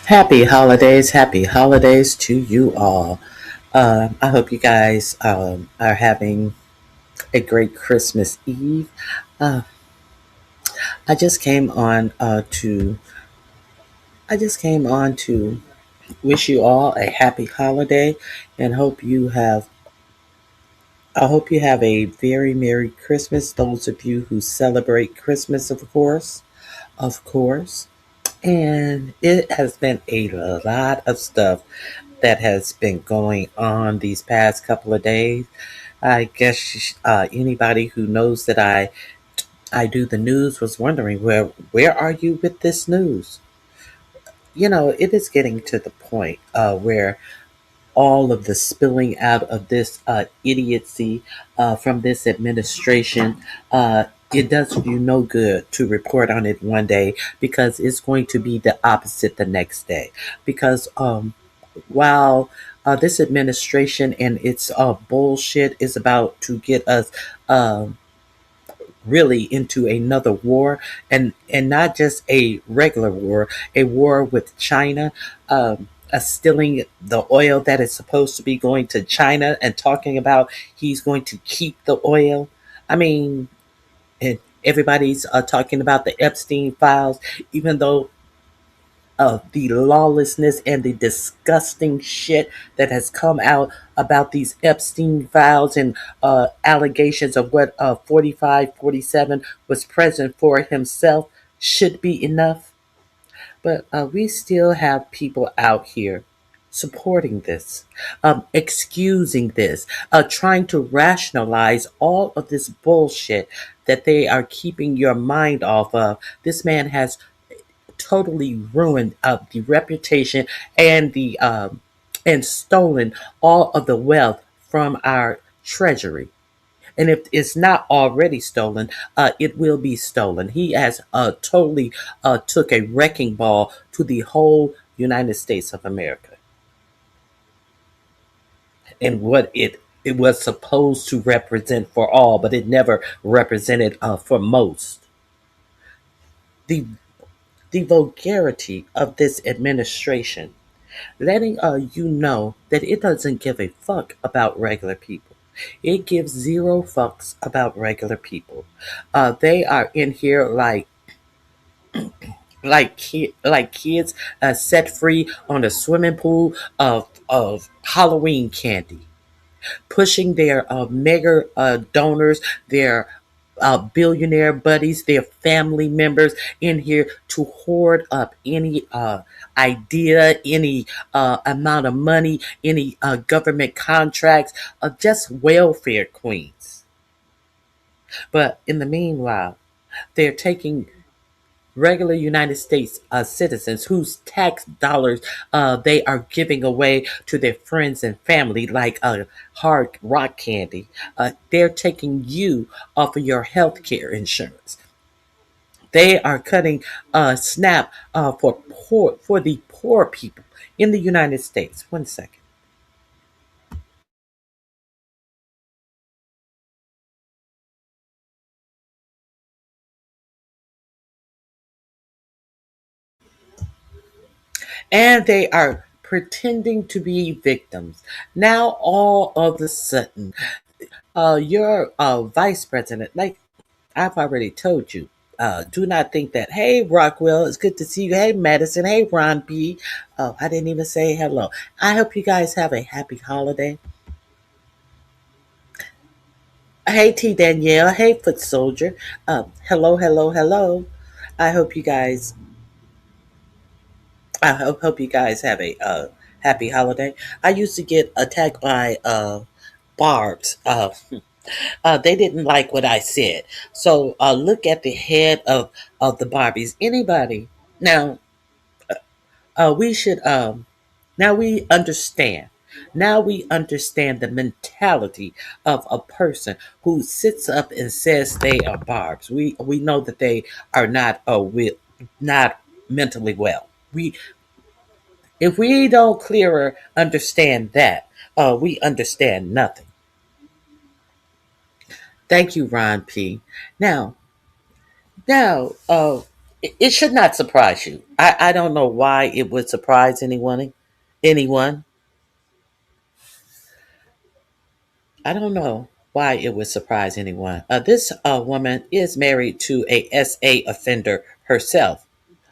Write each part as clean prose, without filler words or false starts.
Happy holidays to you all. I hope you guys are having a great Christmas Eve. Uh, I just came on to wish you all a happy holiday and hope you have a very Merry Christmas. Those of you who celebrate Christmas, of course. And it has been a lot of stuff that has been going on these past couple of days. I guess anybody who knows that I do the news was wondering where are you with this news? It is getting to the point where all of the spilling out of this idiocy from this administration. It does you no good to report on it one day because it's going to be the opposite the next day. Because while this administration and its bullshit is about to get us really into another war, and not just a regular war, a war with China, stealing the oil that is supposed to be going to China and talking about he's going to keep the oil. I mean, and everybody's talking about the Epstein files, even though the lawlessness and the disgusting shit that has come out about these Epstein files and allegations of what 45, 47 was present for himself should be enough. But we still have people out here supporting this, excusing this, trying to rationalize all of this bullshit that they are keeping your mind off of. This man has totally ruined the reputation and the and stolen all of the wealth from our treasury. And if it's not already stolen, it will be stolen. He has totally took a wrecking ball to the whole United States of America and what it was supposed to represent for all, but it never represented for most. The the vulgarity of this administration letting you know that it doesn't give a fuck about regular people. It gives zero fucks about regular people. They are in here like kids set free on a swimming pool of Halloween candy, pushing their mega donors, their billionaire buddies, their family members in here to hoard up any idea, any amount of money, any government contracts, just welfare queens. But in the meanwhile, they're taking regular United States citizens whose tax dollars they are giving away to their friends and family like hard rock candy. They're taking you off of your health care insurance. They are cutting SNAP for the poor people in the United States. One second. And they are pretending to be victims. Now all of a sudden, your vice president, like I've already told you, do not think that, hey, Rockwell, it's good to see you. Hey, Madison. Hey, Ron B. Oh, I didn't even say hello. I hope you guys have a happy holiday. Hey, T. Danielle. Hey, Foot Soldier. Hello, hello, hello. I hope you guys, hope you guys have a happy holiday. I used to get attacked by barbs. They didn't like what I said. So look at the head of the Barbies. Anybody now? We should now we understand. Now we understand the mentality of a person who sits up and says they are barbs. We know that they are not mentally well. We If we don't clearer understand that, we understand nothing. Thank you, Ron P. Now, now, It should not surprise you. I don't know why it would surprise anyone. Anyone. I don't know why it would surprise anyone. This woman is married to a SA offender herself.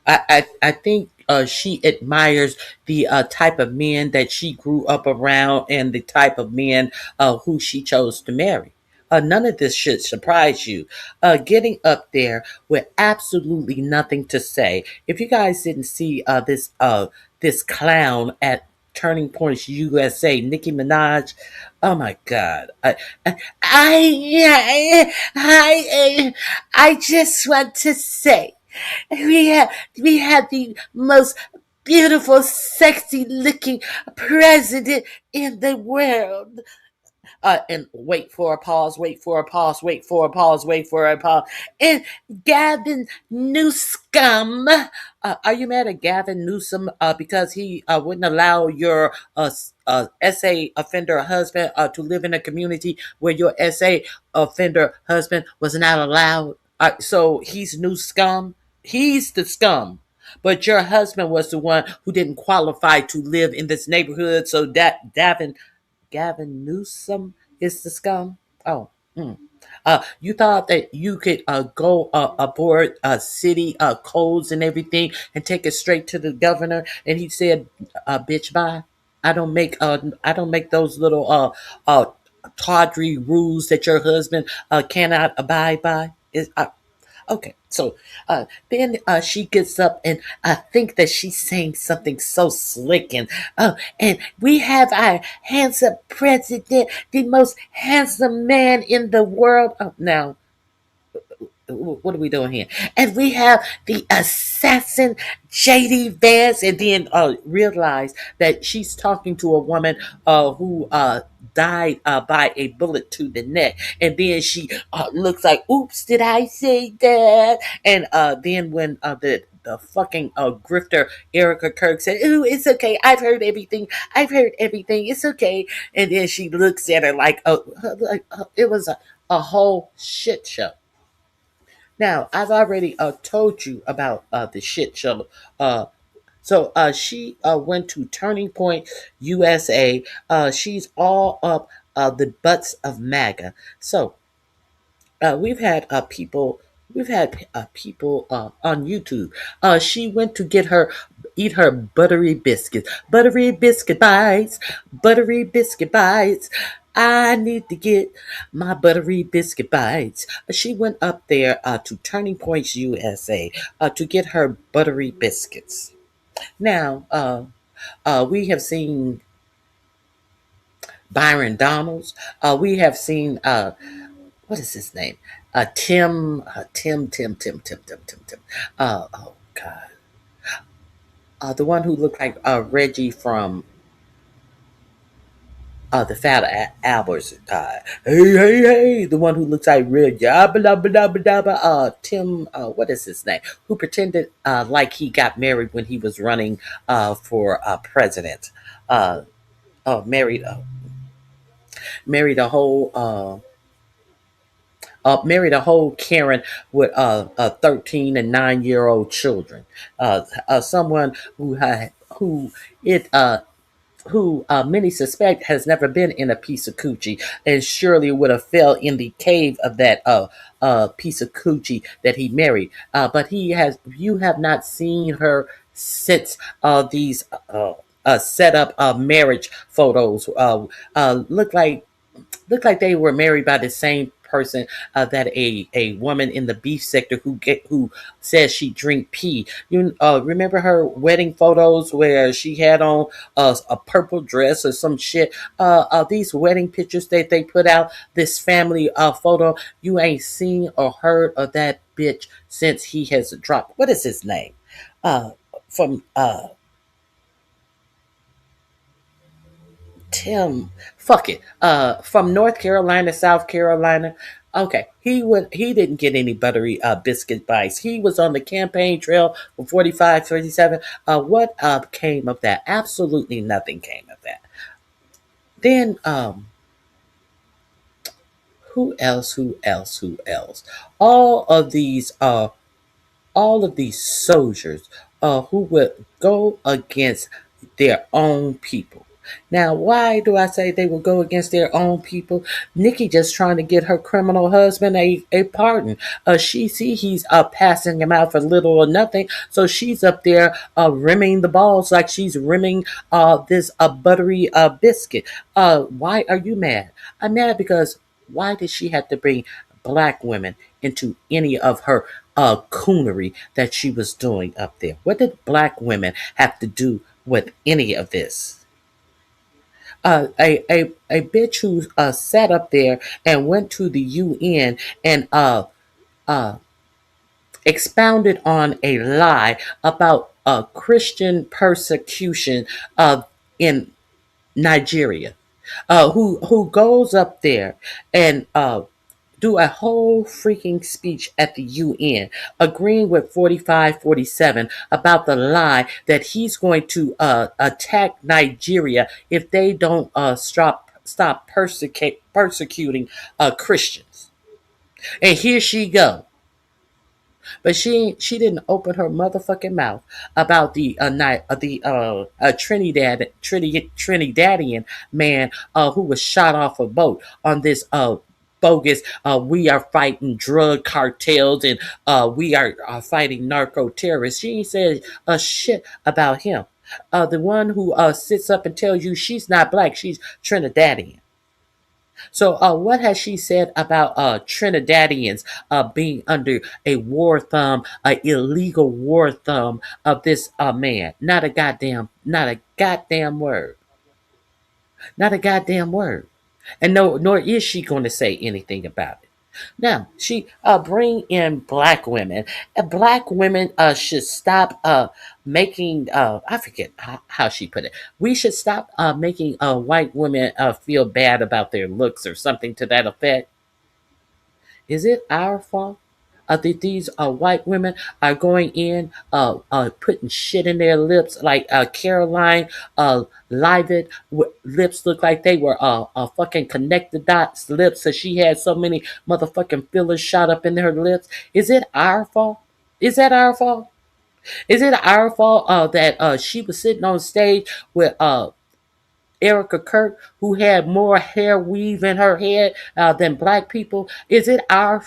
I think she admires the type of men that she grew up around and the type of men who she chose to marry. None of this should surprise you. Getting up there with absolutely nothing to say. If you guys didn't see this clown at Turning Points USA, Nicki Minaj. Oh my God! I just want to say we have we had the most beautiful, sexy looking president in the world. And wait for a pause, wait for a pause, wait for a pause, wait for a pause. And Gavin Newsom. Are you mad at Gavin Newsom because he wouldn't allow your SA offender husband to live in a community where your SA offender husband was not allowed? So he's new scum. He's the scum. But your husband was the one who didn't qualify to live in this neighborhood. So that Gavin Newsom is the scum. Oh, you thought that you could go aboard city codes and everything and take it straight to the governor, and he said, "Bitch, bye. I don't make those little tawdry rules that your husband cannot abide by." Okay, so then she gets up and I think that she's saying something so slick and we have our handsome president, the most handsome man in the world. Oh, now what are we doing here? And we have the assassin JD Vance, and then realize that she's talking to a woman who died by a bullet to the neck, and then she looks like, "Oops, did I say that?" And then when the fucking grifter Erica Kirk said, "Ooh, it's okay. I've heard everything. I've heard everything. It's okay." And then she looks at her like it was a whole shit show. Now, I've already told you about the shit show. She went to Turning Point USA. She's all up the butts of MAGA. So we've had people on YouTube. She went to eat her buttery biscuits, buttery biscuit bites, buttery biscuit bites. I need to get my buttery biscuit bites. She went up there to Turning Points USA to get her buttery biscuits. Now, we have seen Byron Donalds. We have seen what is his name? Tim. Oh God, the one who looked like Reggie from the Fat Alberts. Hey, the one who looks like Reggie. Tim. What is his name? Who pretended like he got married when he was running for president. Uh, married. Married a whole. Married a whole Karen with 13 and 9-year old children. Someone who it who many suspect has never been in a piece of coochie and surely would have fell in the cave of that piece of coochie that he married. But he has you have not seen her since these set up marriage photos look like they were married by the same person that a woman in the beef sector who says she drink pee. You remember her wedding photos where she had on a purple dress or some shit. These wedding pictures that they put out, this family photo. You ain't seen or heard of that bitch since he has dropped. What is his name? From Tim, fuck it. From North Carolina, South Carolina. Okay, he didn't get any buttery biscuit bites. He was on the campaign trail for 45, 37. What came of that? Absolutely nothing came of that. Then who else? Who else? Who else? All of these all of these soldiers who would go against their own people. Now, why do I say they will go against their own people? Nikki just trying to get her criminal husband a pardon. She see he's passing him out for little or nothing, so she's up there rimming the balls like she's rimming this buttery biscuit. Why are you mad? I'm mad because why did she have to bring black women into any of her coonery that she was doing up there? What did black women have to do with any of this? A bitch who sat up there and went to the UN and uh, expounded on a lie about Christian persecution in Nigeria, who goes up there and do a whole freaking speech at the UN, agreeing with 4547 about the lie that he's going to attack Nigeria if they don't stop persecuting Christians. And here she go. But she didn't open her motherfucking mouth about the Trinidadian man who was shot off a boat on this bogus we are fighting drug cartels and we are fighting narco terrorists. She ain't said a shit about him. The one who sits up and tells you she's not black, she's Trinidadian. So, what has she said about Trinidadians being under a war thumb, a illegal war thumb of this man? Not a goddamn word, not a goddamn word. And no, nor is she going to say anything about it. Now, she bring in black women. Black women should stop making. I forget how she put it. We should stop making white women feel bad about their looks or something to that effect. Is it our fault that these white women are going in, putting shit in their lips like Caroline Livet lips look like they were fucking connected dots lips, so she had so many motherfucking fillers shot up in her lips. Is it our fault? Is that our fault? Is it our fault that she was sitting on stage with Erica Kirk, who had more hair weave in her head than black people? Is it our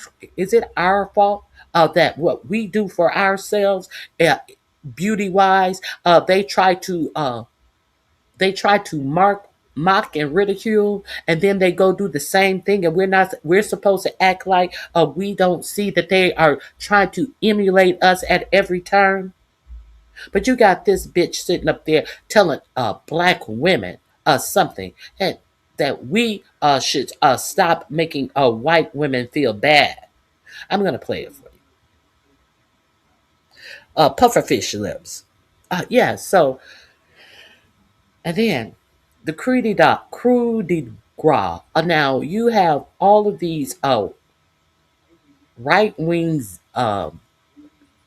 fault that what we do for ourselves, beauty wise, they try to mock and ridicule, and then they go do the same thing, and we're supposed to act like we don't see that they are trying to emulate us at every turn. But you got this bitch sitting up there telling black women something, and that we should stop making white women feel bad. I'm gonna play it for you. Pufferfish lips. Yeah. So and then the crew de gras. Now you have all of these right wings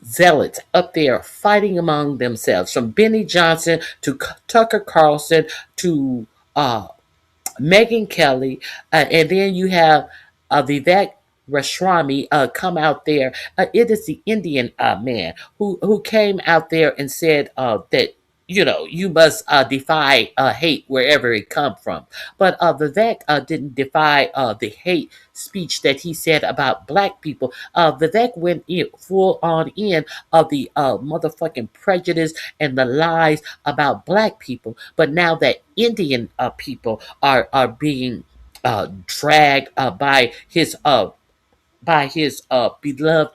zealots up there fighting among themselves, from Benny Johnson to Tucker Carlson to Megyn Kelly, and then you have Vivek Rashami come out there. It is the Indian man who came out there and said that you must defy hate wherever it come from. But Vivek didn't defy the hate speech that he said about black people. Vivek went in full on in of the motherfucking prejudice and the lies about black people. But now that Indian people are being dragged by his beloved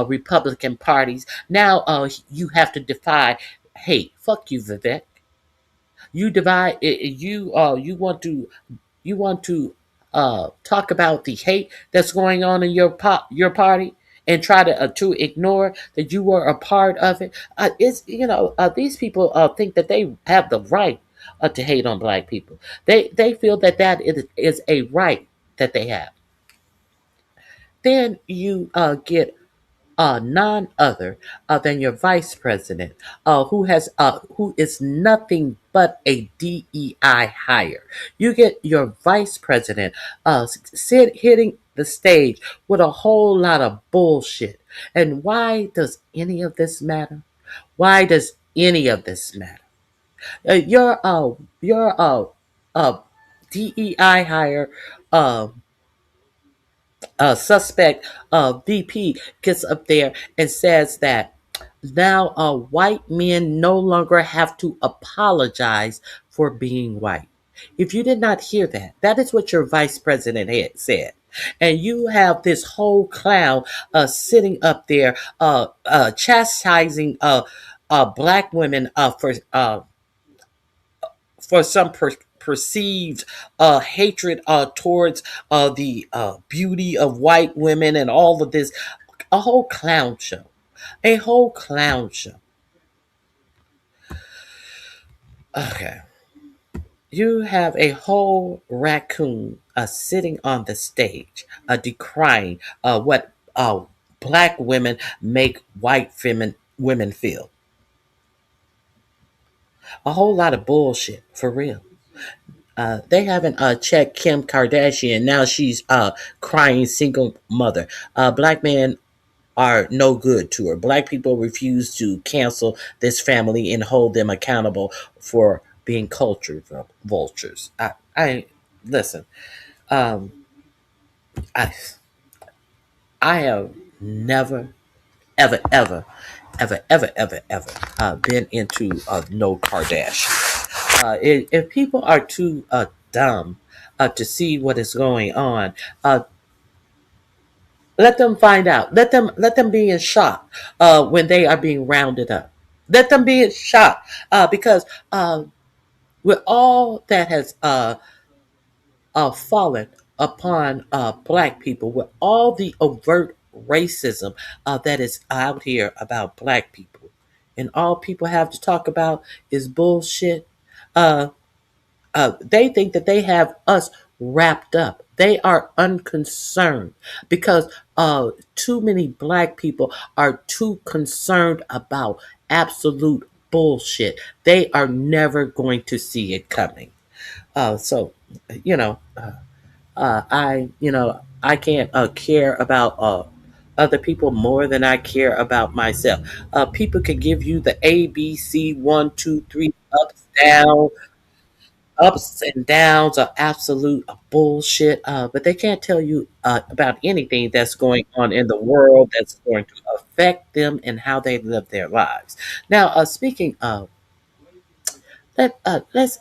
Republican parties. Now you have to defy hate. Fuck you, Vivek. You divide. You want to talk about the hate that's going on in your party and try to ignore that you were a part of it. It's these people think that they have the right to hate on black people. They feel that is a right that they have. Then you get none other than your vice president, who is nothing but a DEI hire. You get your vice president hitting the stage with a whole lot of bullshit. And why does any of this matter? Why does any of this matter? Your DEI hire uh, suspect VP gets up there and says that now white men no longer have to apologize for being white. If you did not hear that, that is what your vice president had said. And you have this whole clown sitting up there chastising black women for some perceived hatred towards the beauty of white women and all of this. A whole clown show. A whole clown show. Okay. You have a whole raccoon sitting on the stage decrying what black women make white women feel. A whole lot of bullshit, for real. They haven't checked Kim Kardashian. Now she's crying single mother. Black men are no good to her. Black people refuse to cancel this family and hold them accountable for being culture vultures. I listen. Um, I I have never, ever, ever, ever, ever, ever, ever been into no Kardashian. If people are too dumb to see what is going on, uh, let them find out. Let them be in shock when they are being rounded up. Let them be in shock because with all that has fallen upon black people, with all the overt racism that is out here about black people, and all people have to talk about is bullshit. Uh, they think that they have us wrapped up. They are unconcerned because too many black people are too concerned about absolute bullshit. They are never going to see it coming. So, you know, I can't care about other people more than I care about myself. People can give you the ABC 1, 2, 3 ups, down, ups and downs are absolute bullshit, but they can't tell you about anything that's going on in the world that's going to affect them and how they live their lives. Now, speaking of, let's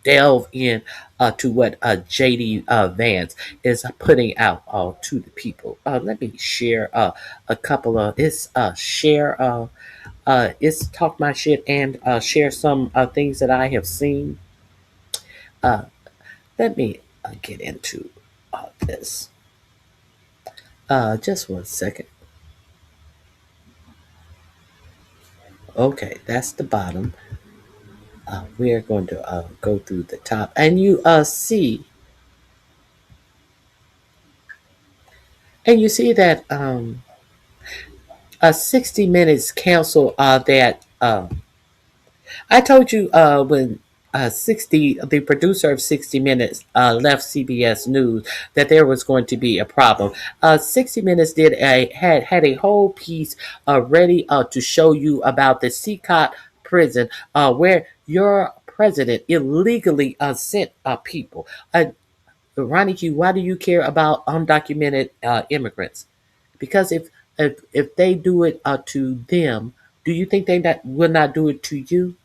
delve in to what JD Vance is putting out to the people. Let me share a couple of this share. It's talk my shit and share some things that I have seen. Uh, Let me get into this. Just one second. Okay, that's the bottom. We're going to go through the top, and you see that 60 Minutes cancel that. I told you when 60, the producer of 60 Minutes left CBS News that there was going to be a problem. 60 Minutes had a whole piece ready to show you about the Seacot prison where your president illegally sent people. Ronnie Q, why do you care about undocumented immigrants? Because if they do it to them, do you think will not do it to you?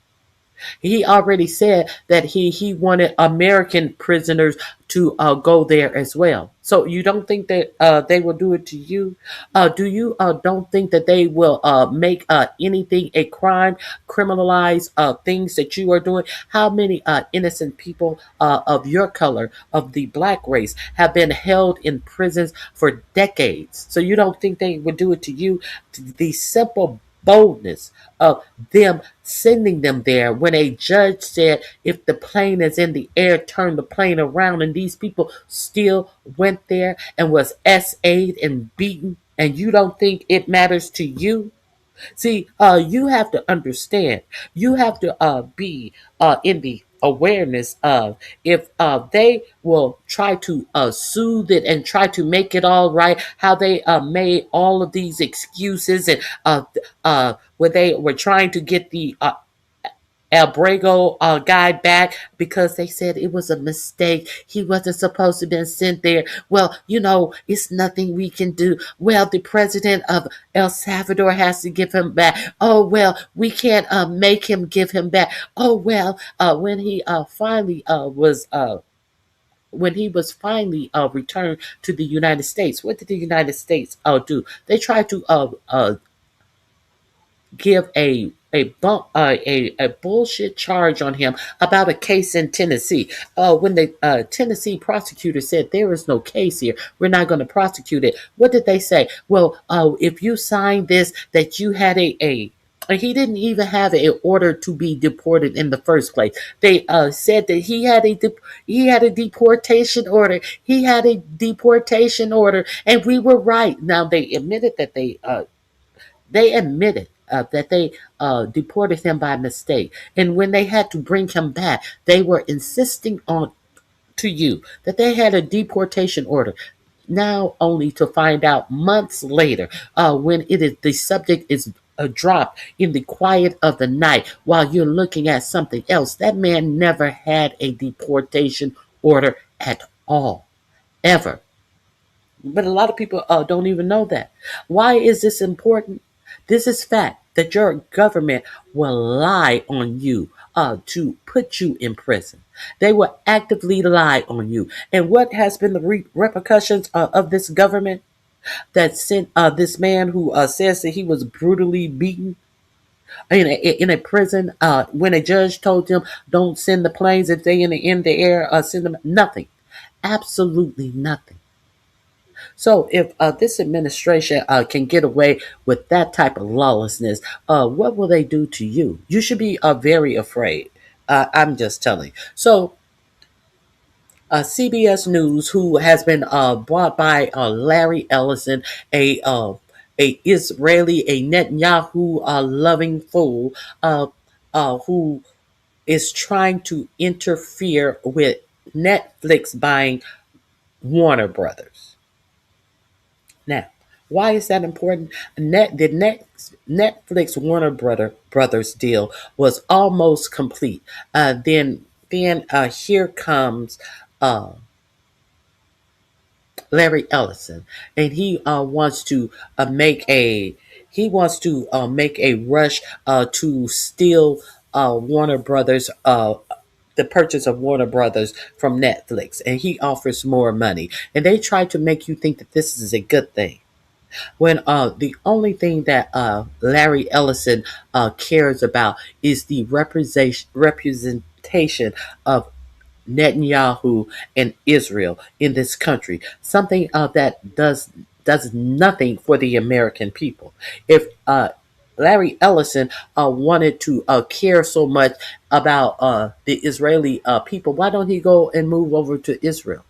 He already said that he wanted American prisoners to go there as well. So you don't think that they will do it to you? Do you don't think that they will make anything a crime, criminalize things that you are doing? How many innocent people of your color, of the black race, have been held in prisons for decades? So you don't think they would do it to you? The simple boldness of them sending them there when a judge said if the plane is in the air, turn the plane around, and these people still went there and was SA'd and beaten, and you don't think it matters to you? See, you have to understand. You have to be in the awareness of, if they will try to soothe it and try to make it all right, how they made all of these excuses, and when they were trying to get the Albrego guy back because they said it was a mistake. He wasn't supposed to have been sent there. Well, it's nothing we can do. Well, the president of El Salvador has to give him back. Oh, well, we can't make him give him back. Oh, well, when he finally was returned to the United States, what did the United States do? They tried to give a bullshit charge on him about a case in Tennessee. When the Tennessee prosecutor said there is no case here, we're not going to prosecute it. What did they say? Well, if you signed this, that you had a he didn't even have an order to be deported in the first place. They said that he had a deportation order. He had a deportation order, and we were right. Now they admitted that that they deported him by mistake. And when they had to bring him back, they were insisting on to you that they had a deportation order. Now, only to find out months later, when the subject is dropped in the quiet of the night while you're looking at something else. That man never had a deportation order at all, ever. But a lot of people don't even know that. Why is this important? This is fact that your government will lie on you to put you in prison. They will actively lie on you. And what has been the repercussions of this government that sent this man who says that he was brutally beaten in a prison when a judge told him, don't send the planes if they in the air, send them nothing. Absolutely nothing. So if this administration can get away with that type of lawlessness, what will they do to you? You should be very afraid. I'm just telling. So CBS News, who has been brought by Larry Ellison, a Israeli, a Netanyahu loving fool, who is trying to interfere with Netflix buying Warner Brothers. Now, why is that important? Netflix Warner Brothers deal was almost complete. Then here comes uh, Larry Ellison, and he wants to make a rush to steal Warner Brothers. The purchase of Warner Brothers from Netflix, and he offers more money. And they try to make you think that this is a good thing, when the only thing that Larry Ellison cares about is the representation of Netanyahu and Israel in this country, something that does nothing for the American people. If Larry Ellison wanted to care so much about the Israeli people, why don't he go and move over to Israel?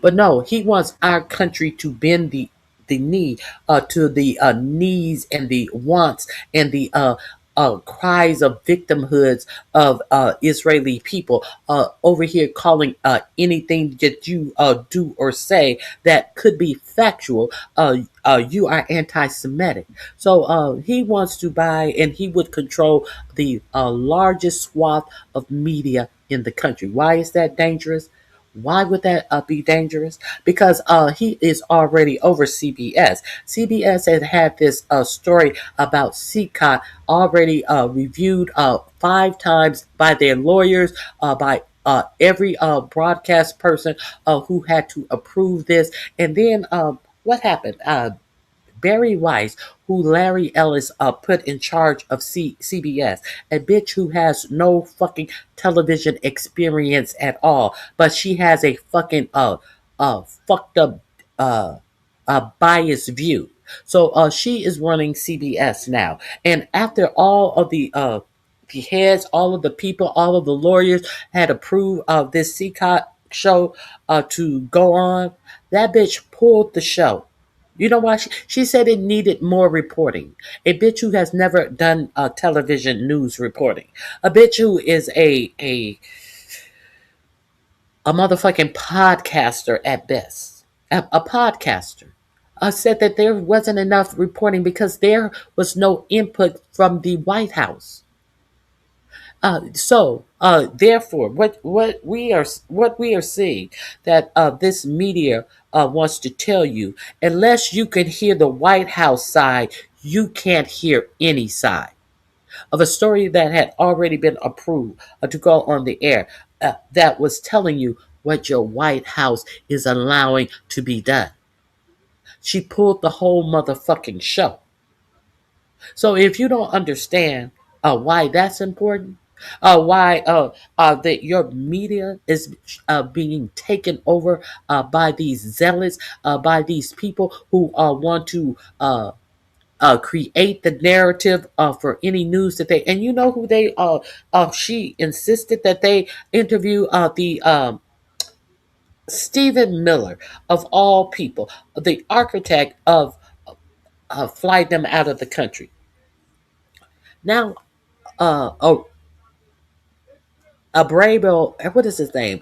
But no, he wants our country to bend the knee to the needs and the wants and the cries of victimhoods of Israeli people over here, calling anything that you do or say that could be factual. You are anti-Semitic. So he wants to buy, and he would control the largest swath of media in the country. Why is that dangerous? Why would that be dangerous? Because he is already over CBS. CBS had this story about CCOT already reviewed 5 times by their lawyers, by every broadcast person who had to approve this. And then what happened? Barry Weiss, who Larry Ellis put in charge of CBS, a bitch who has no fucking television experience at all, but she has a fucking fucked up biased view. So she is running CBS now, and after all of the heads, all of the people, all of the lawyers had approved of this CCOT show to go on, that bitch pulled the show. You know why? She said it needed more reporting. A bitch who has never done television news reporting. A bitch who is a motherfucking podcaster at best. A podcaster. Said that there wasn't enough reporting because there was no input from the White House. Therefore, what we are seeing that this media wants to tell you, unless you can hear the White House side, you can't hear any side of a story that had already been approved to go on the air. That was telling you what your White House is allowing to be done. She pulled the whole motherfucking show. So if you don't understand why that's important, why that your media is being taken over by these zealots, by these people who want to create the narrative for any news that they, and you know who they she insisted that they interview the Stephen Miller, of all people, the architect of fly them out of the country. Now, oh, Abrego, what is his name?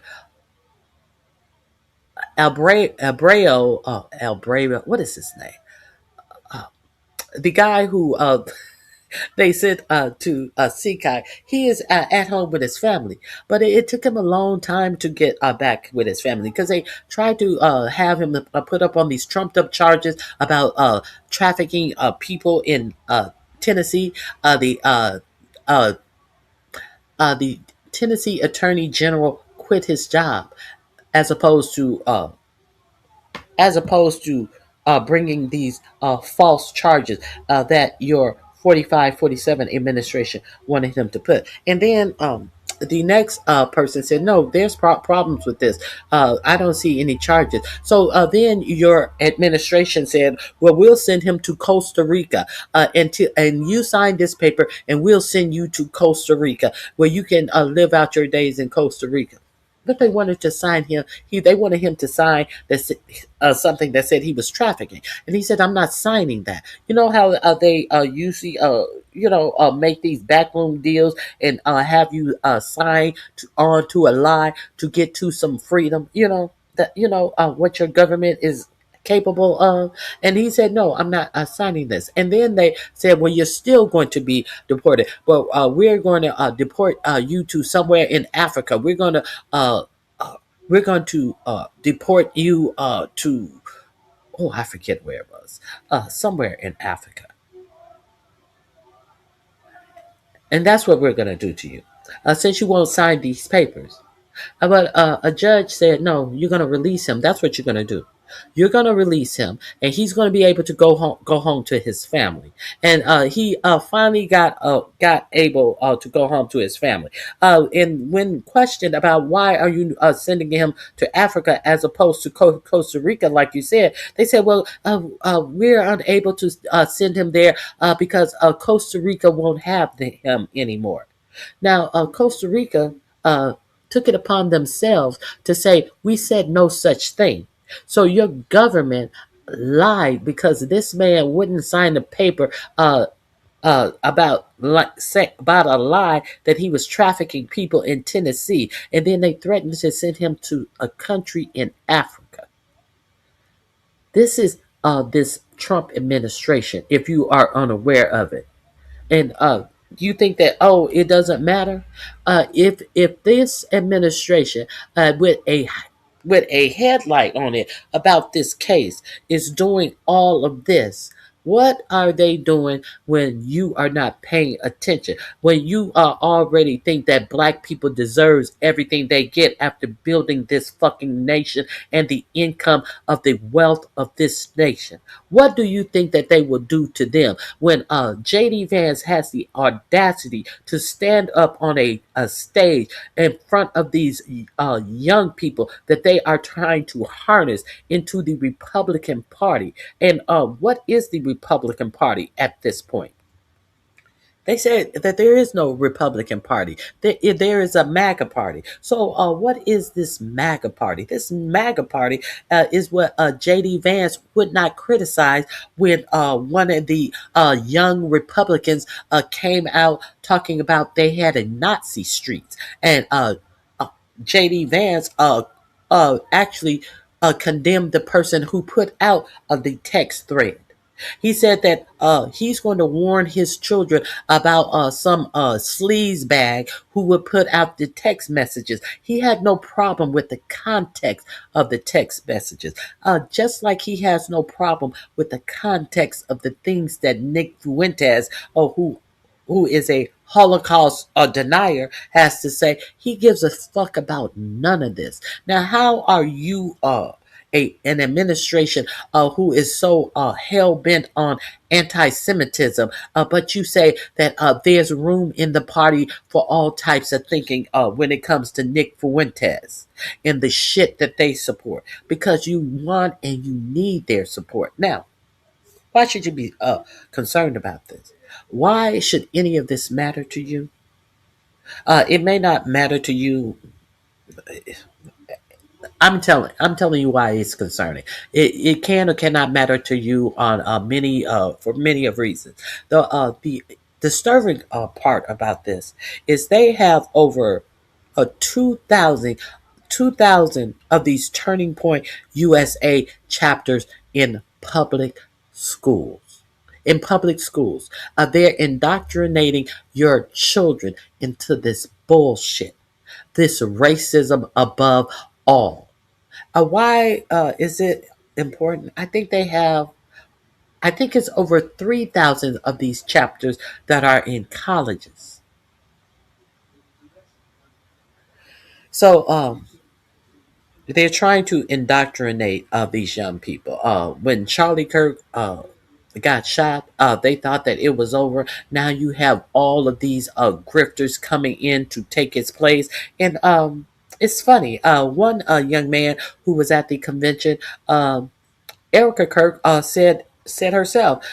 Abreu, Abreu, what is his name? The guy who they sent to Sekai, he is at home with his family. But it took him a long time to get back with his family because they tried to have him put up on these trumped up charges about trafficking people in Tennessee. Uh, the Tennessee Attorney General quit his job as opposed to bringing these false charges that your 45-47 administration wanted him to put. And then the next person said, no, there's problems with this. I don't see any charges. So then your administration said, well, we'll send him to Costa Rica and you sign this paper and we'll send you to Costa Rica where you can live out your days in Costa Rica. But they wanted to sign him. They wanted him to sign this something that said he was trafficking, and he said, "I'm not signing that." You know how they usually make these backroom deals and have you sign onto a lie to get to some freedom. You know that what your government is capable of. And he said, no, I'm not signing this. And then they said, well, you're still going to be deported, but we're going to deport you to somewhere in Africa. Uh, we're going to deport you to, oh, I forget where it was, somewhere in Africa. And that's what we're going to do to you. Since you won't sign these papers. But a judge said, no, you're going to release him. That's what you're going to do. You're going to release him, and he's going to be able to go home to his family. And he finally got able to go home to his family. And when questioned about why are you sending him to Africa as opposed to Costa Rica, like you said, they said, well, we're unable to send him there because Costa Rica won't have him anymore. Now, Costa Rica took it upon themselves to say, we said no such thing. So your government lied because this man wouldn't sign the paper about a lie that he was trafficking people in Tennessee, and then they threatened to send him to a country in Africa. This is this Trump administration, if you are unaware of it. And you think that, oh, it doesn't matter? If this administration with a headlight on it about this case is doing all of this, what are they doing when you are not paying attention? When you already think that black people deserves everything they get after building this fucking nation and the income of the wealth of this nation? What do you think that they will do to them when J.D. Vance has the audacity to stand up on a stage in front of these young people that they are trying to harness into the Republican Party? And what is the Republican Party at this point? They said that there is no Republican Party. There is a MAGA Party. So, what is this MAGA Party? This MAGA Party is what J.D. Vance would not criticize when one of the young Republicans came out talking about they had a Nazi streets. And uh, J.D. Vance actually condemned the person who put out the text thread. He said that he's going to warn his children about some sleaze bag who would put out the text messages. He had no problem with the context of the text messages, just like he has no problem with the context of the things that Nick Fuentes, who is a Holocaust denier, has to say. He gives a fuck about none of this. Now, how are you an administration who is so hell bent on anti-Semitism, but you say that there's room in the party for all types of thinking when it comes to Nick Fuentes and the shit that they support, because you want and you need their support. Now, why should you be concerned about this? Why should any of this matter to you? It may not matter to you. I'm telling you why it's concerning. It can or cannot matter to you on many for many of reasons. The disturbing part about this is they have over 2,000 of these Turning Point USA chapters in public schools. In public schools, they're indoctrinating your children into this bullshit, this racism above all. Why is it important? I think it's over 3,000 of these chapters that are in colleges. So they're trying to indoctrinate these young people. When Charlie Kirk got shot, they thought that it was over. Now you have all of these grifters coming in to take its place. And it's funny. One young man who was at the convention, Erica Kirk said herself,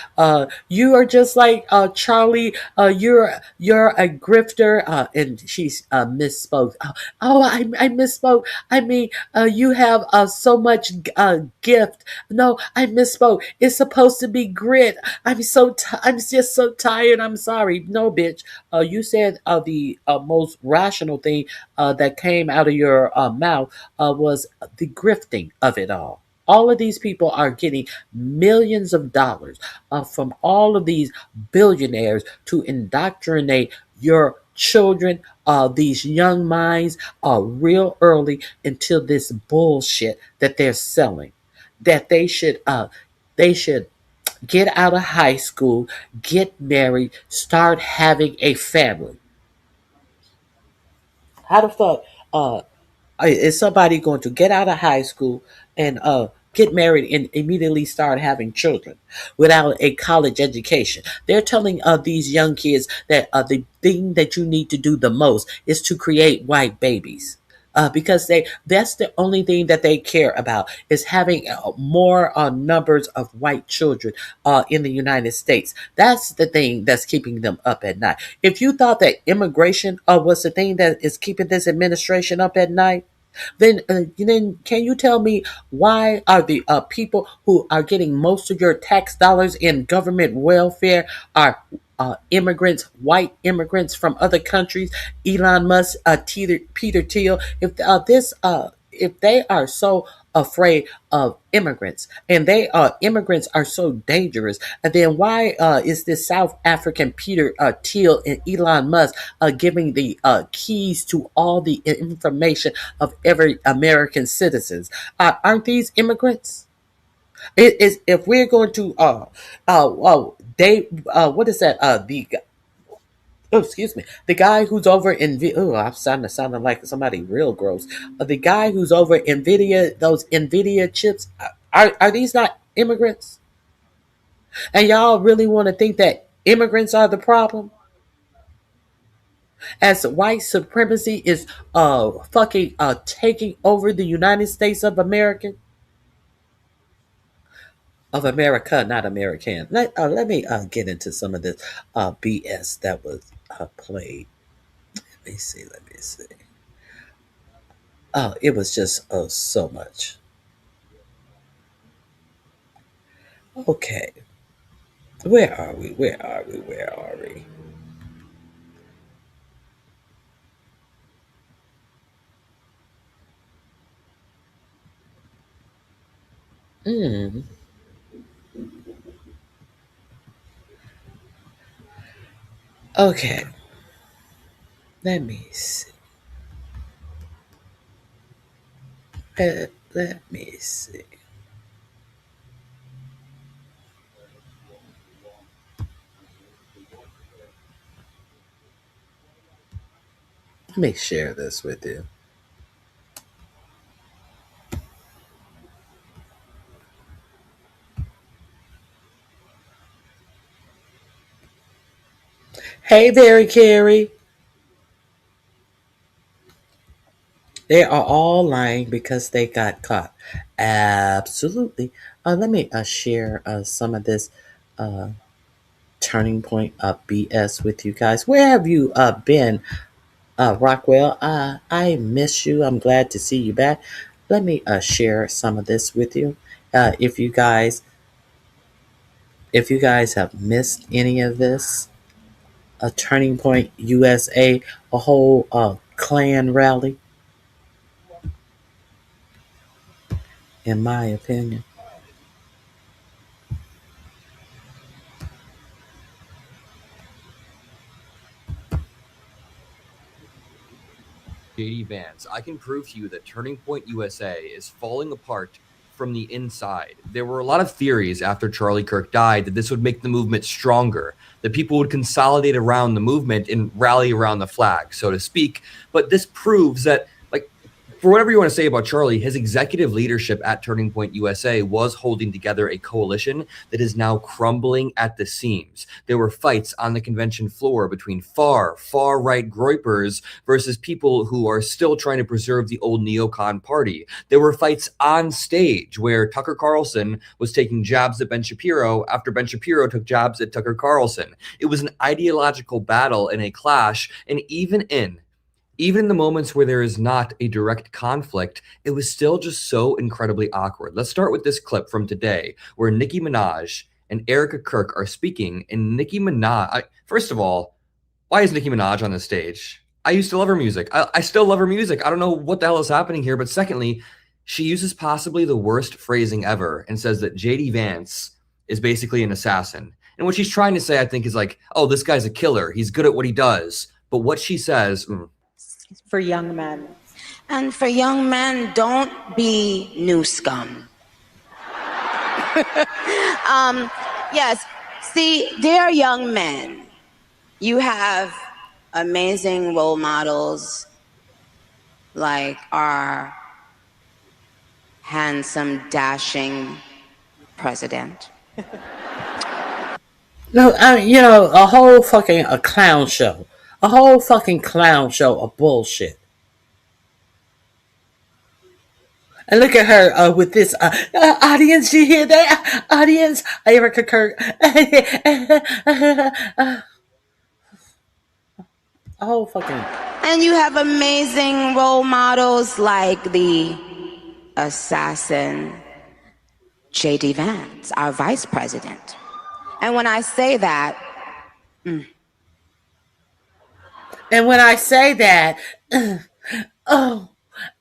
"You are just like Charlie. You're a grifter," and she misspoke. I misspoke. I mean, you have so much gift. No, I misspoke. It's supposed to be grit. I'm just so tired. I'm sorry. No, bitch. You said the most rational thing that came out of your mouth was the grifting of it all. All of these people are getting millions of dollars from all of these billionaires to indoctrinate your children, these young minds, real early into this bullshit that they're selling. That they should get out of high school, get married, start having a family. How the fuck is somebody going to get out of high school and get married and immediately start having children without a college education? They're telling these young kids that the thing that you need to do the most is to create white babies. Because that's the only thing that they care about, is having more numbers of white children in the United States. That's the thing that's keeping them up at night. If you thought that immigration was the thing that is keeping this administration up at night, then can you tell me why are the people who are getting most of your tax dollars in government welfare are immigrants, white immigrants from other countries? Elon Musk, Peter Thiel. If they are so afraid of immigrants, and immigrants are so dangerous, and then why is this South African Peter Thiel and Elon Musk giving the keys to all the information of every American citizens? Aren't these immigrants? It is, if we're going to they what is that the oh, excuse me. The guy who's over in I'm sounding like somebody real gross. The guy who's over Nvidia, those Nvidia chips, are these not immigrants? And y'all really want to think that immigrants are the problem? As white supremacy is fucking taking over the United States of America? of America, not American. Let me get into some of this BS that was played. Let me see. Let me see. It was just so much. Okay, where are we? Where are we? Where are we? Mm, okay, let me see. Let me see. Let me share this with you. Hey, Barry Carey. They are all lying because they got caught. Absolutely. Let me share some of this uh, turning point of BS with you guys. Where have you been, Rockwell? I miss you. I'm glad to see you back. Let me share some of this with you. If you guys, if you guys have missed any of this, a turning point USA, a whole Klan rally, in my opinion. JD Vance, I can prove to you that Turning Point USA is falling apart from the inside. There were a lot of theories after Charlie Kirk died that this would make the movement stronger, that people would consolidate around the movement and rally around the flag, so to speak. But this proves that, like, for whatever you want to say about Charlie, his executive leadership at Turning Point USA was holding together a coalition that is now crumbling at the seams. There were fights on the convention floor between far right groypers versus people who are still trying to preserve the old neocon party. There were fights on stage where Tucker Carlson was taking jabs at Ben Shapiro after Ben Shapiro took jabs at Tucker Carlson. It was an ideological battle and a clash, and even in the moments where there is not a direct conflict, it was still just so incredibly awkward. Let's start with this clip from today where Nicki Minaj and Erica Kirk are speaking. And Nicki Minaj, first of all, why is Nicki Minaj on the stage? I used to love her music. I still love her music. I don't know what the hell is happening here. But secondly, she uses possibly the worst phrasing ever and says that JD Vance is basically an assassin. And what she's trying to say, I think, is like, oh, this guy's a killer. He's good at what he does. But what she says, for young men. And for young men, don't be new scum. Yes, see, dear young men, you have amazing role models like our handsome, dashing president. No, a whole fucking a clown show. A whole fucking clown show of bullshit. And look at her with this audience. You hear that? Audience, Erica Kirk. A whole fucking. And you have amazing role models like the assassin J.D. Vance, our vice president. And when I say that, And when I say that, oh,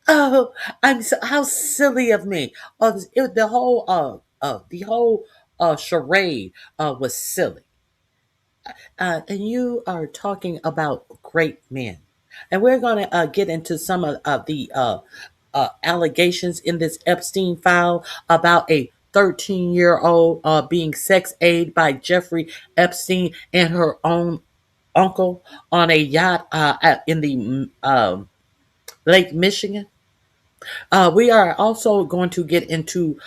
oh, I'm so, how silly of me. The whole charade was silly. And you are talking about great men. And we're going to get into some of the allegations in this Epstein file about a 13-year-old being sex aided by Jeffrey Epstein and her own uncle on a yacht in the Lake Michigan. We are also going to get into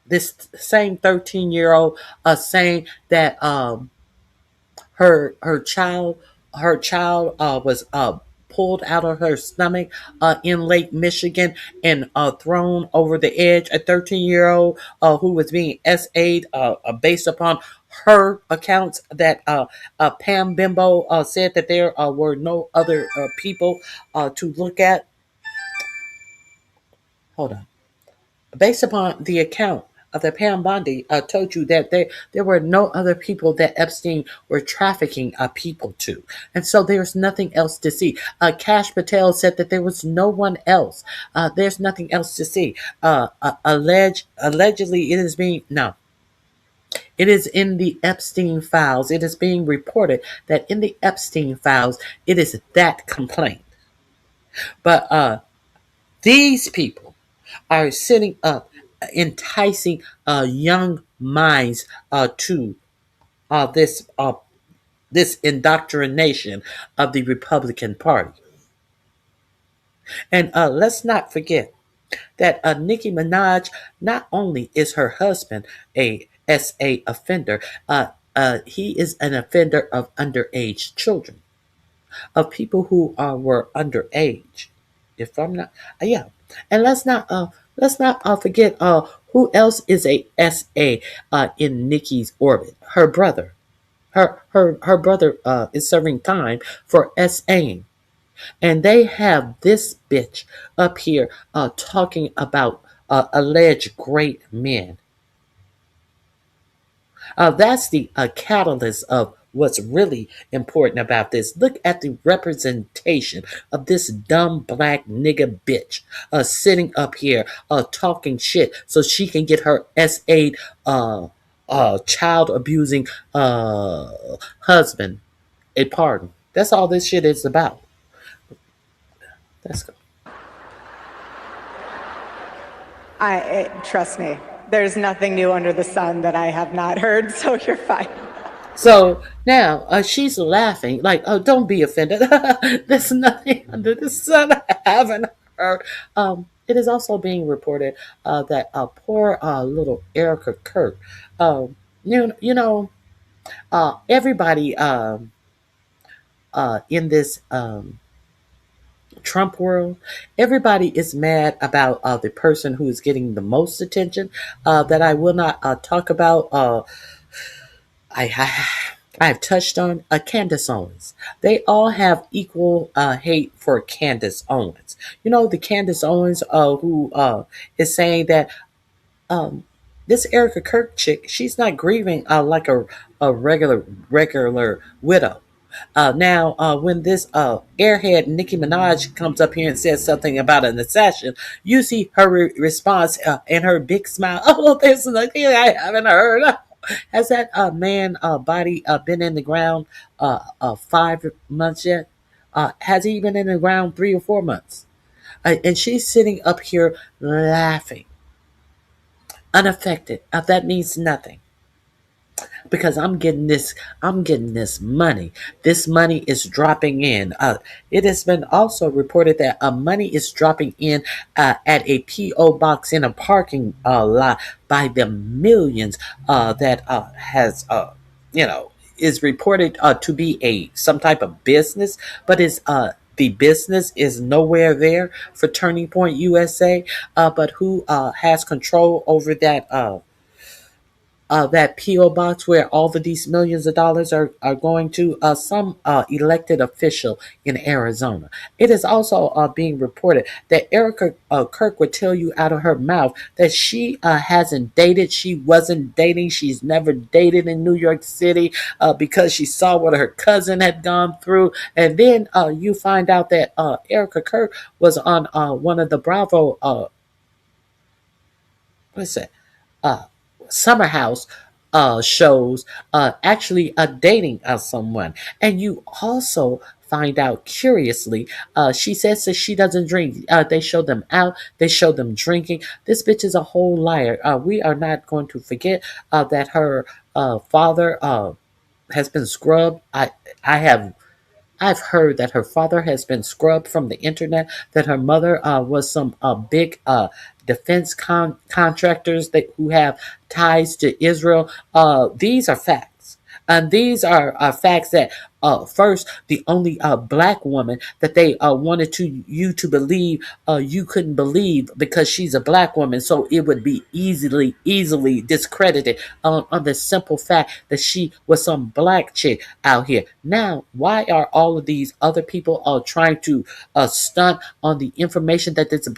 this same 13-year-old saying that her child was pulled out of her stomach in Lake Michigan and thrown over the edge. A 13-year-old who was being SA'd based upon her accounts that Pam Bimbo said that there were no other people to look at. Hold on. Based upon the account of the Pam Bondi told you that there were no other people that Epstein were trafficking people to. And so there's nothing else to see. Cash Patel said that there was no one else. There's nothing else to see. Allegedly, it is being, no. It is in the Epstein files. It is being reported that in the Epstein files, it is that complaint. But these people are sitting up, enticing young minds to this indoctrination of the Republican Party. And let's not forget that Nicki Minaj, not only is her husband a SA offender, he is an offender of underage children, of people who were underage. If I'm not, yeah. And let's not forget who else is a SA in Nikki's orbit. Her brother. Her brother is serving time for SAing. And they have this bitch up here talking about alleged great men. That's the catalyst of what's really important about this. Look at the representation of this dumb black nigga bitch sitting up here talking shit so she can get her SA child abusing husband a pardon. That's all this shit is about. Let's go. Trust me, there's nothing new under the sun that I have not heard, so you're fine. So now she's laughing, like, oh, don't be offended. There's nothing under the sun I haven't heard. It is also being reported that poor little Erica Kirk, everybody in this Trump world, everybody is mad about the person who is getting the most attention that I will not talk about. I've touched on Candace Owens. They all have equal hate for Candace Owens. You know, the Candace Owens who is saying that this Erica Kirk chick, she's not grieving like a regular widow. Now, when this airhead Nicki Minaj comes up here and says something about an assassin, you see her response and her big smile. Oh, there's nothing I haven't heard. Has that man body been in the ground 5 months yet? Has he been in the ground 3 or 4 months? And she's sitting up here laughing, unaffected. That means nothing. Because I'm getting this money. This money is dropping in. It has been also reported that money is dropping in at a PO box in a parking lot by the millions that has is reported to be some type of business, but is the business is nowhere there for Turning Point USA. But who has control over that PO box where all of these millions of dollars are going to some elected official in Arizona. It is also being reported that Erica Kirk would tell you out of her mouth that she hasn't dated. She wasn't dating. She's never dated in New York City because she saw what her cousin had gone through. And then you find out that Erica Kirk was on one of the Bravo, what's that? Summer house shows actually dating someone. And you also find out curiously, she says that she doesn't drink. They show them out, they show them drinking. This bitch is a whole liar. We are not going to forget that her father has been scrubbed. I've heard that her father has been scrubbed from the internet, that her mother was some big defense contractors who have ties to Israel. These are facts. And these are facts that first the only black woman that they wanted to you to believe you couldn't believe because she's a black woman, so it would be easily discredited on the simple fact that she was some black chick out here. Now why are all of these other people trying to stunt on the information that this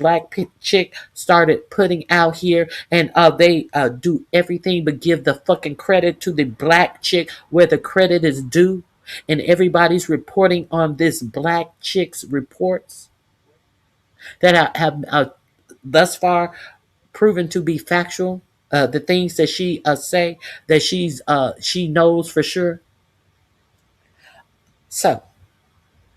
chick started putting out here, and they do everything but give the fucking credit to the black chick where the credit is due, and everybody's reporting on this black chick's reports that have thus far proven to be factual. The things that she say that she knows for sure. So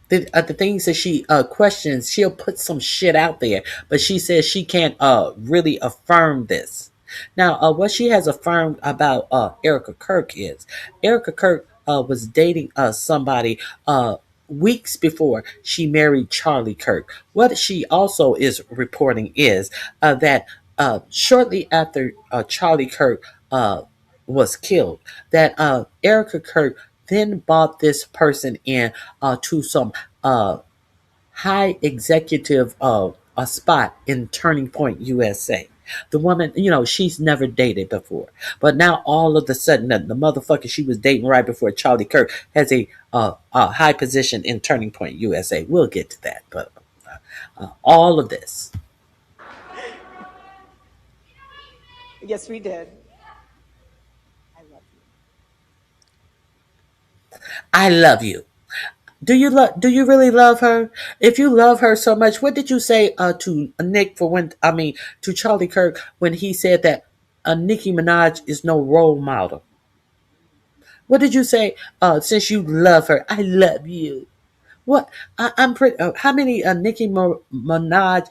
the things that she questions, she'll put some shit out there, but she says she can't really affirm this. Now, what she has affirmed about Erica Kirk is Erica Kirk was dating somebody weeks before she married Charlie Kirk. What she also is reporting is that shortly after Charlie Kirk was killed, that Erica Kirk then bought this person in to some uh, high executive a spot in Turning Point USA. The woman, she's never dated before, but now all of a sudden, the motherfucker she was dating right before Charlie Kirk has a high position in Turning Point USA. We'll get to that, but all of this, Yes, we did. I love you. I love you. Do you really love her? If you love her so much, what did you say to Nick for when I mean to Charlie Kirk when he said that Nicki Minaj is no role model? What did you say? Since you love her, I love you. What I'm pretty. How many Minaj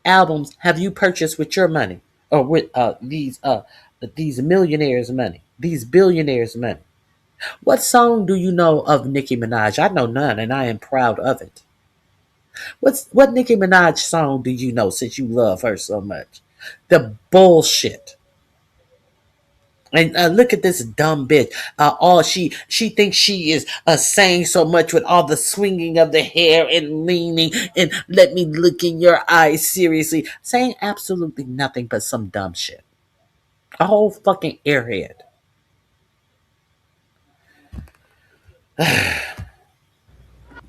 albums have you purchased with your money or with these millionaires' money, these billionaires' money? What song do you know of Nicki Minaj? I know none, and I am proud of it. What Nicki Minaj song do you know since you love her so much? The bullshit. And look at this dumb bitch. All she thinks she is saying so much with all the swinging of the hair and leaning and let me look in your eyes seriously, saying absolutely nothing but some dumb shit. A whole fucking airhead.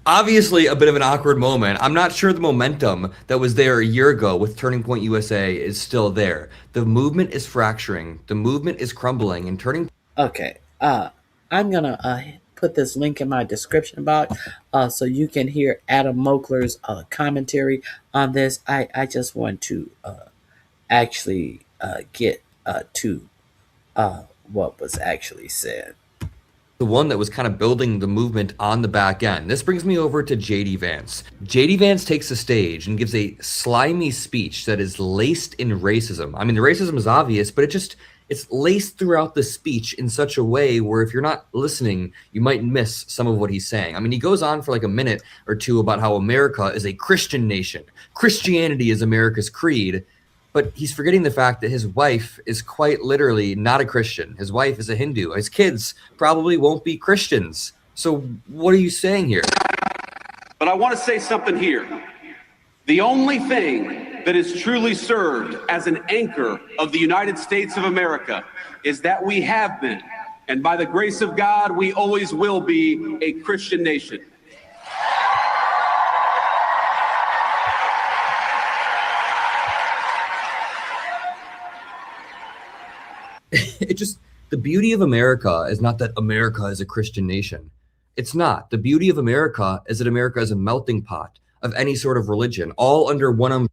Obviously, a bit of an awkward moment. I'm not sure the momentum that was there a year ago with Turning Point USA is still there. The movement is fracturing, the movement is crumbling, and Turning Okay. I'm gonna put this link in my description box so you can hear Adam Mokler's commentary on this. I just want to actually get to what was actually said. the one that was kind of building the movement on the back end. This brings me over to JD Vance. JD Vance takes the stage and gives a slimy speech that is laced in racism. I mean, the racism is obvious, but it's laced throughout the speech in such a way where if you're not listening, you might miss some of what he's saying. I mean, he goes on for like a minute or two about how America is a Christian nation. Christianity is America's creed. But he's forgetting the fact that his wife is quite literally not a Christian. His wife is a Hindu. His kids probably won't be Christians. So what are you saying here? But I want to say something here. The only thing that has truly served as an anchor of the United States of America is that we have been, and by the grace of God, we always will be a Christian nation. The beauty of America is not that America is a Christian nation. It's not. The beauty of America is that America is a melting pot of any sort of religion, all under one umbrella.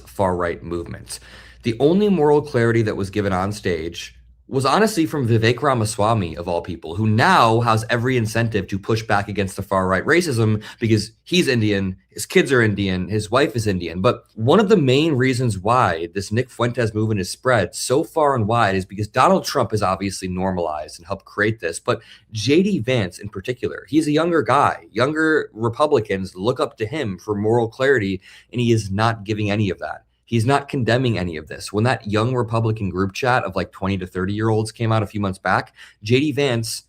far-right movements. The only moral clarity that was given on stage was honestly from Vivek Ramaswamy, of all people, who now has every incentive to push back against the far-right racism because he's Indian, his kids are Indian, his wife is Indian. But one of the main reasons why this Nick Fuentes movement is spread so far and wide is because Donald Trump has obviously normalized and helped create this. But J.D. Vance in particular, he's a younger guy. Younger Republicans look up to him for moral clarity, and he is not giving any of that. He's not condemning any of this. When that young Republican group chat of like 20 to 30-year-olds came out a few months back, J.D. Vance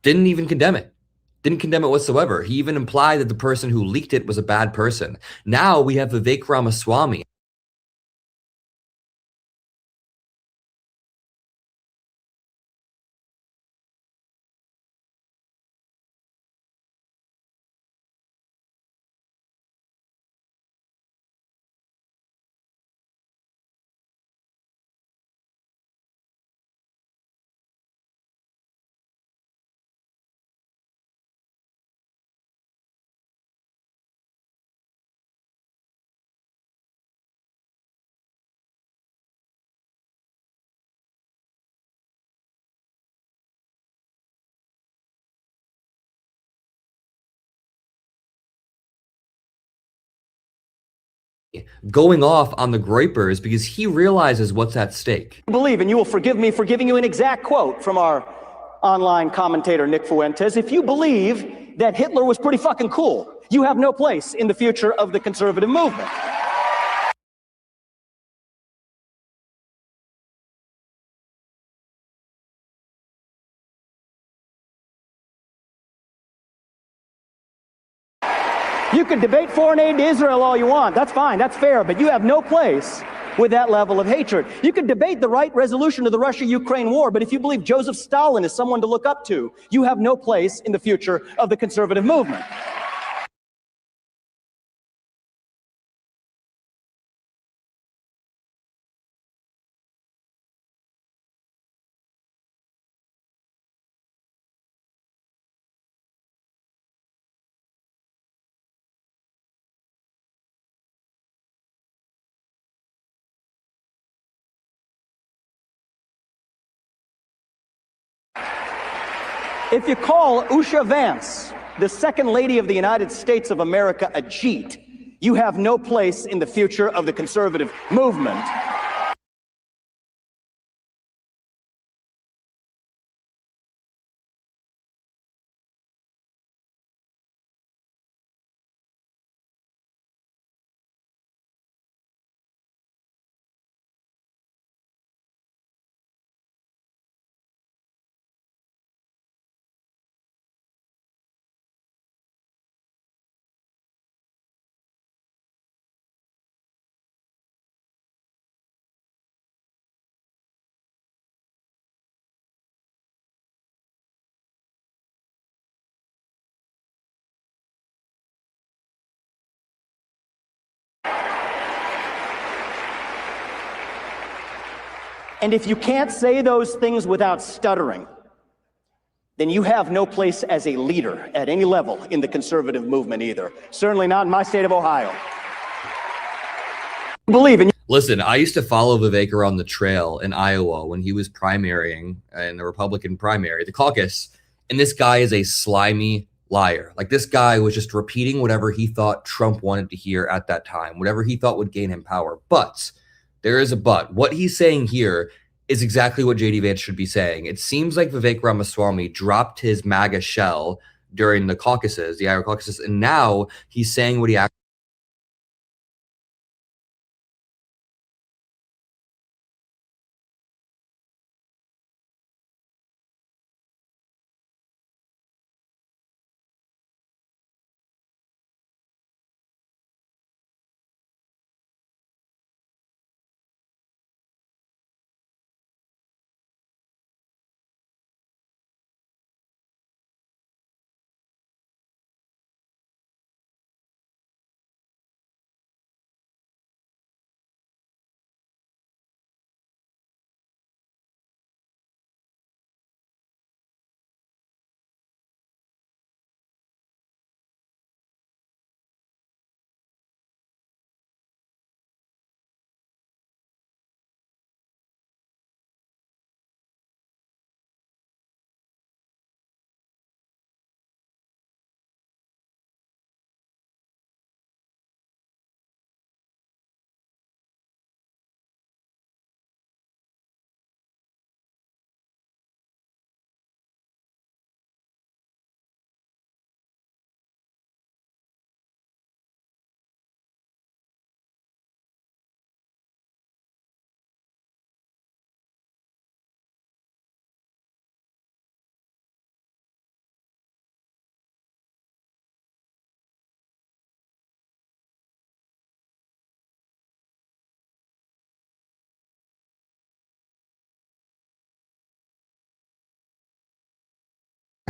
didn't even condemn it. Didn't condemn it whatsoever. He even implied that the person who leaked it was a bad person. Now we have Vivek Ramaswamy. Going off on the Groypers because he realizes what's at stake. Believe, and you will forgive me for giving you an exact quote from our online commentator, Nick Fuentes. If you believe that Hitler was pretty fucking cool, you have no place in the future of the conservative movement. You can debate foreign aid to Israel all you want. That's fine. That's fair. But you have no place with that level of hatred. You can debate the right resolution of the Russia-Ukraine war, but if you believe Joseph Stalin is someone to look up to, you have no place in the future of the conservative movement. If you call Usha Vance, the second lady of the United States of America, a cheat, you have no place in the future of the conservative movement. And if you can't say those things without stuttering, then you have no place as a leader at any level in the conservative movement either. Certainly not in my state of Ohio. Believe in. Listen, I used to follow Vivek around the trail in Iowa when he was primarying in the Republican primary, the caucus, and this guy is a slimy liar. Like, this guy was just repeating whatever he thought Trump wanted to hear at that time, whatever he thought would gain him power. But there is a but. What he's saying here is exactly what J.D. Vance should be saying. It seems like Vivek Ramaswamy dropped his MAGA shell during the caucuses, the Iowa caucuses, and now he's saying what he actually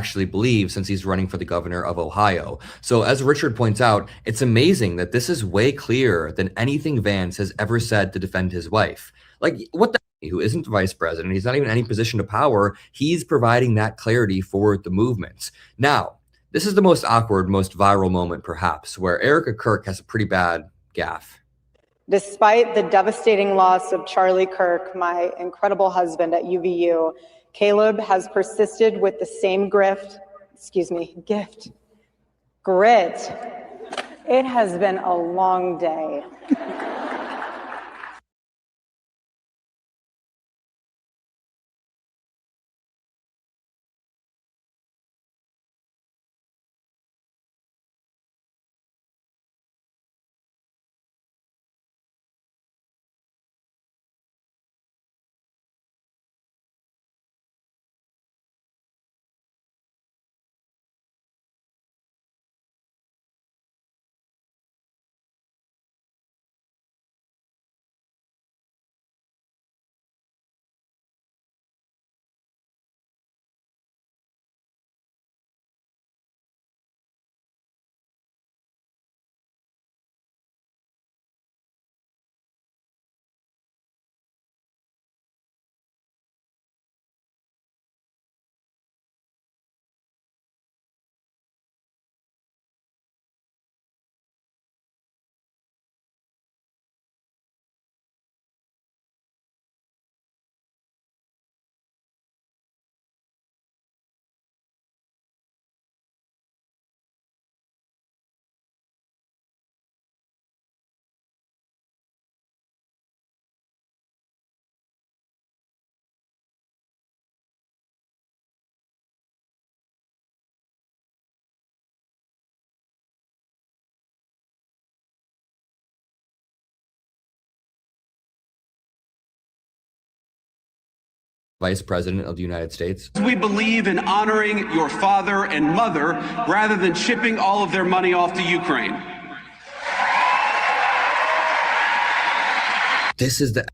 actually believe since he's running for the governor of Ohio. So as Richard points out, it's amazing that this is way clearer than anything Vance has ever said to defend his wife. Like, what the who isn't the vice president, he's not even in any position of power, he's providing that clarity for the movements. Now, this is the most awkward, most viral moment perhaps, where Erica Kirk has a pretty bad gaffe. Despite the devastating loss of Charlie Kirk, my incredible husband at UVU, Caleb has persisted with the same gift. Grit. It has been a long day. Vice President of the United States. We believe in honoring your father and mother rather than shipping all of their money off to Ukraine. This is the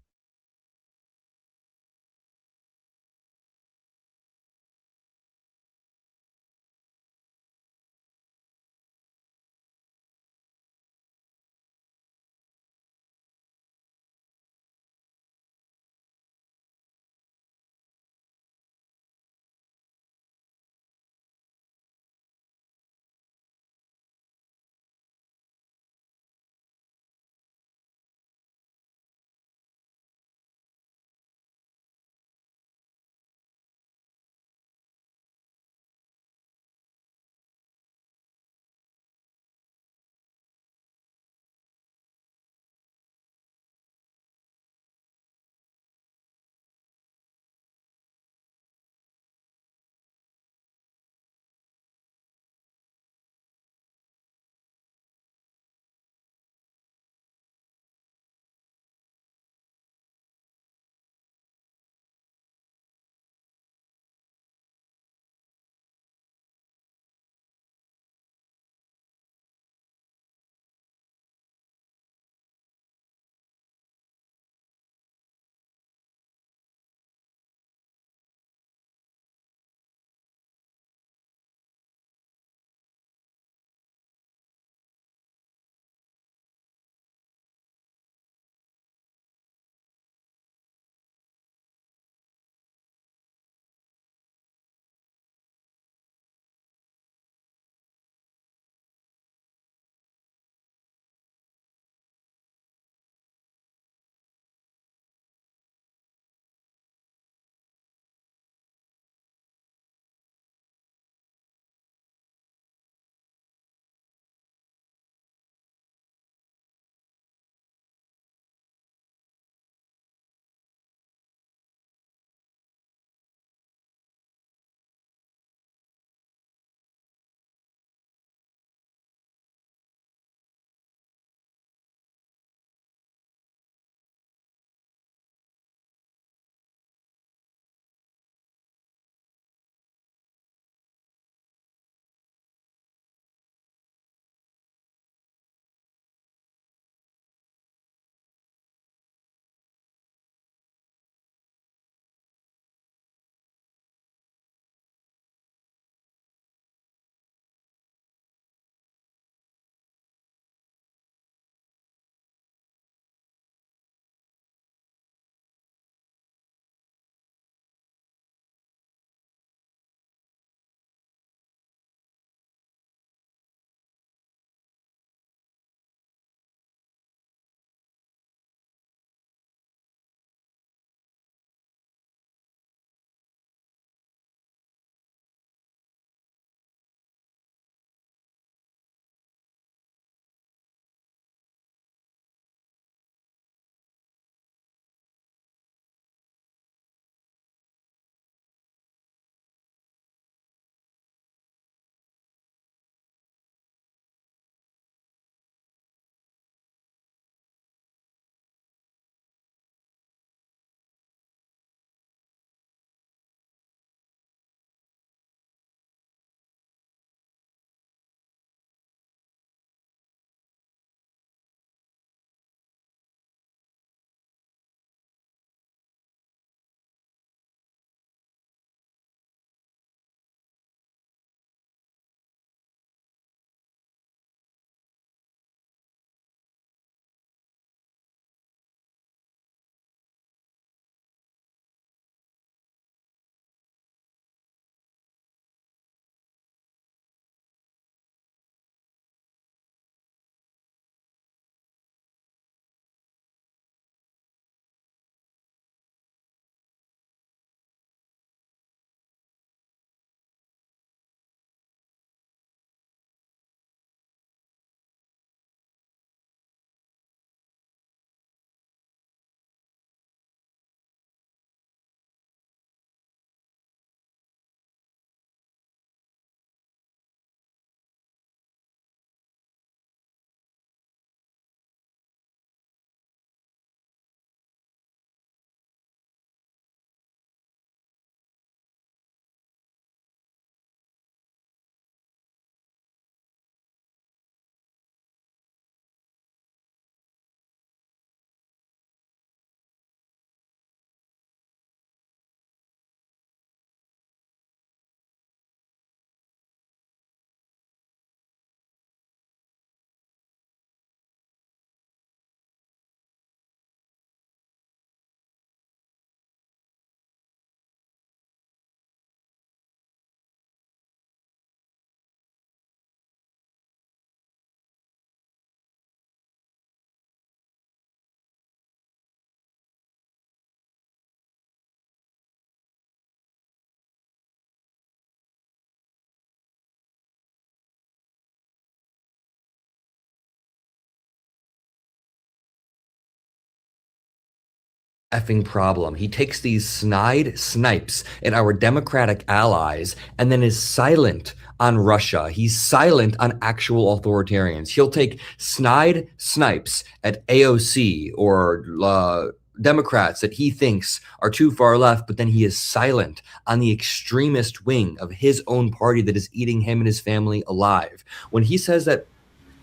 effing problem. He takes these snide snipes at our democratic allies and then is silent on Russia. He's silent on actual authoritarians. He'll take snide snipes at AOC or Democrats that he thinks are too far left, but then he is silent on the extremist wing of his own party that is eating him and his family alive. When he says that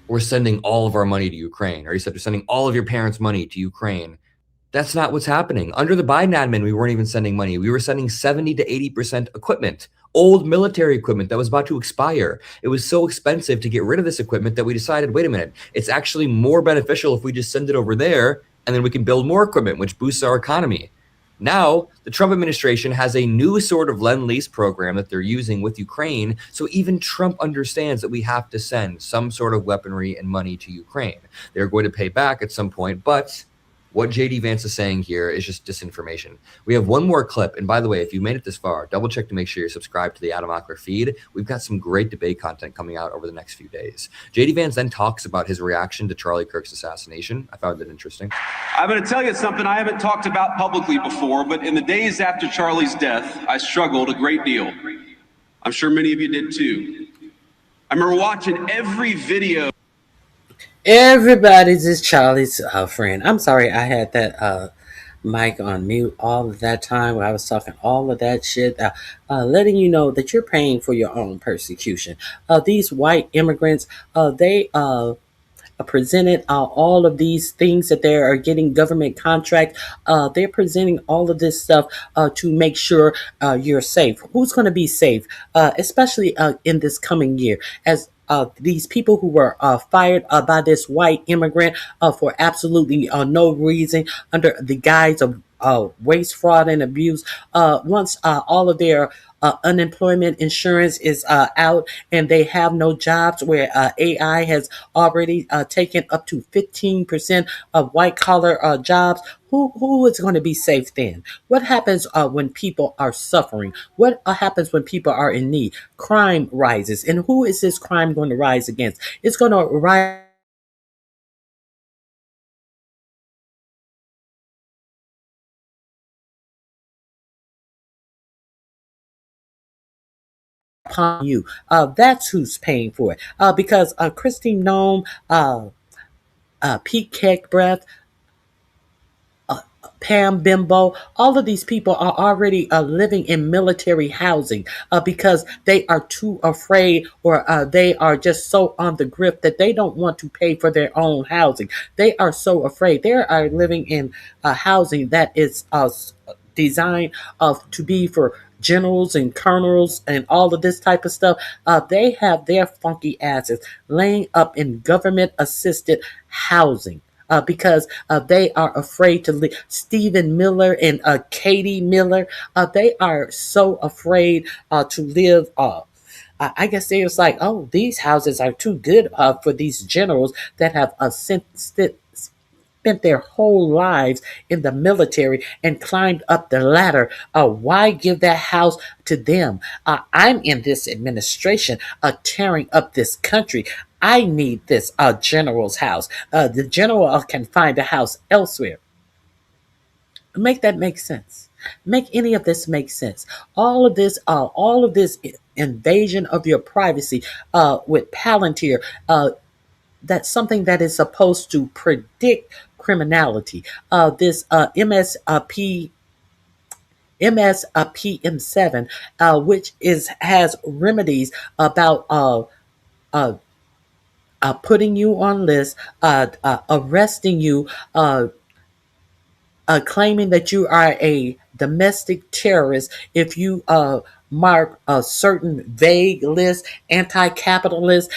we're sending all of our money to Ukraine, or he said we're sending all of your parents' money to Ukraine, that's not what's happening. Under the Biden admin, we weren't even sending money. We were sending 70 to 80% equipment, old military equipment that was about to expire. It was so expensive to get rid of this equipment that we decided, wait a minute, it's actually more beneficial if we just send it over there and then we can build more equipment, which boosts our economy. Now, the Trump administration has a new sort of lend-lease program that they're using with Ukraine, so even Trump understands that we have to send some sort of weaponry and money to Ukraine. They're going to pay back at some point, but what JD Vance is saying here is just disinformation. We have one more clip. And by the way, if you made it this far, double check to make sure you're subscribed to the Adam Ockler feed. We've got some great debate content coming out over the next few days. JD Vance then talks about his reaction to Charlie Kirk's assassination. I found it interesting. I'm going to tell you something I haven't talked about publicly before, but in the days after Charlie's death, I struggled a great deal. I'm sure many of you did too. I remember watching every video. Everybody's is Charlie's friend. I'm sorry I had that mic on mute all of that time where I was talking all of that shit, letting you know that you're paying for your own persecution. These white immigrants, they presented all of these things that they are getting government contract. They're presenting all of this stuff to make sure you're safe. Who's going to be safe, especially in this coming year, as these people who were fired by this white immigrant for absolutely no reason under the guise of waste, fraud, and abuse. Once all of their unemployment insurance is out and they have no jobs, where AI has already taken up to 15% of white collar jobs, who is going to be safe then? What happens when people are suffering? What happens when people are in need? Crime rises. And who is this crime going to rise against? It's going to rise upon you. That's who's paying for it. Because Christine Nome, Pete Keckbreath, Pam Bimbo, all of these people are already living in military housing because they are too afraid, or they are just so on the grip that they don't want to pay for their own housing. They are so afraid. They are living in housing that is designed to be for generals and colonels and all of this type of stuff. They have their funky asses laying up in government assisted housing. Because they are afraid to leave. Stephen Miller and Katie Miller, they are so afraid to live. I guess they was like, oh, these houses are too good for these generals that have spent their whole lives in the military and climbed up the ladder. Why give that house to them? I'm in this administration tearing up this country. I need this general's house. The general can find a house elsewhere. Make that make sense. Make any of this make sense. All of this invasion of your privacy with Palantir, that's something that is supposed to predict criminality. This MSPM7, which has remedies about putting you on lists, arresting you, claiming that you are a domestic terrorist if you mark a certain vague list, anti-capitalist,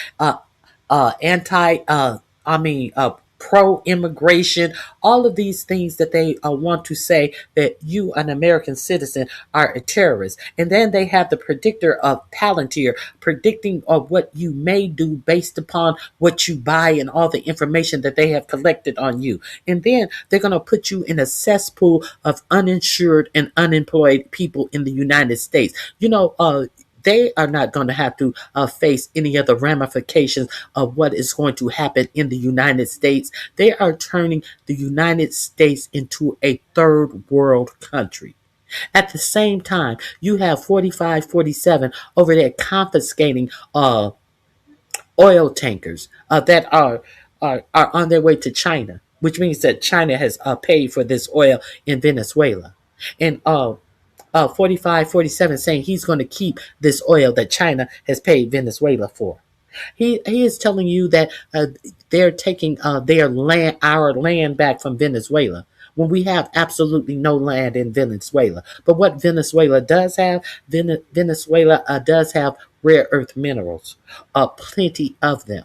pro-immigration, all of these things that they want to say that you, an American citizen, are a terrorist. And then they have the predictor of Palantir predicting of what you may do based upon what you buy and all the information that they have collected on you. And then they're going to put you in a cesspool of uninsured and unemployed people in the United States. They are not going to have to face any of the ramifications of what is going to happen in the United States. They are turning the United States into a third world country. At the same time, you have 45, 47 over there confiscating oil tankers that are on their way to China, which means that China has paid for this oil in Venezuela. And 45, 47 saying he's going to keep this oil that China has paid Venezuela for. He is telling you that they're taking our land back from Venezuela when we have absolutely no land in Venezuela. But what Venezuela does have, Venezuela does have rare earth minerals, plenty of them.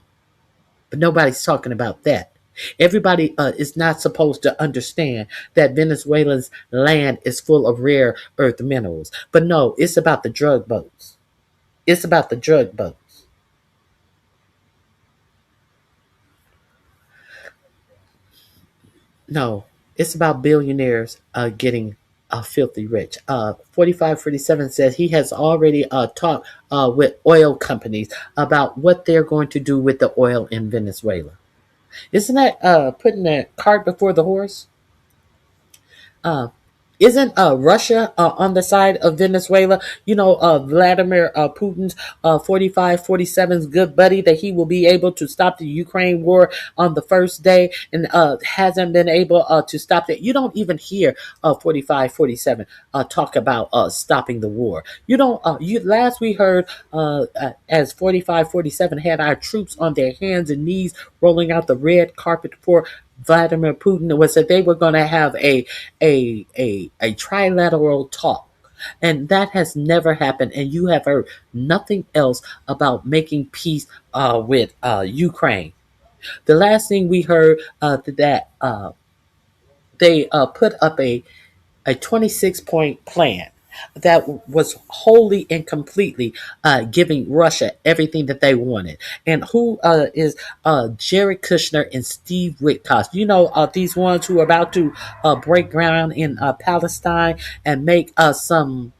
But nobody's talking about that. Everybody is not supposed to understand that Venezuela's land is full of rare earth minerals. But no, it's about the drug boats. It's about the drug boats. No, it's about billionaires getting filthy rich. 4547 says he has already talked with oil companies about what they're going to do with the oil in Venezuela. Isn't that putting the cart before the horse? Uh, isn't Russia on the side of Venezuela? You know, Vladimir Putin's 45, 47's good buddy that he will be able to stop the Ukraine war on the first day and hasn't been able to stop it. You don't even hear 45, 47 talk about stopping the war. You don't. Last we heard as 45, 47 had our troops on their hands and knees rolling out the red carpet for Vladimir Putin was that they were going to have a trilateral talk. And that has never happened. And you have heard nothing else about making peace with Ukraine. The last thing we heard that they put up a 26-point plan that was wholly and completely giving Russia everything that they wanted. And who is Jared Kushner and Steve Witkoff? You know, these ones who are about to break ground in Palestine and make some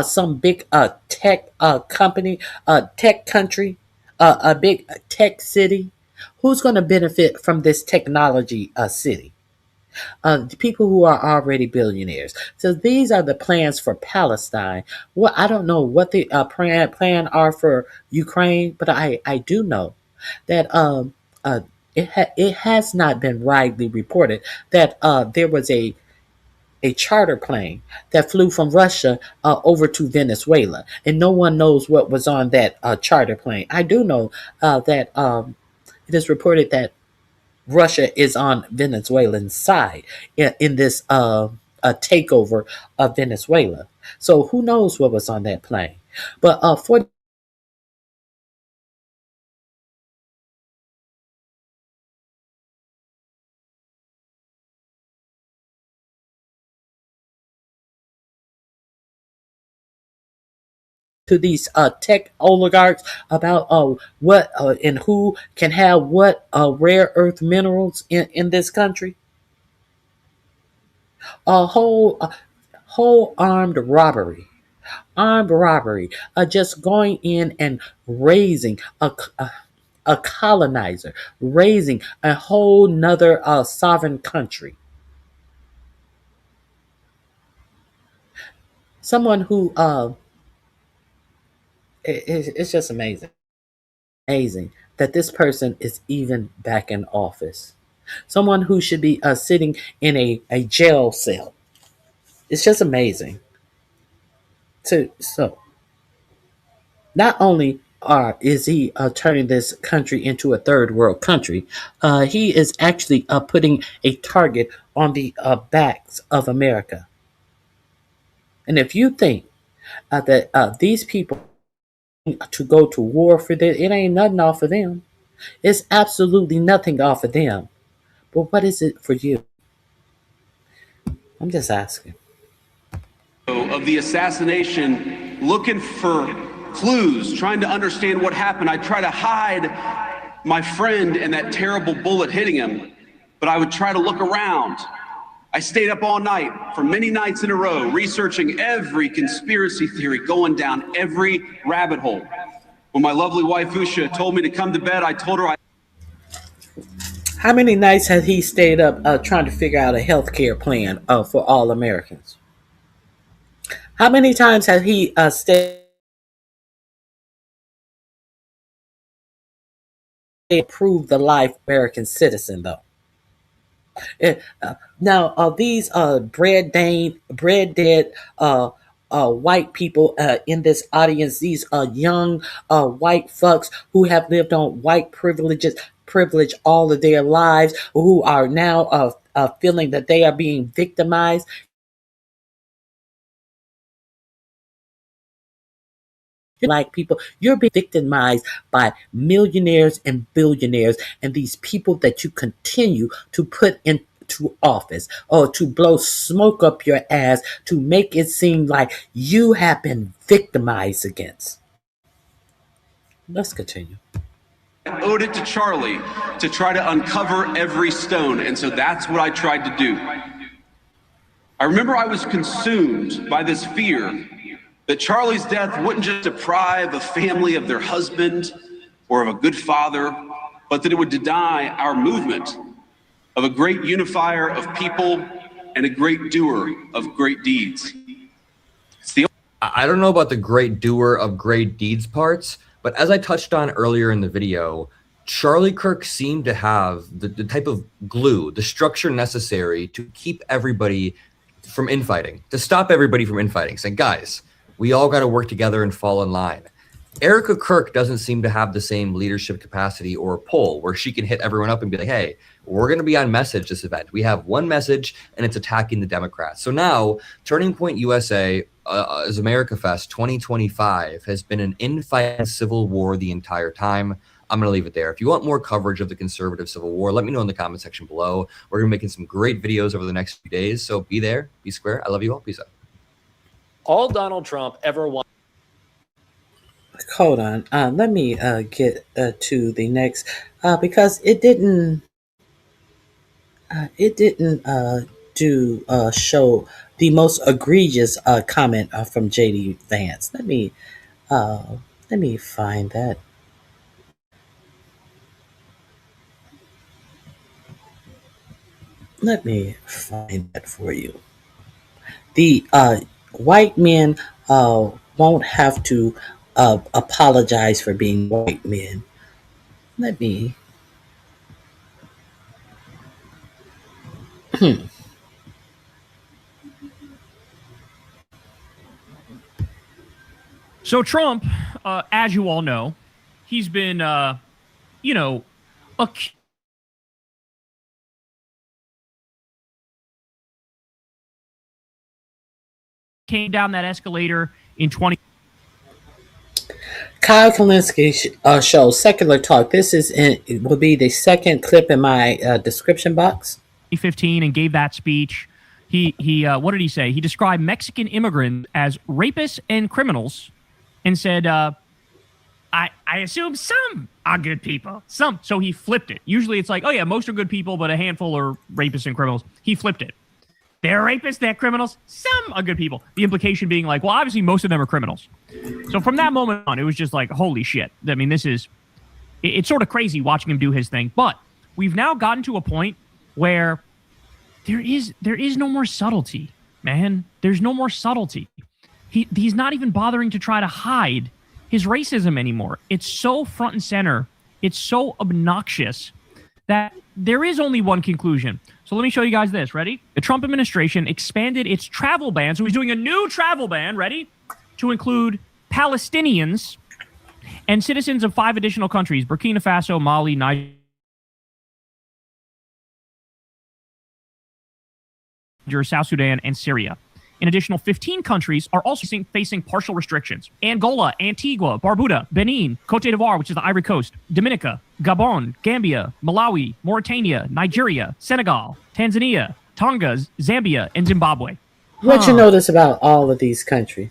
some big tech company, tech country, a big tech city. Who's going to benefit from this technology city? The people who are already billionaires. So these are the plans for Palestine. Well, I don't know what the plan are for Ukraine, but I do know that it has not been widely reported that there was a charter plane that flew from Russia over to Venezuela, and no one knows what was on that charter plane. I do know that it is reported that Russia is on Venezuelan side in this takeover of Venezuela. So who knows what was on that plane? But for to these tech oligarchs about what and who can have what rare earth minerals in this country, a whole armed robbery, just going in and raising a colonizer, raising a whole nother sovereign country. Someone who it's just amazing, amazing that this person is even back in office. Someone who should be sitting in a jail cell. It's just amazing. So not only is he turning this country into a third world country, he is actually putting a target on the backs of America. And if you think that these people to go to war for this, it ain't nothing off of them. It's absolutely nothing off of them. But what is it for you? I'm just asking. Of the assassination, looking for clues, trying to understand what happened. I try to hide my friend and that terrible bullet hitting him, but I would try to look around. I stayed up all night for many nights in a row, researching every conspiracy theory, going down every rabbit hole. When my lovely wife, Usha, told me to come to bed, I told her How many nights has he stayed up trying to figure out a health care plan for all Americans? How many times has he stayed to prove the life American citizen, though? Now, these bread dead white people in this audience, these young white fucks who have lived on white privilege all of their lives, who are now feeling that they are being victimized. Black people, you're being victimized by millionaires and billionaires and these people that you continue to put into office or to blow smoke up your ass to make it seem like you have been victimized against. Let's continue. I owed it to Charlie to try to uncover every stone, and so that's what I tried to do. I remember I was consumed by this fear that Charlie's death wouldn't just deprive a family of their husband or of a good father, but that it would deny our movement of a great unifier of people and a great doer of great deeds. I don't know about the great doer of great deeds parts, but as I touched on earlier in the video, Charlie Kirk seemed to have the type of glue, the structure necessary to keep everybody from infighting, to stop everybody from infighting, saying, guys, we all got to work together and fall in line. Erica Kirk doesn't seem to have the same leadership capacity or pull where she can hit everyone up and be like, hey, we're going to be on message this event. We have one message and it's attacking the Democrats. So now Turning Point USA as America Fest 2025 has been an infighting civil war the entire time. I'm going to leave it there. If you want more coverage of the conservative civil war, let me know in the comment section below. We're going to be making some great videos over the next few days. So be there, be square. I love you all. Peace out. All Donald Trump ever wanted. Hold on. Let me get to the next because it didn't do show the most egregious comment from JD Vance. Let me find that. Let me find that for you. The white men won't have to apologize for being white men. Let me. So Trump, as you all know, he's been, came down that escalator in 20. Kyle Kalinske show Secular Talk. This will be the second clip in my description box. 2015 and gave that speech. He what did he say? He described Mexican immigrants as rapists and criminals, and said, "I assume some are good people. Some." So he flipped it. Usually it's like, oh yeah, most are good people, but a handful are rapists and criminals. He flipped it. They're rapists, they're criminals, some are good people. The implication being like, well, obviously most of them are criminals. So from that moment on, it was just like, holy shit. I mean, it's sort of crazy watching him do his thing. But we've now gotten to a point where there is no more subtlety, man. There's no more subtlety. He's not even bothering to try to hide his racism anymore. It's so front and center. It's so obnoxious that there is only one conclusion. So let me show you guys this. Ready? The Trump administration expanded its travel ban. So he's doing a new travel ban, ready? To include Palestinians and citizens of 5 additional countries: Burkina Faso, Mali, Niger, South Sudan, and Syria. An additional 15 countries are also facing partial restrictions: Angola, Antigua, Barbuda, Benin, Cote d'Ivoire, which is the Ivory Coast, Dominica, Gabon, Gambia, Malawi, Mauritania, Nigeria, Senegal, Tanzania, Tonga, Zambia, and Zimbabwe. What you notice about all of these countries?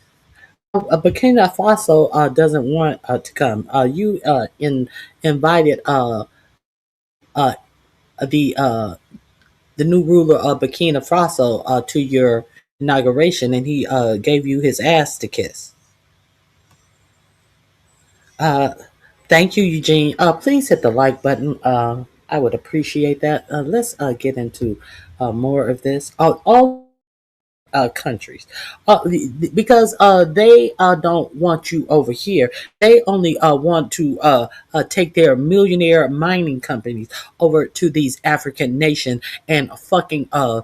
Burkina Faso doesn't want to come. You invited the the new ruler of Burkina Faso to your inauguration, and he gave you his ass to kiss. Uh, Thank you, Eugene. Please hit the like button. I would appreciate that. Let's get into more of this. All countries, because they don't want you over here. They only want to take their millionaire mining companies over to these African nations and fucking uh,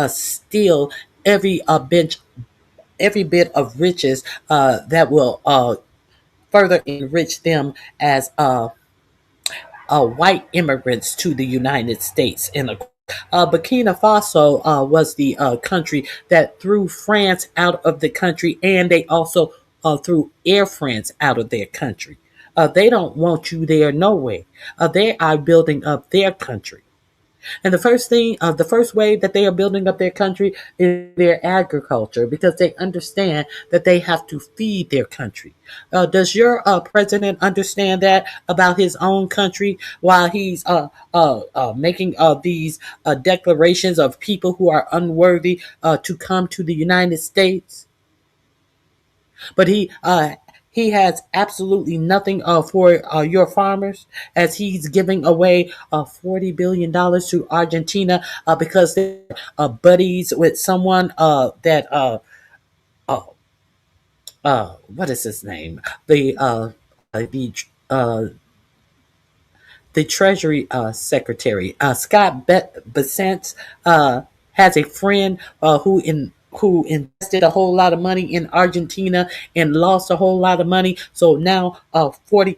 steal every bench, every bit of riches that will further enrich them as white immigrants to the United States. And Burkina Faso was the country that threw France out of the country, and they also threw Air France out of their country. They don't want you there, no way. They are building up their country. And the first way that they are building up their country is their agriculture, because they understand that they have to feed their country. Does your president understand that about his own country while he's making these declarations of people who are unworthy to come to the United States? But he has absolutely nothing for your farmers, as he's giving away $40 billion to Argentina because they're buddies with someone that uh, what is his name? The uh, the Treasury Secretary Scott Bessent has a friend who invested a whole lot of money in Argentina and lost a whole lot of money. So now $40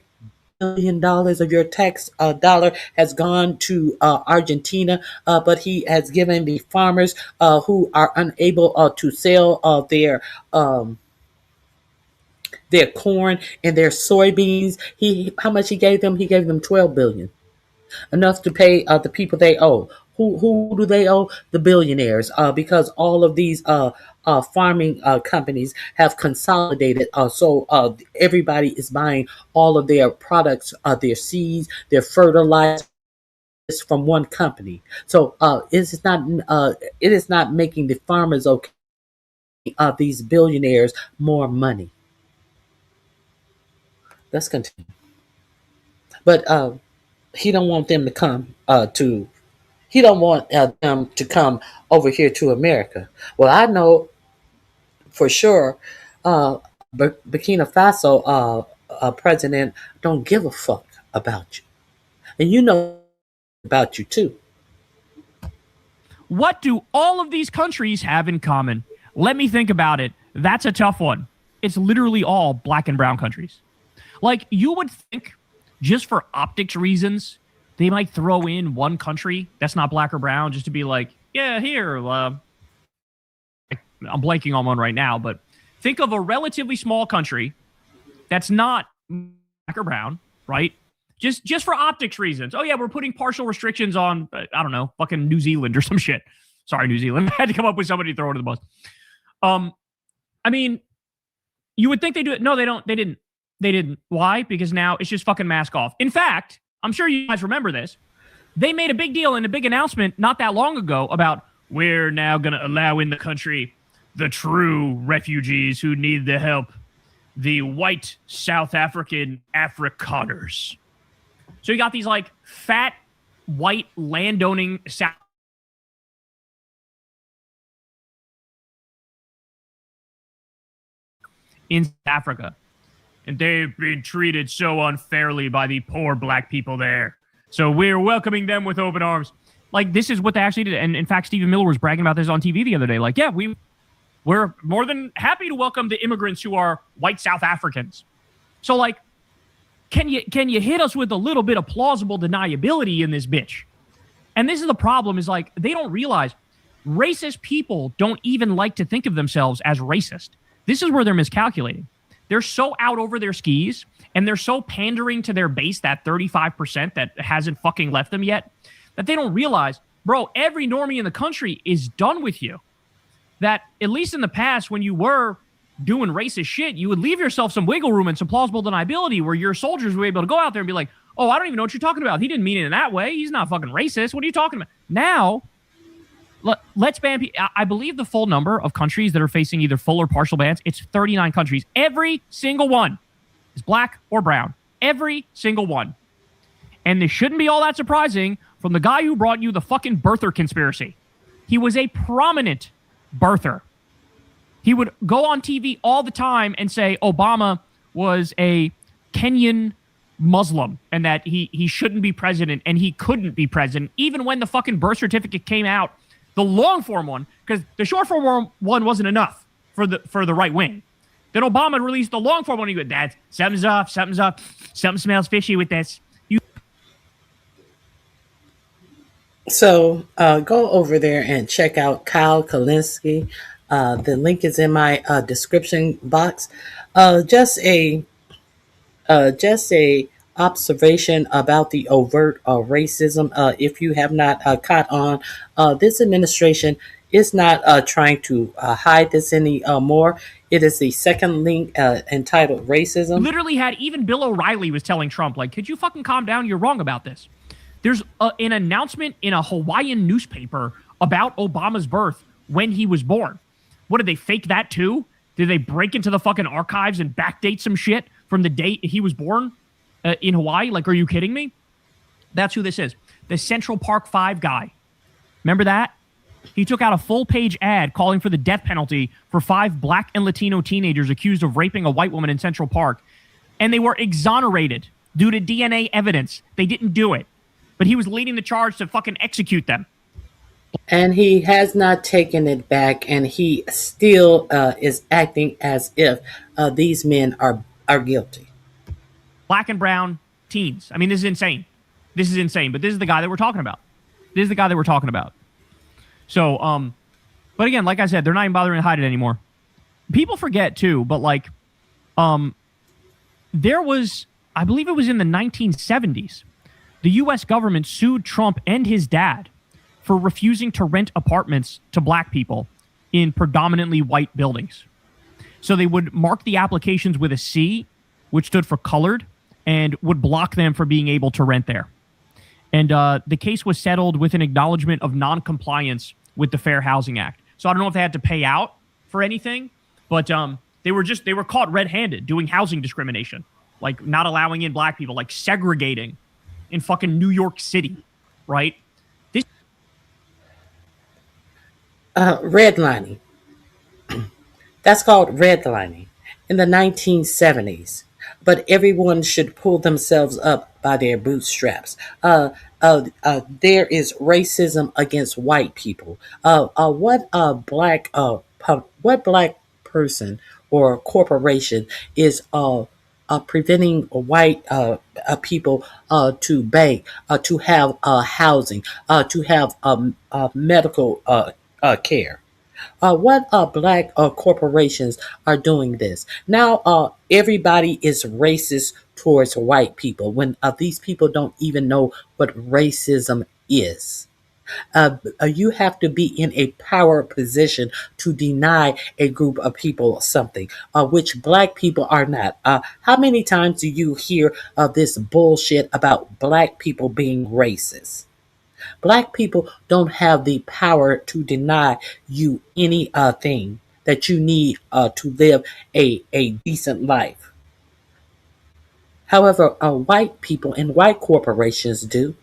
billion of your tax dollar has gone to Argentina, but he has given the farmers who are unable to sell their corn and their soybeans. How much he gave them? He gave them 12 billion, enough to pay the people they owe. Who do they owe? The billionaires, because all of these farming companies have consolidated. So everybody is buying all of their products, their seeds, their fertilizer from one company. So it is not making the farmers okay. These billionaires more money. Let's continue. But he don't want them to come to. He don't want them to come over here to America. Well, I know for sure, Burkina Faso president don't give a fuck about you, and you know about you too. What do all of these countries have in common? Let me think about it. That's a tough one. It's literally all black and brown countries. Like, you would think, just for optics reasons, they might throw in one country that's not black or brown just to be like, yeah, here. I'm blanking on one right now, but think of a relatively small country that's not black or brown, right? Just for optics reasons. Oh, yeah, we're putting partial restrictions on, I don't know, fucking New Zealand or some shit. Sorry, New Zealand. I had to come up with somebody to throw under the bus. I mean, you would think they do it. No, they don't. They didn't. Why? Because now it's just fucking mask off. In fact, I'm sure you guys remember this. They made a big deal and a big announcement not that long ago about we're now going to allow in the country the true refugees who need the help, the white South African Afrikaners. So you got these like fat, white, landowning South in South Africa. And they've been treated so unfairly by the poor black people there. So we're welcoming them with open arms. Like, this is what they actually did. And in fact, Stephen Miller was bragging about this on TV the other day. Like, yeah, we're more than happy to welcome the immigrants who are white South Africans. So, like, can you hit us with a little bit of plausible deniability in this bitch? And this is the problem, is like, they don't realize racist people don't even like to think of themselves as racist. This is where they're miscalculating. They're so out over their skis, and they're so pandering to their base, that 35% that hasn't fucking left them yet, that they don't realize, bro, every normie in the country is done with you. That, at least in the past, when you were doing racist shit, you would leave yourself some wiggle room and some plausible deniability where your soldiers were able to go out there and be like, Oh, I don't even know what you're talking about. He didn't mean it in that way. He's not fucking racist. What are you talking about? Now, let's ban people. I believe the full number of countries that are facing either full or partial bans, it's 39 countries. Every single one is black or brown. Every single one. And this shouldn't be all that surprising from the guy who brought you the fucking birther conspiracy. He was a prominent birther. He would go on TV all the time and say Obama was a Kenyan Muslim and that he shouldn't be president and he couldn't be president, even when the fucking birth certificate came out, the long form one, because the short form one wasn't enough for the right wing. Then Obama released the long form one. He go, Dad, something's off, something smells fishy with this. So go over there and check out Kyle Kalinske. The link is in my description box. Just a observation about the overt racism. If you have not caught on, this administration is not trying to hide this anymore. It is the second link entitled Racism. Literally had even Bill O'Reilly was telling Trump, like, could you fucking calm down? You're wrong about this. There's an announcement in a Hawaiian newspaper about Obama's birth when he was born. What, did they fake that too? Did they break into the fucking archives and backdate some shit from the date he was born in Hawaii? Like, are you kidding me? That's who this is. The Central Park 5 guy. Remember that? He took out a full-page ad calling for the death penalty for 5 black and Latino teenagers accused of raping a white woman in Central Park. And they were exonerated due to DNA evidence. They didn't do it. But he was leading the charge to fucking execute them. And he has not taken it back, and he still is acting as if these men are guilty. Black and brown teens. I mean, this is insane. This is insane. But this is the guy that we're talking about. This is the guy that we're talking about. So, but again, like I said, they're not even bothering to hide it anymore. People forget too, but like, there was, I believe it was in the 1970s, the U.S. government sued Trump and his dad for refusing to rent apartments to black people in predominantly white buildings. So they would mark the applications with a C, which stood for colored, and would block them from being able to rent there. And the case was settled with an acknowledgement of non-compliance with the Fair Housing Act. So I don't know if they had to pay out for anything, but they were caught red-handed doing housing discrimination, like not allowing in black people, like segregating in fucking New York City, right? This Redlining. That's called redlining in the 1970s. But everyone should pull themselves up by their bootstraps. There is racism against white people. What black person or corporation is preventing white people to bank, to have housing, to have medical care? What black corporations are doing this? Now everybody is racist towards white people when these people don't even know what racism is. You have to be in a power position to deny a group of people something, which black people are not. How many times do you hear this bullshit about black people being racist? Black people don't have the power to deny you anything that you need to live a decent life. However, white people and white corporations do.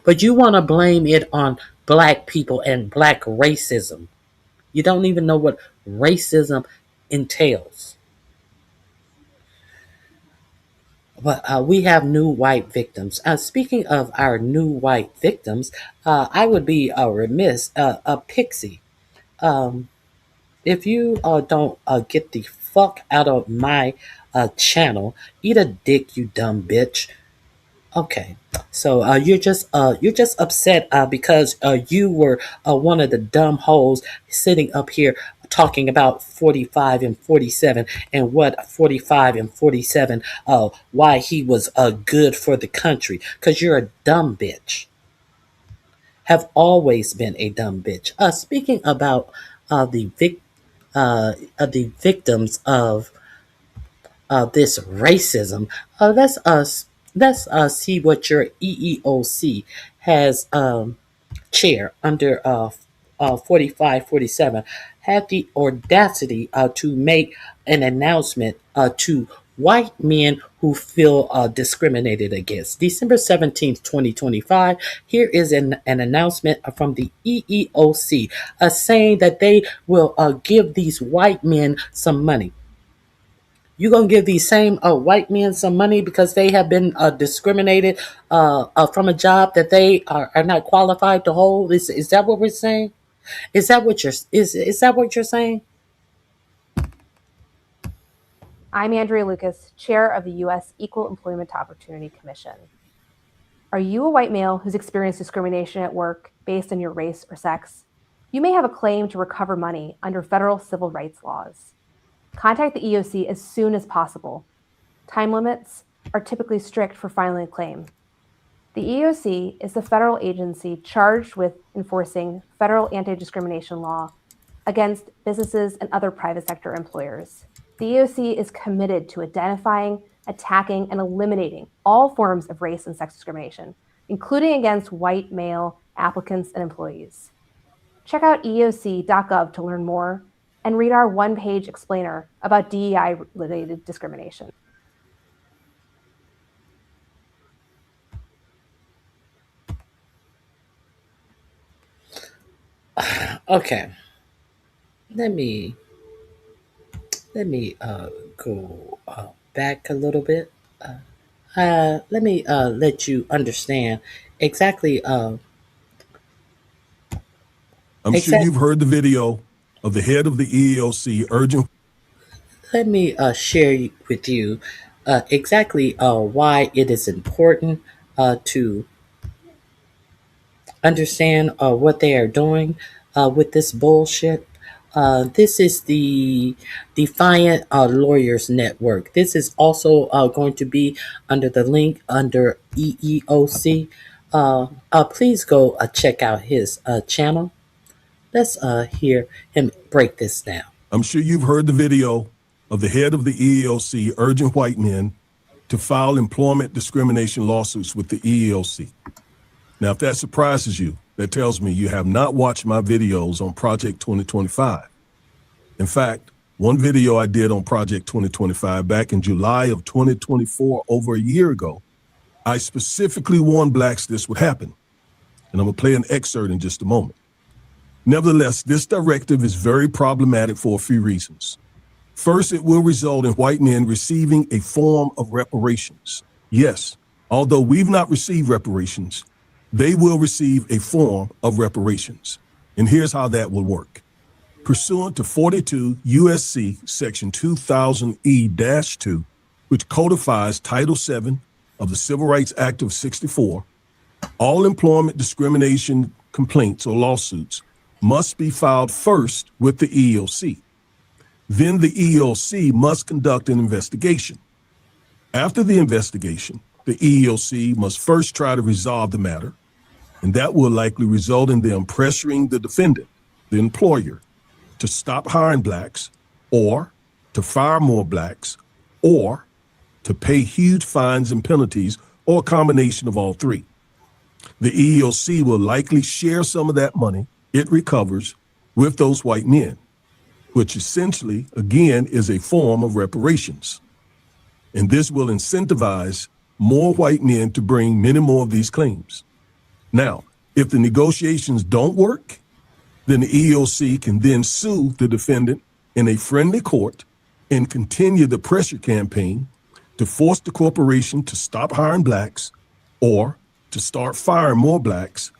But you want to blame it on black people and black racism. You don't even know what racism entails. But we have new white victims. Speaking of our new white victims, I would be remiss, Pixie. If you don't get the fuck out of my channel, eat a dick, you dumb bitch. Okay, so you're just upset because you were one of the dumb hoes sitting up here talking about 45 and 47 and what 45 and 47 why he was good for the country, because you're a dumb bitch. Have always been a dumb bitch. Speaking about the victims of this racism, let's Let's see what your EEOC has chair under 4547 had the audacity to make an announcement to white men who feel discriminated against. December 17th, 2025, here is an announcement from the EEOC saying that they will give these white men some money. You gonna give these same white men some money because they have been discriminated from a job that they are not qualified to hold? Is that what we're saying? Is that what you're saying? I'm Andrea Lucas, chair of the U.S. Equal Employment Opportunity Commission. Are you a white male who's experienced discrimination at work based on your race or sex? You may have a claim to recover money under federal civil rights laws. Contact the EEOC as soon as possible. Time limits are typically strict for filing a claim. The EEOC is the federal agency charged with enforcing federal anti-discrimination law against businesses and other private sector employers. The EEOC is committed to identifying, attacking, and eliminating all forms of race and sex discrimination, including against white male applicants and employees. Check out eeoc.gov to learn more and read our one-page explainer about DEI-related discrimination. Okay. Let me go back a little bit. Let me let you understand exactly. I'm sure you've heard the video of the head of the EEOC urging. Let me share with you exactly why it is important to understand what they are doing with this bullshit. This is the Defiant Lawyers Network. This is also going to be under the link under EEOC. Please go check out his channel. Let's hear him break this down. I'm sure you've heard the video of the head of the EEOC urging white men to file employment discrimination lawsuits with the EEOC. Now, if that surprises you, that tells me you have not watched my videos on Project 2025. In fact, one video I did on Project 2025 back in July of 2024, over a year ago, I specifically warned blacks this would happen. And I'm gonna play an excerpt in just a moment. Nevertheless, this directive is very problematic for a few reasons. First, it will result in white men receiving a form of reparations. Yes, although we've not received reparations, they will receive a form of reparations. And here's how that will work. Pursuant to 42 U.S.C. Section 2000E-2, which codifies Title VII of the Civil Rights Act of 64, all employment discrimination complaints or lawsuits must be filed first with the EEOC. Then the EEOC must conduct an investigation. After the investigation, the EEOC must first try to resolve the matter, and that will likely result in them pressuring the defendant, the employer, to stop hiring blacks, or to fire more blacks, or to pay huge fines and penalties, or a combination of all three. The EEOC will likely share some of that money it recovers with those white men, which essentially, again, is a form of reparations. And this will incentivize more white men to bring many more of these claims. Now, if the negotiations don't work, then the EEOC can then sue the defendant in a friendly court and continue the pressure campaign to force the corporation to stop hiring blacks, or to start firing more blacks,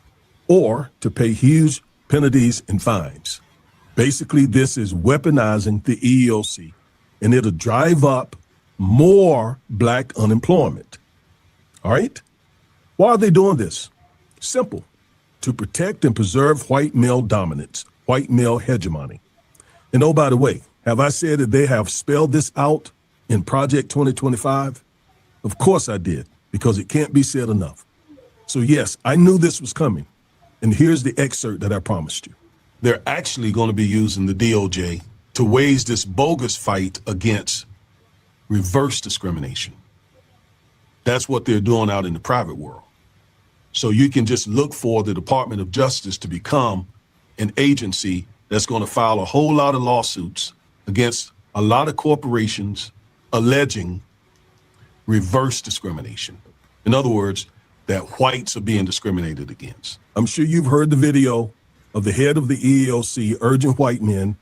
or to pay huge penalties and fines. Basically, this is weaponizing the EEOC, and it'll drive up more black unemployment. All right? Why are they doing this? Simple. To protect and preserve white male dominance, white male hegemony. And oh, by the way, have I said that they have spelled this out in Project 2025? Of course I did, because it can't be said enough. So yes, I knew this was coming. And here's the excerpt that I promised you. They're actually going to be using the DOJ to wage this bogus fight against reverse discrimination. That's what they're doing out in the private world. So you can just look for the Department of Justice to become an agency that's going to file a whole lot of lawsuits against a lot of corporations alleging reverse discrimination. In other words, that whites are being discriminated against. I'm sure you've heard the video of the head of the EEOC urging white men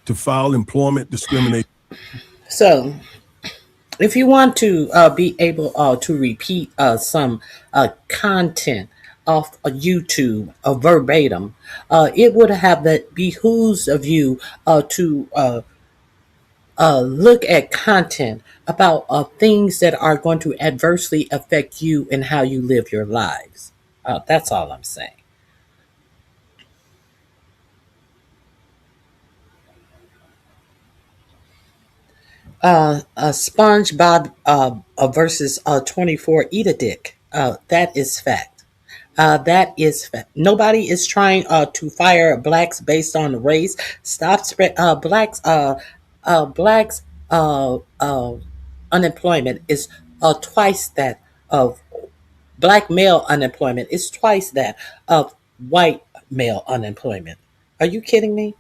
to file employment discrimination. So, if you want to be able to repeat some content off of YouTube verbatim, it would have that behooves of you to look at content about things that are going to adversely affect you and how you live your lives. That's all I'm saying. SpongeBob versus 24 Eat a Dick. That is fact. That is fact. Nobody is trying to fire blacks based on race. Stop spread blacks unemployment is twice that of black male unemployment is twice that of white male unemployment. Are you kidding me?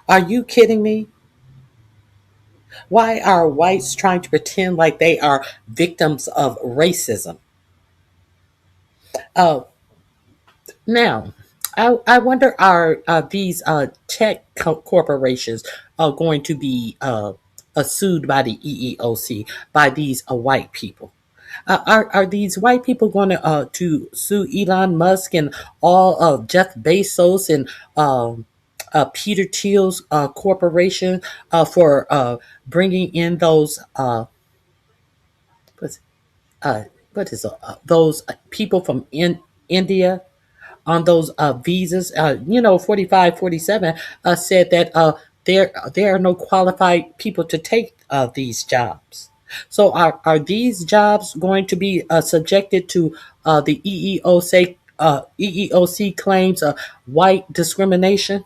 Are you kidding me? Why are whites trying to pretend like they are victims of racism? Uh, Now, I wonder are these tech corporations going to be sued by the EEOC by these white people? Are these white people going to sue Elon Musk and all of Jeff Bezos and Peter Thiel's corporation for bringing in those what's, what is those people from India on those visas? 45, 47 said that there are no qualified people to take these jobs. So are these jobs going to be subjected to the EEOC claims of white discrimination?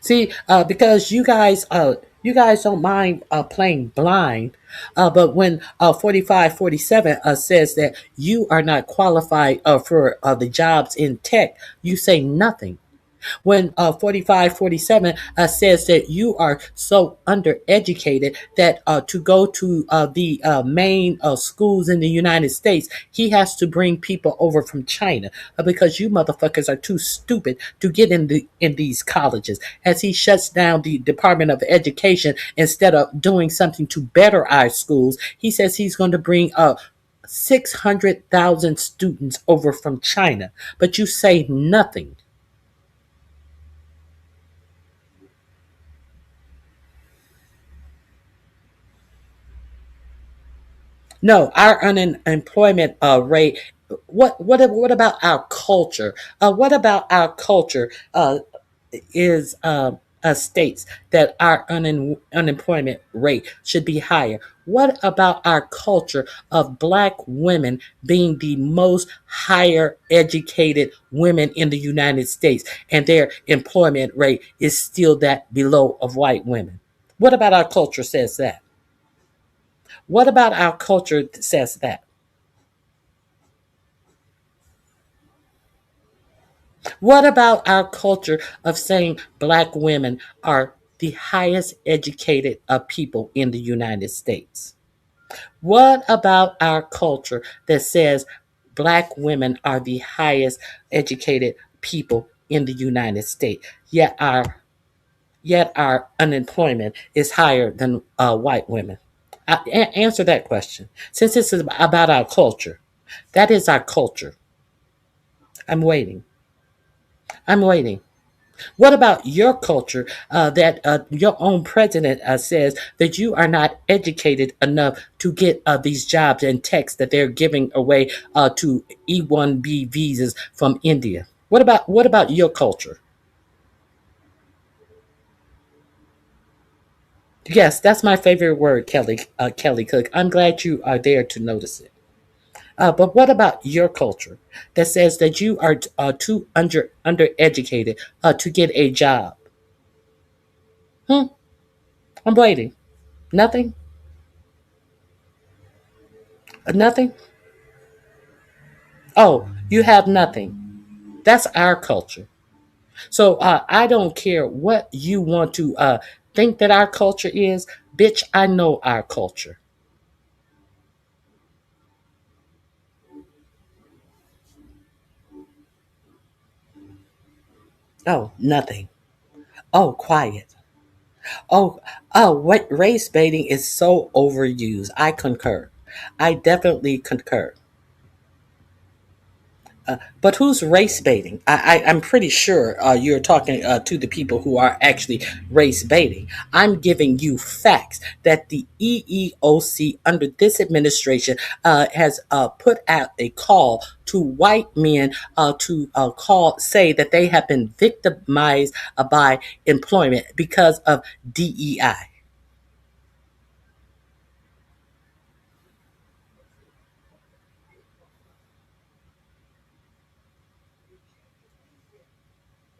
See, because you guys don't mind playing blind, but when 45, 47 says that you are not qualified for the jobs in tech, you say nothing. When 45, 47 says that you are so undereducated that to go to the main schools in the United States, he has to bring people over from China because you motherfuckers are too stupid to get in these colleges. As he shuts down the Department of Education instead of doing something to better our schools, he says he's going to bring 600,000 students over from China, but you say nothing. No, our unemployment rate. What about our culture? What about our culture? Is states that our unemployment rate should be higher. What about our culture of black women being the most higher educated women in the United States, and their employment rate is still that below of white women? What about our culture says that? What about our culture says that? What about our culture of saying black women are the highest educated people in the United States? What about our culture that says black women are the highest educated people in the United States? Yet our unemployment is higher than white women. Answer that question. Since this is about our culture, that is our culture. I'm waiting. I'm waiting. What about your culture that your own president says that you are not educated enough to get these jobs and techs that they're giving away to E1B visas from India? What about your culture? Yes, that's my favorite word, Kelly Cook. I'm glad you are there to notice it. But what about your culture that says that you are too undereducated to get a job? Hmm? I'm waiting. Nothing? Nothing. Oh, you have nothing. That's our culture. So I don't care what you want to think that our culture is, bitch. I know our culture. Oh, nothing. Oh, quiet. Oh, what race baiting is so overused. I concur. I definitely concur. But who's race baiting? I'm pretty sure you're talking to the people who are actually race baiting. I'm giving you facts that the EEOC under this administration has put out a call to white men to say that they have been victimized by employment because of DEI.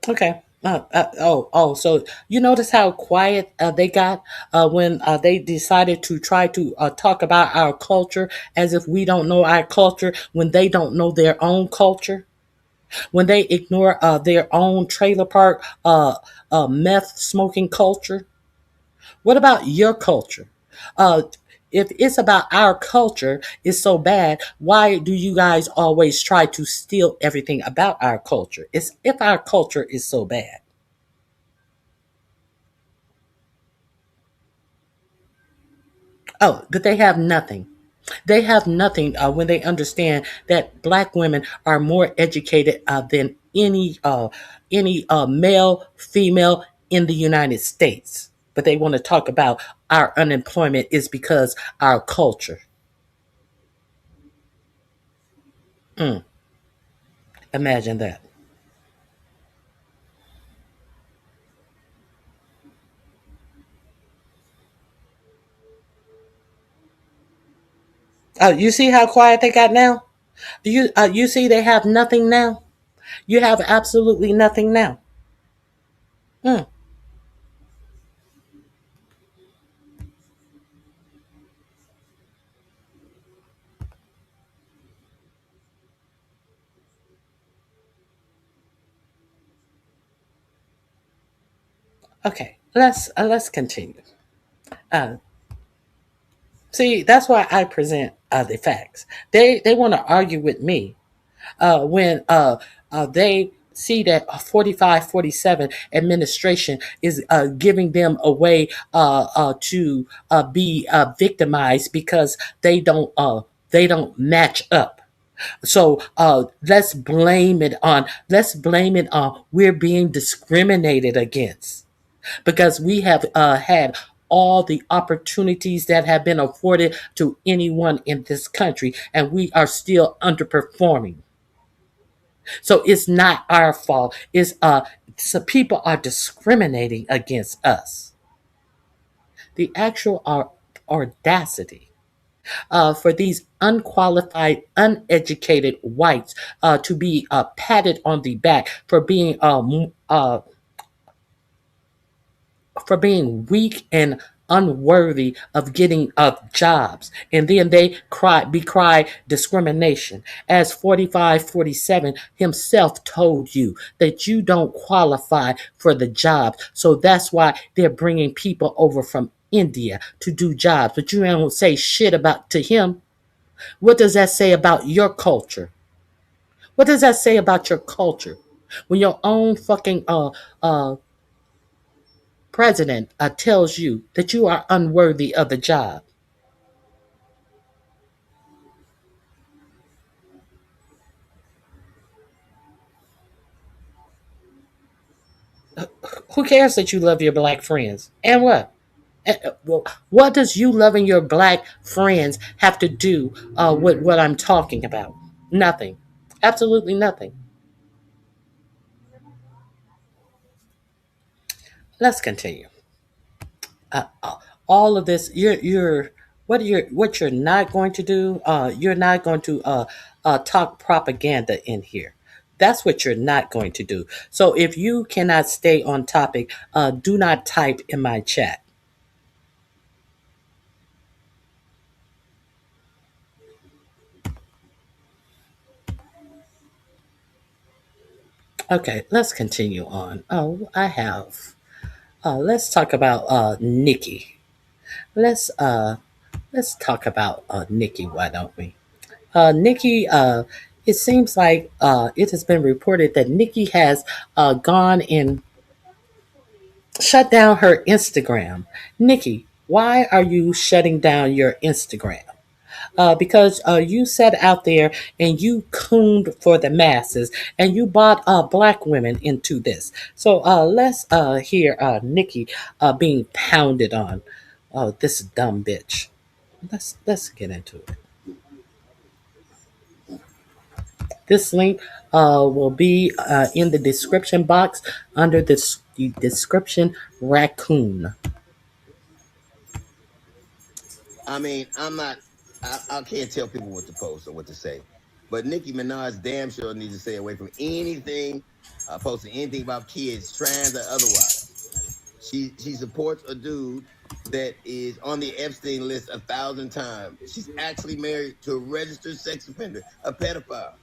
Okay. So you notice how quiet they got when they decided to try to talk about our culture as if we don't know our culture when they don't know their own culture, when they ignore their own trailer park meth smoking culture. What about your culture? Uh, if it's about our culture is so bad, why do you guys always try to steal everything about our culture? It's if our culture is so bad. Oh, but they have nothing. They have nothing when they understand that black women are more educated than any male, female in the United States. But they want to talk about our unemployment is because our culture. Mm, imagine that. You see how quiet they got now? You see they have nothing now? You have absolutely nothing now. Mm, okay, let's continue. Uh, See, that's why I present the facts. They want to argue with me when they see that 45-47 administration is giving them a way to be victimized because they don't match up. So let's blame it on we're being discriminated against because we have had all the opportunities that have been afforded to anyone in this country, and we are still underperforming. So it's not our fault. It's so people are discriminating against us. The actual audacity for these unqualified, uneducated whites to be patted on the back for being weak and unworthy of getting jobs, and then they cry discrimination as 45-47 himself told you that you don't qualify for the job, so that's why they're bringing people over from India to do jobs, but you don't say shit about to him. What does that say about your culture? What does that say about your culture when your own fucking president tells you that you are unworthy of the job? Who cares that you love your black friends? And what? Well, what does you loving your black friends have to do with what I'm talking about? Nothing. Absolutely nothing. Let's continue. All of this, what you're not going to do. You're not going to talk propaganda in here. That's what you're not going to do. So if you cannot stay on topic, do not type in my chat. Okay, let's continue on. Oh, I have. Let's talk about Nikki. Let's uh let's talk about Nikki, why don't we? Nikki, it seems like it has been reported that Nikki has gone and shut down her Instagram. Nikki, why are you shutting down your Instagram? Because you sat out there and you cooned for the masses and you bought black women into this. So let's hear Nikki being pounded on. Oh, this dumb bitch. Let's get into it. This link will be in the description box under the description raccoon. I mean, I can't tell people what to post or what to say. But Nicki Minaj damn sure needs to stay away from anything, posting anything about kids, trans or otherwise. She supports a dude that is on the Epstein list 1,000 times. She's actually married to a registered sex offender, a pedophile.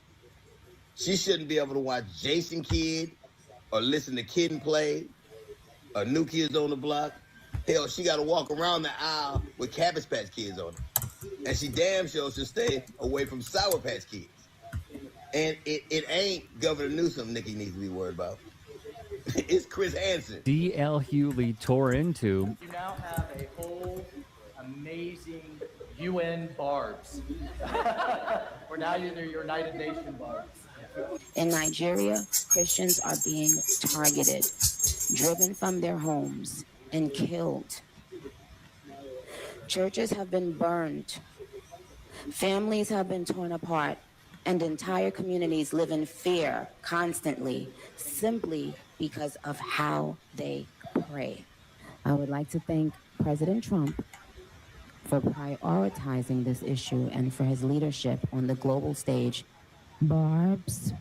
She shouldn't be able to watch Jason Kidd or listen to Kid and Play or New Kids on the Block. Hell, she got to walk around the aisle with Cabbage Patch Kids on it. And she damn sure should stay away from Sour Patch Kids. And it ain't Governor Newsom Nikki needs to be worried about. It's Chris Hansen. D.L. Hewley tore into. You now have a whole amazing UN barbs. We're now your United Nations barbs. In Nigeria, Christians are being targeted, driven from their homes, and killed. Churches have been burned. Families have been torn apart, and entire communities live in fear constantly, simply because of how they pray. I would like to thank President Trump for prioritizing this issue and for his leadership on the global stage. Barbs,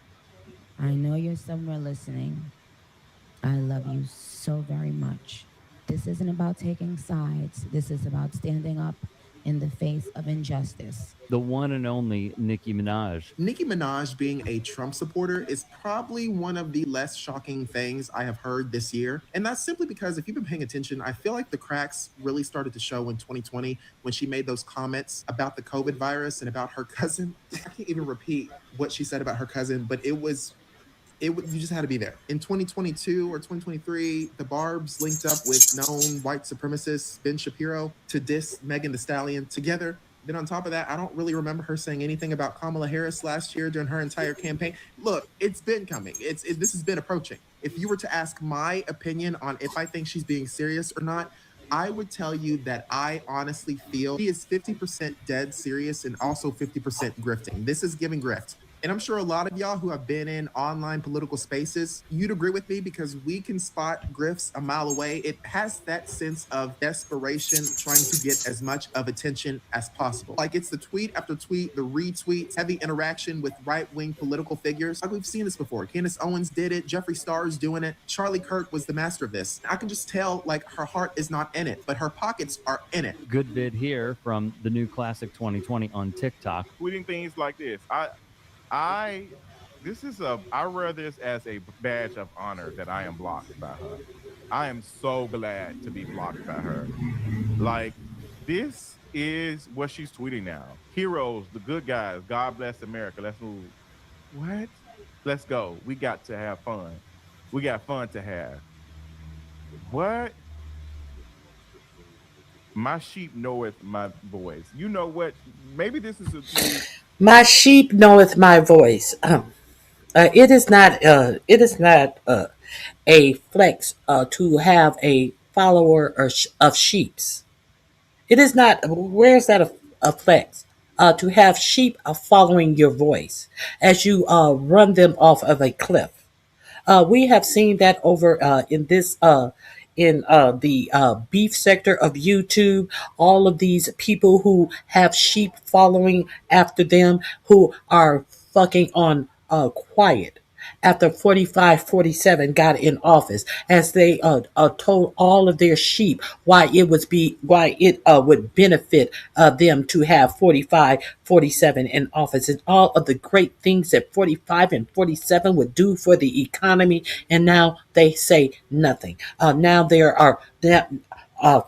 I know you're somewhere listening. I love you so very much. This isn't about taking sides. This is about standing up in the face of injustice. The one and only Nicki Minaj. Nicki Minaj being a Trump supporter is probably one of the less shocking things I have heard this year. And that's simply because if you've been paying attention, I feel like the cracks really started to show in 2020 when she made those comments about the COVID virus and about her cousin. I can't even repeat what she said about her cousin, but you just had to be there. In 2022 or 2023, the Barbs linked up with known white supremacist Ben Shapiro to diss Megan Thee Stallion together. Then on top of that, I don't really remember her saying anything about Kamala Harris last year during her entire campaign. Look, it's been coming. This has been approaching. If you were to ask my opinion on if I think she's being serious or not, I would tell you that I honestly feel she is 50% dead serious and also 50% grifting. This is giving grift. And I'm sure a lot of y'all who have been in online political spaces, you'd agree with me because we can spot grifts a mile away. It has that sense of desperation, trying to get as much of attention as possible. Like it's the tweet after tweet, the retweets, heavy interaction with right-wing political figures. Like we've seen this before. Candace Owens did it. Jeffree Star is doing it. Charlie Kirk was the master of this. I can just tell like her heart is not in it, but her pockets are in it. Good vid here from the new Classic 2020 on TikTok. Tweeting things like this. I wear this as a badge of honor that I am blocked by her. I am so glad to be blocked by her. Like, this is what she's tweeting now. Heroes, the good guys, God bless America. Let's move. What? Let's go. We got to have fun. We got fun to have. What? My sheep knoweth my voice. You know what? Maybe this is a tweet. My sheep knoweth my voice. It is not. It is not a flex to have a follower of sheeps. It is not. Where is that a flex? To have sheep following your voice as you run them off of a cliff. We have seen that over in the beef sector of YouTube. All of these people who have sheep following after them who are fucking on quiet. after 45, 47 got in office, as they told all of their sheep why it would benefit them to have 45, 47 in office, and all of the great things that 45 and 47 would do for the economy, and now they say nothing. Now there are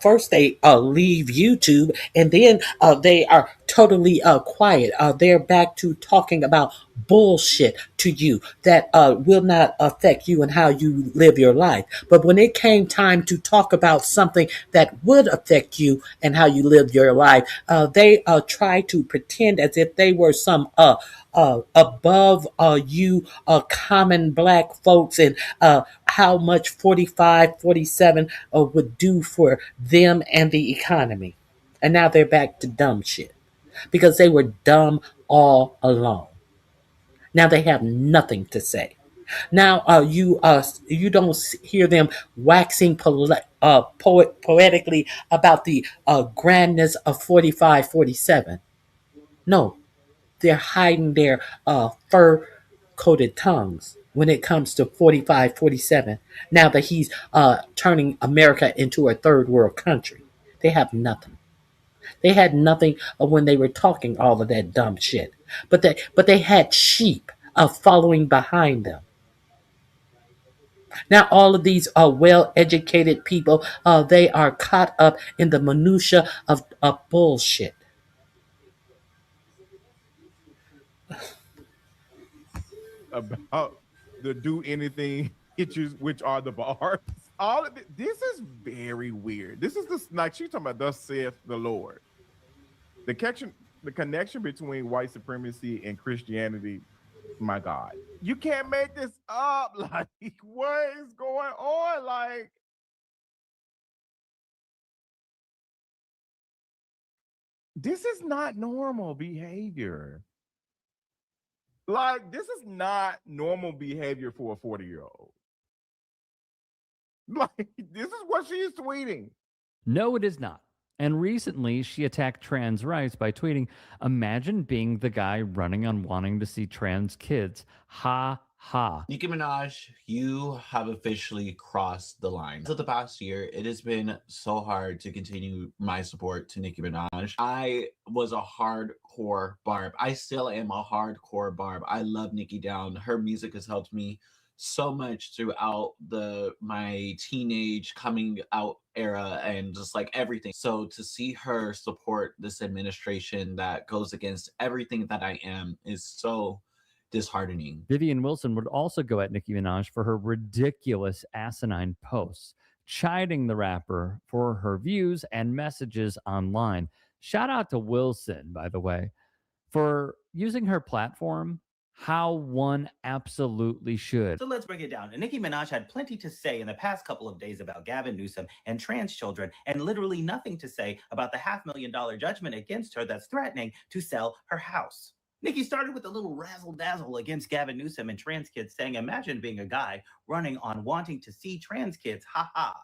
first they leave YouTube, and then they are totally quiet. They're back to talking about bullshit to you that will not affect you and how you live your life. But when it came time to talk about something that would affect you and how you live your life, they try to pretend as if they were some above you common black folks, and how much 45, 47 would do for them and the economy. And now they're back to dumb shit because they were dumb all along. Now they have nothing to say. Now you don't hear them waxing poetically about the grandness of 45, 47. No, they're hiding their fur coated tongues when it comes to 45, 47. Now that he's turning America into a third world country, they have nothing. They had nothing when they were talking all of that dumb shit. But they had sheep following behind them. Now all of these well-educated people, they are caught up in the minutia of bullshit. About the do anything hitches, which are the bars. All of it, this is very weird. This is the like she's talking about. Thus saith the Lord. The connection between white supremacy and Christianity. My God, you can't make this up. Like, what is going on? Like, this is not normal behavior. Like, this is not normal behavior for a 40-year-old. Like, this is what she's tweeting. No, it is not. And recently, she attacked trans rights by tweeting, "Imagine being the guy running on wanting to see trans kids. Ha ha." Nicki Minaj, you have officially crossed the line. So the past year, it has been so hard to continue my support to Nicki Minaj. I was a hardcore Barb. I still am a hardcore Barb. I love Nicki down. Her music has helped me so much throughout my teenage coming out era and just like everything. So to see her support this administration that goes against everything that I am is so disheartening. Vivian Wilson would also go at Nicki Minaj for her ridiculous asinine posts, chiding the rapper for her views and messages online. Shout out to Wilson, by the way, for using her platform how one absolutely should. So let's break it down. Nicki Minaj had plenty to say in the past couple of days about Gavin Newsom and trans children, and literally nothing to say about the $500,000 judgment against her that's threatening to sell her house. Nicki started with a little razzle-dazzle against Gavin Newsom and trans kids, saying, "Imagine being a guy running on wanting to see trans kids. Ha ha.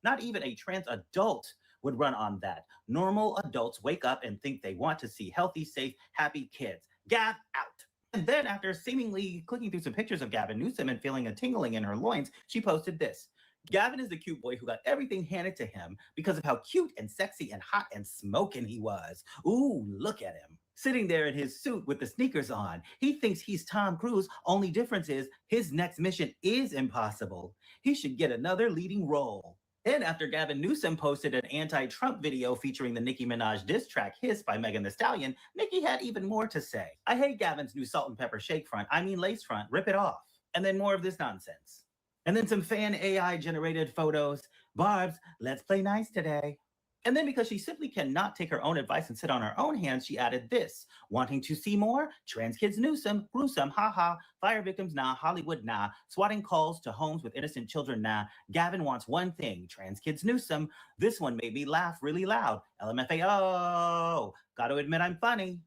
Not even a trans adult would run on that. Normal adults wake up and think they want to see healthy, safe, happy kids. Gav out." And then, after seemingly clicking through some pictures of Gavin Newsom and feeling a tingling in her loins, she posted this. "Gavin is the cute boy who got everything handed to him because of how cute and sexy and hot and smoking he was. Ooh, look at him. Sitting there in his suit with the sneakers on. He thinks he's Tom Cruise. Only difference is his next mission is impossible. He should get another leading role." Then, after Gavin Newsom posted an anti-Trump video featuring the Nicki Minaj diss track Hiss by Megan Thee Stallion, Nicki had even more to say. "I hate Gavin's new salt and pepper shake front. I mean lace front. Rip it off." And then more of this nonsense. And then some fan AI generated photos. "Barbs, let's play nice today." And then, because she simply cannot take her own advice and sit on her own hands, she added this. "Wanting to see more? Trans kids Newsom, gruesome, haha. Fire victims, nah. Hollywood, nah. Swatting calls to homes with innocent children, nah. Gavin wants one thing, trans kids Newsom. This one made me laugh really loud. LMFAO. Gotta admit I'm funny."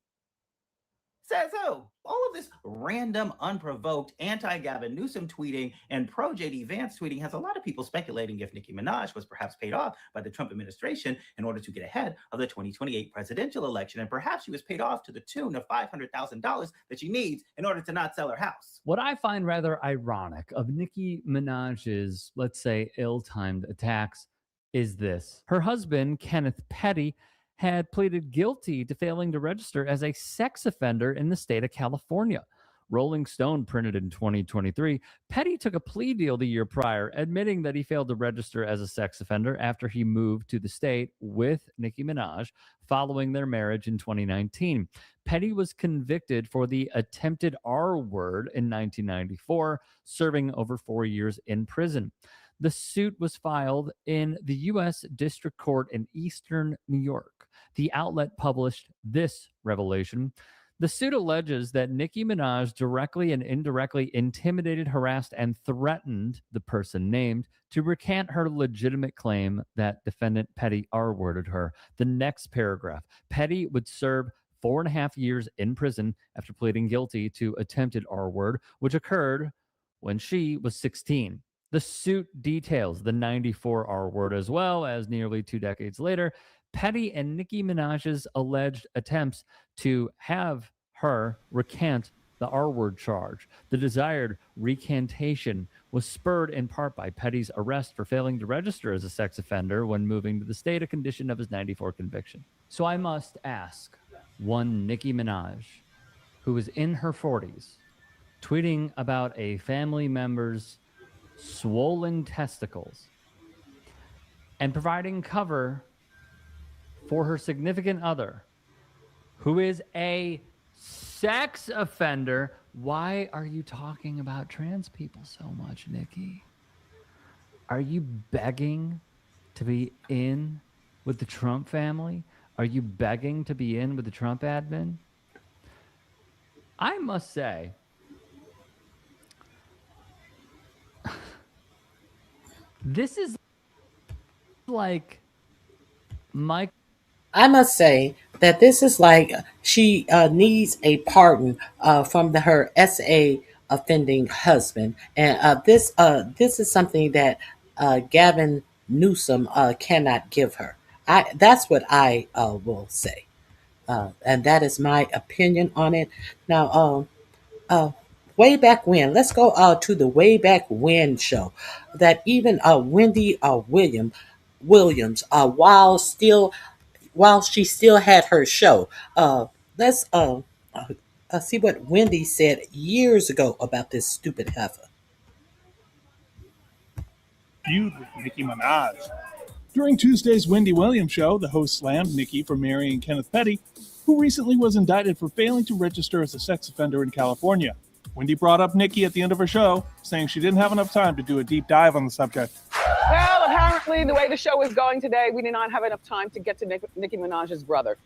Says who? All of this random, unprovoked anti-Gavin Newsom tweeting and pro-JD Vance tweeting has a lot of people speculating if Nicki Minaj was perhaps paid off by the Trump administration in order to get ahead of the 2028 presidential election, and perhaps she was paid off to the tune of $500,000 that she needs in order to not sell her house. What I find rather ironic of Nicki Minaj's, let's say, ill-timed attacks is this. Her husband, Kenneth Petty, had pleaded guilty to failing to register as a sex offender in the state of California. Rolling Stone printed in 2023, Petty took a plea deal the year prior, admitting that he failed to register as a sex offender after he moved to the state with Nicki Minaj following their marriage in 2019. Petty was convicted for the attempted R word in 1994, serving over 4 years in prison. The suit was filed in the U.S. District Court in Eastern New York. The outlet published this revelation. The suit alleges that Nicki Minaj directly and indirectly intimidated, harassed, and threatened the person named to recant her legitimate claim that defendant Petty R-worded her. The next paragraph, Petty would serve 4.5 years in prison after pleading guilty to attempted R-word, which occurred when she was 16. The suit details the 94 R-word as well as nearly 2 decades later, Petty and Nicki Minaj's alleged attempts to have her recant the R-word charge. The desired recantation was spurred in part by Petty's arrest for failing to register as a sex offender when moving to the state, a condition of his 94 conviction. So I must ask, one Nicki Minaj, who is in her 40s, tweeting about a family member's swollen testicles and providing cover for her significant other, who is a sex offender. Why are you talking about trans people so much, Nicki? Are you begging to be in with the Trump family? Are you begging to be in with the Trump admin? I must say, this is like Mike. I must say that this is like she needs a pardon from her SA offending husband, and this is something that Gavin Newsom cannot give her. That's what I will say, and that is my opinion on it. Now, way back when, let's go to the way back when show that even Wendy Williams, while she still had her show. Let's see what Wendy said years ago about this stupid heifer. Feud with Nicki Minaj. During Tuesday's Wendy Williams show, the host slammed Nicki for marrying Kenneth Petty, who recently was indicted for failing to register as a sex offender in California. Wendy brought up Nicki at the end of her show, saying she didn't have enough time to do a deep dive on the subject. Well, apparently, the way the show is going today, we did not have enough time to get to Nicki Minaj's brother.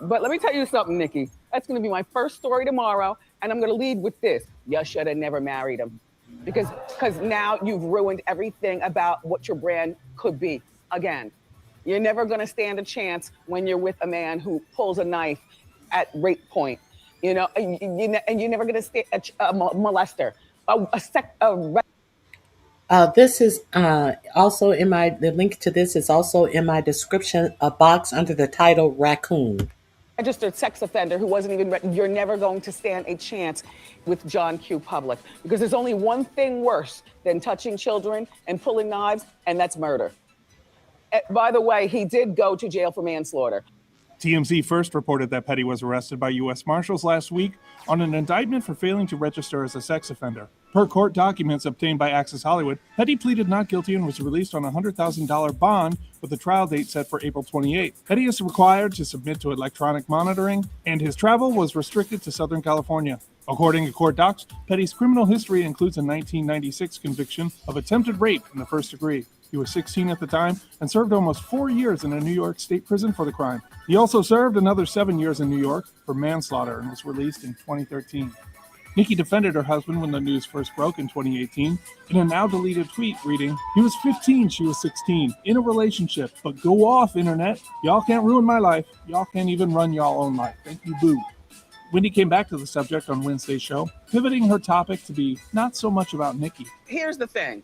But let me tell you something, Nicki. That's going to be my first story tomorrow, and I'm going to lead with this. You should have never married him. Because now you've ruined everything about what your brand could be. Again, you're never going to stand a chance when you're with a man who pulls a knife at rape point. You know, and you're never going to stay a molester. This is also in the link to this is also in my description, a box under the title Raccoon. Registered sex offender who wasn't even, you're never going to stand a chance with John Q. Public, because there's only one thing worse than touching children and pulling knives, and that's murder. By the way, he did go to jail for manslaughter. TMZ first reported that Petty was arrested by U.S. Marshals last week on an indictment for failing to register as a sex offender. Per court documents obtained by Access Hollywood, Petty pleaded not guilty and was released on a $100,000 bond with a trial date set for April 28th. Petty is required to submit to electronic monitoring, and his travel was restricted to Southern California. According to court docs, Petty's criminal history includes a 1996 conviction of attempted rape in the first degree. He was 16 at the time and served almost 4 years in a New York state prison for the crime. He also served another 7 years in New York for manslaughter and was released in 2013. Nicki defended her husband when the news first broke in 2018 in a now-deleted tweet reading, "He was 15, she was 16, in a relationship, but go off, internet. Y'all can't ruin my life. Y'all can't even run y'all own life. Thank you, boo." Wendy came back to the subject on Wednesday's show, pivoting her topic to be not so much about Nicki. Here's the thing.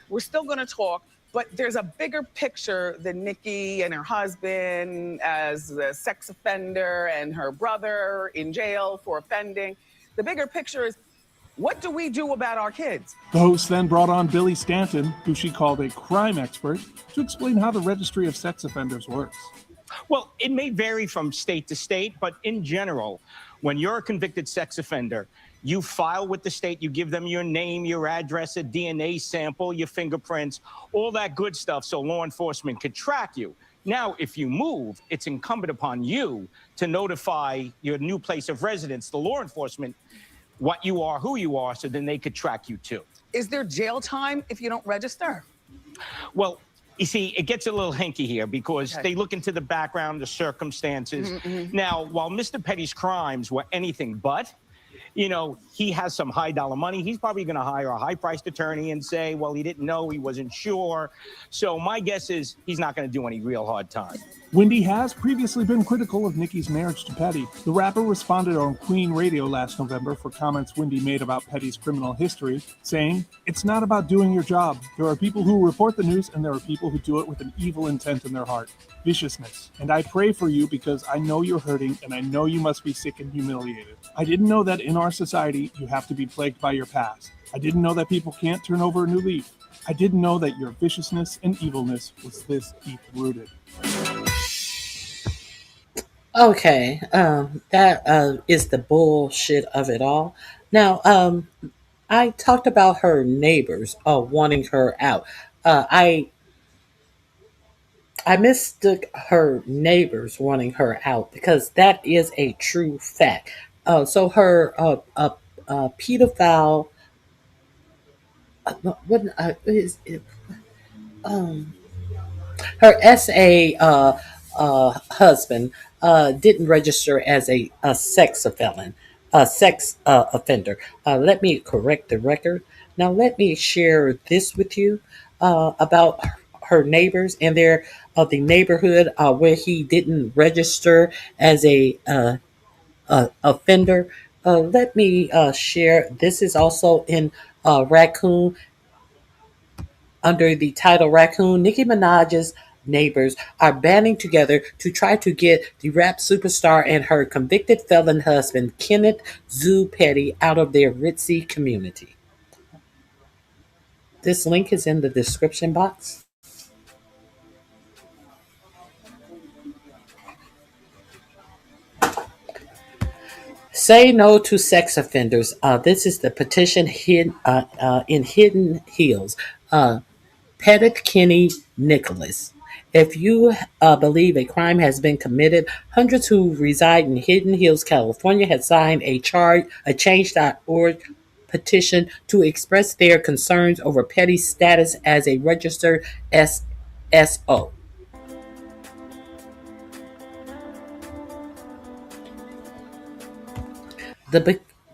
We're still going to talk, but there's a bigger picture than Nicki and her husband as a sex offender and her brother in jail for offending. The bigger picture is, what do we do about our kids? The host then brought on Billy Stanton, who she called a crime expert, to explain how the registry of sex offenders works. Well, it may vary from state to state, but in general, when you're a convicted sex offender, you file with the state, you give them your name, your address, a DNA sample, your fingerprints, all that good stuff so law enforcement can track you. Now, if you move, it's incumbent upon you to notify your new place of residence, the law enforcement, what you are, who you are, so then they could track you too. Is there jail time if you don't register? Well, you see, it gets a little hinky here because Okay. they look into the background, the circumstances. Now, while Mr. Petty's crimes were anything but, you know, he has some high dollar money. He's probably going to hire a high priced attorney and say, well, he didn't know, he wasn't sure. So my guess is he's not going to do any real hard time. Wendy has previously been critical of Nicki's marriage to Petty. The rapper responded on Queen Radio last November for comments Wendy made about Petty's criminal history, saying, "It's not about doing your job. There are people who report the news and there are people who do it with an evil intent in their heart. Viciousness. And I pray for you because I know you're hurting and I know you must be sick and humiliated. I didn't know that in our society you have to be plagued by your past. I didn't know that people can't turn over a new leaf. I didn't know that your viciousness and evilness was this deep-rooted." Okay, that is the bullshit of it all. Now, I talked about her neighbors wanting her out. I mistook her neighbors wanting her out because that is a true fact. So her pedophile, what is it? Her SA husband didn't register as a sex offender. Let me correct the record. Now, let me share this with you about her neighbors and their the neighborhood where he didn't register as a offender. Let me share. This is also in Raccoon under the title Raccoon. Nicki Minaj's neighbors are banding together to try to get the rap superstar and her convicted felon husband, Kenneth Zoo Petty, out of their ritzy community. This link is in the description box. Say no to sex offenders. This is the petition in Hidden Hills. Pettit Kenny Nicholas. If you believe a crime has been committed, hundreds who reside in Hidden Hills, California, have signed a Change.org petition to express their concerns over Petty's status as a registered SSO.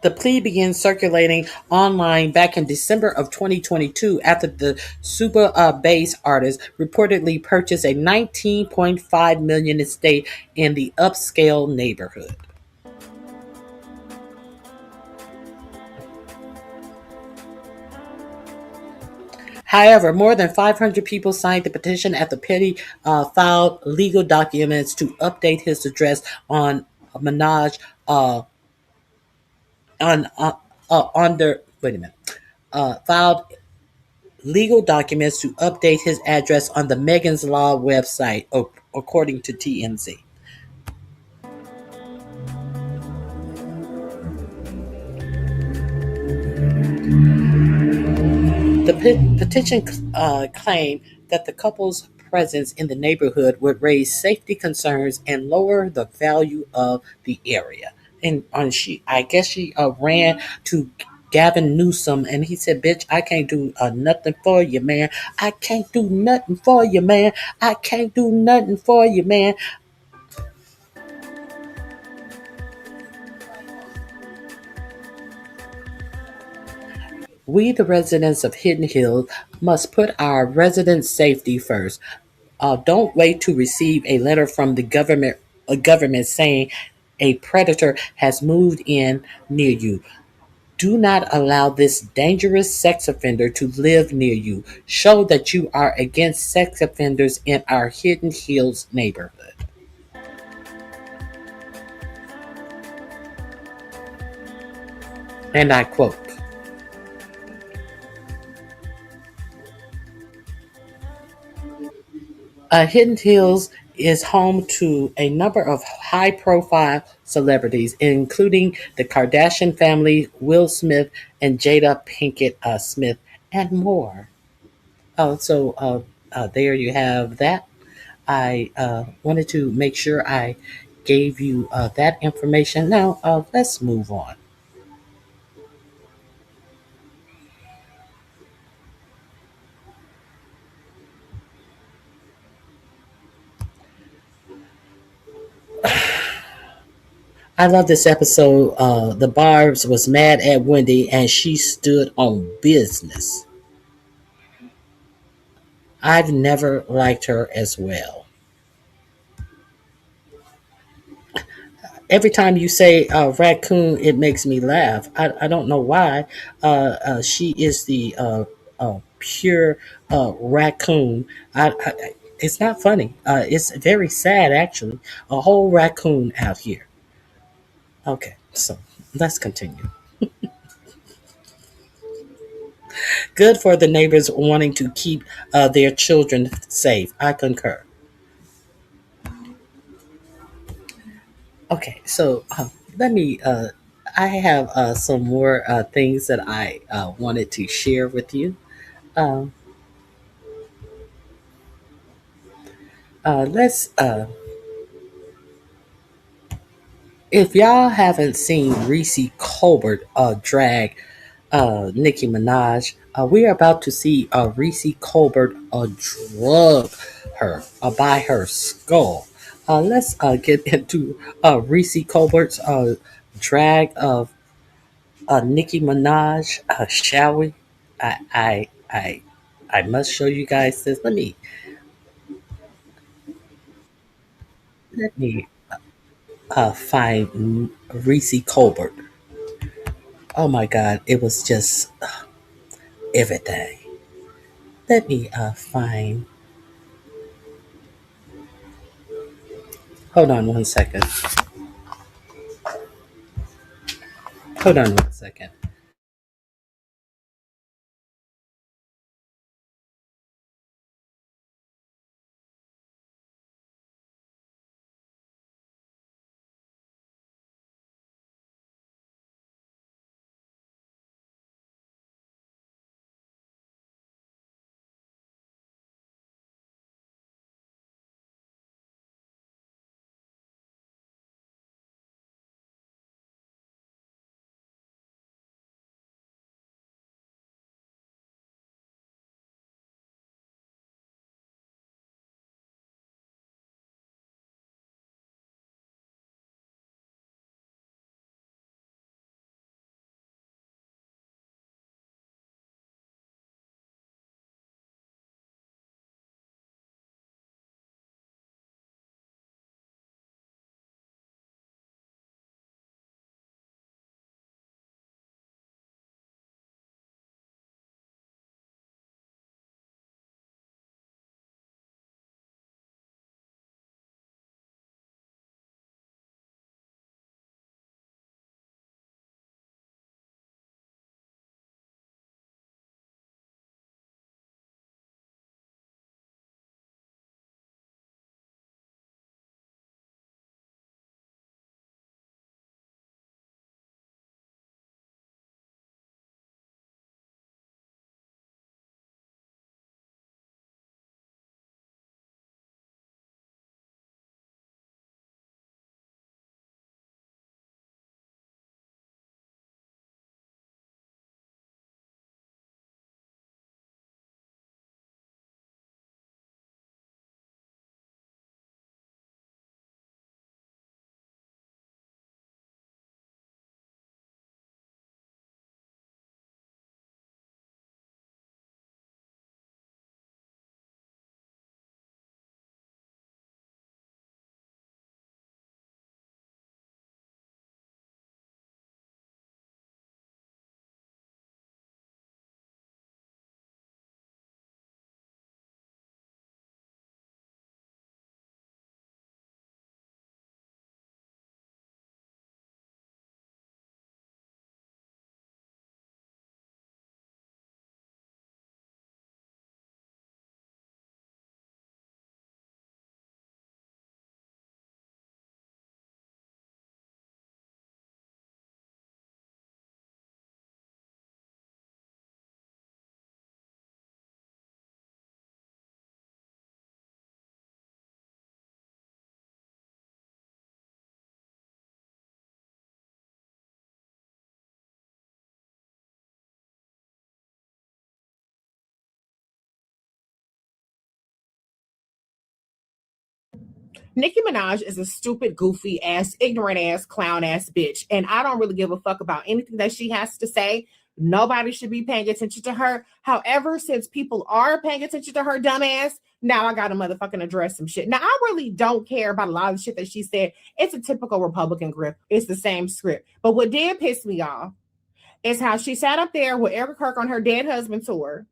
The plea began circulating online back in December of 2022 after the super bass artist reportedly purchased a $19.5 million estate in the upscale neighborhood. However, more than 500 people signed the petition after Petty filed legal documents to update his address on Minaj filed legal documents to update his address on the Megan's Law website, according to TMZ. The petition claimed that the couple's presence in the neighborhood would raise safety concerns and lower the value of the area. And I guess she ran to Gavin Newsom, and he said, "Bitch, I can't do nothing for you, man. I can't do nothing for you, man. I can't do nothing for you, man." We, the residents of Hidden Hills, must put our residents' safety first. Don't wait to receive a letter from the government saying A predator has moved in near you. Do not allow this dangerous sex offender to live near you. Show that you are against sex offenders in our Hidden Hills neighborhood. And I quote, Hidden Hills is home to a number of high profile celebrities, including the Kardashian family, Will Smith, and Jada Pinkett Smith, and more. There you have that. I wanted to make sure I gave you that information. Now, let's move on. I love this episode. The Barbs was mad at Wendy and she stood on business. I've never liked her as well. Every time you say raccoon, it makes me laugh. I don't know why. She is the pure raccoon. It's not funny. It's very sad, actually. A whole raccoon out here. Okay, so let's continue. Good for the neighbors wanting to keep their children safe. I concur. Okay, so let me. I have some more things that I wanted to share with you. Um, let's. If y'all haven't seen Reese Colbert drag Nicki Minaj, we are about to see Reese Colbert drug her by her skull. Let's get into Reese Colbert's drag of Nicki Minaj, shall we? I, I, I, I must show you guys this. Let me find Reese Colbert. Oh my God, it was just everything. Let me find. Hold on one second. Hold on one second. Nicki Minaj is a stupid, goofy ass, ignorant ass, clown ass bitch. And I don't really give a fuck about anything that she has to say. Nobody should be paying attention to her. However, since people are paying attention to her dumb ass, now I gotta motherfucking address some shit. Now, I really don't care about a lot of the shit that she said. It's a typical Republican grip. It's the same script. But what did piss me off is how she sat up there with Eric Kirk on her dead husband tour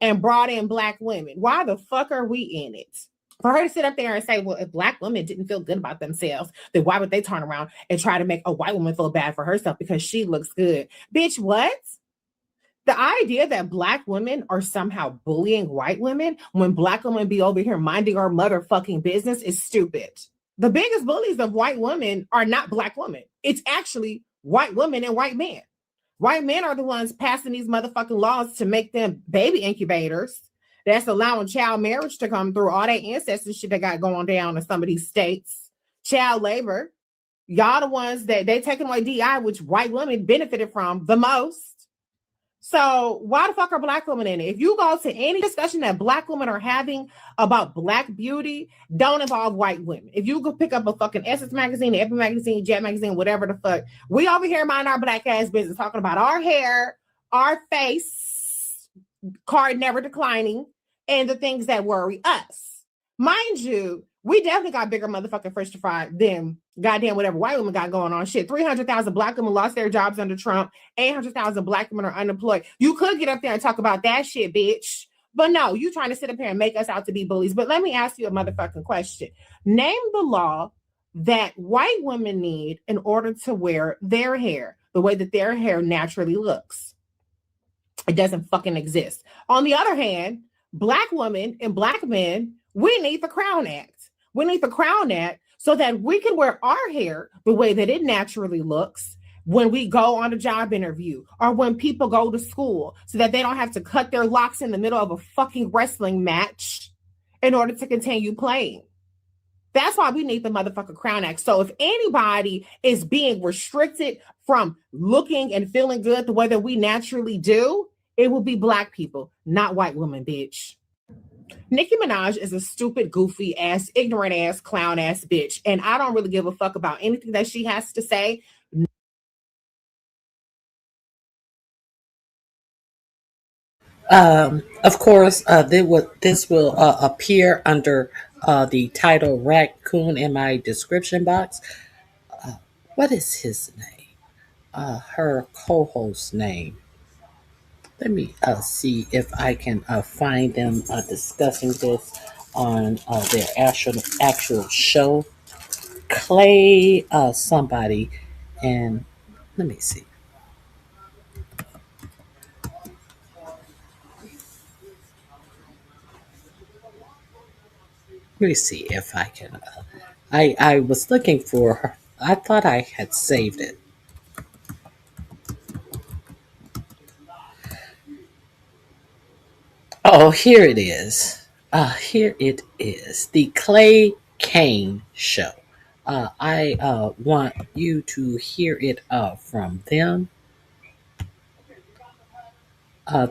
and brought in black women. Why the fuck are we in it? For her to sit up there and say, well, if black women didn't feel good about themselves, then why would they turn around and try to make a white woman feel bad for herself because she looks good? Bitch, what? The idea that black women are somehow bullying white women when black women be over here minding our motherfucking business is stupid. The biggest bullies of white women are not black women. It's actually white women and white men. White men are the ones passing these motherfucking laws to make them baby incubators. That's allowing child marriage to come through, all that ancestry shit that got going down in some of these states. Child labor. Y'all the ones that they taking away DI, which white women benefited from the most. So why the fuck are black women in it? If you go to any discussion that black women are having about black beauty, don't involve white women. If you go pick up a fucking Essence magazine, Epic magazine, Jet magazine, whatever the fuck, we over here mind our black ass business, talking about our hair, our face, card never declining, and the things that worry us. Mind you, we definitely got bigger motherfucking fish to fry than goddamn whatever white women got going on. Shit, 300,000 black women lost their jobs under Trump. 800,000 black women are unemployed. You could get up there and talk about that shit, bitch. But no, you trying to sit up here and make us out to be bullies. But let me ask you a motherfucking question. Name the law that white women need in order to wear their hair the way that their hair naturally looks. It doesn't fucking exist. On the other hand, black women and black men, we need the Crown Act. We need the Crown Act so that we can wear our hair the way that it naturally looks when we go on a job interview or when people go to school, so that they don't have to cut their locks in the middle of a fucking wrestling match in order to continue playing. That's why we need the motherfucking Crown Act. So if anybody is being restricted from looking and feeling good the way that we naturally do, it will be black people, not white women, bitch. Nicki Minaj is a stupid, goofy ass, ignorant ass, clown ass bitch. And I don't really give a fuck about anything that she has to say. Of course, this will appear under the title Raccoon in my description box. What is his name? Her co-host name. Let me see if I can find them discussing this on their actual show. Clay somebody, and let me see. Let me see if I can. I was looking for her. I thought I had saved it. Oh, here it is. Here it is. The Clay Kane Show. I want you to hear it from them.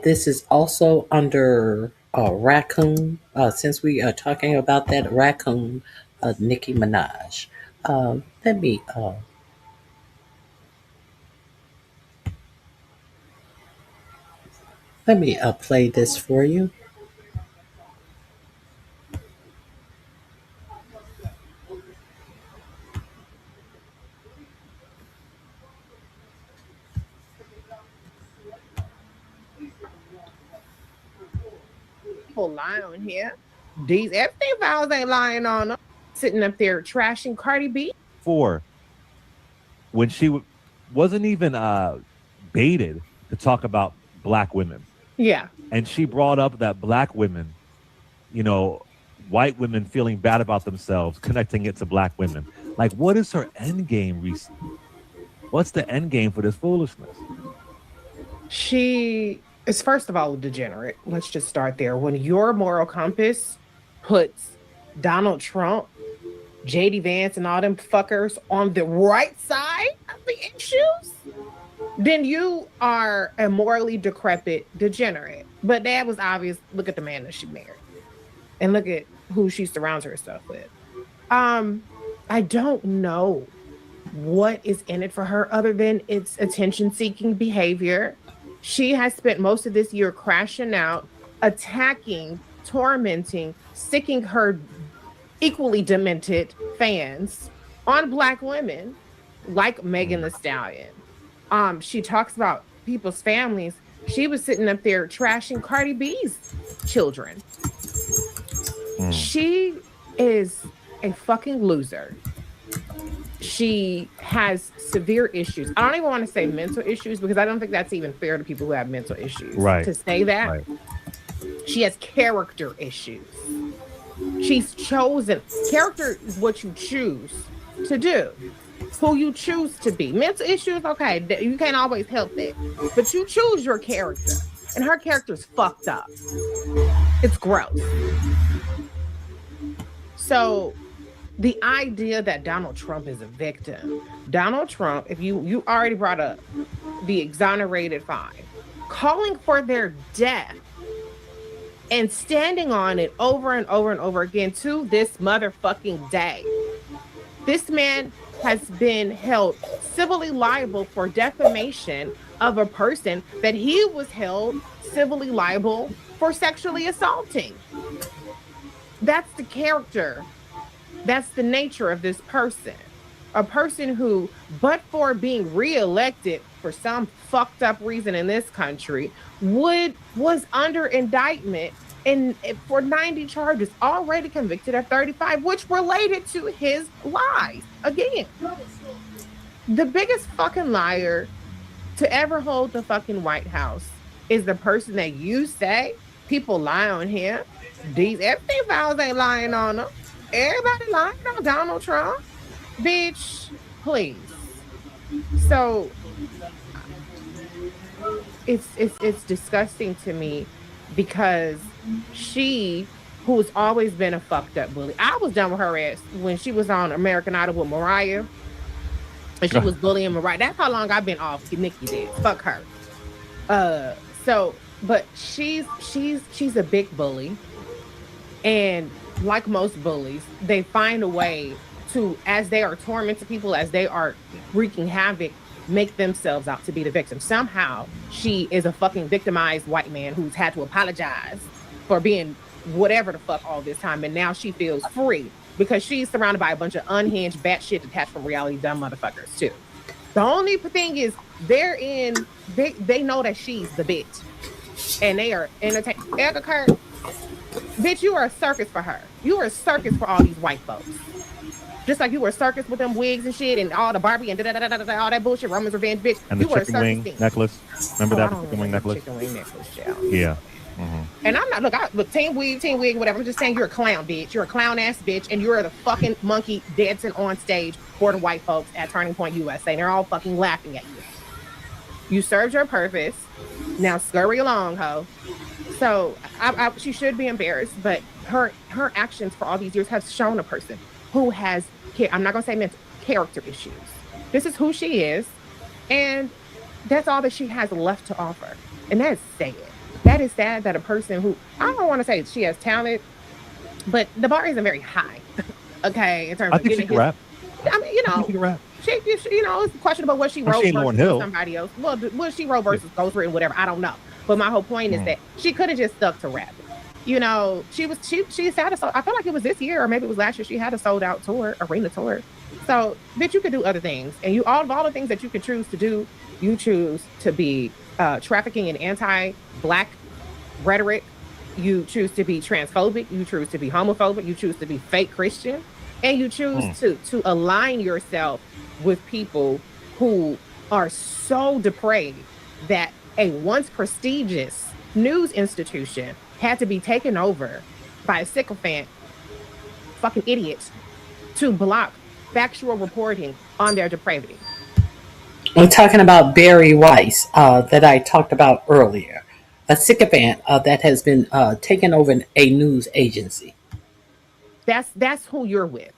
This is also under Raccoon, since we are talking about that Raccoon, Nicki Minaj. Let me play this for you. People lie on here. These Epstein files ain't lying on them. Sitting up there trashing Cardi B. When she wasn't even baited to talk about black women. Yeah. And she brought up that black women, white women feeling bad about themselves, connecting it to black women. Like, what is her end game, Reese? What's the end game for this foolishness? She is, first of all, a degenerate. Let's just start there. When your moral compass puts Donald Trump, JD Vance, and all them fuckers on the right side of the issues, then you are a morally decrepit degenerate. But that was obvious. Look at the man that she married. And look at who she surrounds herself with. I don't know what is in it for her other than it's attention-seeking behavior. She has spent most of this year crashing out, attacking, tormenting, sicking her equally demented fans on Black women like Megan Thee Stallion. She talks about people's families. She was sitting up there trashing Cardi B's children. She is a fucking loser. She has severe issues. I don't even want to say mental issues because I don't think that's even fair to people who have mental issues. Right. To say that. Right. She has character issues. She's chosen. Character is what you choose to do, who you choose to be. Mental issues, okay, you can't always help that, but you choose your character, and her character's fucked up. It's gross. So the idea that Donald Trump is a victim, Donald Trump, if you already brought up the exonerated five, calling for their death and standing on it over and over and over again to this motherfucking day. This man has been held civilly liable for defamation of a person that he was held civilly liable for sexually assaulting. That's the character. That's the nature of this person. A person who, but for being reelected for some fucked up reason in this country, was under indictment and for 90 charges, already convicted of 35, which related to his lies. Again, the biggest fucking liar to ever hold the fucking White House is the person that you say people lie on him. These Epstein files ain't lying on them. Everybody lying on Donald Trump. Bitch, please. So it's disgusting to me because she, who's always been a fucked up bully. I was done with her ass when she was on American Idol with Mariah. And she was bullying Mariah. That's how long I've been off Nicki did. Fuck her. But she's a big bully. And like most bullies, they find a way to, as they are tormenting people, as they are wreaking havoc, make themselves out to be the victim. Somehow she is a fucking victimized white man who's had to apologize for being whatever the fuck all this time. And now she feels free because she's surrounded by a bunch of unhinged, batshit detached from reality dumb motherfuckers too. The only thing is they know that she's the bitch and they are entertaining. Erica Kurt, bitch, you are a circus for her. You are a circus for all these white folks. Just like you were a circus with them wigs and shit and all the Barbie and all that bullshit, Roman's Revenge, bitch. And the you were a chicken circus wing thing. necklace. Remember that chicken wing necklace? Chicken wing necklace, child. Yeah. Mm-hmm. And I'm not, look, team wig, whatever. I'm just saying you're a clown, bitch. You're a clown ass bitch, and you're the fucking monkey dancing on stage for the white folks at Turning Point USA. And they're all fucking laughing at you. You served your purpose. Now scurry along, ho. So she should be embarrassed, but her actions for all these years have shown a person who has, I'm not gonna say mental, character issues. This is who she is, and that's all that she has left to offer. And that is sad. That is sad that a person who, I don't want to say she has talent, but the bar isn't very high. Okay, in terms I of think she can rap. I mean, you know, she can rap. She, you know, it's questionable what she wrote She ain't Lauryn versus Hill. somebody else. Well, what she wrote versus ghostwritten, whatever, I don't know. But my whole point is that she could have just stuck to rap. You know, she's had I feel like it was this year or maybe it was last year. She had a sold out tour, arena tour. So, bitch, you could do other things, and you all the things that you can choose to do, you choose to be trafficking in anti-black rhetoric. You choose to be transphobic. You choose to be homophobic. You choose to be fake Christian, and you choose to align yourself with people who are so depraved that a once prestigious news institution had to be taken over by a sycophant fucking idiots to block factual reporting on their depravity. We're talking about Barry Weiss that I talked about earlier, a sycophant that has been taken over a news agency. That's who you're with.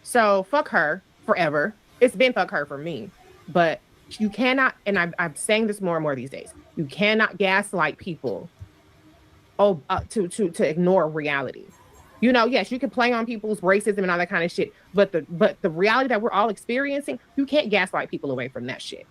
So fuck her forever. It's been fuck her for me, but you cannot, and I'm saying this more and more these days, you cannot gaslight people to ignore reality. You know, yes, you can play on people's racism and all that kind of shit, but the reality that we're all experiencing, you can't gaslight people away from that shit.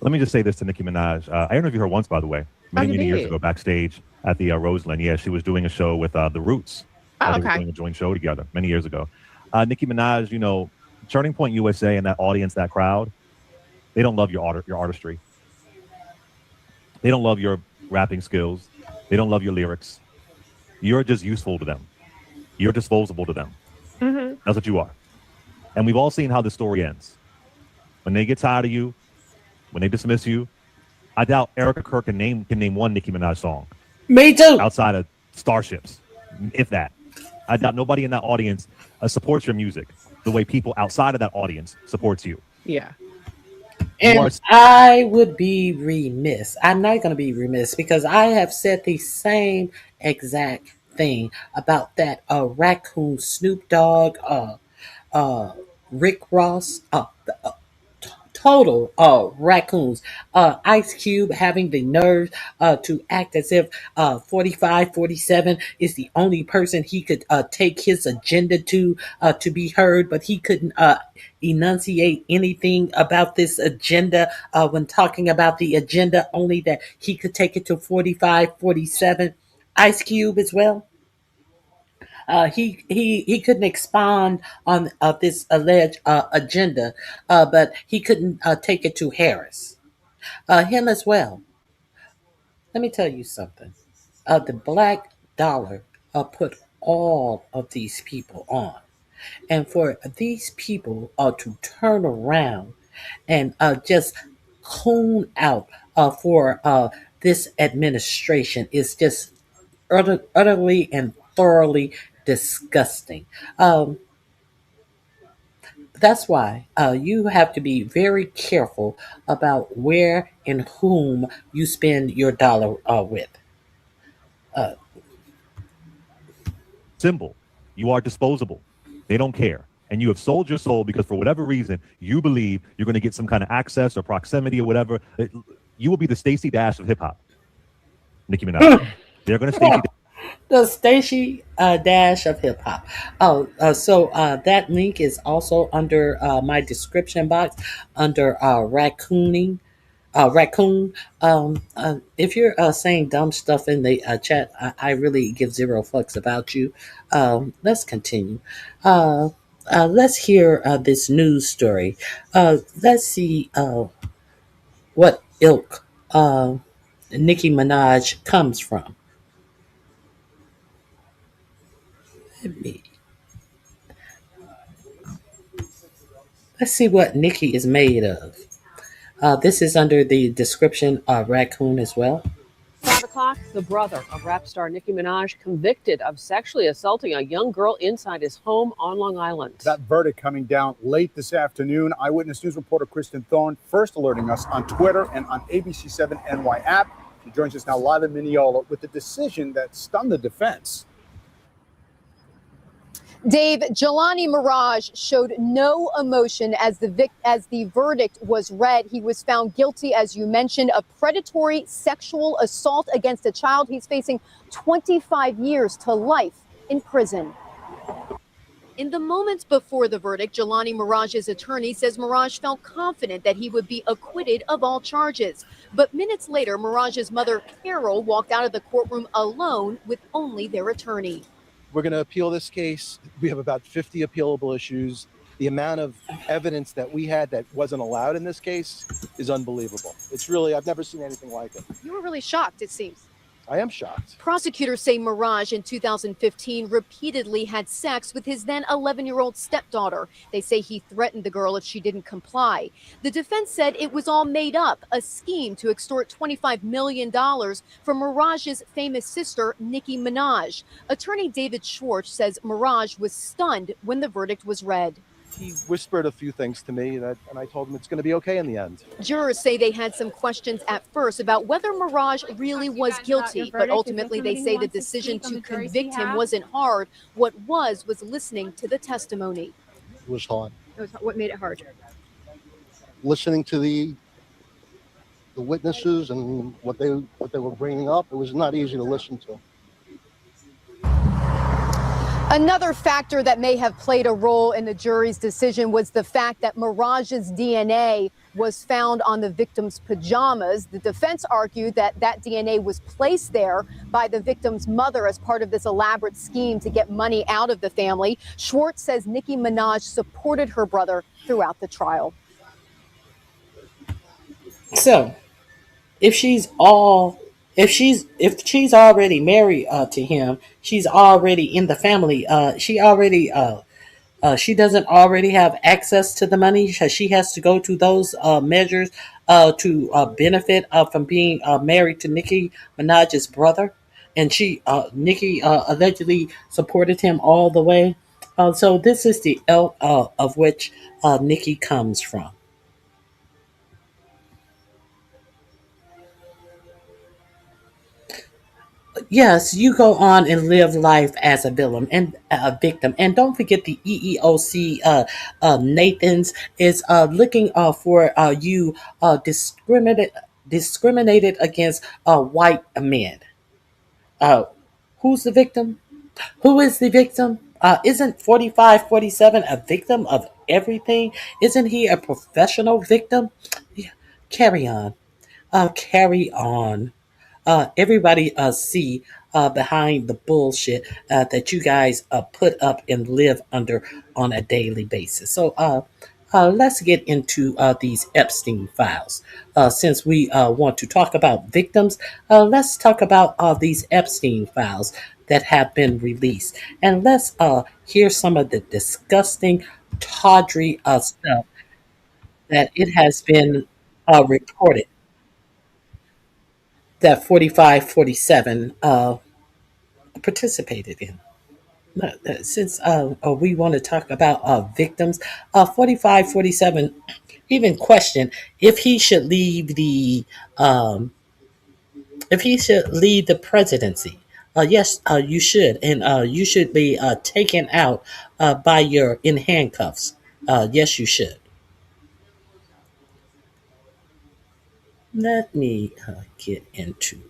Let me just say this to Nicki Minaj. I interviewed her once, by the way, many years ago, backstage at the Roseland. Yeah, she was doing a show with the Roots. Oh, They were okay. doing a joint show together many years ago. Nicki Minaj, you know, Turning Point USA and that audience, that crowd, they don't love your artistry. They don't love your rapping skills. They don't love your lyrics. You're just useful to them. You're disposable to them. Mm-hmm. That's what you are. And we've all seen how the story ends. When they get tired of you, when they dismiss you, I doubt Erica Kirk can name one Nicki Minaj song. Me too. Outside of Starships, if that. I doubt nobody in that audience supports your music the way people outside of that audience supports you. Yeah. And I would be remiss. I'm not going to be remiss because I have said the same exact thing about that raccoon Snoop Dogg, Rick Ross, total raccoons. Ice Cube having the nerve to act as if 45, 47 is the only person he could take his agenda to be heard, but he couldn't enunciate anything about this agenda when talking about the agenda, only that he could take it to 45, 47. Ice Cube as well. He couldn't expound on this alleged agenda, but he couldn't take it to Harris. Him as well. Let me tell you something. The black dollar put all of these people on. And for these people to turn around and just coon out for this administration is just utterly and thoroughly disgusting. That's why you have to be very careful about where and whom you spend your dollar with. Symbol. You are disposable. They don't care. And you have sold your soul because for whatever reason, you believe you're going to get some kind of access or proximity or whatever. You will be the Stacey Dash of hip hop. Nicki Minaj. They're going to Stacey The Stacey Dash of hip hop. So that link is also under my description box under raccooning. Raccoon. If you're saying dumb stuff in the chat, I really give zero fucks about you. Let's continue. Let's hear this news story. Let's see what ilk Nicki Minaj comes from. Let's see what Nicki is made of. This is under the description of raccoon as well. 5 o'clock, the brother of rap star Nicki Minaj convicted of sexually assaulting a young girl inside his home on Long Island. That verdict coming down late this afternoon. Eyewitness News reporter Kristen Thorne first alerting us on Twitter and on ABC7 NY app. She joins us now live in Mineola with the decision that stunned the defense. Dave, Jelani Mirage showed no emotion as the verdict was read. He was found guilty, as you mentioned, of predatory sexual assault against a child. He's facing 25 years to life in prison. In the moments before the verdict, Jelani Mirage's attorney says Mirage felt confident that he would be acquitted of all charges. But minutes later, Mirage's mother, Carol, walked out of the courtroom alone with only their attorney. We're going to appeal this case. We have about 50 appealable issues. The amount of evidence that we had that wasn't allowed in this case is unbelievable. It's really, I've never seen anything like it. You were really shocked, it seems. I am shocked. Prosecutors say Mirage in 2015 repeatedly had sex with his then 11-year-old stepdaughter. They say he threatened the girl if she didn't comply. The defense said it was all made up, a scheme to extort $25 million from Mirage's famous sister, Nicki Minaj. Attorney David Schwartz says Mirage was stunned when the verdict was read. He whispered a few things to me, and I told him it's going to be okay in the end. Jurors say they had some questions at first about whether Mirage really was guilty, but ultimately they say the decision to convict him wasn't hard. What was listening to the testimony. It was hard. What made it hard? Listening to the witnesses and what they were bringing up, it was not easy to listen to. Another factor that may have played a role in the jury's decision was the fact that Miraj's DNA was found on the victim's pajamas. The defense argued that that DNA was placed there by the victim's mother as part of this elaborate scheme to get money out of the family. Schwartz says Nicki Minaj supported her brother throughout the trial. So, if she's already married to him, she's already in the family. She doesn't already have access to the money. She has to go to those measures to benefit from being married to Nicki Minaj's brother, and Nicki allegedly supported him all the way. So this is the ilk of which Nicki comes from. Yes, you go on and live life as a villain and a victim, and don't forget the EEOC Nathan's is looking for you discriminated against white men. Who's the victim? Who is the victim? Isn't 4547 a victim of everything? Isn't he a professional victim? Yeah, carry on. Carry on. Everybody see behind the bullshit that you guys put up and live under on a daily basis. So let's get into these Epstein files. Since we want to talk about victims, let's talk about these Epstein files that have been released. And let's hear some of the disgusting, tawdry stuff that it has been reported that 4547 participated in. Since we want to talk about victims, 4547 even questioned if he should leave the presidency. Yes, you should, and you should be taken out in handcuffs. Yes, you should. Let me get into.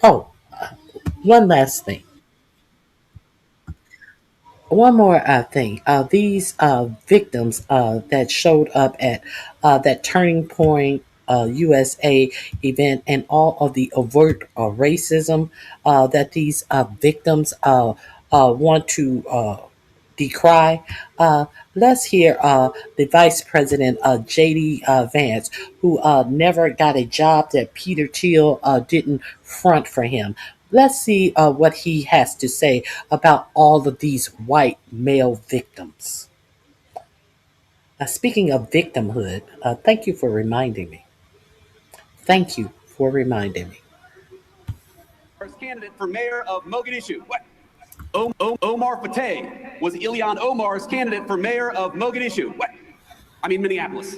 Oh, one last thing. One more thing. These victims that showed up at that Turning Point USA event and all of the overt racism that these victims want to decry. Let's hear the Vice President J.D. Vance, who never got a job that Peter Thiel didn't front for him. Let's see what he has to say about all of these white male victims. Speaking of victimhood, thank you for reminding me. Thank you for reminding me. Candidate for mayor of Mogadishu. What? Omar Fateh was Ilhan Omar's candidate for mayor of Mogadishu. What? I mean Minneapolis.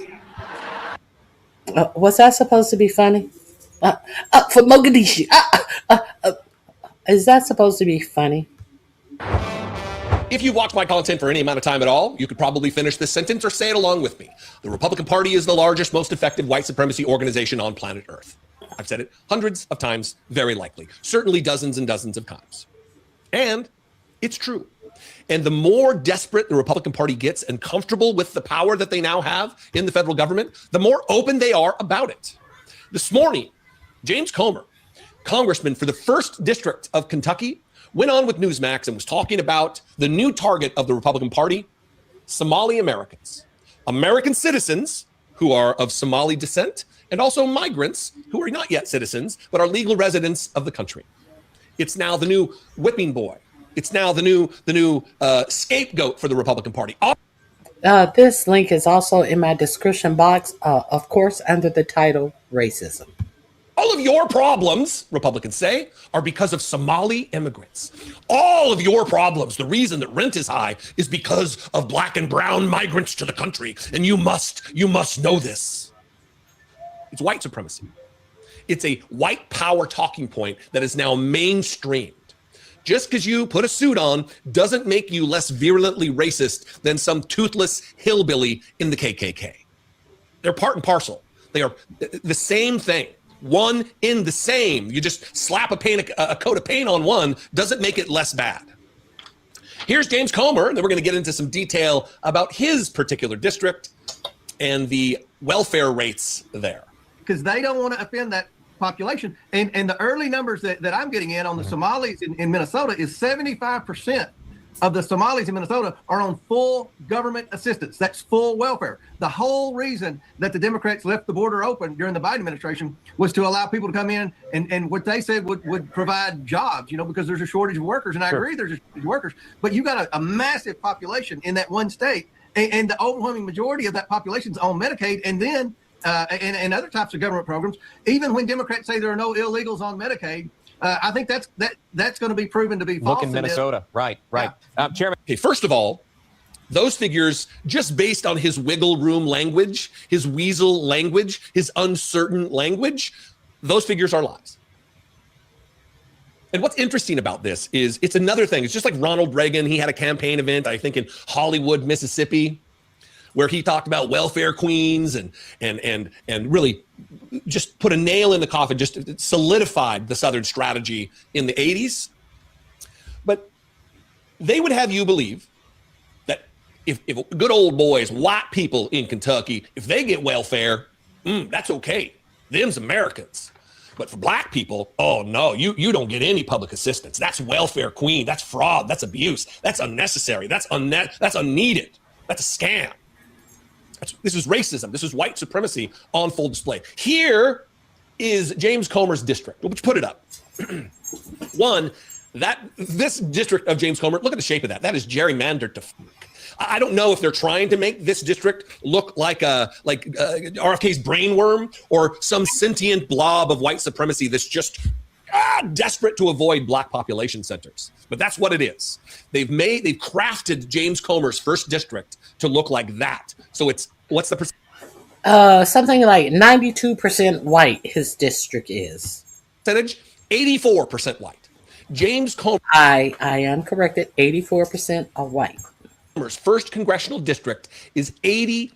Was that supposed to be funny? For Mogadishu. Is that supposed to be funny? If you watch my content for any amount of time at all, you could probably finish this sentence or say it along with me. The Republican Party is the largest, most effective white supremacy organization on planet Earth. I've said it hundreds of times, very likely, certainly dozens and dozens of times. And it's true. And the more desperate the Republican Party gets and comfortable with the power that they now have in the federal government, the more open they are about it. This morning, James Comer, congressman for the 1st District of Kentucky, went on with Newsmax and was talking about the new target of the Republican Party, Somali Americans. American citizens who are of Somali descent, and also migrants who are not yet citizens, but are legal residents of the country. It's now the new whipping boy. It's now the new scapegoat for the Republican Party. This link is also in my description box, of course, under the title Racism. All of your problems, Republicans say, are because of Somali immigrants. All of your problems, the reason that rent is high is because of black and brown migrants to the country. And you must know this. It's white supremacy. It's a white power talking point that is now mainstreamed. Just because you put a suit on doesn't make you less virulently racist than some toothless hillbilly in the KKK. They're part and parcel. They are the same thing. one in the same. You just slap a coat of paint on one, doesn't make it less bad. Here's James Comer, and then we're going to get into some detail about his particular district and the welfare rates there. Because they don't want to offend that population. And the early numbers that I'm getting in on the Somalis in Minnesota is 75% of the Somalis in Minnesota are on full government assistance. That's full welfare. The whole reason that the Democrats left the border open during the Biden administration was to allow people to come in and what they said would provide jobs, because there's a shortage of workers. And I agree there's a shortage of workers, but you got a massive population in that one state. And the overwhelming majority of that population is on Medicaid and then and other types of government programs. Even when Democrats say there are no illegals on Medicaid, I think that's going to be proven to be false. Look in Minnesota. Right. Yeah. Chairman. Okay, first of all, those figures, just based on his wiggle room language, his weasel language, his uncertain language, those figures are lies. And what's interesting about this is it's another thing. It's just like Ronald Reagan. He had a campaign event, I think, in Hollywood, Mississippi, where he talked about welfare queens and really just put a nail in the coffin, just solidified the Southern strategy in the 80s. But they would have you believe that if good old boys, white people in Kentucky, if they get welfare, that's okay. Them's Americans. But for black people, oh no, you don't get any public assistance. That's welfare queen. That's fraud. That's abuse. That's unnecessary. That's unneeded. That's a scam. This is racism. This is white supremacy on full display. Here is James Comer's district. Let's put it up. One, this district of James Comer, look at the shape of that. That is gerrymandered to fuck. I don't know if they're trying to make this district look like RFK's brainworm or some sentient blob of white supremacy that's just desperate to avoid black population centers. But that's what it is. They've crafted James Comer's first district to look like that. So what's the percentage? Something like 92% white his district is. Percentage? 84% white. James Comer. I am corrected. 84% are white. Comer's first congressional district is 84%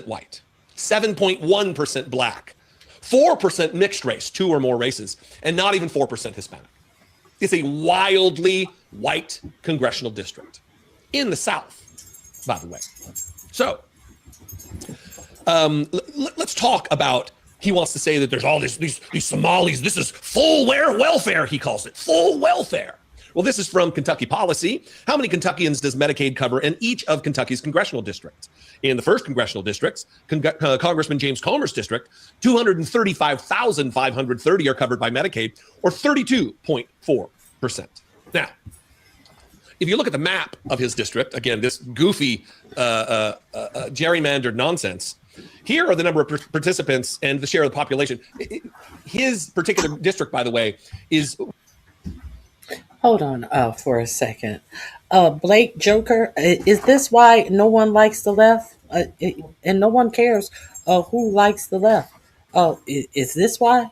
white, 7.1% black, 4% mixed race, 2 or more races, and not even 4% Hispanic. It's a wildly white congressional district in the South, by the way. So let's talk about, he wants to say that there's all these Somalis. This is full welfare, he calls it, full welfare. Well, this is from Kentucky Policy. How many Kentuckians does Medicaid cover in each of Kentucky's congressional districts? In the first congressional districts, Congressman James Comer's district, 235,530 are covered by Medicaid, or 32.4%. Now, if you look at the map of his district, again, this goofy gerrymandered nonsense, here are the number of participants and the share of the population. His particular district, by the way, is... Hold on for a second. Blake Joker, is this why no one likes the left? And no one cares who likes the left? Is this why?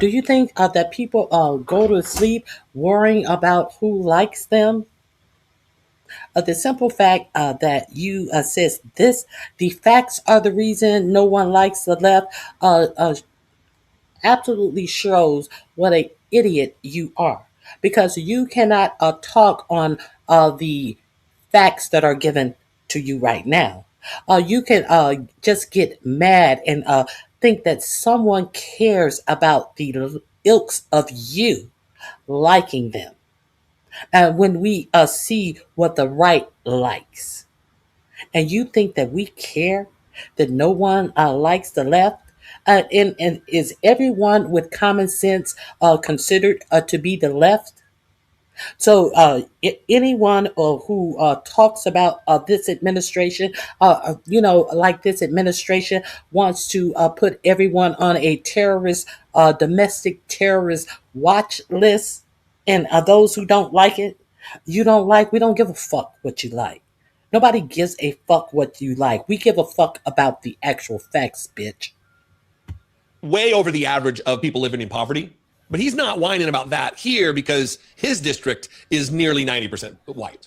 Do you think that people go to sleep worrying about who likes them? The simple fact that you says this, the facts are the reason no one likes the left, absolutely shows what an idiot you are. Because you cannot talk on the facts that are given to you right now. You can just get mad and think that someone cares about the ilks of you liking them. When we see what the right likes. And you think that we care that no one likes the left? And is everyone with common sense considered to be the left? So anyone who talks about this administration, like this administration wants to put everyone on a terrorist, domestic terrorist watch list, and those who don't like it, we don't give a fuck what you like. Nobody gives a fuck what you like. We give a fuck about the actual facts, bitch. Way over the average of people living in poverty. But he's not whining about that here because his district is nearly 90% white.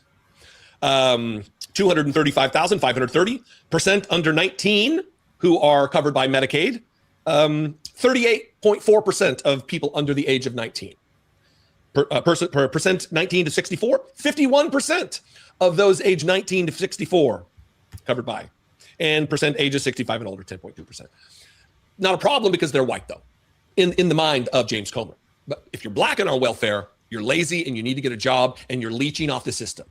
235,530% under 19 who are covered by Medicaid. 38.4% of people under the age of 19. Percent 19 to 64, 51% of those age 19 to 64 covered by. And percent ages 65 and older, 10.2%. Not a problem because they're white, though, in the mind of James Comer. But if you're black and on welfare, you're lazy and you need to get a job and you're leeching off the system.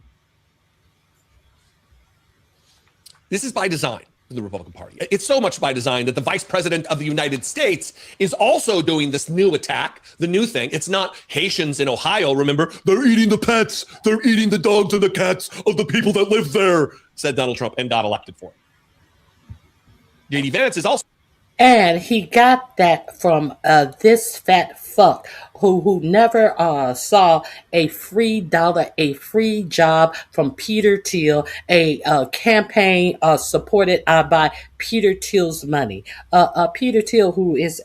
This is by design for the Republican Party. It's so much by design that the Vice President of the United States is also doing this new attack, the new thing. It's not Haitians in Ohio, remember? They're eating the pets. They're eating the dogs and the cats of the people that live there, said Donald Trump and got elected for it. J.D. Vance is also... And he got that from this fat fuck who never saw a free dollar, a free job from Peter Thiel, a campaign supported by Peter Thiel's money. Peter Thiel, who is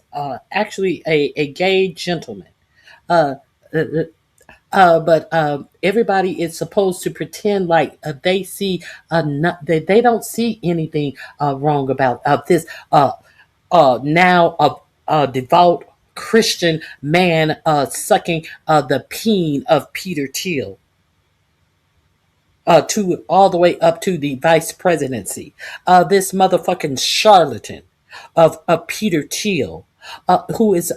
actually a gay gentleman. But everybody is supposed to pretend like they see they don't see anything wrong about this. Now a devout Christian man sucking the peen of Peter Thiel to all the way up to the vice presidency. This motherfucking charlatan of Peter Thiel, who is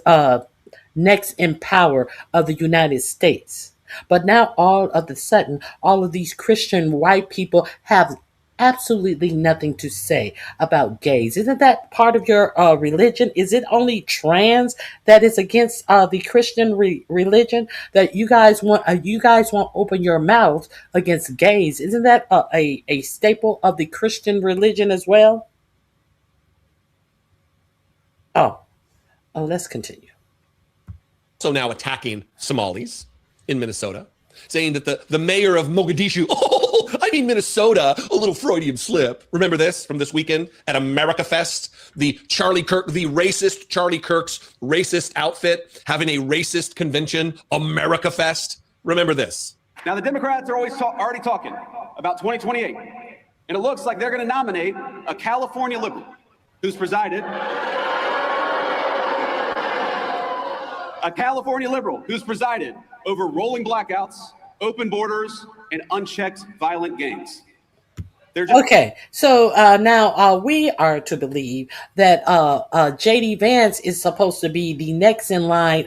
next in power of the United States. But now all of a sudden, all of these Christian white people have absolutely nothing to say about gays. Isn't that part of your religion? Is it only trans that is against the Christian religion that you guys want? You guys won't open your mouths against gays. Isn't that a staple of the Christian religion as well? Oh, let's continue. So now attacking Somalis in Minnesota, saying that the mayor of Mogadishu, Minnesota, a little Freudian slip. Remember this from this weekend at America Fest? The racist Charlie Kirk's racist outfit having a racist convention, America Fest. Remember this. Now, the Democrats are already talking about 2028, and it looks like they're going to nominate a California liberal who's presided. A California liberal who's presided over rolling blackouts, open borders, and unchecked violent gangs. Okay, so now we are to believe that J.D. Vance is supposed to be the next in line.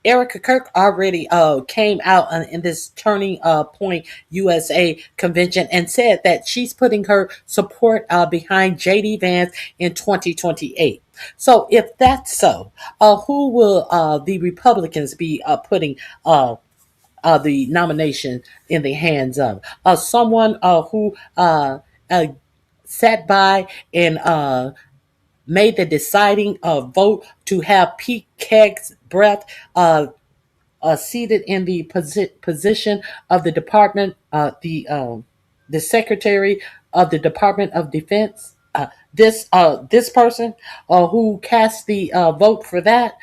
Erica Kirk already came out in this Turning Point USA convention and said that she's putting her support behind J.D. Vance in 2028. So if that's so, who will the Republicans be putting the nomination in the hands of? Someone who sat by and made the deciding vote to have Pete Kegg's breath seated in the position of the department, the Secretary of the Department of Defense. This person who cast the vote for that,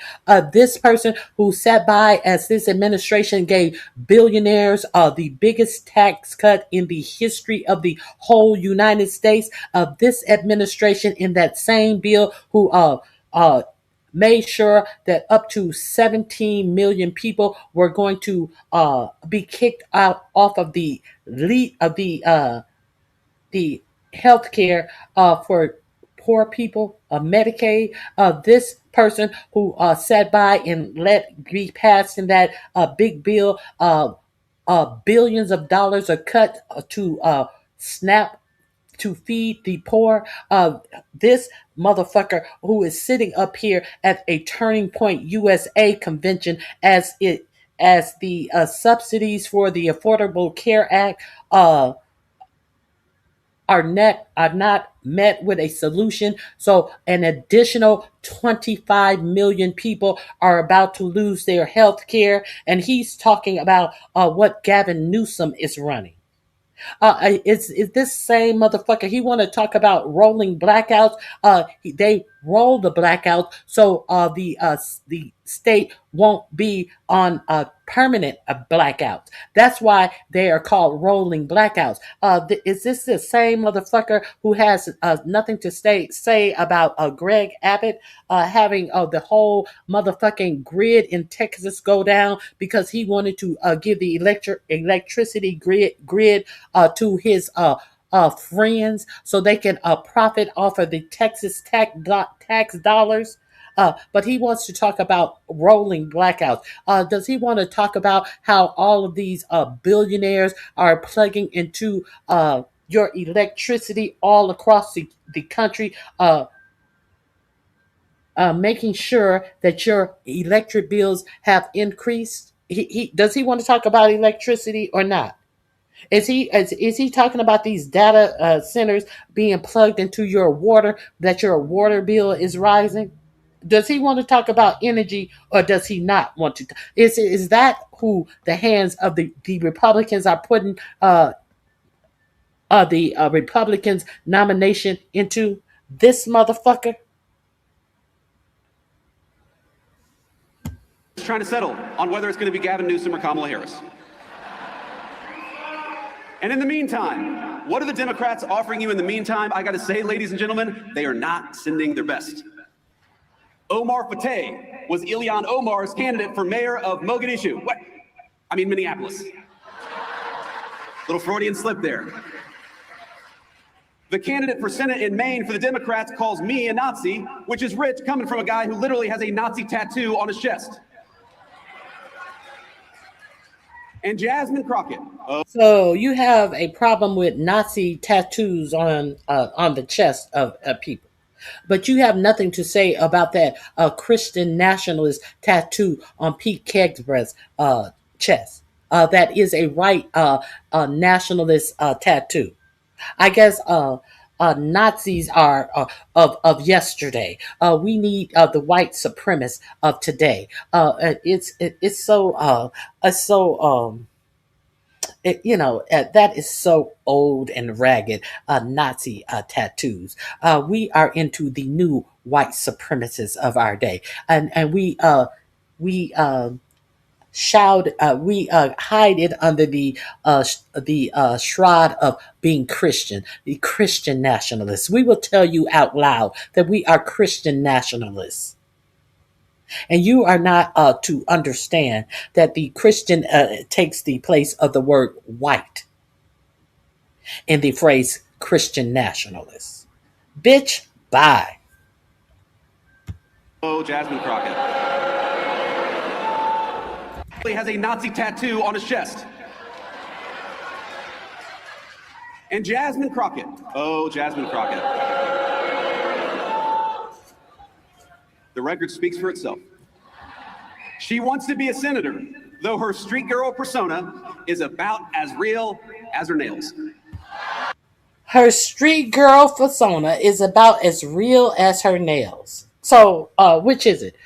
this person who sat by as this administration gave billionaires the biggest tax cut in the history of the whole United States, this administration in that same bill who made sure that up to 17 million people were going to be kicked out off of the health care for poor people, Medicaid. This person who sat by and let be passed in that big bill, billions of dollars are cut to SNAP to feed the poor. This motherfucker who is sitting up here at a Turning Point USA convention as the subsidies for the Affordable Care Act are not met with a solution. So an additional 25 million people are about to lose their health care. And he's talking about what Gavin Newsom is running. Is this same motherfucker? He want to talk about rolling blackouts. They roll the blackout so the state won't be on permanent blackouts. That's why they are called rolling blackouts. Is this the same motherfucker who has nothing to say about Greg Abbott having the whole motherfucking grid in Texas go down because he wanted to give the electricity grid to his friends so they can profit off of the Texas tax dollars? But he wants to talk about rolling blackouts. Does he want to talk about how all of these billionaires are plugging into your electricity all across the country, making sure that your electric bills have increased? Does he want to talk about electricity or not? Is he talking about these data centers being plugged into your water, that your water bill is rising? Does he want to talk about energy or does he not want to? Is that who the hands of the Republicans are putting the Republicans nomination into? This motherfucker? Trying to settle on whether it's going to be Gavin Newsom or Kamala Harris. And in the meantime, what are the Democrats offering you in the meantime? I got to say, ladies and gentlemen, they are not sending their best. Omar Fateh was Ilhan Omar's candidate for mayor of Mogadishu. Minneapolis. Little Freudian slip there. The candidate for Senate in Maine for the Democrats calls me a Nazi, which is rich coming from a guy who literally has a Nazi tattoo on his chest. And Jasmine Crockett. So you have a problem with Nazi tattoos on the chest of people, but you have nothing to say about that Christian nationalist tattoo on Pete Kegbr's chest. That is a white nationalist tattoo. I guess Nazis are of yesterday. We need the white supremacists of today. It's so that is so old and ragged. Nazi tattoos. We are into the new white supremacists of our day, and we hide it under the shroud of being Christian, the Christian nationalists. We will tell you out loud that we are Christian nationalists. And you are not to understand that the Christian takes the place of the word white in the phrase Christian nationalists. Bitch, bye. Oh, Jasmine Crockett. He has a Nazi tattoo on his chest. And Jasmine Crockett. Oh, Jasmine Crockett. The record speaks for itself. She wants to be a senator, though her street girl persona is about as real as her nails. Her street girl persona is about as real as her nails. So, which is it?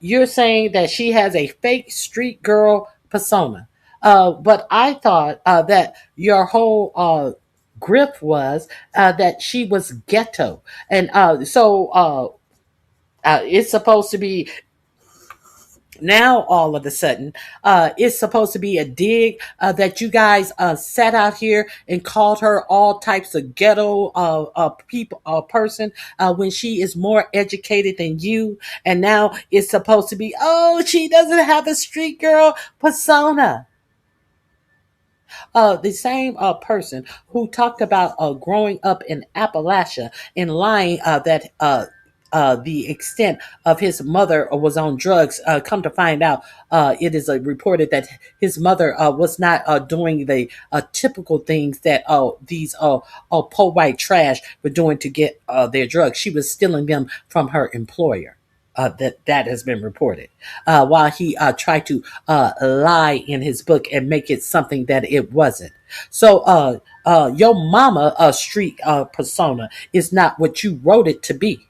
You're saying that she has a fake street girl persona. But I thought that your whole grip was that she was ghetto. And so it's supposed to be now all of a sudden it's supposed to be a dig that you guys sat out here and called her all types of ghetto people person when she is more educated than you, and now it's supposed to be, oh, she doesn't have a street girl persona. The same person who talked about growing up in Appalachia and lying that the extent of his mother was on drugs. Come to find out, it is reported that his mother was not doing the typical things that these poor white trash were doing to get their drugs. She was stealing them from her employer. That has been reported. While he tried to lie in his book and make it something that it wasn't. So your mama street persona is not what you wrote it to be.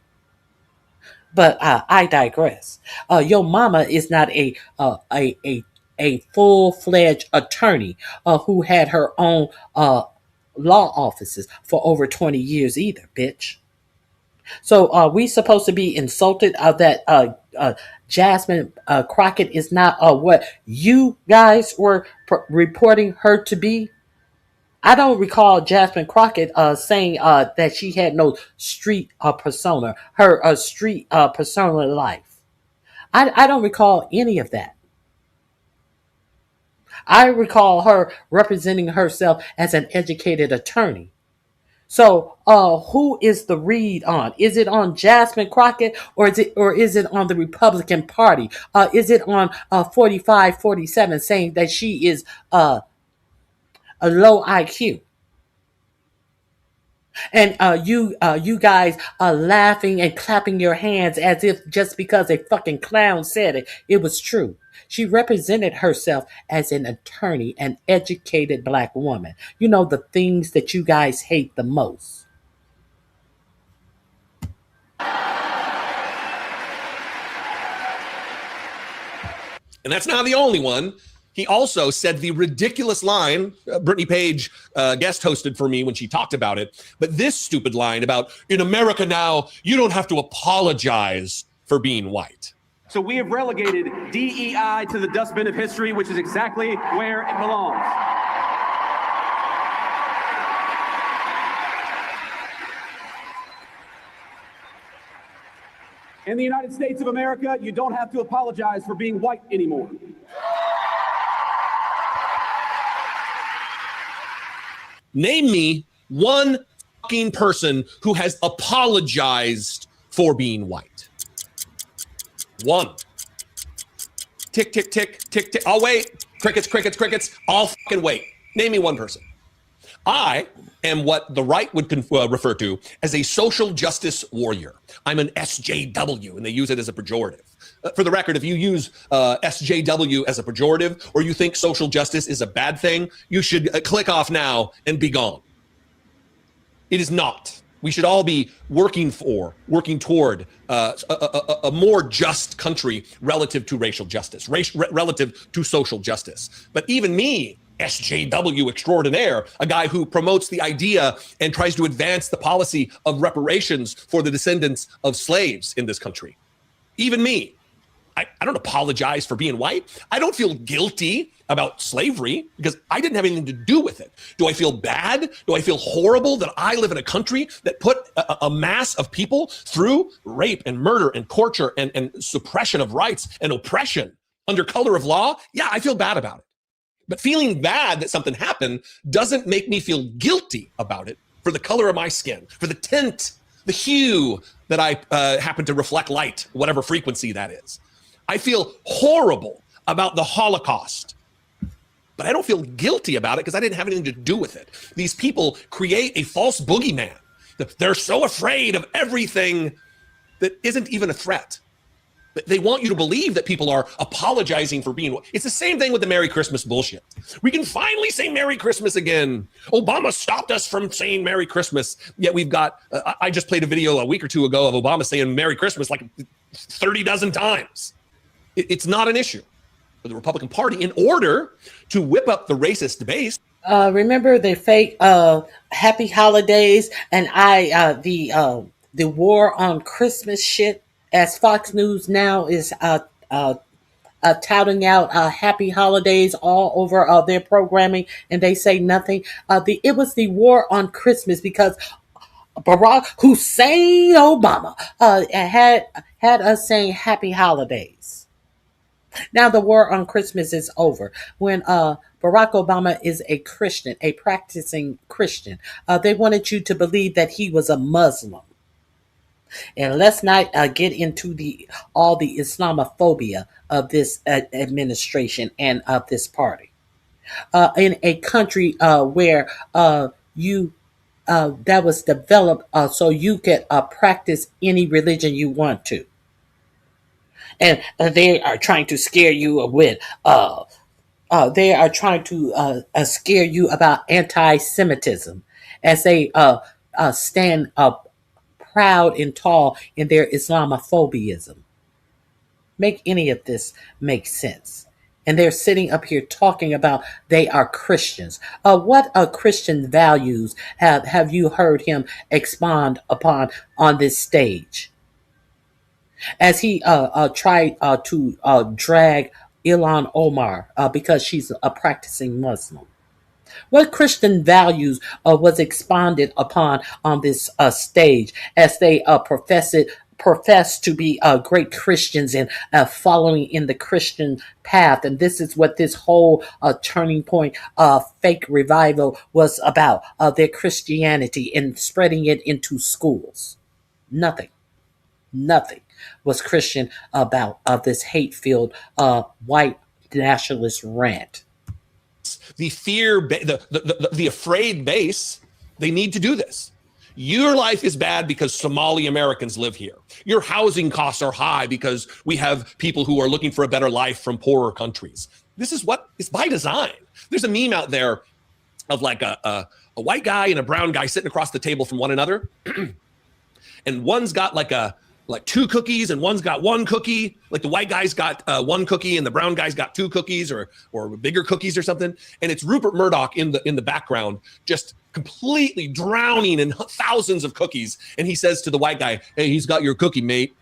But I digress. Your mama is not a full-fledged attorney who had her own law offices for over 20 years either, bitch. So are we supposed to be insulted that Jasmine Crockett is not what you guys were reporting her to be? I don't recall Jasmine Crockett saying that she had no street persona, her street persona life. I don't recall any of that. I recall her representing herself as an educated attorney. So, who is the read on? Is it on Jasmine Crockett, or is it on the Republican Party? Is it on 4547 saying that she is a low IQ? And you guys are laughing and clapping your hands as if just because a fucking clown said it, it was true. She represented herself as an attorney, an educated black woman. You know, the things that you guys hate the most. And that's not the only one. He also said the ridiculous line, Brittany Page guest hosted for me when she talked about it, but this stupid line about, in America now, you don't have to apologize for being white. So we have relegated DEI to the dustbin of history, which is exactly where it belongs. In the United States of America, you don't have to apologize for being white anymore. Name me one fucking person who has apologized for being white. One. Tick, tick, tick, tick, tick. I'll wait. Crickets, crickets, crickets. I'll fucking wait. Name me one person. I am what the right would refer to as a social justice warrior. I'm an SJW, and they use it as a pejorative. For the record, if you use SJW as a pejorative, or you think social justice is a bad thing, you should click off now and be gone. It is not. We should all be working toward a more just country relative to racial justice, relative to social justice. But even me, SJW extraordinaire, a guy who promotes the idea and tries to advance the policy of reparations for the descendants of slaves in this country. Even me, I don't apologize for being white. I don't feel guilty about slavery because I didn't have anything to do with it. Do I feel bad? Do I feel horrible that I live in a country that put a mass of people through rape and murder and torture and suppression of rights and oppression under color of law? Yeah, I feel bad about it. But feeling bad that something happened doesn't make me feel guilty about it for the color of my skin, for the tint, the hue that I happen to reflect light, whatever frequency that is. I feel horrible about the Holocaust, but I don't feel guilty about it because I didn't have anything to do with it. These people create a false boogeyman. They're so afraid of everything that isn't even a threat. They want you to believe that people are apologizing for being. It's the same thing with the Merry Christmas bullshit. We can finally say Merry Christmas again. Obama stopped us from saying Merry Christmas. Yet we've got, I just played a video a week or two ago of Obama saying Merry Christmas like 30 dozen times. It's not an issue for the Republican Party in order to whip up the racist base. Remember the fake Happy Holidays and the war on Christmas shit, as Fox News now is touting out Happy Holidays all over their programming, and they say nothing. It was the war on Christmas because Barack Hussein Obama had us saying Happy Holidays. Now the war on Christmas is over. When Barack Obama is a Christian, a practicing Christian, they wanted you to believe that he was a Muslim. And let's not get into all the Islamophobia of this administration and of this party. In a country where that was developed so you could practice any religion you want to. And they are trying to scare you with they are trying to scare you about anti-Semitism as they stand up proud and tall in their Islamophobism. Make any of this make sense? and they're sitting up here talking about they are Christians. What Christian values have you heard him expound upon on this stage? As he tried to drag Ilhan Omar because she's a practicing Muslim. What Christian values was expounded upon on this stage as they profess to be great Christians and following in the Christian path? And this is what this whole turning point fake revival was about, their Christianity and spreading it into schools. Nothing was Christian about this hate-filled white nationalist rant. The fear, the afraid base, they need to do this. Your life is bad because Somali Americans live here. Your housing costs are high because we have people who are looking for a better life from poorer countries. This is what is by design. There's a meme out there of like a white guy and a brown guy sitting across the table from one another. And one's got like two cookies and one's got one cookie. Like the white guy's got one cookie and the brown guy's got two cookies or bigger cookies or something. And it's Rupert Murdoch in the background, just completely drowning in thousands of cookies. And he says to the white guy, "Hey, he's got your cookie, mate."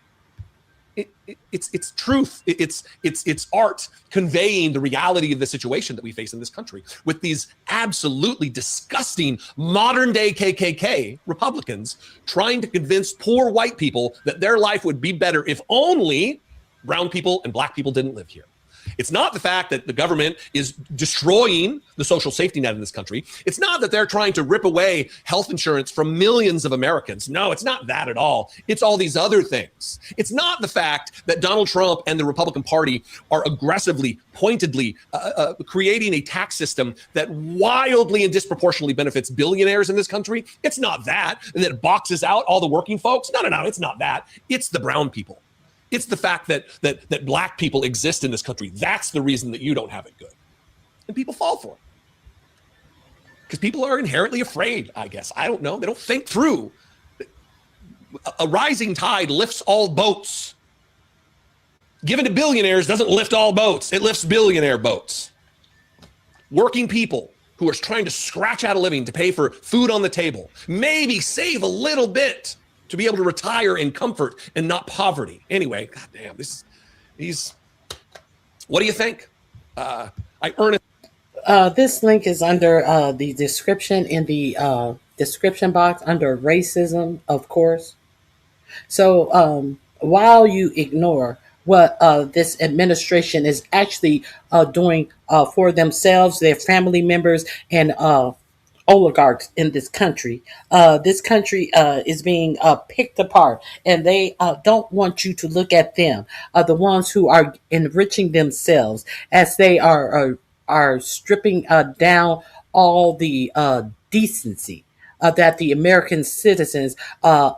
It's truth. It's art conveying the reality of the situation that we face in this country with these absolutely disgusting modern day KKK Republicans trying to convince poor white people that their life would be better if only brown people and black people didn't live here. It's not the fact that the government is destroying the social safety net in this country. It's not that they're trying to rip away health insurance from millions of Americans. No, it's not that at all. It's all these other things. It's not the fact that Donald Trump and the Republican Party are aggressively, pointedly creating a tax system that wildly and disproportionately benefits billionaires in this country. It's not that, and that it boxes out all the working folks. No, it's not that. It's the brown people. It's the fact that black people exist in this country. That's the reason that you don't have it good. And people fall for it. Because people are inherently afraid, I guess. I don't know. They don't think through. A rising tide lifts all boats. Given to billionaires doesn't lift all boats. It lifts billionaire boats. Working people who are trying to scratch out a living to pay for food on the table, maybe save a little bit to be able to retire in comfort and not poverty. Anyway, goddamn, what do you think? I earn it. This link is under the description in the description box under racism, of course. So while you ignore what this administration is actually doing for themselves, their family members, and oligarchs in this country is being picked apart, and they don't want you to look at them, the ones who are enriching themselves as they are stripping down all the decency that the American citizens are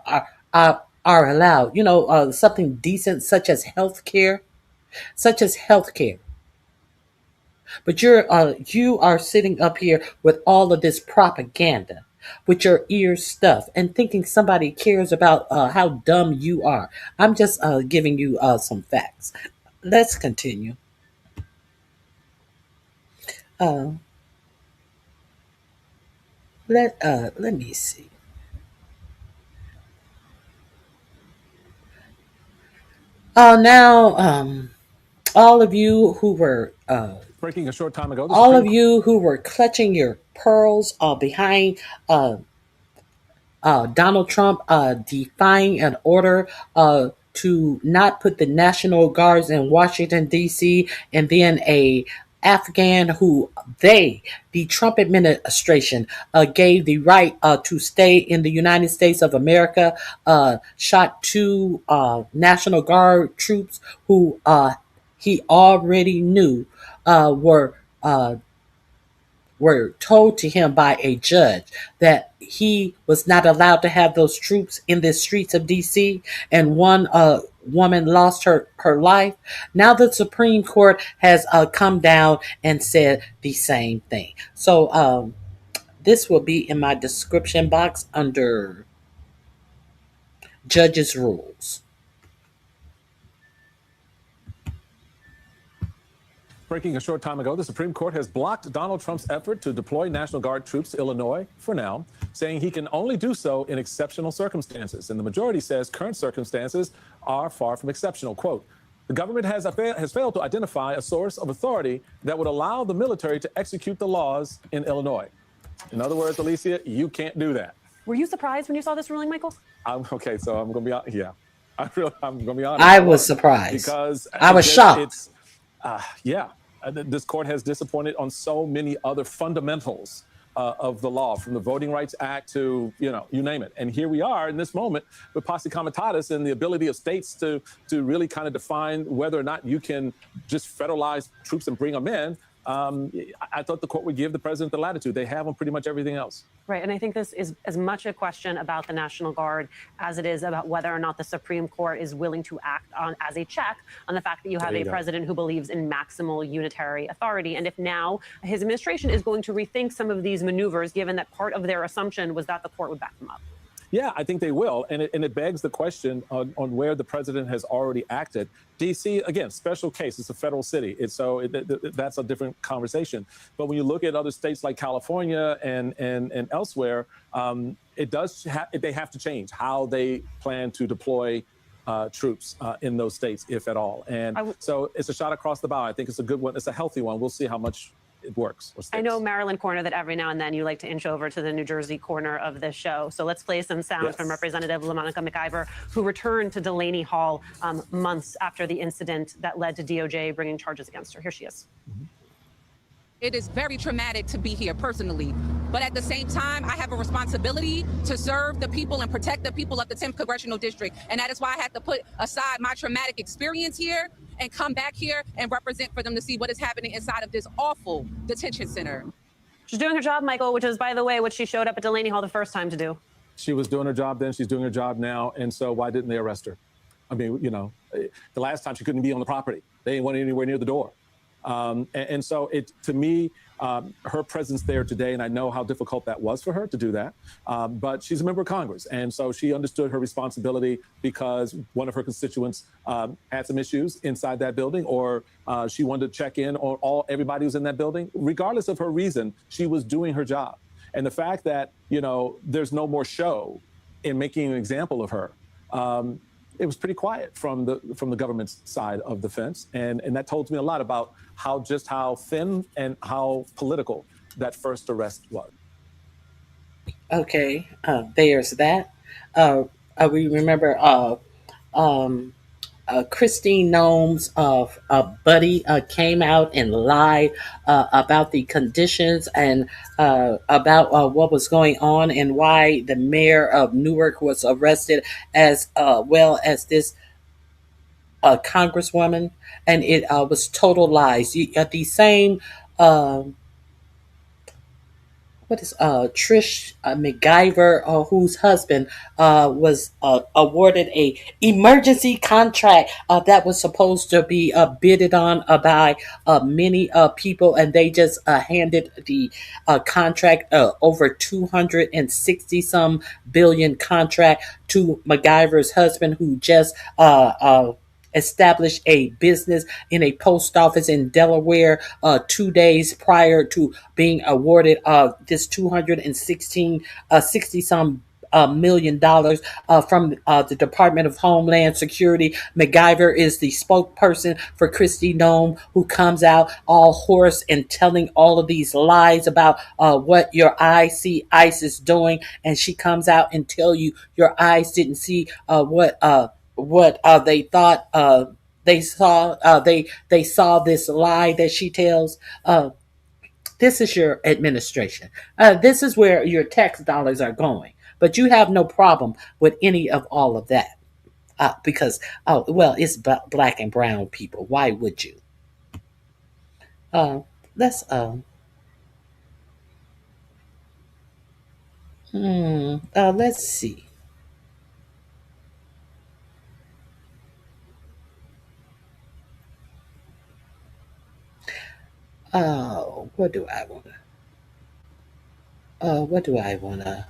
allowed. Something decent such as health care. But you are sitting up here with all of this propaganda with your ears stuffed and thinking somebody cares about how dumb you are. I'm just giving you some facts. Let's continue. Let me see. Now, all of you who were breaking a short time ago, all of you who were clutching your pearls behind Donald Trump defying an order to not put the National Guards in Washington, D.C., and then a Afghan who the Trump administration gave the right to stay in the United States of America, shot two National Guard troops who he already knew were told to him by a judge that he was not allowed to have those troops in the streets of D.C., and one woman lost her life. Now the Supreme Court has come down and said the same thing. So this will be in my description box under Judge's Rules. Breaking a short time ago, the Supreme Court has blocked Donald Trump's effort to deploy National Guard troops to Illinois for now, saying he can only do so in exceptional circumstances. And the majority says current circumstances are far from exceptional. Quote, the government has failed to identify a source of authority that would allow the military to execute the laws in Illinois. In other words, Alicia, you can't do that. Were you surprised when you saw this ruling, Michael? Okay, so I'm going to be, yeah. I'm going to be honest. I was surprised. Because I was shocked. This court has disappointed on so many other fundamentals of the law, from the Voting Rights Act to, you name it. And here we are in this moment with posse comitatus and the ability of states to really kind of define whether or not you can just federalize troops and bring them in. I thought the court would give the president the latitude. They have on pretty much everything else. Right. And I think this is as much a question about the National Guard as it is about whether or not the Supreme Court is willing to act on as a check on the fact that you have a president who believes in maximal unitary authority. And if now his administration is going to rethink some of these maneuvers, given that part of their assumption was that the court would back them up. Yeah, I think they will. And it begs the question on where the president has already acted. D.C., again, special case. It's a federal city. That's a different conversation. But when you look at other states like California and elsewhere, they have to change how they plan to deploy troops in those states, if at all. And so it's a shot across the bow. I think it's a good one. It's a healthy one. We'll see how much it works. I know, Maryland corner, that every now and then you like to inch over to the New Jersey corner of this show. So let's play some sounds from Representative LaMonica McIver, who returned to Delaney Hall months after the incident that led to DOJ bringing charges against her. Here she is. It is very traumatic to be here personally, but at the same time, I have a responsibility to serve the people and protect the people of the 10th Congressional District. And that is why I had to put aside my traumatic experience here and come back here and represent for them to see what is happening inside of this awful detention center. She's doing her job, Michael, which is, by the way, what she showed up at Delaney Hall the first time to do. She was doing her job then. She's doing her job now. And so why didn't they arrest her? I mean, the last time she couldn't be on the property. They didn't want anywhere near the door. And so to me, her presence there today, and I know how difficult that was for her to do that, but she's a member of Congress. And so she understood her responsibility because one of her constituents had some issues inside that building, or she wanted to check in on everybody who's in that building. Regardless of her reason, she was doing her job. And the fact that, there's no more show in making an example of her, it was pretty quiet from the government's side of the fence. And that told me a lot about how thin and how political that first arrest was. Okay, there's that. We remember Christine Noem's buddy came out and lied about the conditions and about what was going on and why the mayor of Newark was arrested, as well as this congresswoman, and it was total lies. The same Trish McIver, whose husband was awarded a emergency contract that was supposed to be bidded on by many people, and they just handed the contract, over 260 some billion contract, to McIver's husband, who just established a business in a post office in Delaware 2 days prior to being awarded this 60 some $1 million from the Department of Homeland Security. McIver is the spokesperson for Kristi Noem, who comes out all hoarse and telling all of these lies about what your eyes see ICE doing, and she comes out and tell you your eyes didn't see what they thought they saw. They saw this lie that she tells. This is your administration. This is where your tax dollars are going. But you have no problem with any of all of that. Because, it's black and brown people. Why would you? Let's see. What do I want to?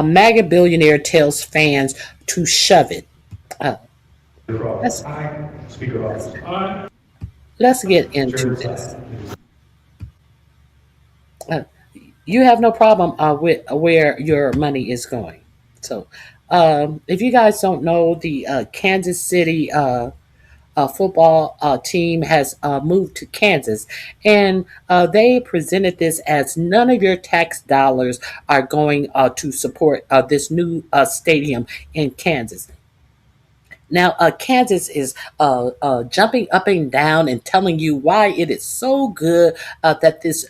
MAGA billionaire tells fans to shove it. Let's, Speaker Roberts. Aye. let's get into this. Uh, you have no problem with where your money is going. So, if you guys don't know, the Kansas City football team has moved to Kansas, and they presented this as none of your tax dollars are going to support this new stadium in Kansas. Now, Kansas is jumping up and down and telling you why it is so good that this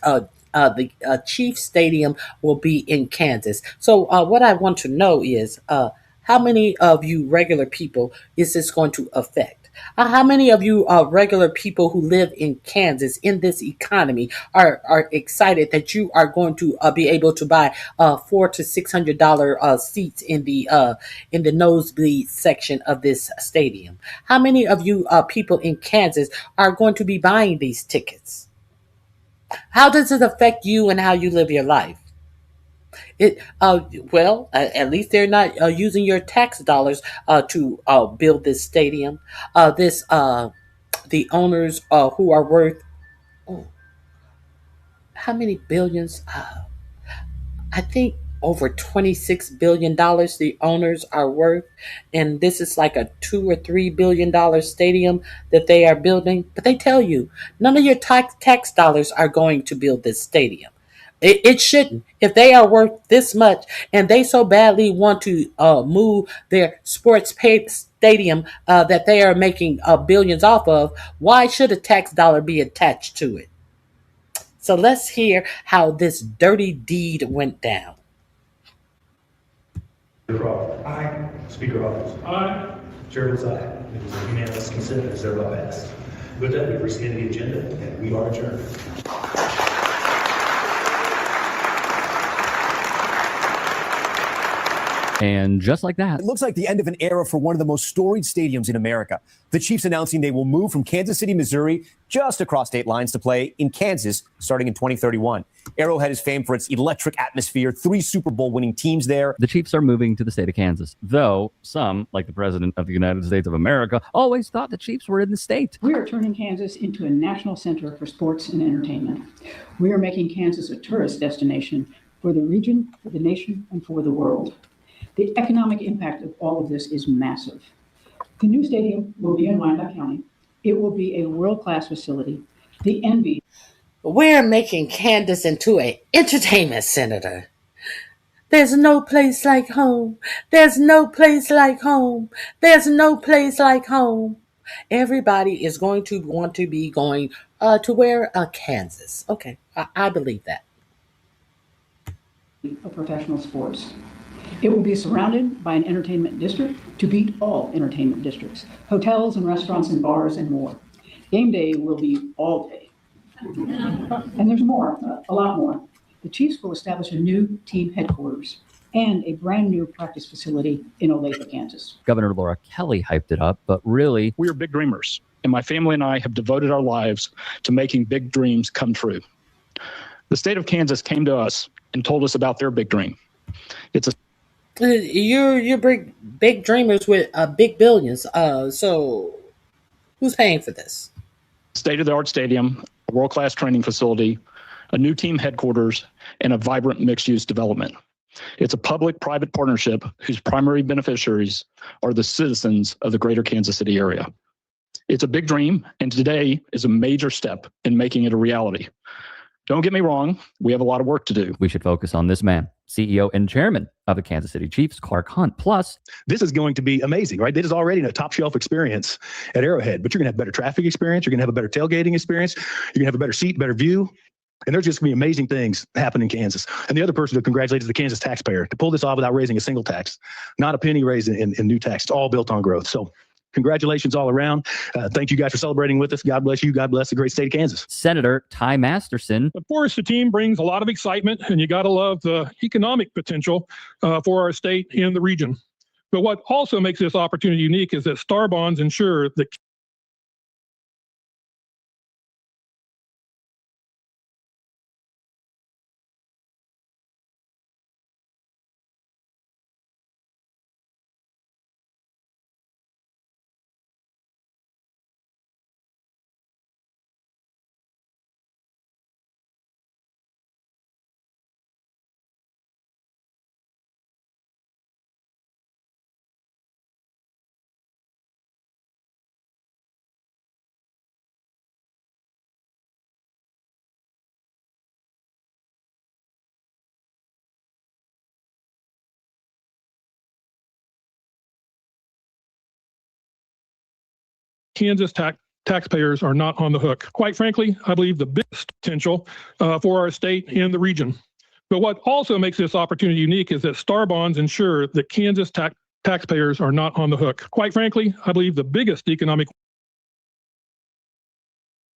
the Chiefs Stadium will be in Kansas. So, what I want to know is how many of you regular people is this going to affect? How many of you regular people who live in Kansas in this economy are excited that you are going to be able to buy $400 to $600 seats in the nosebleed section of this stadium? How many of you people in Kansas are going to be buying these tickets? How does it affect you and how you live your life? It well, at least they're not using your tax dollars to build this stadium. This the owners who are worth oh, how many billions? I think over $26 billion the owners are worth, and this is like a $2 or $3 billion stadium that they are building. But they tell you none of your tax dollars are going to build this stadium. It shouldn't. If they are worth this much and they so badly want to move their sports paid stadium that they are making billions off of, why should a tax dollar be attached to it? So let's hear how this dirty deed went down. Aye. Speaker Roberts. Aye. Chair votes aye. It is a unanimous consent as thereby passed. With that, we've rescinded the agenda and we are adjourned. And just like that, it looks like the end of an era for one of the most storied stadiums in America. The Chiefs announcing they will move from Kansas City, Missouri, just across state lines to play in Kansas starting in 2031. Arrowhead is famed for its electric atmosphere, 3 Super Bowl winning teams there. The Chiefs are moving to the state of Kansas, though some, like the President of the United States of America, always thought the Chiefs were in the state. We are turning Kansas into a national center for sports and entertainment. We are making Kansas a tourist destination for the region, for the nation, and for the world. The economic impact of all of this is massive. The new stadium will be in Wyandotte County. It will be a world-class facility, the envy. We're making Kansas into an entertainment center. There's no place like home. There's no place like home. There's no place like home. Everybody is going to want to be going to where? Kansas. Okay, I believe that. Of professional sports. It will be surrounded by an entertainment district to beat all entertainment districts, hotels and restaurants and bars and more. Game day will be all day. And there's more, a lot more. The Chiefs will establish a new team headquarters and a brand new practice facility in Olathe, Kansas. Governor Laura Kelly hyped it up, but really, we are big dreamers, and my family and I have devoted our lives to making big dreams come true. The state of Kansas came to us and told us about their big dream. It's a You're big dreamers with big billions. So who's paying for this? State-of-the-art stadium, a world-class training facility, a new team headquarters, and a vibrant mixed-use development. It's a public-private partnership whose primary beneficiaries are the citizens of the greater Kansas City area. It's a big dream, and today is a major step in making it a reality. Don't get me wrong, we have a lot of work to do. We should focus on this man, CEO and chairman of the Kansas City Chiefs, Clark Hunt. Plus, this is going to be amazing, right? This is already a top shelf experience at Arrowhead, but you're going to have better traffic experience. You're going to have a better tailgating experience. You're going to have a better seat, better view. And there's just going to be amazing things happening in Kansas. And the other person to congratulate is the Kansas taxpayer to pull this off without raising a single tax, not a penny raised in new tax. It's all built on growth. So congratulations all around. Thank you guys for celebrating with us. God bless you. God bless the great state of Kansas. Senator Ty Masterson. Of course, the team brings a lot of excitement, and you got to love the economic potential for our state and the region. But what also makes this opportunity unique is that Star Bonds ensure that Kansas taxpayers are not on the hook. Quite frankly, I believe the biggest potential for our state and the region. But what also makes this opportunity unique is that STAR bonds ensure that Kansas taxpayers are not on the hook. Quite frankly, I believe the biggest economic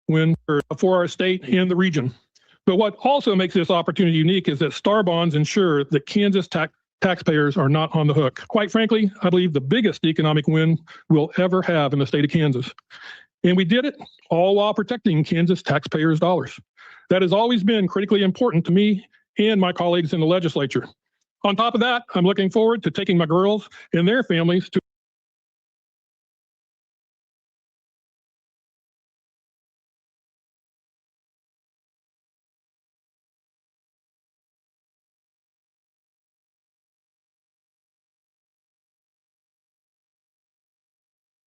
win for our state and the region. But what also makes this opportunity unique is that STAR bonds ensure that Kansas taxpayers are not on the hook. Quite frankly, I believe the biggest economic win we'll ever have in the state of Kansas. And we did it all while protecting Kansas taxpayers' dollars. That has always been critically important to me and my colleagues in the legislature. On top of that, I'm looking forward to taking my girls and their families to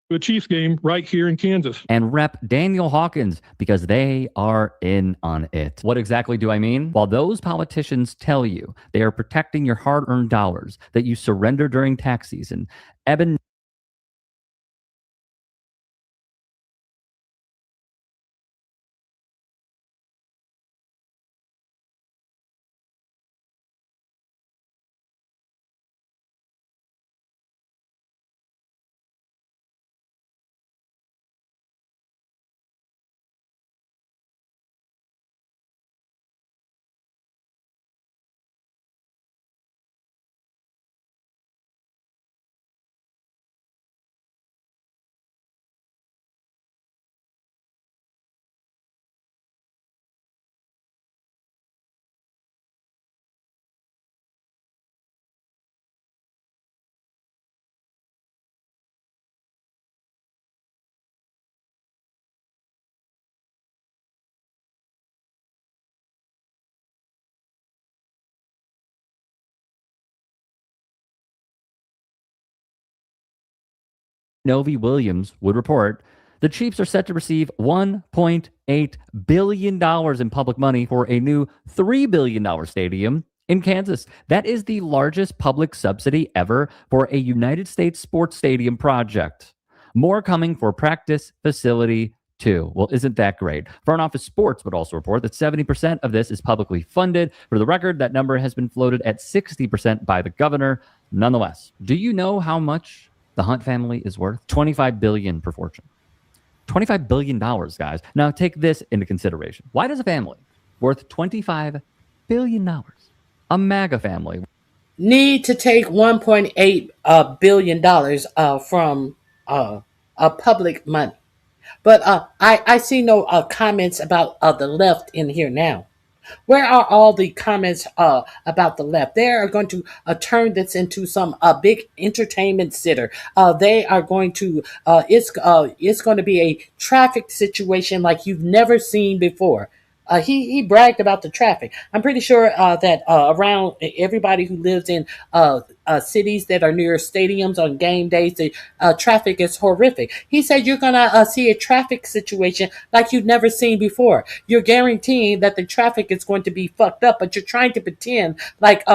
a Chiefs game right here in Kansas. And Rep. Daniel Hawkins, because they are in on it. What exactly do I mean? While those politicians tell you they are protecting your hard-earned dollars that you surrender during tax season, Eben Novi Williams would report, the Chiefs are set to receive $1.8 billion in public money for a new $3 billion stadium in Kansas. That is the largest public subsidy ever for a United States sports stadium project. More coming for practice facility too. Well, isn't that great? Front Office Sports would also report that 70% of this is publicly funded. For the record, that number has been floated at 60% by the governor. Nonetheless, do you know how much the Hunt family is worth? $25 billion per fortune. $25 billion, guys. Now take this into consideration. Why does a family worth $25 billion, a MAGA family, need to take $1.8 billion from public money? But I see no comments about the left in here now. Where are all the comments about the left? They are going to turn this into some big entertainment center. They are going to it's going to be a traffic situation like you've never seen before. He bragged about the traffic. I'm pretty sure that around everybody who lives in cities that are near stadiums on game days, the traffic is horrific. He said you're going to see a traffic situation like you've never seen before. You're guaranteeing that the traffic is going to be fucked up, but you're trying to pretend like,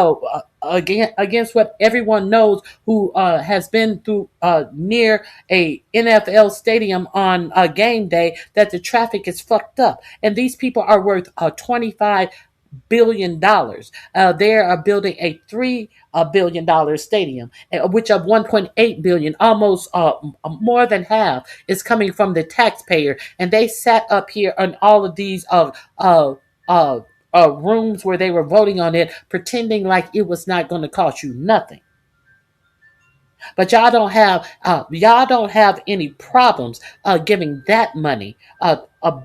against what everyone knows who has been through near a NFL stadium on a game day, that the traffic is fucked up. And these people are worth $25 billion. They are building a $3 billion stadium, which of $1.8 billion, almost more than half, is coming from the taxpayer. And they sat up here on all of these rooms where they were voting on it, pretending like it was not going to cost you nothing. But y'all don't have any problems giving that money,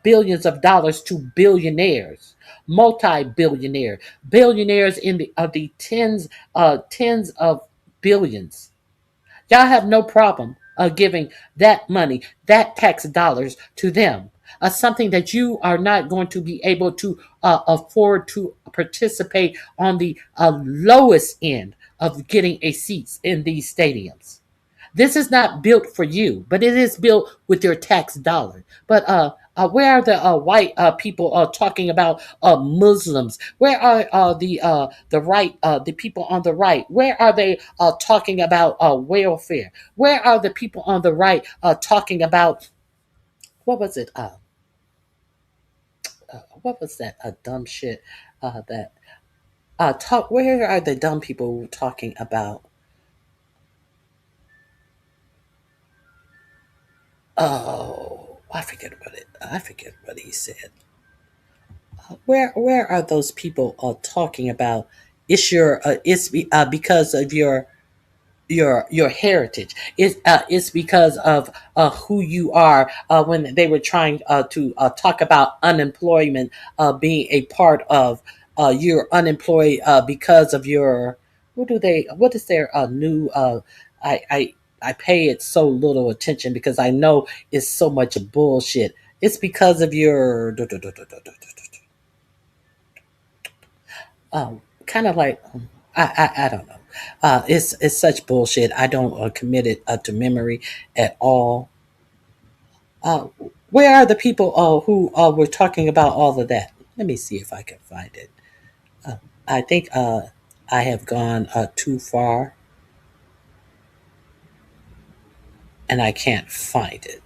billions of dollars, to billionaires, multi-billionaire, billionaires in the tens of billions. Y'all have no problem giving that money, that tax dollars, to them. Something that you are not going to be able to afford to participate on the lowest end of getting a seats in these stadiums. This is not built for you, but it is built with your tax dollar. But where are the white people talking about Muslims? Where are the right, the people on the right? Where are they talking about welfare? Where are the people on the right talking about what was it? What was that? Dumb shit. That talk. Where are the dumb people talking about? Oh, I forget what he said. Where are those people talking about? Because of your heritage. It's because of who you are. When they were trying to talk about unemployment being a part of you're unemployed because of your what is their new I pay it so little attention because I know it's so much bullshit. It's because of your kind of like I don't know. It's such bullshit. I don't commit it to memory at all. Uh, where are the people who were talking about all of that? Let me see if I can find it. I think I have gone too far, and I can't find it.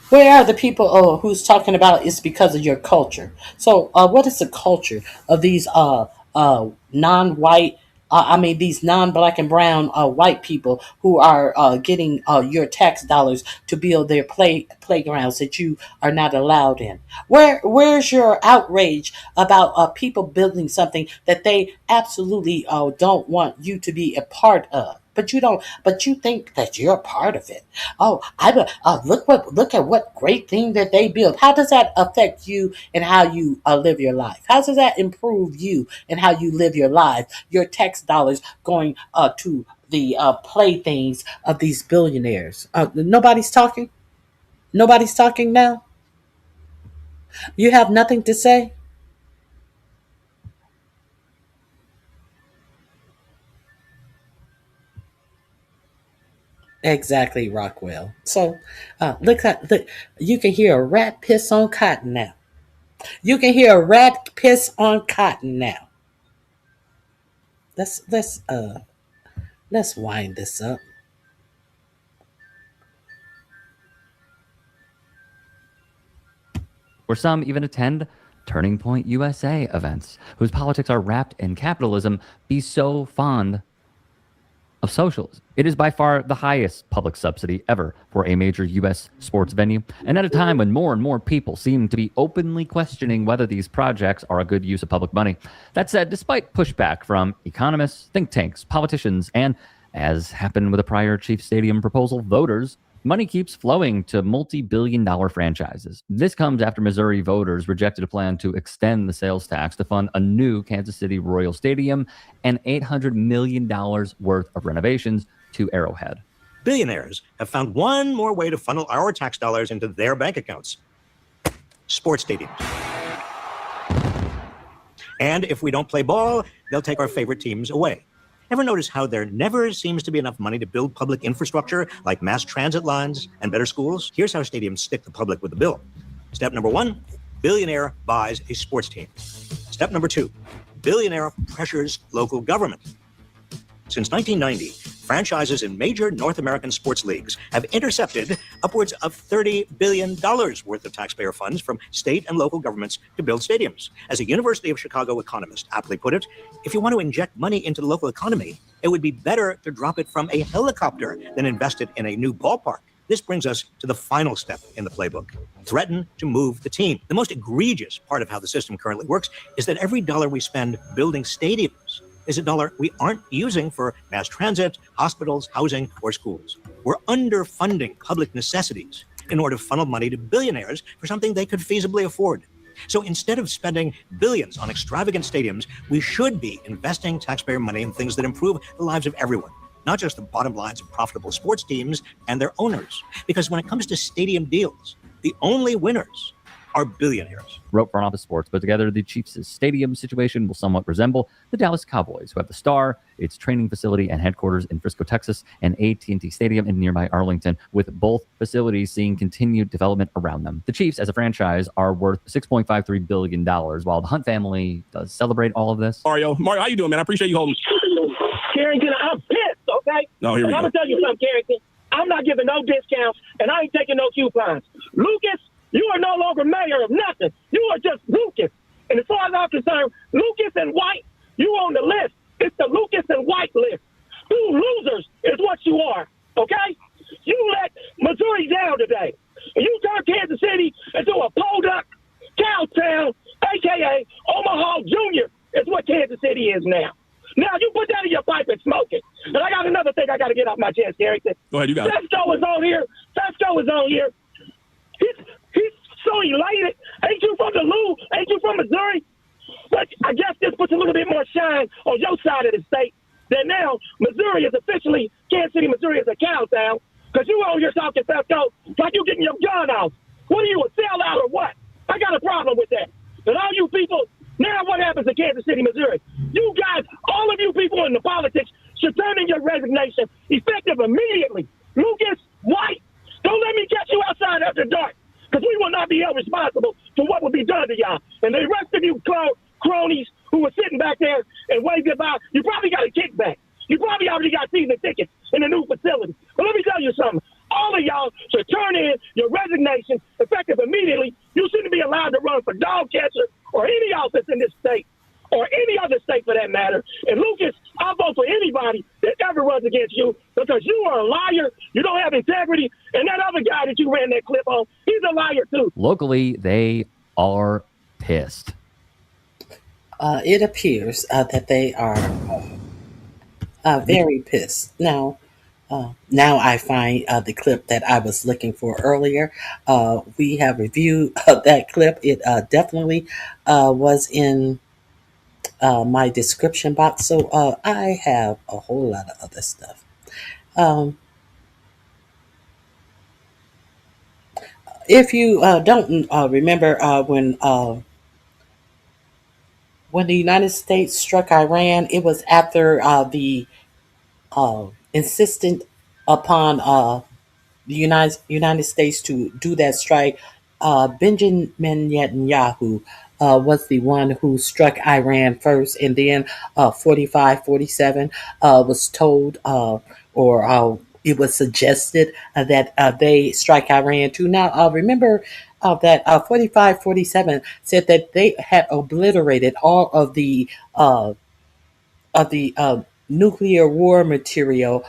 Where are the people who's talking about it's because of your culture? So, what is the culture of these non-white? These non-black and brown white people who are getting your tax dollars to build their playgrounds that you are not allowed in. Where's your outrage about people building something that they absolutely don't want you to be a part of? But you don't. But you think that you're a part of it. Oh, look at what great thing that they built. How does that affect you and how you live your life? How does that improve you and how you live your life? Your tax dollars going to the playthings of these billionaires. Nobody's talking. Nobody's talking now. You have nothing to say. Exactly, Rockwell. So look. You can hear a rat piss on cotton now. You can hear a rat piss on cotton now. Let's wind this up. Or some even attend Turning Point USA events, whose politics are wrapped in capitalism, be so fond of socialism. It is by far the highest public subsidy ever for a major U.S. sports venue, and at a time when more and more people seem to be openly questioning whether these projects are a good use of public money. That said, despite pushback from economists, think tanks, politicians, and, as happened with a prior Chief Stadium proposal, voters, money keeps flowing to multi-billion-dollar franchises. This comes after Missouri voters rejected a plan to extend the sales tax to fund a new Kansas City Royal Stadium and $800 million worth of renovations to Arrowhead. Billionaires have found one more way to funnel our tax dollars into their bank accounts: sports stadiums. And if we don't play ball, they'll take our favorite teams away. Ever notice how there never seems to be enough money to build public infrastructure like mass transit lines and better schools? Here's how stadiums stick the public with the bill. Step number 1, billionaire buys a sports team. Step number 2, billionaire pressures local government. Since 1990, franchises in major North American sports leagues have intercepted upwards of $30 billion worth of taxpayer funds from state and local governments to build stadiums. As a University of Chicago economist aptly put it, if you want to inject money into the local economy, it would be better to drop it from a helicopter than invest it in a new ballpark. This brings us to the final step in the playbook: threaten to move the team. The most egregious part of how the system currently works is that every dollar we spend building stadiums is a dollar we aren't using for mass transit, hospitals, housing, or schools. We're underfunding public necessities in order to funnel money to billionaires for something they could feasibly afford. So instead of spending billions on extravagant stadiums, we should be investing taxpayer money in things that improve the lives of everyone, not just the bottom lines of profitable sports teams and their owners. Because when it comes to stadium deals, the only winners are billionaires. Wrote Front Office Sports put together the Chiefs' stadium situation will somewhat resemble the Dallas Cowboys, who have the Star, its training facility and headquarters in Frisco, Texas, and AT&T Stadium in nearby Arlington, with both facilities seeing continued development around them. The Chiefs, as a franchise, are worth $6.53 billion, while the Hunt family does celebrate all of this. Mario, how you doing, man? I appreciate you holding. Carrington, I'm pissed, okay? No, here we and I'm go. going to tell you something, Carrington. I'm not giving no discounts, and I ain't taking no coupons. Lucas, you are no longer mayor of nothing. You are just Lucas. And as far as I'm concerned, Lucas and White, you on the list. It's the Lucas and White list. Two losers is what you are, okay? You let Missouri down today. And you turned Kansas City into a podunk cow town, a.k.a. Omaha Junior, is what Kansas City is now. Now, you put that in your pipe and smoke it. And I got another thing I got to get off my chest, Carrington. Go ahead, you got it. Fesco is on here. Fesco is on here. He's so elated. Ain't you from the Lou? Ain't you from Missouri? But I guess this puts a little bit more shine on your side of the state. That now Missouri is officially, Kansas City, Missouri is a cow town. Because you on here talking, Fesco, like you getting your gun off. What are you, a sellout or what? I got a problem with that. And all you people, now what happens in Kansas City, Missouri? You guys, all of you people in the politics should turn in your resignation effective immediately. Lucas, White, don't let me catch you outside after dark. Because we will not be held responsible for what will be done to y'all. And the rest of you cronies who were sitting back there and waved goodbye, you probably got a kickback. You probably already got season tickets in the new facility. But let me tell you something. All of y'all should turn in your resignation effective immediately. You shouldn't be allowed to run for dog catcher or any office in this state or any other state for that matter. And Lucas, I'll vote for anybody that ever runs against you because you are a liar. You don't have integrity. And that other guy that you ran that clip on, he's a liar too. Locally, they are pissed. It appears that they are very pissed. Now I find the clip that I was looking for earlier. We have reviewed that clip. It definitely was in my description box. So I have a whole lot of other stuff. If you don't remember when the United States struck Iran, it was after the insistent upon the United States to do that strike. Benjamin Netanyahu was the one who struck Iran first, and then 45-47 was told or it was suggested that they strike Iran too. Now, remember that 45-47 said that they had obliterated all of the nuclear war material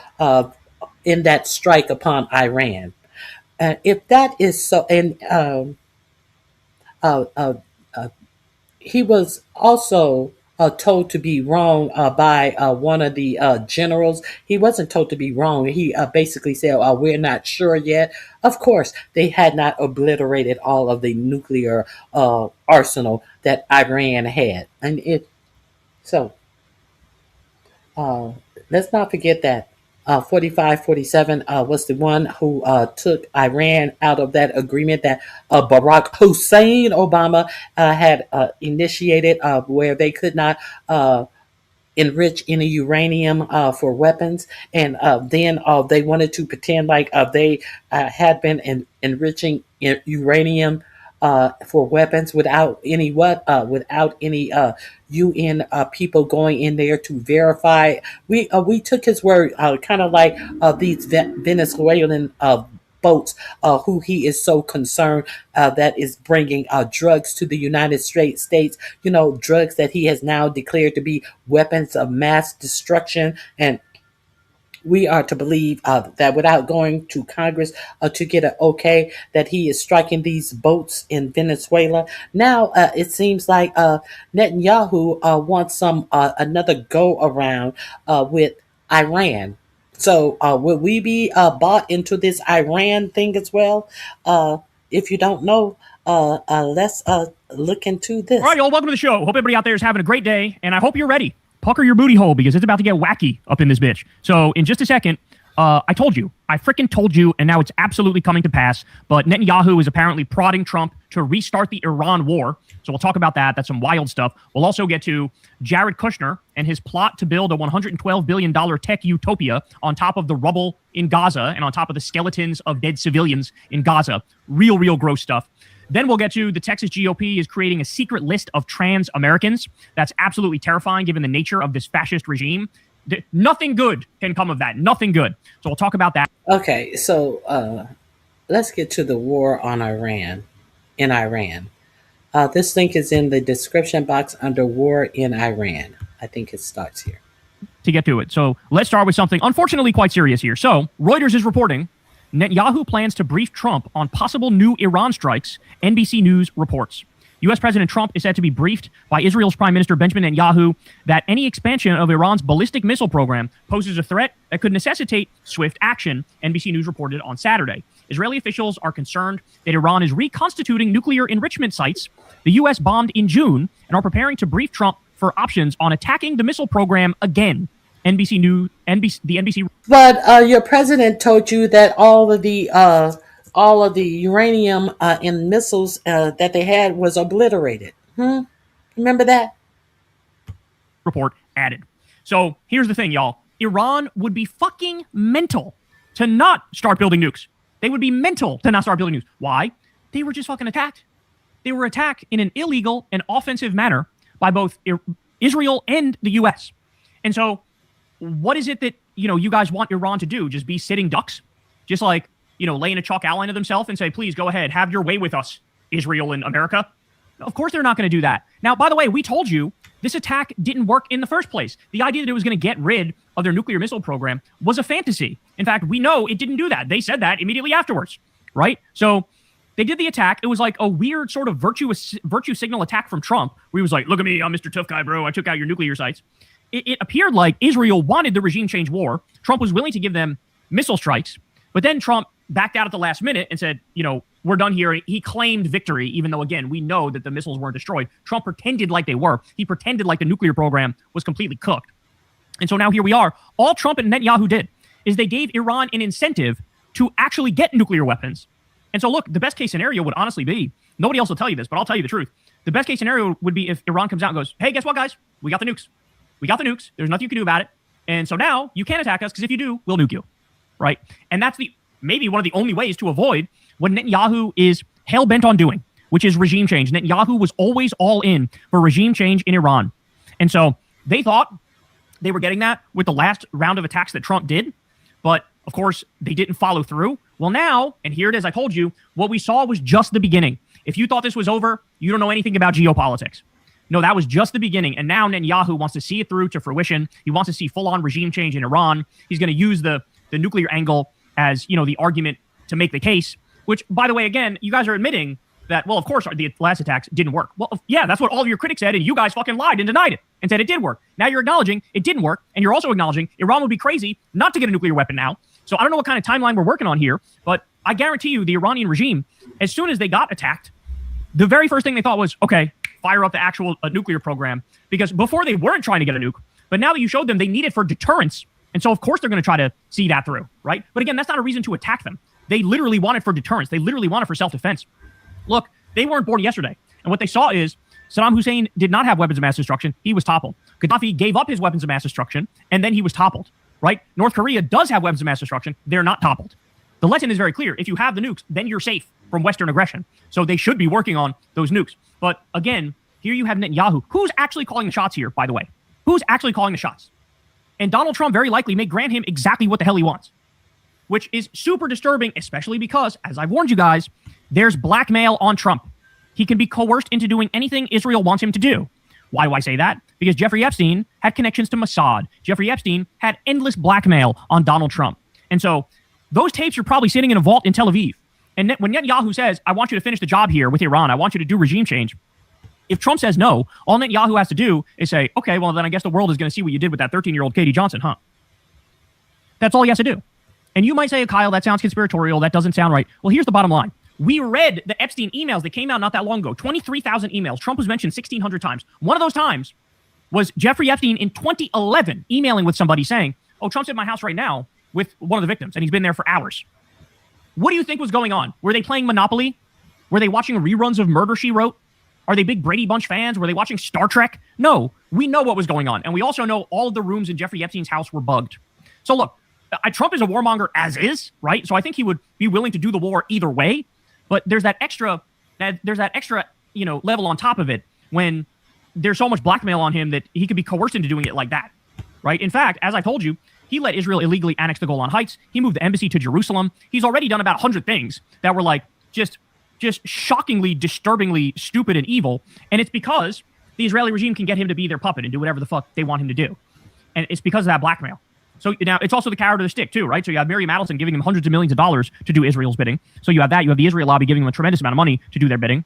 in that strike upon Iran. If that is so, and he was also told to be wrong by one of the generals. He wasn't told to be wrong. He basically said, we're not sure yet. Of course, they had not obliterated all of the nuclear arsenal that Iran had. And let's not forget that 45-47 was the one who took Iran out of that agreement that Barack Hussein Obama had initiated, where they could not enrich any uranium for weapons. And then they wanted to pretend like they had been enriching uranium for weapons without any UN people going in there to verify. We took his word, kind of like these Venezuelan boats, who he is so concerned that is bringing drugs to the United States. Drugs that he has now declared to be weapons of mass destruction. And we are to believe that without going to Congress to get an okay, that he is striking these boats in Venezuela. Now it seems like Netanyahu wants another go around with Iran. So will we be bought into this Iran thing as well? If you don't know, let's look into this. All right, y'all, welcome to the show. Hope everybody out there is having a great day, and I hope you're ready. Pucker your booty hole because it's about to get wacky up in this bitch. So in just a second, I told you. I freaking told you, and now it's absolutely coming to pass. But Netanyahu is apparently prodding Trump to restart the Iran war. So we'll talk about that. That's some wild stuff. We'll also get to Jared Kushner and his plot to build a $112 billion tech utopia on top of the rubble in Gaza and on top of the skeletons of dead civilians in Gaza. Real gross stuff. Then we'll get to the Texas GOP is creating a secret list of trans Americans. That's absolutely terrifying given the nature of this fascist regime. Nothing good can come of that. Nothing good. So we'll talk about that. Okay, so let's get to the war on Iran. This link is in the description box under War in Iran. I think it starts here. To get to it. So let's start with something unfortunately quite serious here. So Reuters is reporting Netanyahu plans to brief Trump on possible new Iran strikes, NBC News reports. U.S. President Trump is said to be briefed by Israel's Prime Minister Benjamin Netanyahu that any expansion of Iran's ballistic missile program poses a threat that could necessitate swift action, NBC News reported on Saturday. Israeli officials are concerned that Iran is reconstituting nuclear enrichment sites the U.S. bombed in June and are preparing to brief Trump for options on attacking the missile program again. NBC News, the NBC. But your president told you that all of the uranium in missiles that they had was obliterated. Remember that? Report added. So here's the thing, y'all. Iran would be fucking mental to not start building nukes. They would be mental to not start building nukes. Why? They were just fucking attacked. They were attacked in an illegal and offensive manner by both Israel and the U.S. And so what is it that, you guys want Iran to do? Just be sitting ducks? Just like, lay in a chalk outline of themselves and say, please go ahead, have your way with us, Israel and America? Of course they're not going to do that. Now, by the way, we told you this attack didn't work in the first place. The idea that it was going to get rid of their nuclear missile program was a fantasy. In fact, we know it didn't do that. They said that immediately afterwards, right? So they did the attack. It was like a weird sort of virtue signal attack from Trump, where he was like, look at me, I'm Mr. Tough Guy, bro. I took out your nuclear sites. It appeared like Israel wanted the regime change war. Trump was willing to give them missile strikes, but then Trump backed out at the last minute and said, we're done here. He claimed victory, even though, again, we know that the missiles weren't destroyed. Trump pretended like they were. He pretended like the nuclear program was completely cooked. And so now here we are. All Trump and Netanyahu did is they gave Iran an incentive to actually get nuclear weapons. And so look, the best case scenario would honestly be, nobody else will tell you this, but I'll tell you the truth. The best case scenario would be if Iran comes out and goes, hey, guess what, guys? We got the nukes. We got the nukes. There's nothing you can do about it. And so now you can't attack us because if you do, we'll nuke you. Right? And that's maybe one of the only ways to avoid what Netanyahu is hell-bent on doing, which is regime change. Netanyahu was always all in for regime change in Iran. And so they thought they were getting that with the last round of attacks that Trump did. But, of course, they didn't follow through. Well, now, and here it is, I told you, what we saw was just the beginning. If you thought this was over, you don't know anything about geopolitics. No, that was just the beginning. And now Netanyahu wants to see it through to fruition. He wants to see full-on regime change in Iran. He's going to use the nuclear angle as, the argument to make the case, which, by the way, again, you guys are admitting that, well, of course, the last attacks didn't work. Well, yeah, that's what all of your critics said, and you guys fucking lied and denied it and said it did work. Now you're acknowledging it didn't work, and you're also acknowledging Iran would be crazy not to get a nuclear weapon now. So I don't know what kind of timeline we're working on here, but I guarantee you the Iranian regime, as soon as they got attacked, the very first thing they thought was, okay, fire up the actual nuclear program, because before they weren't trying to get a nuke, but now that you showed them they need it for deterrence, and so of course they're going to try to see that through, right? But again, that's not a reason to attack them. They literally want it for deterrence. They literally want it for self-defense. Look, they weren't born yesterday, and what they saw is Saddam Hussein did not have weapons of mass destruction. He was toppled. Gaddafi gave up his weapons of mass destruction, and then he was toppled, right? North Korea does have weapons of mass destruction. They're not toppled. The lesson is very clear. If you have the nukes, then you're safe from Western aggression. So they should be working on those nukes. But again, here you have Netanyahu, who's actually calling the shots here, by the way. Who's actually calling the shots? And Donald Trump very likely may grant him exactly what the hell he wants, which is super disturbing, especially because, as I've warned you guys, there's blackmail on Trump. He can be coerced into doing anything Israel wants him to do. Why do I say that? Because Jeffrey Epstein had connections to Mossad. Jeffrey Epstein had endless blackmail on Donald Trump. And so those tapes are probably sitting in a vault in Tel Aviv. And when Netanyahu says, I want you to finish the job here with Iran, I want you to do regime change, if Trump says no, all Netanyahu has to do is say, okay, well, then I guess the world is going to see what you did with that 13-year-old Katie Johnson, huh? That's all he has to do. And you might say, Kyle, that sounds conspiratorial. That doesn't sound right. Well, here's the bottom line. We read the Epstein emails that came out not that long ago, 23,000 emails. Trump was mentioned 1,600 times. One of those times was Jeffrey Epstein in 2011 emailing with somebody saying, oh, Trump's at my house right now. with one of the victims, and he's been there for hours. What do you think was going on? Were they playing Monopoly? Were they watching reruns of Murder, She Wrote? Are they big Brady Bunch fans? Were they watching Star Trek? No, we know what was going on. And we also know all of the rooms in Jeffrey Epstein's house were bugged. So look, Trump is a warmonger as is, right? So I think he would be willing to do the war either way. But there's that extra, level on top of it when there's so much blackmail on him that he could be coerced into doing it like that, right? In fact, as I told you, he let Israel illegally annex the Golan Heights. He moved the embassy to Jerusalem. He's already done about 100 things that were like just shockingly, disturbingly stupid and evil. And it's because the Israeli regime can get him to be their puppet and do whatever the fuck they want him to do. And it's because of that blackmail. So now it's also the carrot or the stick too, right? So you have Miriam Adelson giving him hundreds of millions of dollars to do Israel's bidding. So you have that. You have the Israel lobby giving him a tremendous amount of money to do their bidding.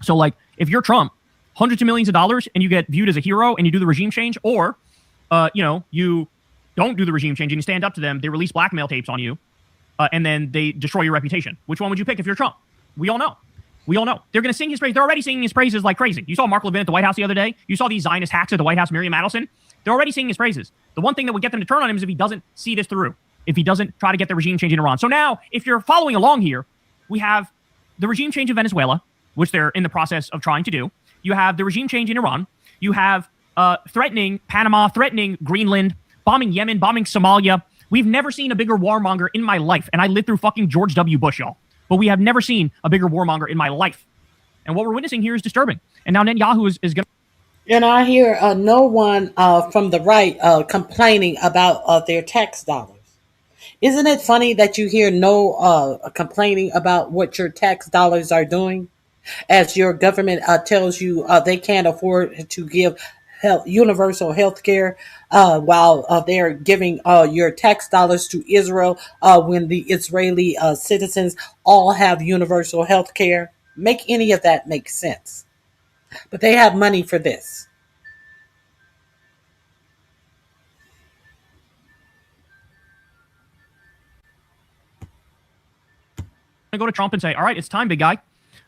So like, if you're Trump, hundreds of millions of dollars and you get viewed as a hero and you do the regime change, or, you don't do the regime change and you stand up to them, they release blackmail tapes on you, and then they destroy your reputation. Which one would you pick if you're Trump? We all know. They're going to sing his praise. They're already singing his praises like crazy. You saw Mark Levin at the White House the other day. You saw these Zionist hacks at the White House, Miriam Adelson. They're already singing his praises. The one thing that would get them to turn on him is if he doesn't see this through, if he doesn't try to get the regime change in Iran. So now, if you're following along here, we have the regime change in Venezuela, which they're in the process of trying to do. You have the regime change in Iran. You have threatening Panama, threatening Greenland, bombing Yemen, bombing Somalia. We've never seen a bigger warmonger in my life. And I lived through fucking George W. Bush, y'all. But we have never seen a bigger warmonger in my life. And what we're witnessing here is disturbing. And now Netanyahu is going to... And I hear no one from the right complaining about their tax dollars. Isn't it funny that you hear no complaining about what your tax dollars are doing? As your government tells you they can't afford to give universal health care while they're giving your tax dollars to Israel when the Israeli citizens all have universal health care. Make any of that make sense? But they have money for this. I go to Trump and say, all right, it's time, big guy.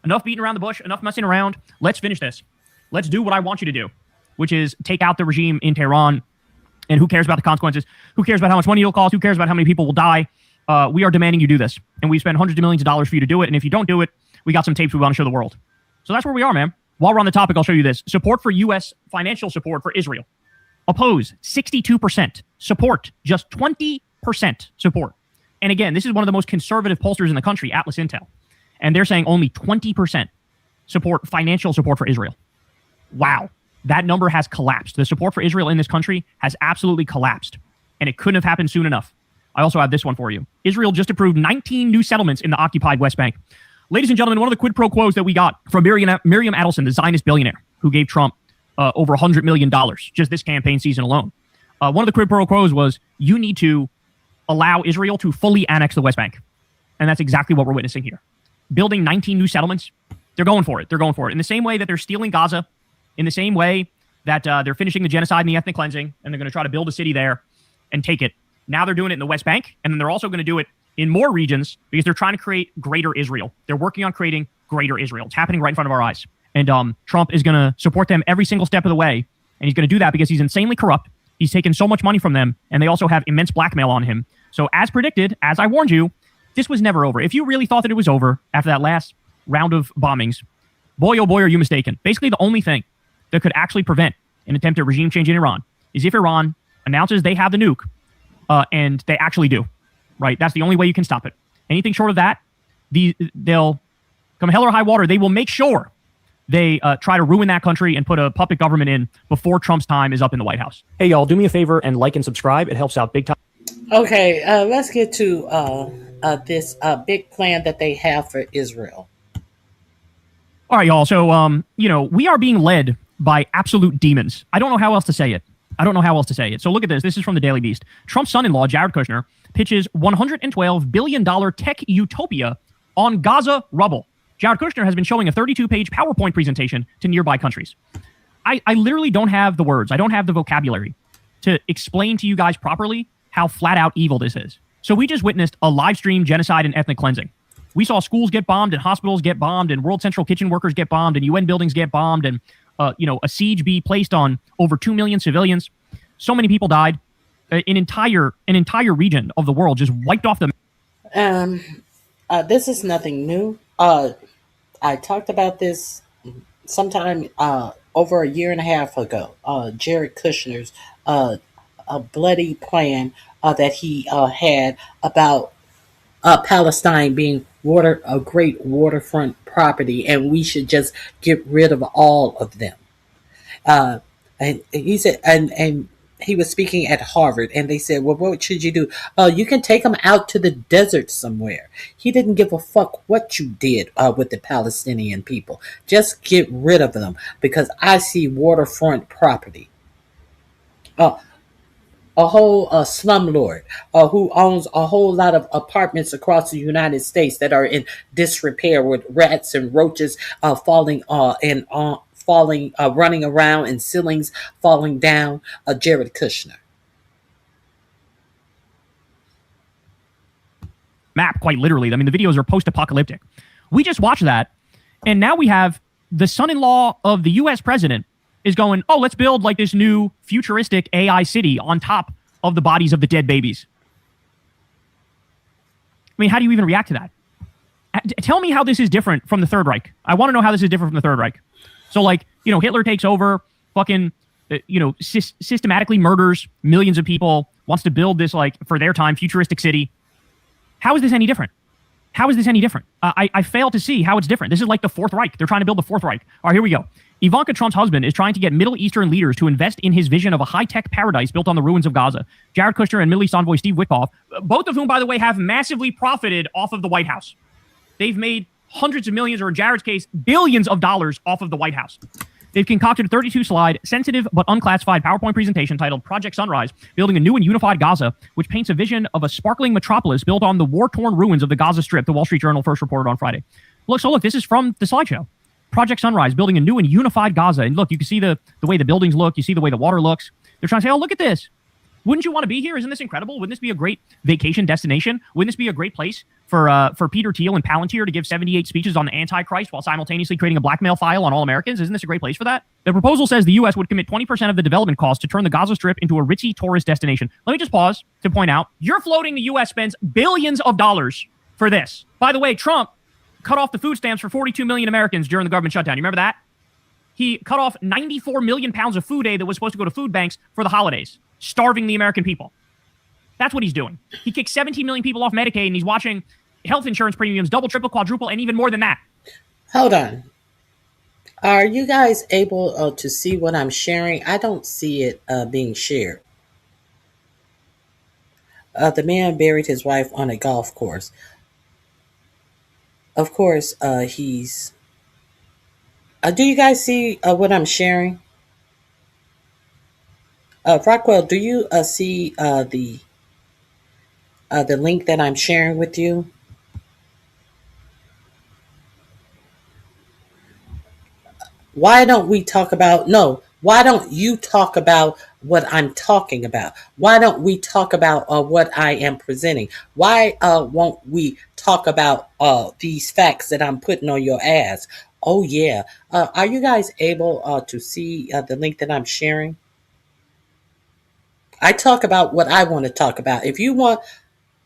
Enough beating around the bush, enough messing around. Let's finish this. Let's do what I want you to do, which is take out the regime in Tehran. And who cares about the consequences? Who cares about how much money it'll cost? Who cares about how many people will die? We are demanding you do this. And we spend hundreds of millions of dollars for you to do it. And if you don't do it, we got some tapes we want to show the world. So that's where we are, man. While we're on the topic, I'll show you this. Support for U.S. financial support for Israel. Oppose, 62%. Support, just 20% support. And again, this is one of the most conservative pollsters in the country, Atlas Intel. And they're saying only 20% support, financial support for Israel. Wow. That number has collapsed. The support for Israel in this country has absolutely collapsed. And it couldn't have happened soon enough. I also have this one for you. Israel just approved 19 new settlements in the occupied West Bank. Ladies and gentlemen, one of the quid pro quos that we got from Miriam Adelson, the Zionist billionaire, who gave Trump over $100 million just this campaign season alone. One of the quid pro quos was, you need to allow Israel to fully annex the West Bank. And that's exactly what we're witnessing here. Building 19 new settlements, they're going for it. They're going for it. In the same way that they're stealing Gaza, in the same way that they're finishing the genocide and the ethnic cleansing, and they're going to try to build a city there and take it. Now they're doing it in the West Bank, and then they're also going to do it in more regions because they're trying to create greater Israel. They're working on creating greater Israel. It's happening right in front of our eyes. And Trump is going to support them every single step of the way. And he's going to do that because he's insanely corrupt. He's taken so much money from them, and they also have immense blackmail on him. So as predicted, as I warned you, this was never over. If you really thought that it was over after that last round of bombings, boy, oh boy, are you mistaken. Basically, the only thing that could actually prevent an attempt at regime change in Iran is if Iran announces they have the nuke, and they actually do. Right? That's the only way you can stop it. Anything short of that, they'll come hell or high water. They will make sure they try to ruin that country and put a puppet government in before Trump's time is up in the White House. Hey, y'all, do me a favor and like and subscribe. It helps out big time. Okay, let's get to this big plan that they have for Israel. All right, y'all. So, we are being led by absolute demons. I don't know how else to say it. So look at this. This is from the Daily Beast. Trump's son-in-law, Jared Kushner, pitches $112 billion tech utopia on Gaza rubble. Jared Kushner has been showing a 32-page PowerPoint presentation to nearby countries. I literally don't have the words. I don't have the vocabulary to explain to you guys properly how flat-out evil this is. So we just witnessed a live-stream genocide and ethnic cleansing. We saw schools get bombed and hospitals get bombed and World Central Kitchen workers get bombed and UN buildings get bombed and a siege be placed on over 2 million civilians. So many people died. an entire region of the world just wiped off the. This is nothing new. I talked about this sometime over a year and a half ago. Jared Kushner's a bloody plan that he had about Palestine being a great waterfront property, and we should just get rid of all of them. And he said, and he was speaking at Harvard, and they said, well, what should you do? You can take them out to the desert somewhere. He didn't give a fuck what you did with the Palestinian people. Just get rid of them, because I see waterfront property. A whole slumlord who owns a whole lot of apartments across the United States that are in disrepair with rats and roaches falling running around and ceilings falling down. Jared Kushner. Map, quite literally. I mean, the videos are post-apocalyptic. We just watched that, and now we have the son-in-law of the U.S. president is going, oh, let's build like this new futuristic AI city on top of the bodies of the dead babies. I mean, how do you even react to that? Tell me how this is different from the Third Reich. I want to know how this is different from the Third Reich. So, like, Hitler takes over, fucking, systematically murders millions of people, wants to build this, like, for their time, futuristic city. How is this any different? How is this any different? I fail to see how it's different. This is like the Fourth Reich. They're trying to build the Fourth Reich. All right, here we go. Ivanka Trump's husband is trying to get Middle Eastern leaders to invest in his vision of a high-tech paradise built on the ruins of Gaza. Jared Kushner and Middle East envoy Steve Witkoff, both of whom, by the way, have massively profited off of the White House. They've made hundreds of millions, or in Jared's case, billions of dollars off of the White House. They've concocted a 32-slide, sensitive but unclassified PowerPoint presentation titled Project Sunrise, building a new and unified Gaza, which paints a vision of a sparkling metropolis built on the war-torn ruins of the Gaza Strip, the Wall Street Journal first reported on Friday. Look, this is from the slideshow. Project Sunrise, building a new and unified Gaza. And look, you can see the way the buildings look. You see the way the water looks. They're trying to say, oh, look at this. Wouldn't you want to be here? Isn't this incredible? Wouldn't this be a great vacation destination? Wouldn't this be a great place for Peter Thiel and Palantir to give 78 speeches on the Antichrist while simultaneously creating a blackmail file on all Americans? Isn't this a great place for that? The proposal says the U.S. would commit 20% of the development costs to turn the Gaza Strip into a ritzy tourist destination. Let me just pause to point out, you're floating the U.S. spends billions of dollars for this. By the way, Trump cut off the food stamps for 42 million Americans during the government shutdown. You remember that? He cut off 94 million pounds of food aid that was supposed to go to food banks for the holidays, starving the American people. That's what he's doing. He kicked 17 million people off Medicaid, and he's watching health insurance premiums double, triple, quadruple, and even more than that. Hold on. Are you guys able to see what I'm sharing? I don't see it being shared. The man buried his wife on a golf course. Of course, he's... do you guys see what I'm sharing? Rockwell, do you see the link that I'm sharing with you? Why don't we talk about... No, why don't you talk about what I'm talking about? Why don't we talk about what I am presenting? Why won't we talk about these facts that I'm putting on your ass? Oh, yeah. Are you guys able to see the link that I'm sharing? I talk about what I want to talk about. If you want...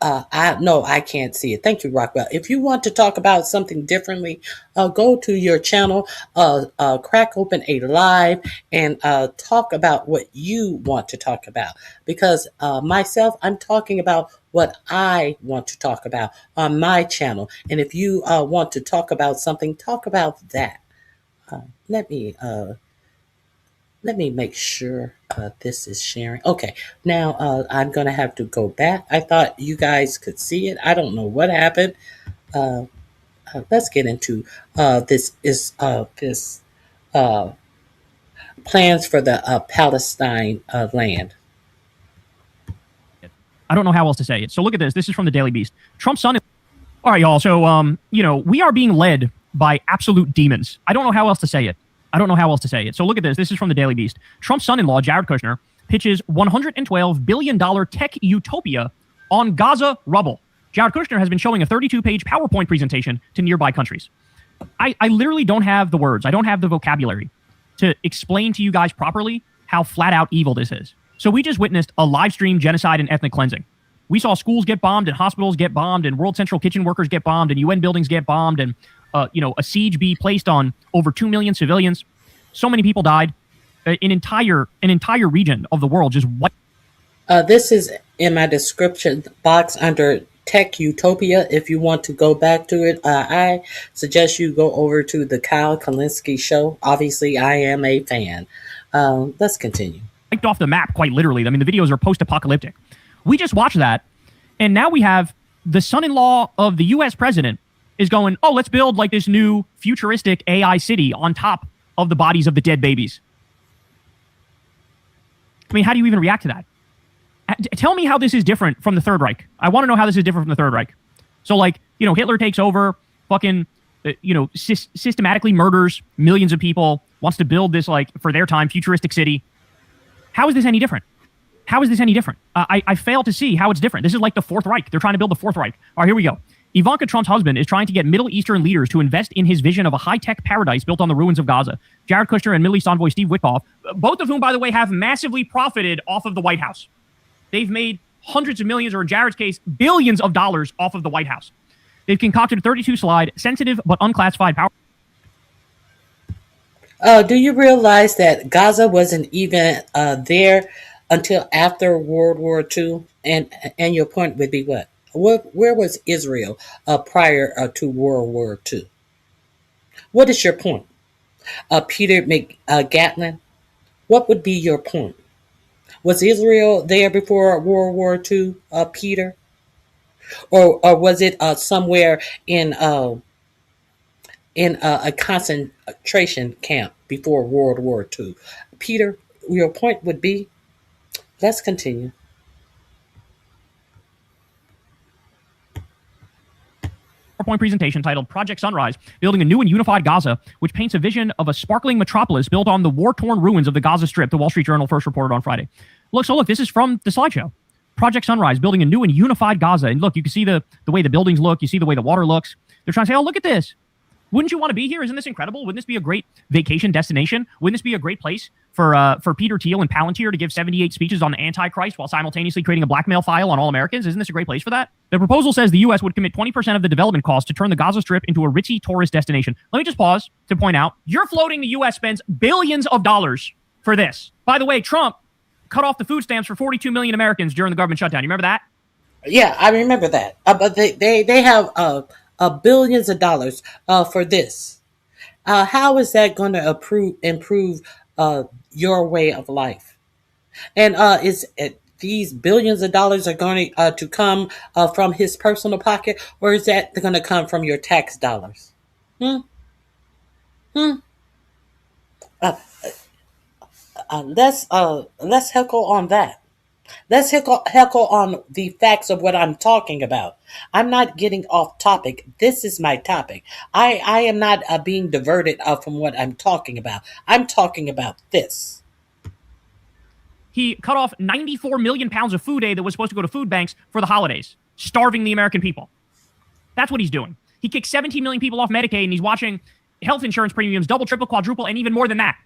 I can't see it. Thank you, Rockwell. If you want to talk about something differently, go to your channel, crack open a live, and talk about what you want to talk about. Because myself, I'm talking about what I want to talk about on my channel. And if you want to talk about something, talk about that. Let me make sure this is sharing. Okay, now I'm going to have to go back. I thought you guys could see it. I don't know what happened. Let's get into this plans for the Palestine land. I don't know how else to say it. So look at this. This is from the Daily Beast. Trump's son... All right, y'all. So, we are being led by absolute demons. I don't know how else to say it. So look at this. This is from the Daily Beast. Trump's son-in-law, Jared Kushner, pitches $112 billion tech utopia on Gaza rubble. Jared Kushner has been showing a 32-page PowerPoint presentation to nearby countries. I literally don't have the words. I don't have the vocabulary to explain to you guys properly how flat-out evil this is. So we just witnessed a live stream genocide and ethnic cleansing. We saw schools get bombed and hospitals get bombed and World Central Kitchen workers get bombed and UN buildings get bombed and a siege be placed on over 2 million civilians. So many people died. An entire region of the world just wiped. This is in my description box under Tech Utopia. If you want to go back to it, I suggest you go over to the Kyle Kalinske show. Obviously, I am a fan. Let's continue. Wiped off the map, quite literally. I mean, the videos are post-apocalyptic. We just watched that, and now we have the son-in-law of the U.S. president is going, oh, let's build like this new futuristic AI city on top of the bodies of the dead babies. I mean, how do you even react to that? Tell me how this is different from the Third Reich. I want to know how this is different from the Third Reich. So, like, Hitler takes over, fucking, systematically murders millions of people, wants to build this, like, for their time, futuristic city. How is this any different? How is this any different? I fail to see how it's different. This is like the Fourth Reich. They're trying to build the Fourth Reich. All right, here we go. Ivanka Trump's husband is trying to get Middle Eastern leaders to invest in his vision of a high-tech paradise built on the ruins of Gaza. Jared Kushner and Middle East envoy Steve Witkoff, both of whom, by the way, have massively profited off of the White House. They've made hundreds of millions, or in Jared's case, billions of dollars off of the White House. They've concocted a 32-slide, sensitive but unclassified power. Do you realize that Gaza wasn't even there until after World War II? And your point would be what? Where was Israel prior to World War II? What is your point? Peter McGatlin, what would be your point? Was Israel there before World War II, Peter? Or was it somewhere in a concentration camp before World War II? Peter, your point would be, let's continue. PowerPoint presentation titled Project Sunrise, Building a New and Unified Gaza, which paints a vision of a sparkling metropolis built on the war-torn ruins of the Gaza Strip, the Wall Street Journal first reported on Friday. Look, this is from the slideshow. Project Sunrise, Building a New and Unified Gaza. And look, you can see the way the buildings look. You see the way the water looks. They're trying to say, oh, look at this. Wouldn't you want to be here? Isn't this incredible? Wouldn't this be a great vacation destination? Wouldn't this be a great place for Peter Thiel and Palantir to give 78 speeches on the Antichrist while simultaneously creating a blackmail file on all Americans? Isn't this a great place for that? The proposal says the U.S. would commit 20% of the development cost to turn the Gaza Strip into a ritzy tourist destination. Let me just pause to point out, you're floating the U.S. spends billions of dollars for this. By the way, Trump cut off the food stamps for 42 million Americans during the government shutdown. You remember that? Yeah, I remember that. But they have billions of dollars for this. How is that going to improve your way of life? And these billions of dollars are going to come from his personal pocket, or is that going to come from your tax dollars? Let's heckle on that. Let's heckle on the facts of what I'm talking about. I'm not getting off topic. This is my topic. I am not being diverted from what I'm talking about. I'm talking about this. He cut off 94 million pounds of food aid that was supposed to go to food banks for the holidays, starving the American people. That's what he's doing. He kicked 17 million people off Medicaid, and he's watching health insurance premiums double, triple, quadruple, and even more than that.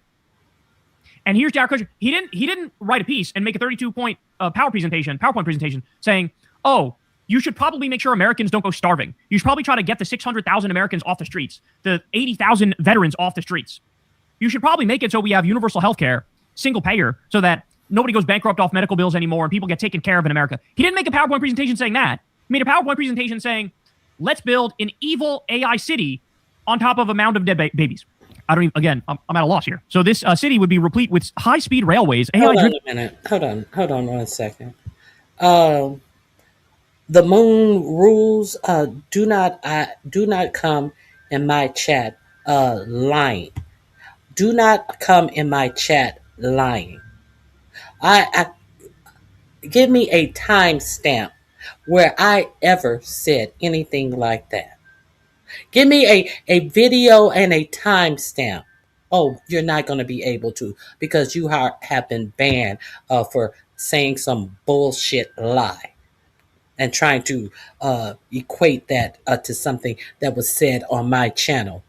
And here's Jared Kushner. He didn't write a piece and make a 32-point PowerPoint presentation saying, oh, you should probably make sure Americans don't go starving. You should probably try to get the 600,000 Americans off the streets, the 80,000 veterans off the streets. You should probably make it so we have universal health care, single payer, so that nobody goes bankrupt off medical bills anymore and people get taken care of in America. He didn't make a PowerPoint presentation saying that. He made a PowerPoint presentation saying, let's build an evil AI city on top of a mound of dead babies. I'm at a loss here. So this city would be replete with high-speed railways. Hold on a minute. Hold on 1 second. The moon rules do not come in my chat lying. Do not come in my chat lying. I give me a timestamp where I ever said anything like that. Give me a video and a timestamp. Oh, you're not going to be able to, because you have been banned for saying some bullshit lie and trying to equate that to something that was said on my channel.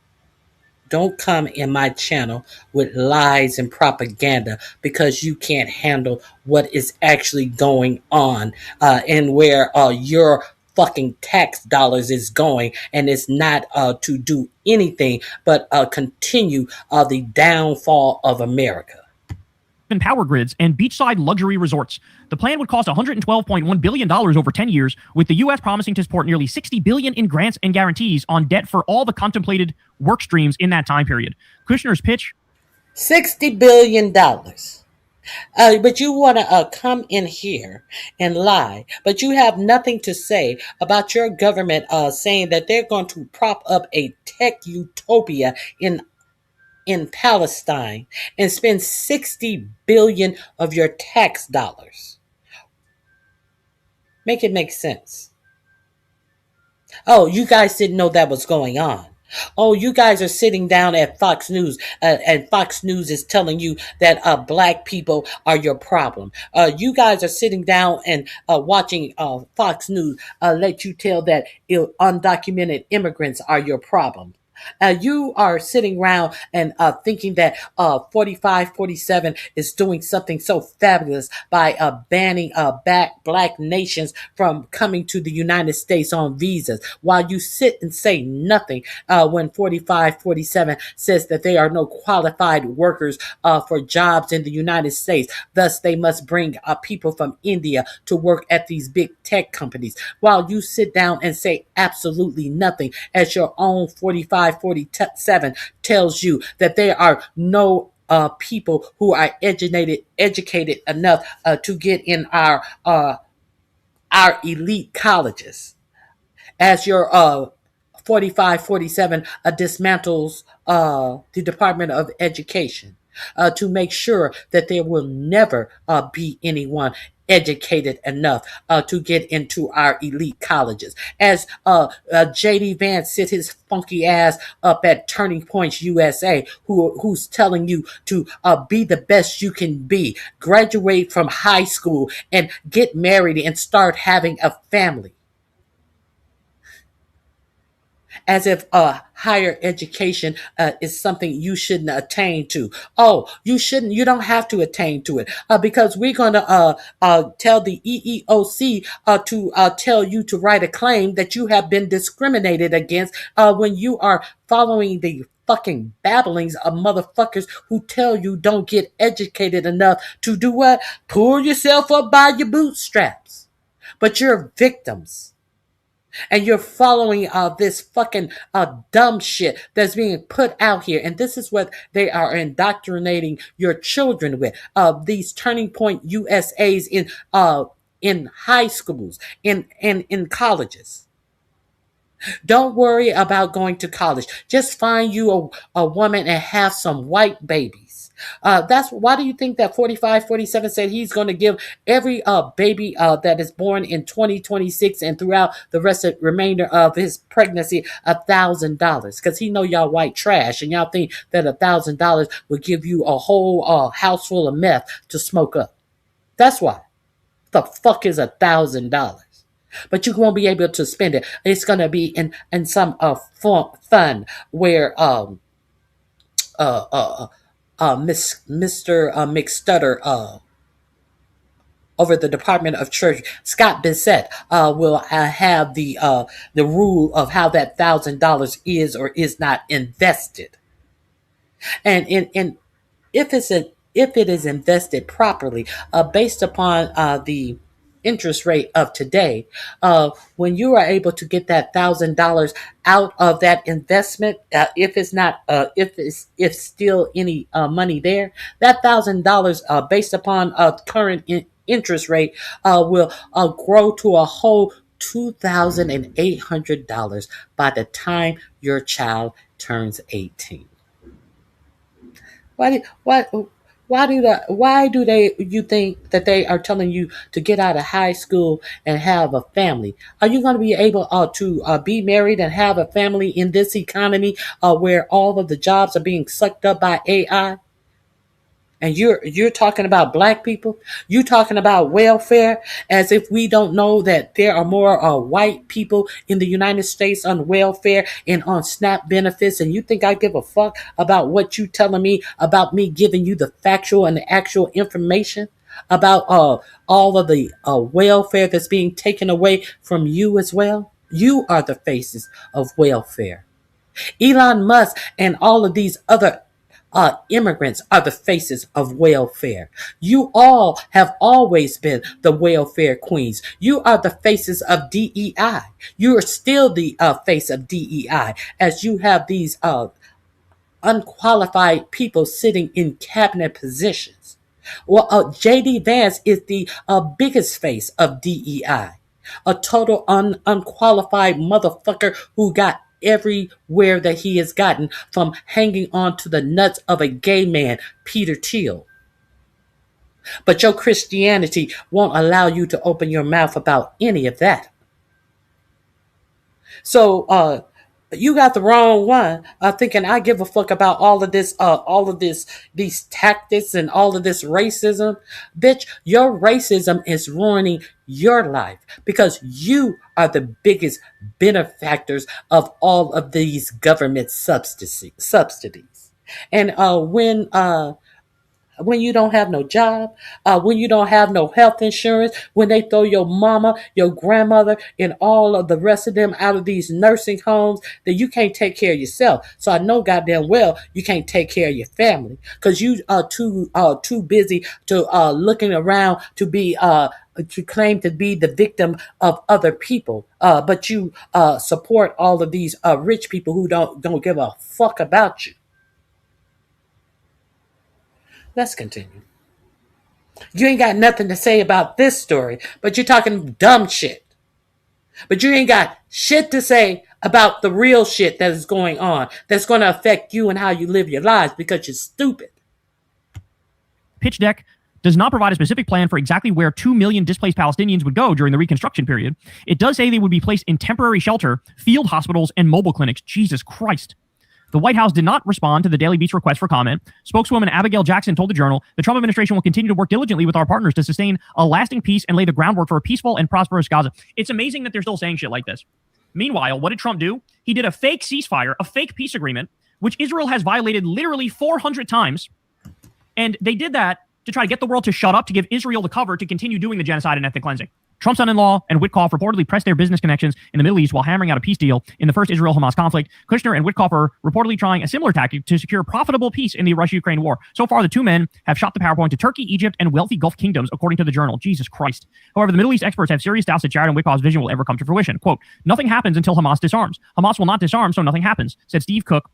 don't come in my channel with lies and propaganda, because you can't handle what is actually going on, and where your fucking tax dollars is going, and it's not to do anything but continue the downfall of America. Power grids and beachside luxury resorts. The plan would cost $112.1 billion over 10 years, with the U.S. promising to support nearly $60 billion in grants and guarantees on debt for all the contemplated work streams in that time period. Kushner's pitch? $60 billion. But you want to come in here and lie, but you have nothing to say about your government saying that they're going to prop up a tech utopia in Palestine and spend $60 billion of your tax dollars. Make it make sense. Oh, you guys didn't know that was going on. Oh, you guys are sitting down at Fox News, and Fox News is telling you that black people are your problem. You guys are sitting down and watching Fox News let you tell that undocumented immigrants are your problem. You are sitting around and thinking that 4547 is doing something so fabulous by banning black nations from coming to the United States on visas, while you sit and say nothing when 4547 says that there are no qualified workers for jobs in the United States. Thus, they must bring people from India to work at these big tech companies, while you sit down and say absolutely nothing as your own 4547 tells you that there are no people who are educated enough to get in our elite colleges, as your 4547 dismantles the Department of Education to make sure that there will never be anyone educated enough to get into our elite colleges. As J.D. Vance sit his funky ass up at Turning Points USA, who's telling you to be the best you can be, graduate from high school and get married and start having a family. As if higher education is something you shouldn't attain to. Oh, you shouldn't. You don't have to attain to it because we're going to tell the EEOC to tell you to write a claim that you have been discriminated against when you are following the fucking babblings of motherfuckers who tell you don't get educated enough to do what? Pull yourself up by your bootstraps. But you're victims. And you're following this fucking dumb shit that's being put out here. And this is what they are indoctrinating your children with. These Turning Point USAs in high schools, in colleges. Don't worry about going to college. Just find you a woman and have some white babies. That's why do you think that 4547 said he's going to give every baby that is born in 2026 and throughout the remainder of his pregnancy $1,000, because he know y'all white trash and y'all think that $1,000 will give you a whole house full of meth to smoke up. That's why. The fuck is $1,000? But you won't be able to spend it. It's going to be in some fun where Mr. McStutter over the Department of Treasury, Scott Bissett, will have the rule of how that $1,000 is or is not invested, and if it is invested properly, based upon the interest rate of today, when you are able to get that $1,000 out of that investment, if still any money there, that $1,000 based upon current interest rate will grow to a whole $2,800 by the time your child turns 18. Why do you think that they are telling you to get out of high school and have a family? Are you going to be able to be married and have a family in this economy where all of the jobs are being sucked up by AI? And you're talking about black people. You talking about welfare as if we don't know that there are more white people in the United States on welfare and on SNAP benefits. And you think I give a fuck about what you telling me about me giving you the factual and the actual information about all of the welfare that's being taken away from you as well? You are the faces of welfare. Elon Musk and all of these other immigrants are the faces of welfare. You all have always been the welfare queens. You are the faces of DEI. You are still the face of DEI as you have these unqualified people sitting in cabinet positions. Well, J.D. Vance is the biggest face of DEI. A total unqualified motherfucker who got everywhere that he has gotten from hanging on to the nuts of a gay man, Peter Thiel. But your Christianity won't allow you to open your mouth about any of that. So, you got the wrong one, thinking I give a fuck about all of this, these tactics and all of this racism. Bitch, your racism is ruining your life because you are the biggest benefactors of all of these government subsidies. And when you don't have no job, when you don't have no health insurance, when they throw your mama, your grandmother, and all of the rest of them out of these nursing homes, that you can't take care of yourself. So I know goddamn well you can't take care of your family because you are too busy to looking around to be to claim to be the victim of other people, but you support all of these rich people who don't give a fuck about you. Let's continue. You ain't got nothing to say about this story, but you're talking dumb shit. But you ain't got shit to say about the real shit that is going on that's going to affect you and how you live your lives because you're stupid. Pitch deck does not provide a specific plan for exactly where 2 million displaced Palestinians would go during the reconstruction period. It does say they would be placed in temporary shelter, field hospitals, and mobile clinics. Jesus Christ. The White House did not respond to the Daily Beast request for comment. Spokeswoman Abigail Jackson told the Journal, the Trump administration will continue to work diligently with our partners to sustain a lasting peace and lay the groundwork for a peaceful and prosperous Gaza. It's amazing that they're still saying shit like this. Meanwhile, what did Trump do? He did a fake ceasefire, a fake peace agreement, which Israel has violated literally 400 times. And they did that to try to get the world to shut up, to give Israel the cover to continue doing the genocide and ethnic cleansing. Trump's son-in-law and Witkoff reportedly pressed their business connections in the Middle East while hammering out a peace deal in the first Israel-Hamas conflict. Kushner and Witkoff are reportedly trying a similar tactic to secure profitable peace in the Russia-Ukraine war. So far, the two men have shot the PowerPoint to Turkey, Egypt, and wealthy Gulf kingdoms, according to the Journal. Jesus Christ. However, the Middle East experts have serious doubts that Jared and Witkoff's vision will ever come to fruition. Quote, nothing happens until Hamas disarms. Hamas will not disarm, so nothing happens, said Steve Cook,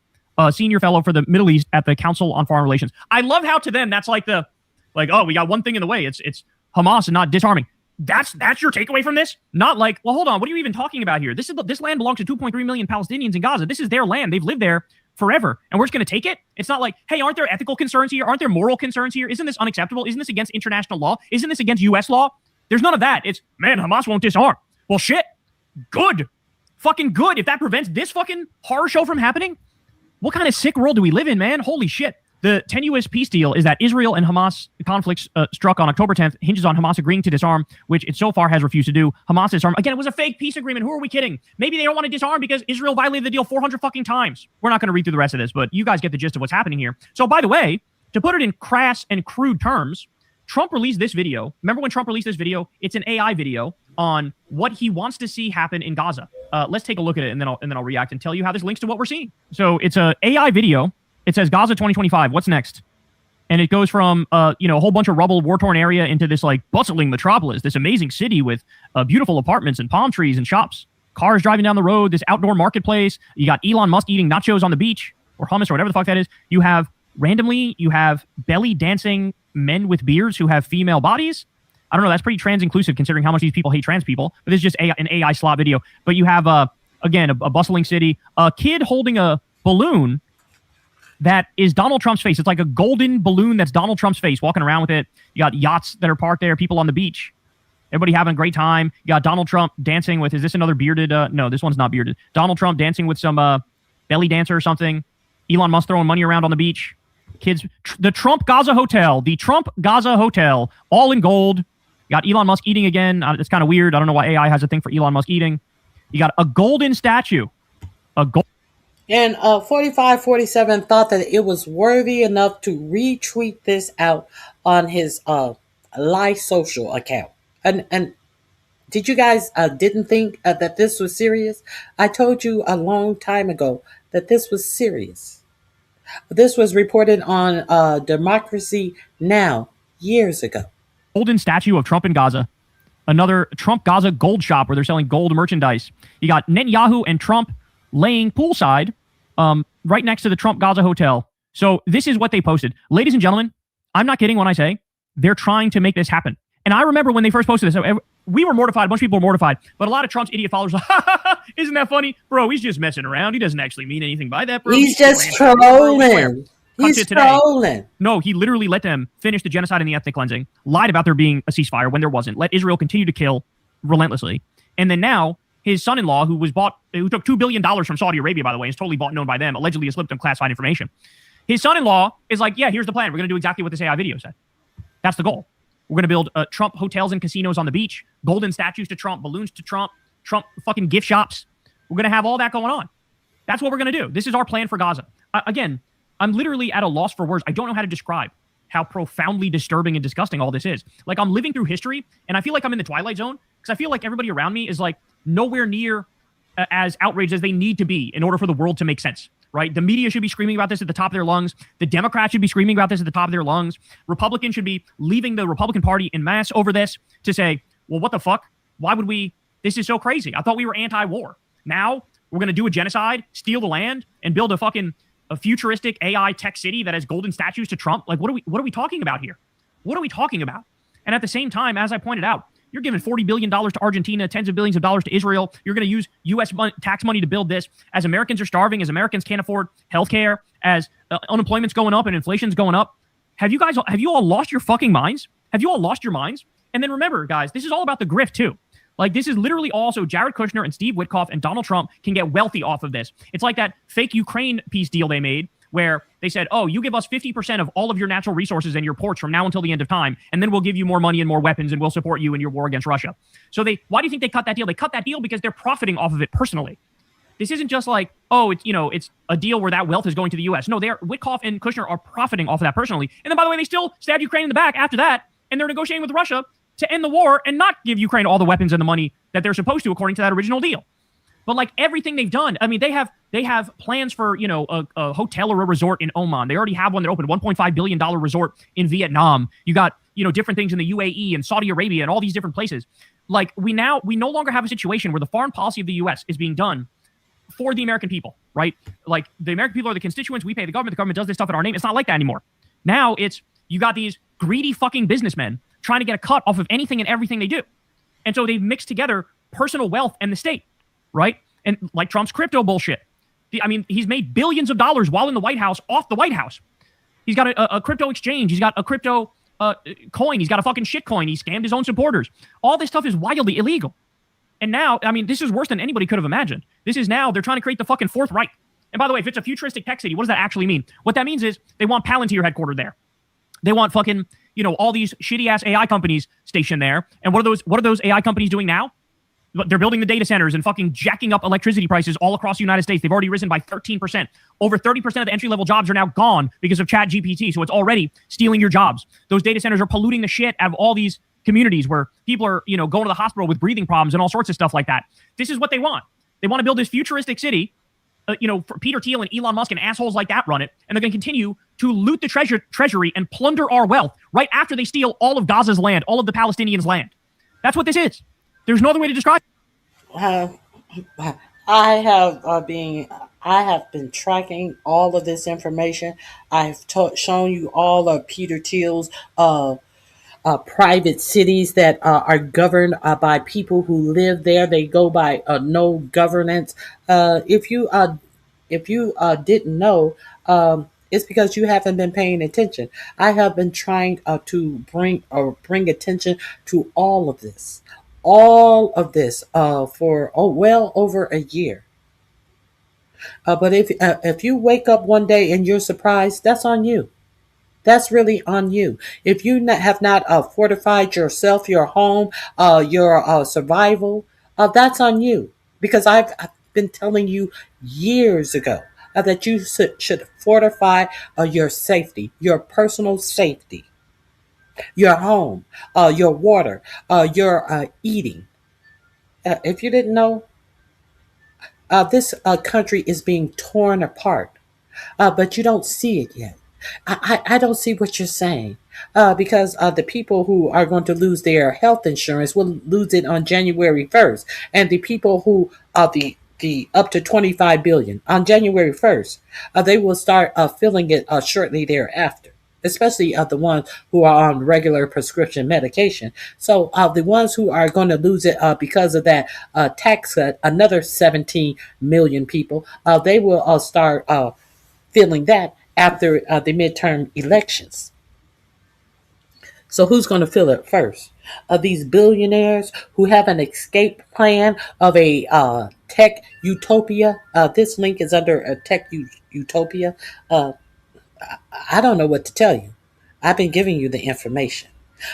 senior fellow for the Middle East at the Council on Foreign Relations. I love how to them that's like oh, we got one thing in the way. It's Hamas and not disarming. That's your takeaway from this? Not like, well, hold on, what are you even talking about here? This land belongs to 2.3 million Palestinians in Gaza. This is their land. They've lived there forever, and we're just going to take it? It's not like, hey, aren't there ethical concerns here? Aren't there moral concerns here? Isn't this unacceptable? Isn't this against international law? Isn't this against U.S. law? There's none of that. It's, man, Hamas won't disarm. Well, shit. Good. Fucking good. If that prevents this fucking horror show from happening, what kind of sick world do we live in, man? Holy shit. The tenuous peace deal is that Israel and Hamas conflicts struck on October 10th hinges on Hamas agreeing to disarm, which it so far has refused to do. Hamas disarm. Again, it was a fake peace agreement. Who are we kidding? Maybe they don't want to disarm because Israel violated the deal 400 fucking times. We're not going to read through the rest of this, but you guys get the gist of what's happening here. So, by the way, to put it in crass and crude terms, Trump released this video. Remember when Trump released this video? It's an AI video on what he wants to see happen in Gaza. Let's take a look at it, and then I'll react and tell you how this links to what we're seeing. So it's an AI video. It says Gaza 2025. What's next? And it goes from, a whole bunch of rubble, war-torn area into this, bustling metropolis, this amazing city with beautiful apartments and palm trees and shops, cars driving down the road, this outdoor marketplace. You got Elon Musk eating nachos on the beach or hummus or whatever the fuck that is. You have belly dancing men with beards who have female bodies. I don't know. That's pretty trans-inclusive considering how much these people hate trans people. But this is just an AI slot video. But you have, a bustling city, a kid holding a balloon that is Donald Trump's face. It's like a golden balloon that's Donald Trump's face, walking around with it. You got yachts that are parked there, people on the beach. Everybody having a great time. You got Donald Trump dancing with, is this another bearded? No, this one's not bearded. Donald Trump dancing with some belly dancer or something. Elon Musk throwing money around on the beach. Kids, the Trump Gaza Hotel, all in gold. You got Elon Musk eating again. It's kind of weird. I don't know why AI has a thing for Elon Musk eating. You got a golden statue. And 4547 thought that it was worthy enough to retweet this out on his live social account. And did you guys didn't think that this was serious? I told you a long time ago that this was serious. This was reported on Democracy Now! Years ago. Golden statue of Trump in Gaza. Another Trump Gaza gold shop where they're selling gold merchandise. You got Netanyahu and Trump laying poolside right next to the Trump Gaza Hotel. So this is what they posted. Ladies and gentlemen, I'm not kidding when I say they're trying to make this happen. And I remember when they first posted this, we were mortified. A bunch of people were mortified. But a lot of Trump's idiot followers were like, isn't that funny? Bro, he's just messing around. He doesn't actually mean anything by that, bro. He's just trolling. He's trolling. No, he literally let them finish the genocide and the ethnic cleansing, lied about there being a ceasefire when there wasn't, let Israel continue to kill relentlessly. And then now his son-in-law, who took $2 billion from Saudi Arabia, by the way, is totally bought and known by them, allegedly has slipped them classified information. His son-in-law is like, yeah, here's the plan. We're going to do exactly what this AI video said. That's the goal. We're going to build Trump hotels and casinos on the beach, golden statues to Trump, balloons to Trump, Trump fucking gift shops. We're going to have all that going on. That's what we're going to do. This is our plan for Gaza. Again, I'm literally at a loss for words. I don't know how to describe how profoundly disturbing and disgusting all this is. Like, I'm living through history, and I feel like I'm in the Twilight Zone because I feel like everybody around me is like nowhere near as outraged as they need to be in order for the world to make sense. Right? The media should be screaming about this at the top of their lungs. The Democrats should be screaming about this at the top of their lungs. Republicans should be leaving the Republican Party en masse over this to say, well, what the fuck? Why would we? This is so crazy. I thought we were anti-war. Now we're going to do a genocide, steal the land, and build a futuristic AI tech city that has golden statues to Trump. Like, what are we talking about here? What are we talking about? And at the same time, as I pointed out, you're giving $40 billion to Argentina, tens of billions of dollars to Israel. You're going to use U.S. tax money to build this. As Americans are starving, as Americans can't afford healthcare, as unemployment's going up and inflation's going up. Have you all lost your fucking minds? Have you all lost your minds? And then remember, guys, this is all about the grift too. Like, this is literally also Jared Kushner and Steve Witkoff and Donald Trump can get wealthy off of this. It's like that fake Ukraine peace deal they made where they said, oh, you give us 50% of all of your natural resources and your ports from now until the end of time, and then we'll give you more money and more weapons, and we'll support you in your war against Russia. So why do you think they cut that deal? They cut that deal because they're profiting off of it personally. This isn't just like, oh, it's a deal where that wealth is going to the U.S. No, Witkoff and Kushner are profiting off of that personally. And then, by the way, they still stabbed Ukraine in the back after that, and they're negotiating with Russia to end the war and not give Ukraine all the weapons and the money that they're supposed to according to that original deal. But like everything they've done, I mean, they have plans for, a hotel or a resort in Oman. They already have one that opened, $1.5 billion resort in Vietnam. You got, different things in the UAE and Saudi Arabia and all these different places. Like, we no longer have a situation where the foreign policy of the U.S. is being done for the American people, right? Like, the American people are the constituents. We pay the government does this stuff in our name. It's not like that anymore. Now you got these greedy fucking businessmen trying to get a cut off of anything and everything they do. And so they've mixed together personal wealth and the state. Right? And like Trump's crypto bullshit. He's made billions of dollars while in the White House off the White House. He's got a crypto exchange. He's got a crypto coin. He's got a fucking shit coin. He scammed his own supporters. All this stuff is wildly illegal. And now, this is worse than anybody could have imagined. This is now, they're trying to create the fucking Fourth Reich. And by the way, if it's a futuristic tech city, what does that actually mean? What that means is they want Palantir headquartered there. They want fucking, all these shitty ass AI companies stationed there. And what are those AI companies doing now? They're building the data centers and fucking jacking up electricity prices all across the United States. They've already risen by 13%. Over 30% of the entry-level jobs are now gone because of ChatGPT. So it's already stealing your jobs. Those data centers are polluting the shit out of all these communities where people are, going to the hospital with breathing problems and all sorts of stuff like that. This is what they want. They want to build this futuristic city, for Peter Thiel and Elon Musk and assholes like that run it. And they're going to continue to loot the treasury and plunder our wealth right after they steal all of Gaza's land, all of the Palestinians' land. That's what this is. There's no other way to describe it. I have been tracking all of this information. I've shown you all of Peter Thiel's private cities that are governed by people who live there. They go by no governance. If you didn't know, it's because you haven't been paying attention. I have been trying to bring attention to all of this for well over a year. But if you wake up one day and you're surprised, that's on you. That's really on you. If you have not fortified yourself, your home, your survival, that's on you. Because I've been telling you years ago that you should fortify your safety, your personal safety, your home, your water, your eating. If you didn't know, this country is being torn apart, but you don't see it yet. I don't see what you're saying because the people who are going to lose their health insurance will lose it on January 1st, and the people who the up to 25 billion on January 1st, they will start feeling it shortly thereafter. Especially the ones who are on regular prescription medication. So the ones who are going to lose it because of that tax cut, another 17 million people, they will start feeling that after the midterm elections. So who's going to feel it first? These billionaires who have an escape plan of a tech utopia. This link is under a tech utopia. I don't know what to tell you. I've been giving you the information.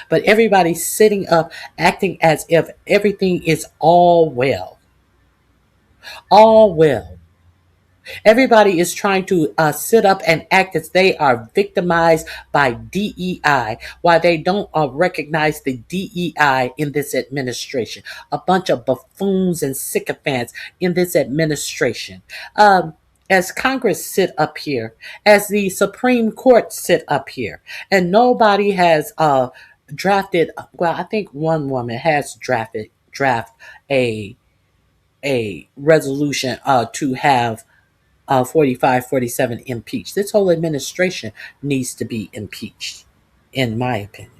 But everybody's sitting up acting as if everything is all well. All well. Everybody is trying to sit up and act as they are victimized by DEI, while they don't recognize the DEI in this administration. A bunch of buffoons and sycophants in this administration. As Congress sit up here, as the Supreme Court sit up here, and nobody has drafted. Well, I think one woman has draft a resolution to have 45, 47 impeached. This whole administration needs to be impeached, in my opinion.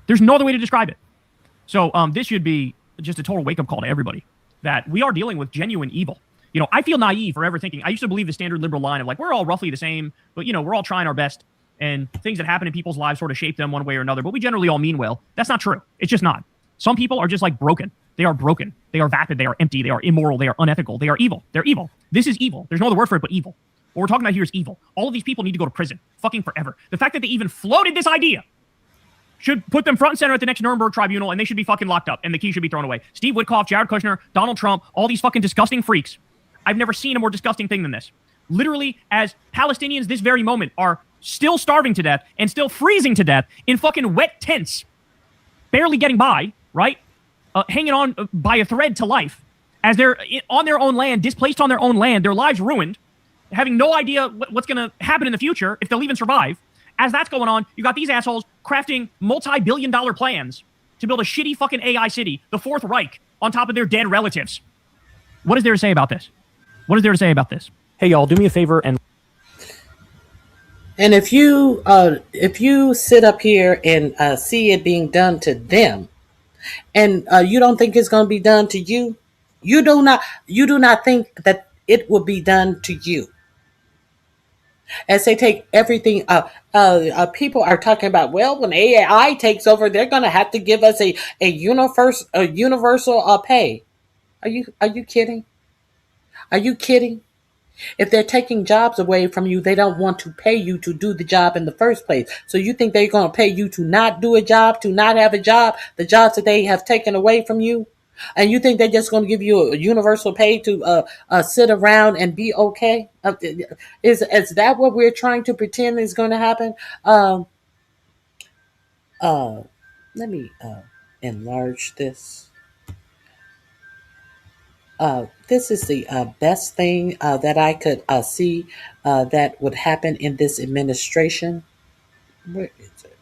There's no other way to describe it. So this should be just a total wake-up call to everybody that we are dealing with genuine evil. You know, I feel naive forever thinking, I used to believe the standard liberal line of like, we're all roughly the same, but, you know, we're all trying our best, and things that happen in people's lives sort of shape them one way or another, but we generally all mean well. That's not true. It's just not. Some people are just like broken. They are broken. They are vapid. They are empty. They are immoral. They are unethical. They are evil. They're evil. This is evil. There's no other word for it but evil. What we're talking about here is evil. All of these people need to go to prison fucking forever. The fact that they even floated this idea should put them front and center at the next Nuremberg tribunal, and they should be fucking locked up, and the key should be thrown away. Steve Witkoff, Jared Kushner, Donald Trump, all these fucking disgusting freaks. I've never seen a more disgusting thing than this. Literally, as Palestinians this very moment are still starving to death and still freezing to death in fucking wet tents, barely getting by, right? Hanging on by a thread to life, as they're on their own land, displaced on their own land, their lives ruined, having no idea what's going to happen in the future, if they'll even survive. As that's going on, you got these assholes crafting multi-billion-dollar plans to build a shitty fucking AI city, the Fourth Reich, on top of their dead relatives. What is there to say about this? What is there to say about this? Hey, y'all, do me a favor and... And if you sit up here and see it being done to them, and you don't think it's going to be done to you, you do not think that it will be done to you. As they take everything, people are talking about, well, when AI takes over, they're going to have to give us a universal pay. Are you kidding? Are you kidding? If they're taking jobs away from you, they don't want to pay you to do the job in the first place. So you think they're going to pay you to not do a job, to not have a job, the jobs that they have taken away from you? And you think they're just going to give you a universal pay to sit around and be okay? Is that what we're trying to pretend is going to happen? Let me enlarge this. This is the best thing that I could see that would happen in this administration. Where is it?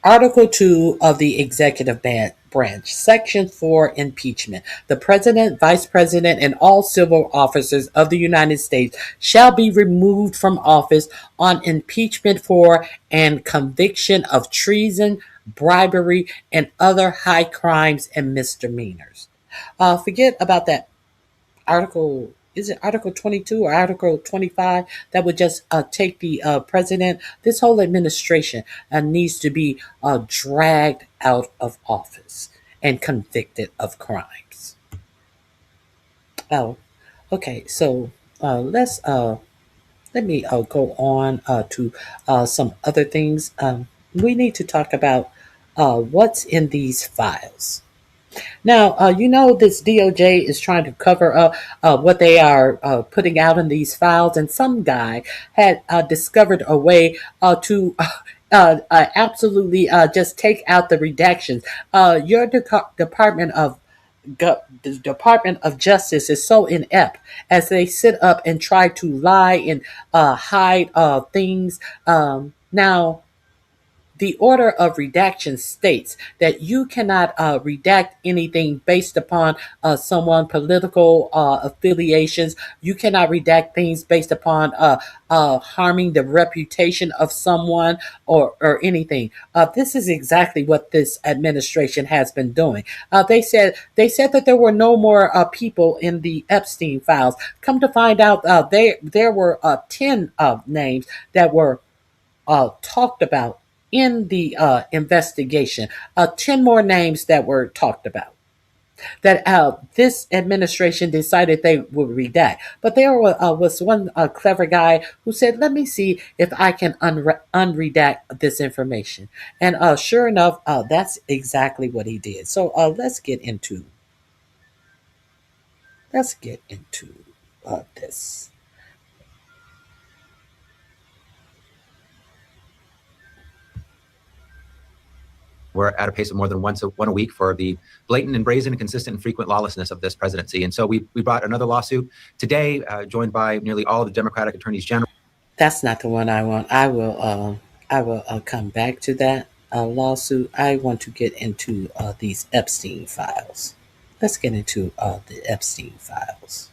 Article 2 of the Executive Branch, Section 4, Impeachment. The President, Vice President, and all civil officers of the United States shall be removed from office on impeachment for and conviction of treason, bribery, and other high crimes and misdemeanors. Forget about that article. Is it Article 22 or Article 25 that would just take the president? This whole administration needs to be dragged out of office and convicted of crimes. Oh, okay. So let's let me go on to some other things. We need to talk about what's in these files. Now, you know, this DOJ is trying to cover up what they are putting out in these files, and some guy had discovered a way to absolutely just take out the redactions. Your Department of the Department of Justice is so inept as they sit up and try to lie and hide things. Now, the order of redaction states that you cannot redact anything based upon someone's political affiliations. You cannot redact things based upon harming the reputation of someone or anything. This is exactly what this administration has been doing. They said that there were no more people in the Epstein files. Come to find out, there were 10 names that were talked about in the investigation. 10 more names that were talked about that this administration decided they would redact. But there was one clever guy who said, let me see if I can unredact this information. And sure enough, that's exactly what he did. So let's get into this. We're at a pace of more than one a week for the blatant and brazen and consistent and frequent lawlessness of this presidency. And so we brought another lawsuit today, joined by nearly all the Democratic attorneys general. That's not the one I want. I will come back to that lawsuit. I want to get into these Epstein files. Let's get into the Epstein files.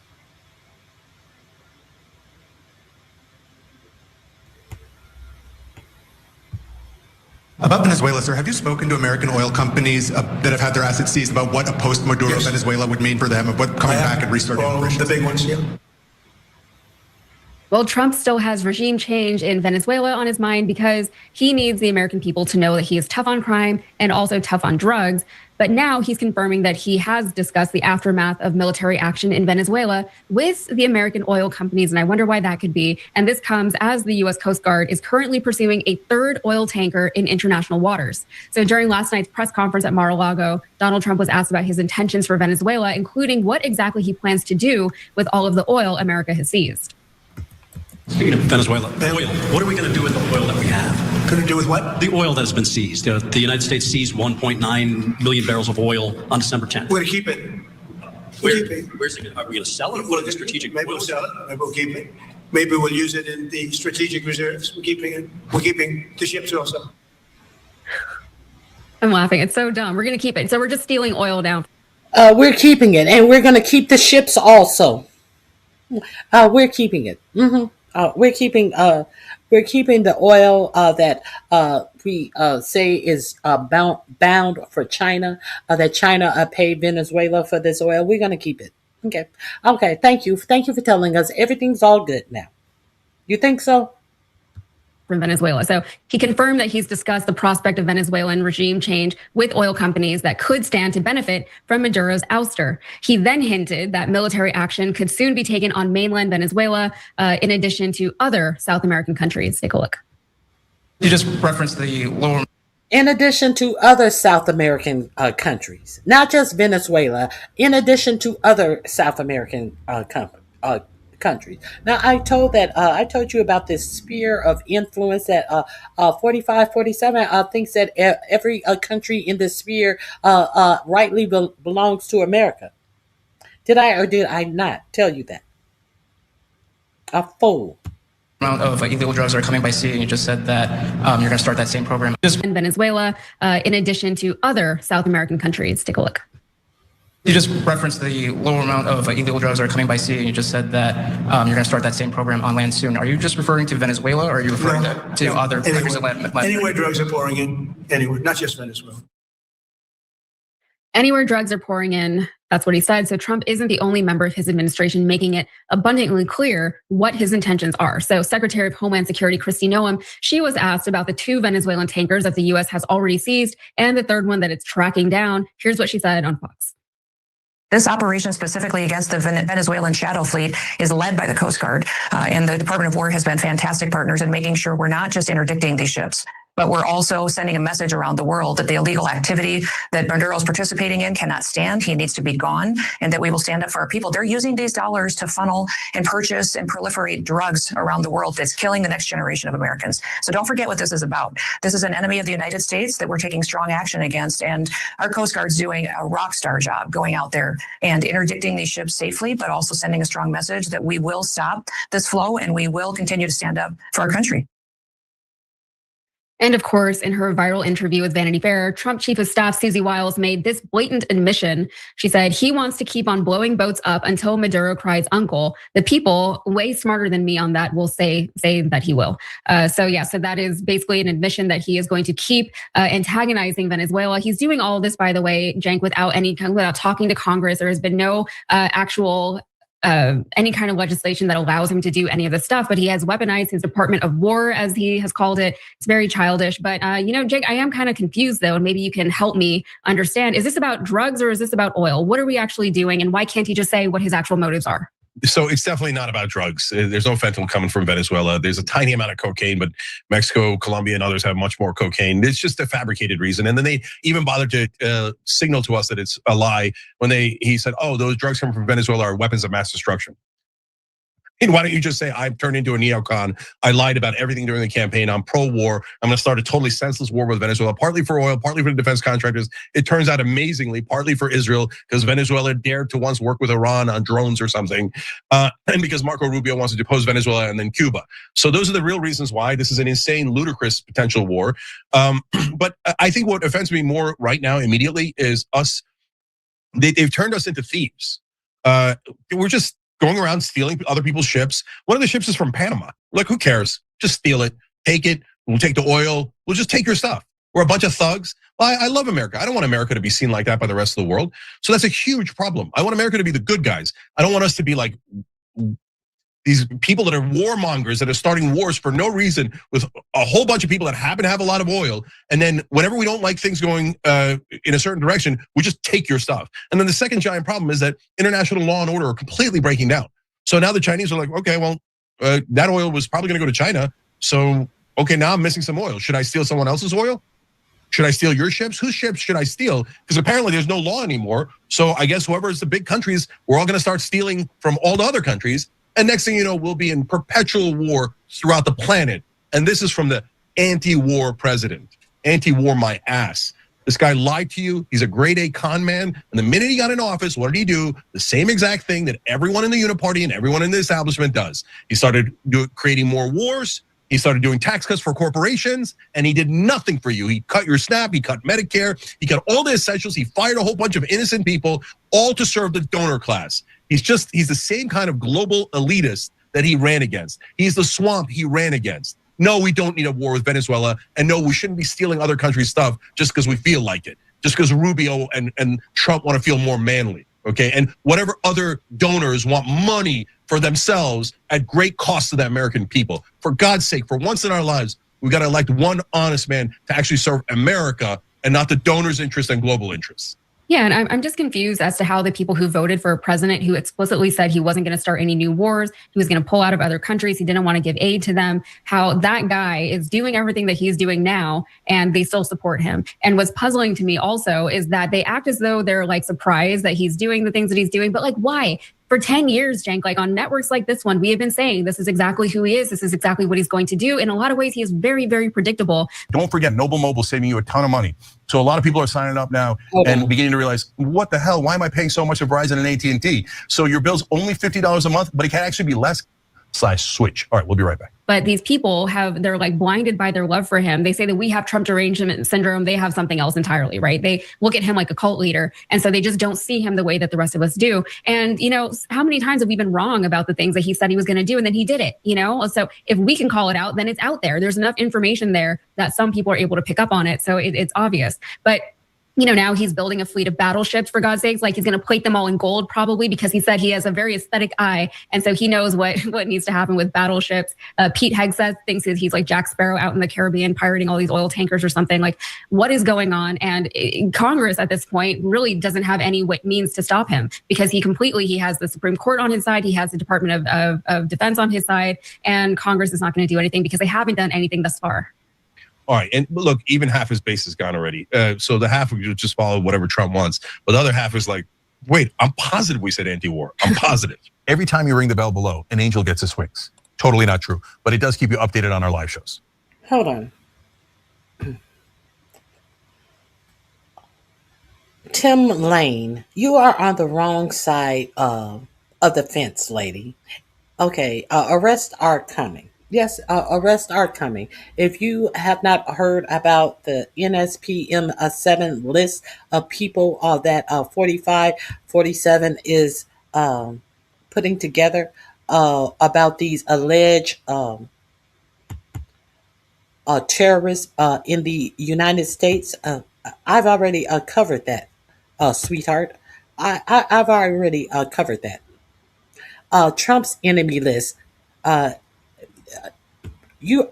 About Venezuela, sir, have you spoken to American oil companies that have had their assets seized about what a post-Maduro Venezuela would mean for them, and what coming back and restarting operations? The big ones, yeah. Well, Trump still has regime change in Venezuela on his mind because he needs the American people to know that he is tough on crime and also tough on drugs. But now he's confirming that he has discussed the aftermath of military action in Venezuela with the American oil companies. And I wonder why that could be. And this comes as the U.S. Coast Guard is currently pursuing a third oil tanker in international waters. So during last night's press conference at Mar-a-Lago, Donald Trump was asked about his intentions for Venezuela, including what exactly he plans to do with all of the oil America has seized. Speaking of Venezuela, oil, what are we going to do with the oil that we have? Going to do with what? The oil that has been seized. The United States seized 1.9 million barrels of oil on December 10th. We're going to keep it. Where's it? Are we going to sell it? What are the strategic? Maybe we'll sell it. Maybe we'll keep it. Maybe we'll use it in the strategic reserves. We're keeping it. We're keeping the ships also. I'm laughing. It's so dumb. We're going to keep it. So we're just stealing oil down. We're keeping it, and we're going to keep the ships also. We're keeping it. Mm-hmm. We're keeping the oil that we say is bound for China. That China paid Venezuela for this oil. We're going to keep it. Okay. Thank you for telling us everything's all good now. You think so? From Venezuela. So he confirmed that he's discussed the prospect of Venezuelan regime change with oil companies that could stand to benefit from Maduro's ouster. He then hinted that military action could soon be taken on mainland Venezuela, in addition to other South American countries. Take a look. You just referenced the lower. In addition to other South American countries, not just Venezuela, in addition to other South American countries. Now, I told you about this sphere of influence that 4547 thinks that every country in this sphere rightly belongs to America. Did I or did I not tell you that? A fool. Amount of illegal drugs that are coming by sea, and you just said that you're going to start that same program in Venezuela, in addition to other South American countries. Take a look. You just referenced the lower amount of illegal drugs that are coming by sea, and you just said that you're going to start that same program on land soon. Are you just referring to Venezuela, or are you referring to other countries in Latin America? Anywhere drugs are pouring in, anywhere, not just Venezuela. Anywhere drugs are pouring in, that's what he said. So Trump isn't the only member of his administration making it abundantly clear what his intentions are. So Secretary of Homeland Security Kristi Noem, she was asked about the 2 Venezuelan tankers that the U.S. has already seized and the third one that it's tracking down. Here's what she said on Fox. This operation specifically against the Venezuelan shadow fleet is led by the Coast Guard, and the Department of War has been fantastic partners in making sure we're not just interdicting these ships, but we're also sending a message around the world that the illegal activity that Maduro's participating in cannot stand. He needs to be gone, and that we will stand up for our people. They're using these dollars to funnel and purchase and proliferate drugs around the world that's killing the next generation of Americans. So don't forget what this is about. This is an enemy of the United States that we're taking strong action against, and our Coast Guard's doing a rock star job going out there and interdicting these ships safely, but also sending a strong message that we will stop this flow and we will continue to stand up for our country. And of course, in her viral interview with Vanity Fair, Trump Chief of Staff Susie Wiles made this blatant admission. She said he wants to keep on blowing boats up until Maduro cries uncle. The people, way smarter than me on that, will say that he will. So that is basically an admission that he is going to keep antagonizing Venezuela. He's doing all of this, by the way, Cenk, without talking to Congress. There has been no actual any kind of legislation that allows him to do any of this stuff, but he has weaponized his Department of War, as he has called it. It's very childish. But, Jake, I am kind of confused, though, and maybe you can help me understand. Is this about drugs or is this about oil? What are we actually doing? And why can't he just say what his actual motives are? So it's definitely not about drugs. There's no fentanyl coming from Venezuela. There's a tiny amount of cocaine, but Mexico, Colombia, and others have much more cocaine. It's just a fabricated reason. And then they even bothered to signal to us that it's a lie when he said, oh, those drugs coming from Venezuela are weapons of mass destruction. And why don't you just say, I've turned into a neocon. I lied about everything during the campaign. I'm pro-war. I'm gonna start a totally senseless war with Venezuela, partly for oil, partly for the defense contractors. It turns out amazingly, partly for Israel, because Venezuela dared to once work with Iran on drones or something. And because Marco Rubio wants to depose Venezuela and then Cuba. So those are the real reasons why this is an insane, ludicrous potential war. But I think what offends me more right now immediately is they've turned us into thieves. We're just going around stealing other people's ships. One of the ships is from Panama. Look, who cares? Just steal it, take it. We'll take the oil. We'll just take your stuff. We're a bunch of thugs. Well, I love America. I don't want America to be seen like that by the rest of the world. So that's a huge problem. I want America to be the good guys. I don't want us to be like these people that are warmongers that are starting wars for no reason with a whole bunch of people that happen to have a lot of oil. And then whenever we don't like things going in a certain direction, we just take your stuff. And then the second giant problem is that international law and order are completely breaking down. So now the Chinese are like, okay, well, that oil was probably gonna go to China. So, okay, now I'm missing some oil. Should I steal someone else's oil? Should I steal your ships? Whose ships should I steal? Because apparently there's no law anymore. So I guess whoever is the big countries, we're all gonna start stealing from all the other countries. And next thing you know, we'll be in perpetual war throughout the planet. And this is from the anti-war president. Anti-war my ass. This guy lied to you. He's a grade A con man. And the minute he got in office, what did he do? The same exact thing that everyone in the Uniparty and everyone in the establishment does. He started creating more wars. He started doing tax cuts for corporations, and he did nothing for you. He cut your SNAP, he cut Medicare, he cut all the essentials. He fired a whole bunch of innocent people, all to serve the donor class. He's the same kind of global elitist that he ran against. He's the swamp he ran against. No, we don't need a war with Venezuela, and no, we shouldn't be stealing other countries' stuff just because we feel like it, just because Rubio and Trump want to feel more manly, okay? And whatever other donors want money for themselves at great cost to the American people. For God's sake, for once in our lives, we got to elect one honest man to actually serve America and not the donors' interests and global interests. Yeah, and I'm just confused as to how the people who voted for a president who explicitly said he wasn't going to start any new wars, he was going to pull out of other countries, he didn't want to give aid to them, how that guy is doing everything that he's doing now and they still support him. And what's puzzling to me also is that they act as though they're like surprised that he's doing the things that he's doing, but like why? For 10 years, Cenk, like on networks like this one, we have been saying this is exactly who he is. This is exactly what he's going to do. In a lot of ways, he is very, very predictable. Don't forget, Noble Mobile saving you a ton of money. So a lot of people are signing up now and beginning to realize, what the hell? Why am I paying so much for Verizon and AT&T? So your bill's only $50 a month, but it can actually be less. /switch. All right, we'll be right back. But these people they're like blinded by their love for him. They say that we have Trump derangement syndrome. They have something else entirely, right? They look at him like a cult leader. And so they just don't see him the way that the rest of us do. And, how many times have we been wrong about the things that he said he was going to do and then he did it, So if we can call it out, then it's out there. There's enough information there that some people are able to pick up on it. So it's obvious. But Now he's building a fleet of battleships, for God's sakes. Like, he's going to plate them all in gold, probably, because he said he has a very aesthetic eye. And so he knows what needs to happen with battleships. Pete Hegseth thinks he's like Jack Sparrow out in the Caribbean pirating all these oil tankers or something. Like, what is going on? And Congress at this point really doesn't have any means to stop him, because he has the Supreme Court on his side. He has the Department of Defense on his side. And Congress is not going to do anything because they haven't done anything thus far. All right, and look, even half his base is gone already. So the half would just follow whatever Trump wants, but the other half is like, wait, I'm positive we said anti-war. I'm positive. Every time you ring the bell below, an angel gets his wings. Totally not true, but it does keep you updated on our live shows. Hold on. Tim Lane, you are on the wrong side of the fence, lady. Okay, arrests are coming. Yes, arrests are coming. If you have not heard about the NSPM 7 list of people that 4547 is putting together about these alleged terrorists in the United States, I've already covered that, sweetheart. I've already covered that. Trump's enemy list.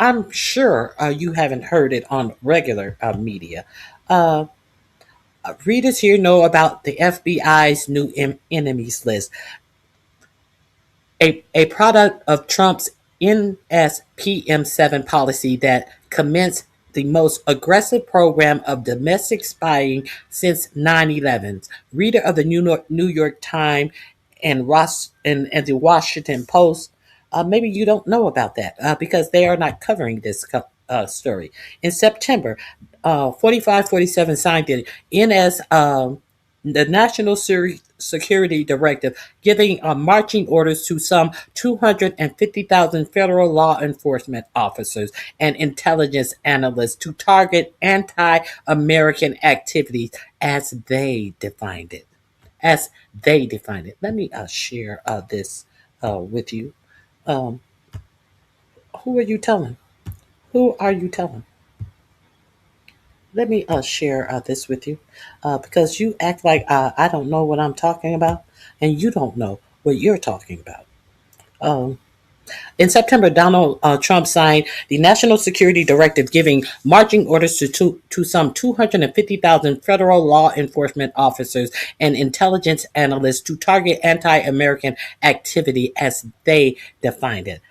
I'm sure you haven't heard it on regular media. Readers here know about the FBI's new enemies list, a product of Trump's NSPM 7 policy that commenced the most aggressive program of domestic spying since 9/11. Reader of the New York Times and the Washington Post, maybe you don't know about that because they are not covering this story. In September, 4547 signed the National Security Directive, giving marching orders to some 250,000 federal law enforcement officers and intelligence analysts to target anti-American activities as they defined it. Let me share this with you. Who are you telling? Let me share this with you because you act like I don't know what I'm talking about, and you don't know what you're talking about. In September, Donald Trump signed the National Security Directive, giving marching orders to some 250,000 federal law enforcement officers and intelligence analysts to target anti-American activity as they defined it.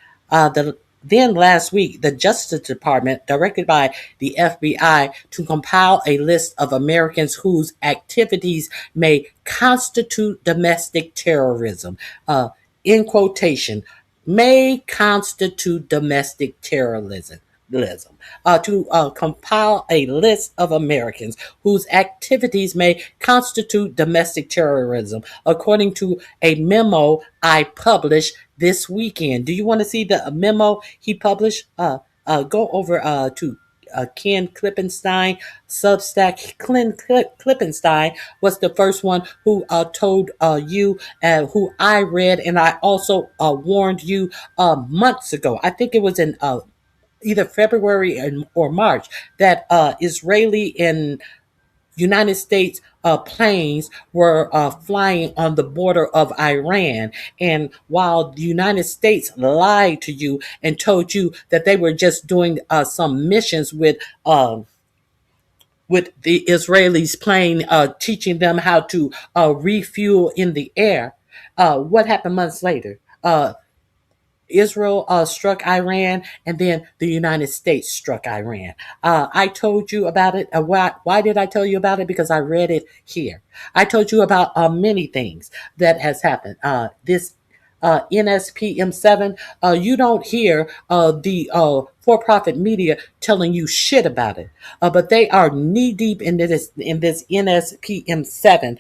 Then last week, the Justice Department directed by the FBI to compile a list of Americans whose activities may constitute domestic terrorism, in quotation, may constitute domestic terrorism. To compile a list of Americans whose activities may constitute domestic terrorism, according to a memo I published this weekend. Do you want to see the memo he published? Go over to Ken Klippenstein, Substack. Ken Klippenstein was the first one who told you, who I read, and I also warned you months ago. I think it was in either February or March, that Israeli and United States planes were flying on the border of Iran. And while the United States lied to you and told you that they were just doing some missions with the Israelis plane, teaching them how to refuel in the air, what happened months later? Israel struck Iran, and then the United States struck Iran. I told you about it. Why did I tell you about it? Because I read it here. I told you about many things that has happened. This NSPM 7, you don't hear the for-profit media telling you shit about it, but they are knee-deep in this NSPM 7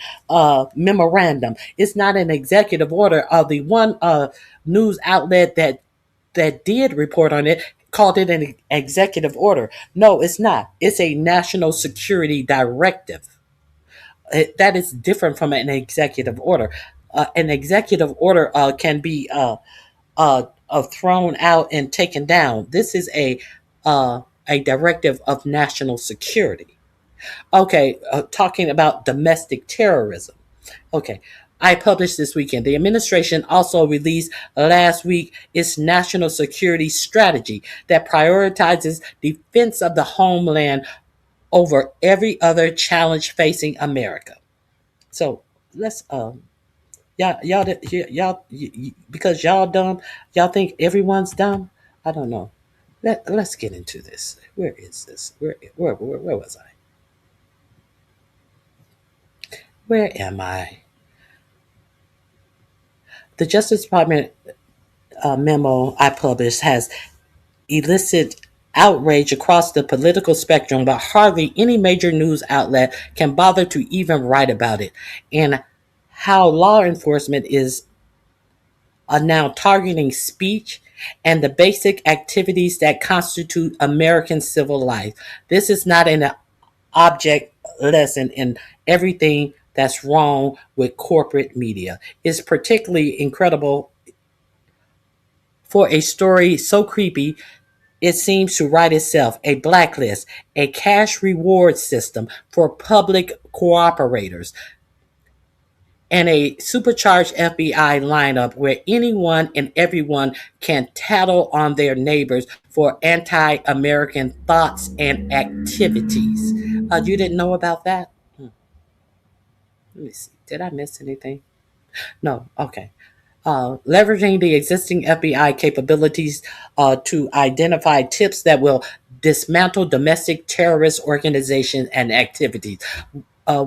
memorandum. It's not an executive order. The one news outlet that did report on it called it an executive order. No, it's not. It's a national security directive. That is different from an executive order. An executive order can be thrown out and taken down. This is a directive of national security. Okay, talking about domestic terrorism. Okay, I published this weekend. The administration also released last week its national security strategy that prioritizes defense of the homeland over every other challenge facing America. So let's because y'all dumb, y'all think everyone's dumb. I don't know. Let's get into this. Where is this? Where was I? Where am I? The Justice Department memo I published has elicited outrage across the political spectrum, but hardly any major news outlet can bother to even write about it, and how law enforcement is now targeting speech and the basic activities that constitute American civil life. This is not an object lesson in everything that's wrong with corporate media. It's particularly incredible for a story so creepy it seems to write itself. A blacklist, a cash reward system for public cooperators, and a supercharged FBI lineup where anyone and everyone can tattle on their neighbors for anti-American thoughts and activities. You didn't know about that? Let me see. Did I miss anything? No. Okay. Leveraging the existing FBI capabilities to identify tips that will dismantle domestic terrorist organizations and activities.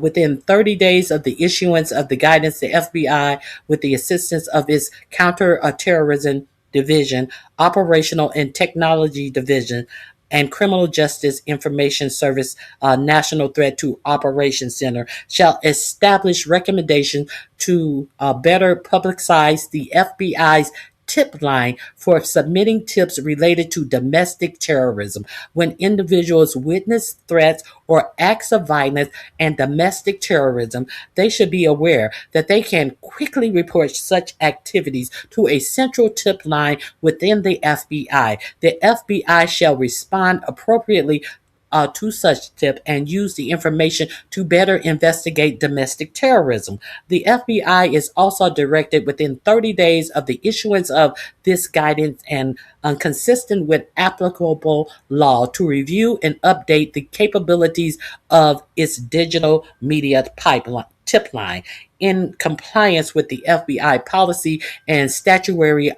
Within 30 days of the issuance of the guidance, the FBI, with the assistance of its counter-terrorism division, operational and technology division, and Criminal Justice Information Service National Threat to Operations Center shall establish recommendations to better publicize the FBI's tip line for submitting tips related to domestic terrorism. When individuals witness threats or acts of violence and domestic terrorism, they should be aware that they can quickly report such activities to a central tip line within the FBI. The FBI shall respond appropriately to such tip and use the information to better investigate domestic terrorism. The FBI is also directed within 30 days of the issuance of this guidance and consistent with applicable law to review and update the capabilities of its digital media pipeline. Tip line in compliance with the FBI policy and statutory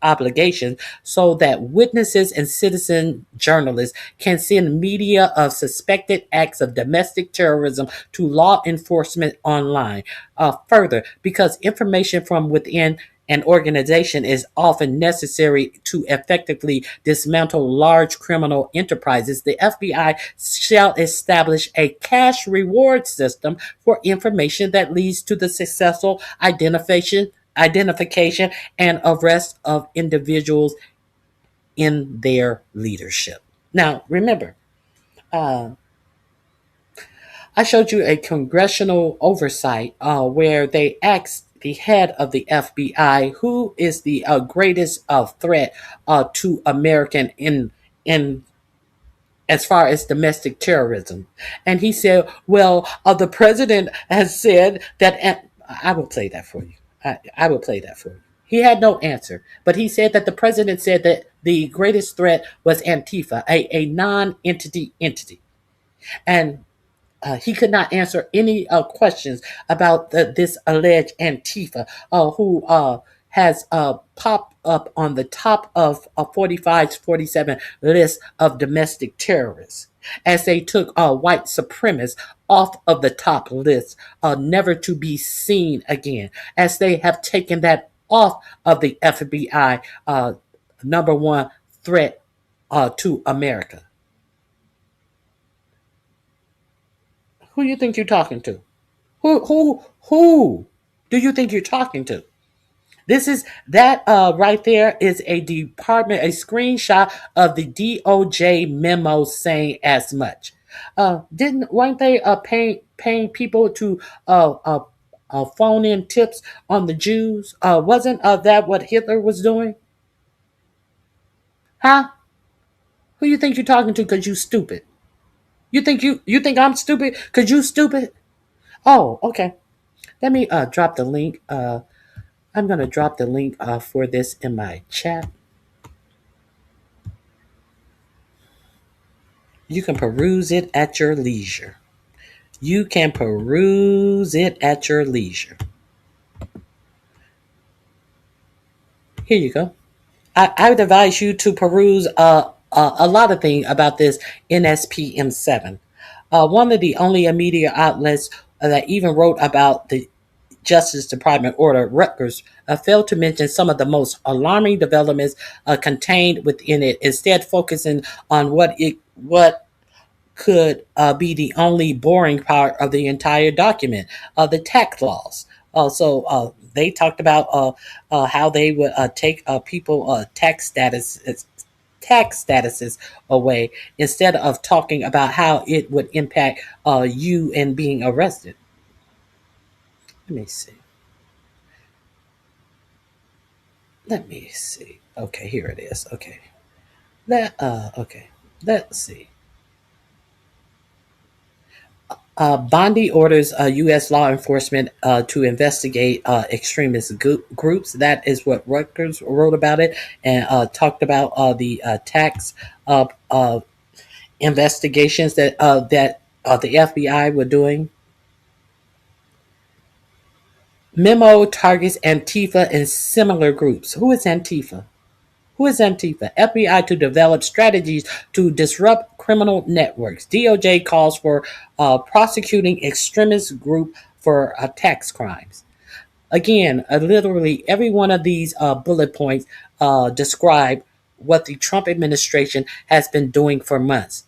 obligations so that witnesses and citizen journalists can send media of suspected acts of domestic terrorism to law enforcement online. Further, because information from within an organization is often necessary to effectively dismantle large criminal enterprises, the FBI shall establish a cash reward system for information that leads to the successful identification and arrest of individuals in their leadership. Now, remember, I showed you a congressional oversight where they asked the head of the FBI who is the greatest threat to American in as far as domestic terrorism, and he said, "Well, the president has said that." I will play that for you. I will play that for you. He had no answer, but he said that the president said that the greatest threat was Antifa, a non-entity entity, and he could not answer any questions about this alleged Antifa, who has popped up on the top of 45's 47 list of domestic terrorists, as they took white supremacists off of the top list, never to be seen again, as they have taken that off of the FBI number one threat to America. Who do you think you're talking to? Who do you think you're talking to? This is that right there is a screenshot of the DOJ memo saying as much. Weren't they paying people to phone in tips on the Jews? Wasn't that what Hitler was doing? Huh? Who you think you're talking to? Because you stupid. You think I'm stupid? Cause you stupid? Oh, okay. Let me drop the link. I'm gonna drop the link for this in my chat. You can peruse it at your leisure. You can peruse it at your leisure. Here you go. I would advise you to peruse a lot of things about this NSPM7. One of the only media outlets that even wrote about the Justice Department order, Rutgers, failed to mention some of the most alarming developments contained within it, instead focusing on what could be the only boring part of the entire document, the tax laws. So they talked about how they would take people tax statuses away, instead of talking about how it would impact you in being arrested. Let me see. Let me see. Okay, here it is. Okay. Okay. Let's see. Bondi orders U.S. law enforcement to investigate extremist groups. That is what Rutgers wrote about it, and talked about the tax investigations that the FBI were doing. Memo targets Antifa and similar groups. Who is Antifa? Who is Antifa? FBI to develop strategies to disrupt criminal networks. DOJ calls for prosecuting extremist group for tax crimes. Again, literally every one of these bullet points describe what the Trump administration has been doing for months.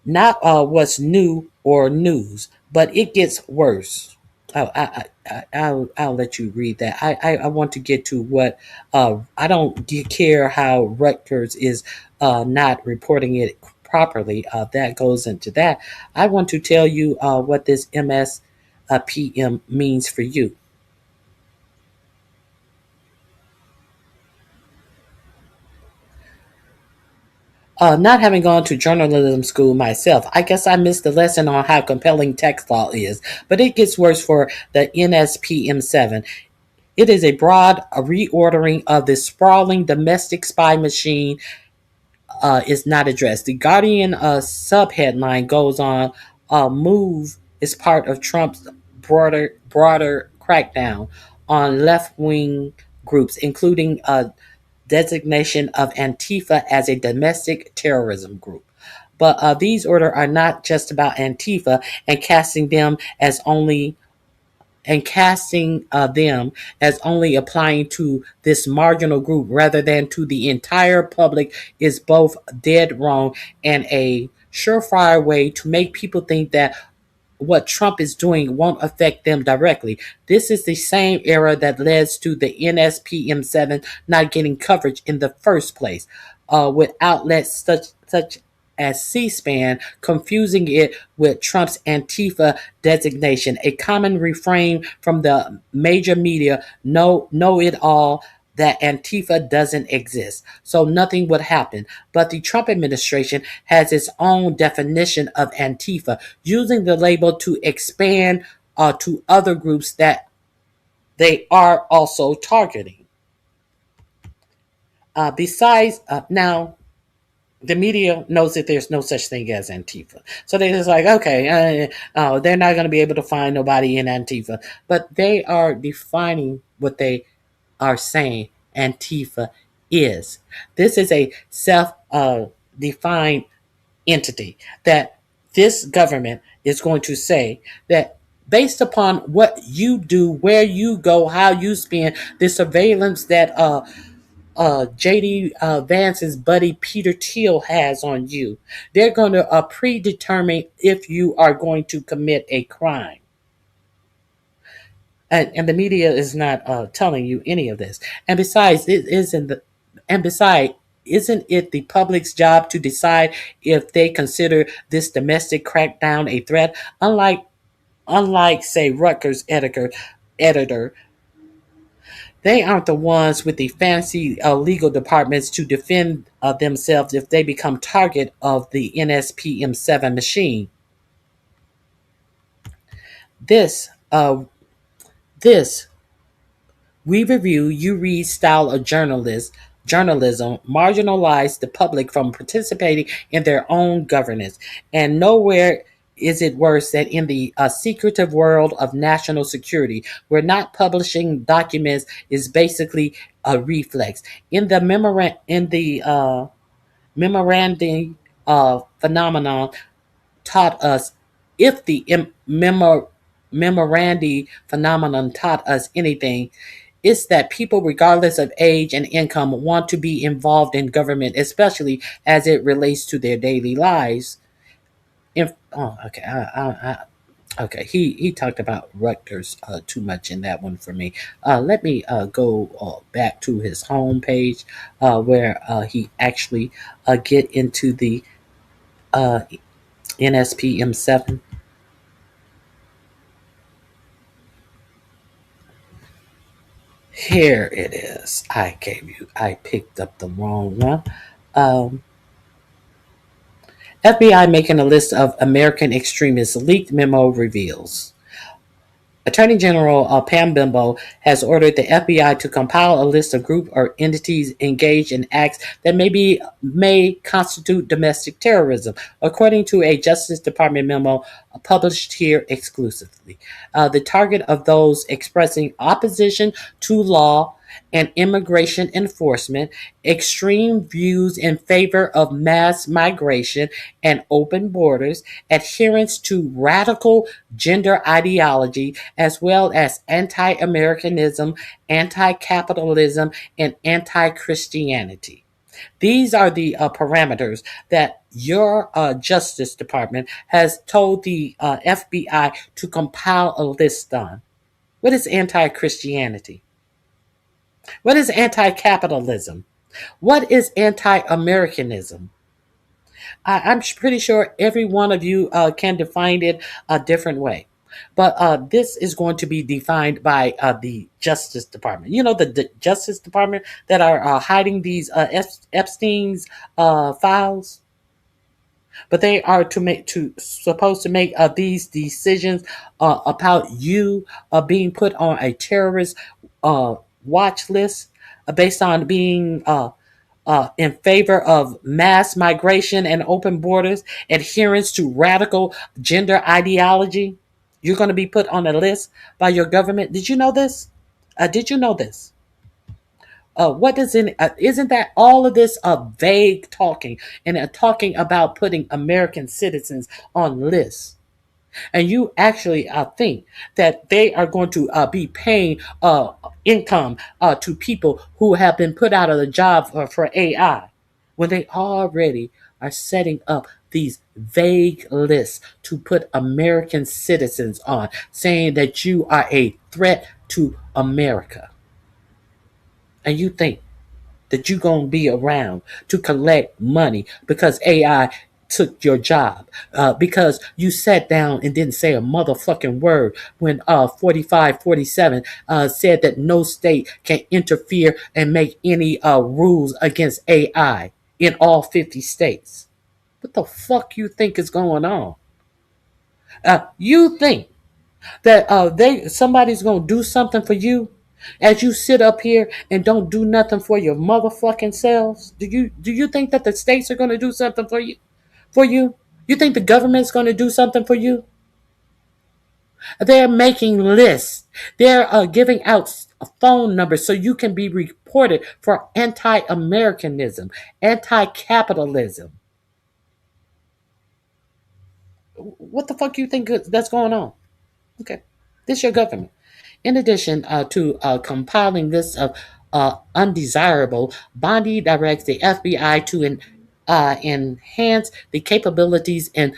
Not what's new or news, but it gets worse. I'll let you read that. I want to get to what I don't care how Rutgers is not reporting it properly. That goes into that. I want to tell you what this MSPM means for you. Not having gone to journalism school myself, I guess I missed the lesson on how compelling tax law is. But it gets worse for the NSPM7. It is a broad reordering of the sprawling domestic spy machine is not addressed. The Guardian subheadline goes on, move is part of Trump's broader crackdown on left-wing groups, including designation of Antifa as a domestic terrorism group. But these orders are not just about Antifa and casting them as only applying to this marginal group rather than to the entire public is both dead wrong and a surefire way to make people think that what Trump is doing won't affect them directly. This is the same error that led to the NSPM7 not getting coverage in the first place, with outlets such as C-SPAN confusing it with Trump's Antifa designation. A common refrain from the major media, know it all, that Antifa doesn't exist, so nothing would happen. But the Trump administration has its own definition of Antifa, using the label to expand to other groups that they are also targeting. Besides, now, the media knows that there's no such thing as Antifa. So they're just like, okay, they're not going to be able to find nobody in Antifa. But they are defining what they are saying Antifa is. This is a self-defined entity that this government is going to say that based upon what you do, where you go, how you spend, the surveillance that J.D. Vance's buddy Peter Thiel has on you, they're going to predetermine if you are going to commit a crime. And the media is not telling you any of this. And besides, isn't it the public's job to decide if they consider this domestic crackdown a threat? Unlike say Rutgers editor, They aren't the ones with the fancy legal departments to defend themselves if they become target of the NSPM7 machine. This, this we review, you read style of journalism marginalize the public from participating in their own governance, and nowhere is it worse than in the secretive world of national security, where not publishing documents is basically a reflex. In the memorandum phenomenon taught us, if the memorandi phenomenon taught us anything, it's that people, regardless of age and income, want to be involved in government, especially as it relates to their daily lives. Okay. He talked about Rutgers too much in that one for me. Let me go back to his homepage where he actually get into the NSPM7. Here it is. I picked up the wrong one. FBI making a list of American extremists. Leaked memo reveals. Attorney General Pam Bimbo has ordered the FBI to compile a list of groups or entities engaged in acts that may constitute domestic terrorism, according to a Justice Department memo published here exclusively. The target of those expressing opposition to law and immigration enforcement, extreme views in favor of mass migration and open borders, adherence to radical gender ideology, as well as anti-Americanism, anti-capitalism, and anti-Christianity. These are the parameters that your Justice Department has told the FBI to compile a list on. What is anti-Christianity? What is anti-capitalism? What is anti-Americanism? I'm pretty sure every one of you can define it a different way. But this is going to be defined by the Justice Department. You know, the Justice Department that are hiding these Epstein's files? But they are supposed to make these decisions about you being put on a terrorist watch list based on being in favor of mass migration and open borders, adherence to radical gender ideology. You're going to be put on a list by your government. Did you know this? Did you know this? What does isn't that all of this vague talking and talking about putting American citizens on lists? And you actually think that they are going to be paying income to people who have been put out of the job for AI, when they already are setting up these vague lists to put American citizens on, saying that you are a threat to America. And you think that you're going to be around to collect money because AI took your job, because you sat down and didn't say a motherfucking word when 4547 said that no state can interfere and make any rules against AI in all 50 states. What the fuck you think is going on? You think that somebody's going to do something for you as you sit up here and don't do nothing for your motherfucking selves? Do you think that the states are going to do something for you? You think the government's going to do something for you? They're making lists. They're giving out phone numbers so you can be reported for anti-Americanism, anti-capitalism. What the fuck you think that's going on? Okay, this is your government. In addition to compiling lists of undesirable, Bondi directs the FBI to enhance the capabilities and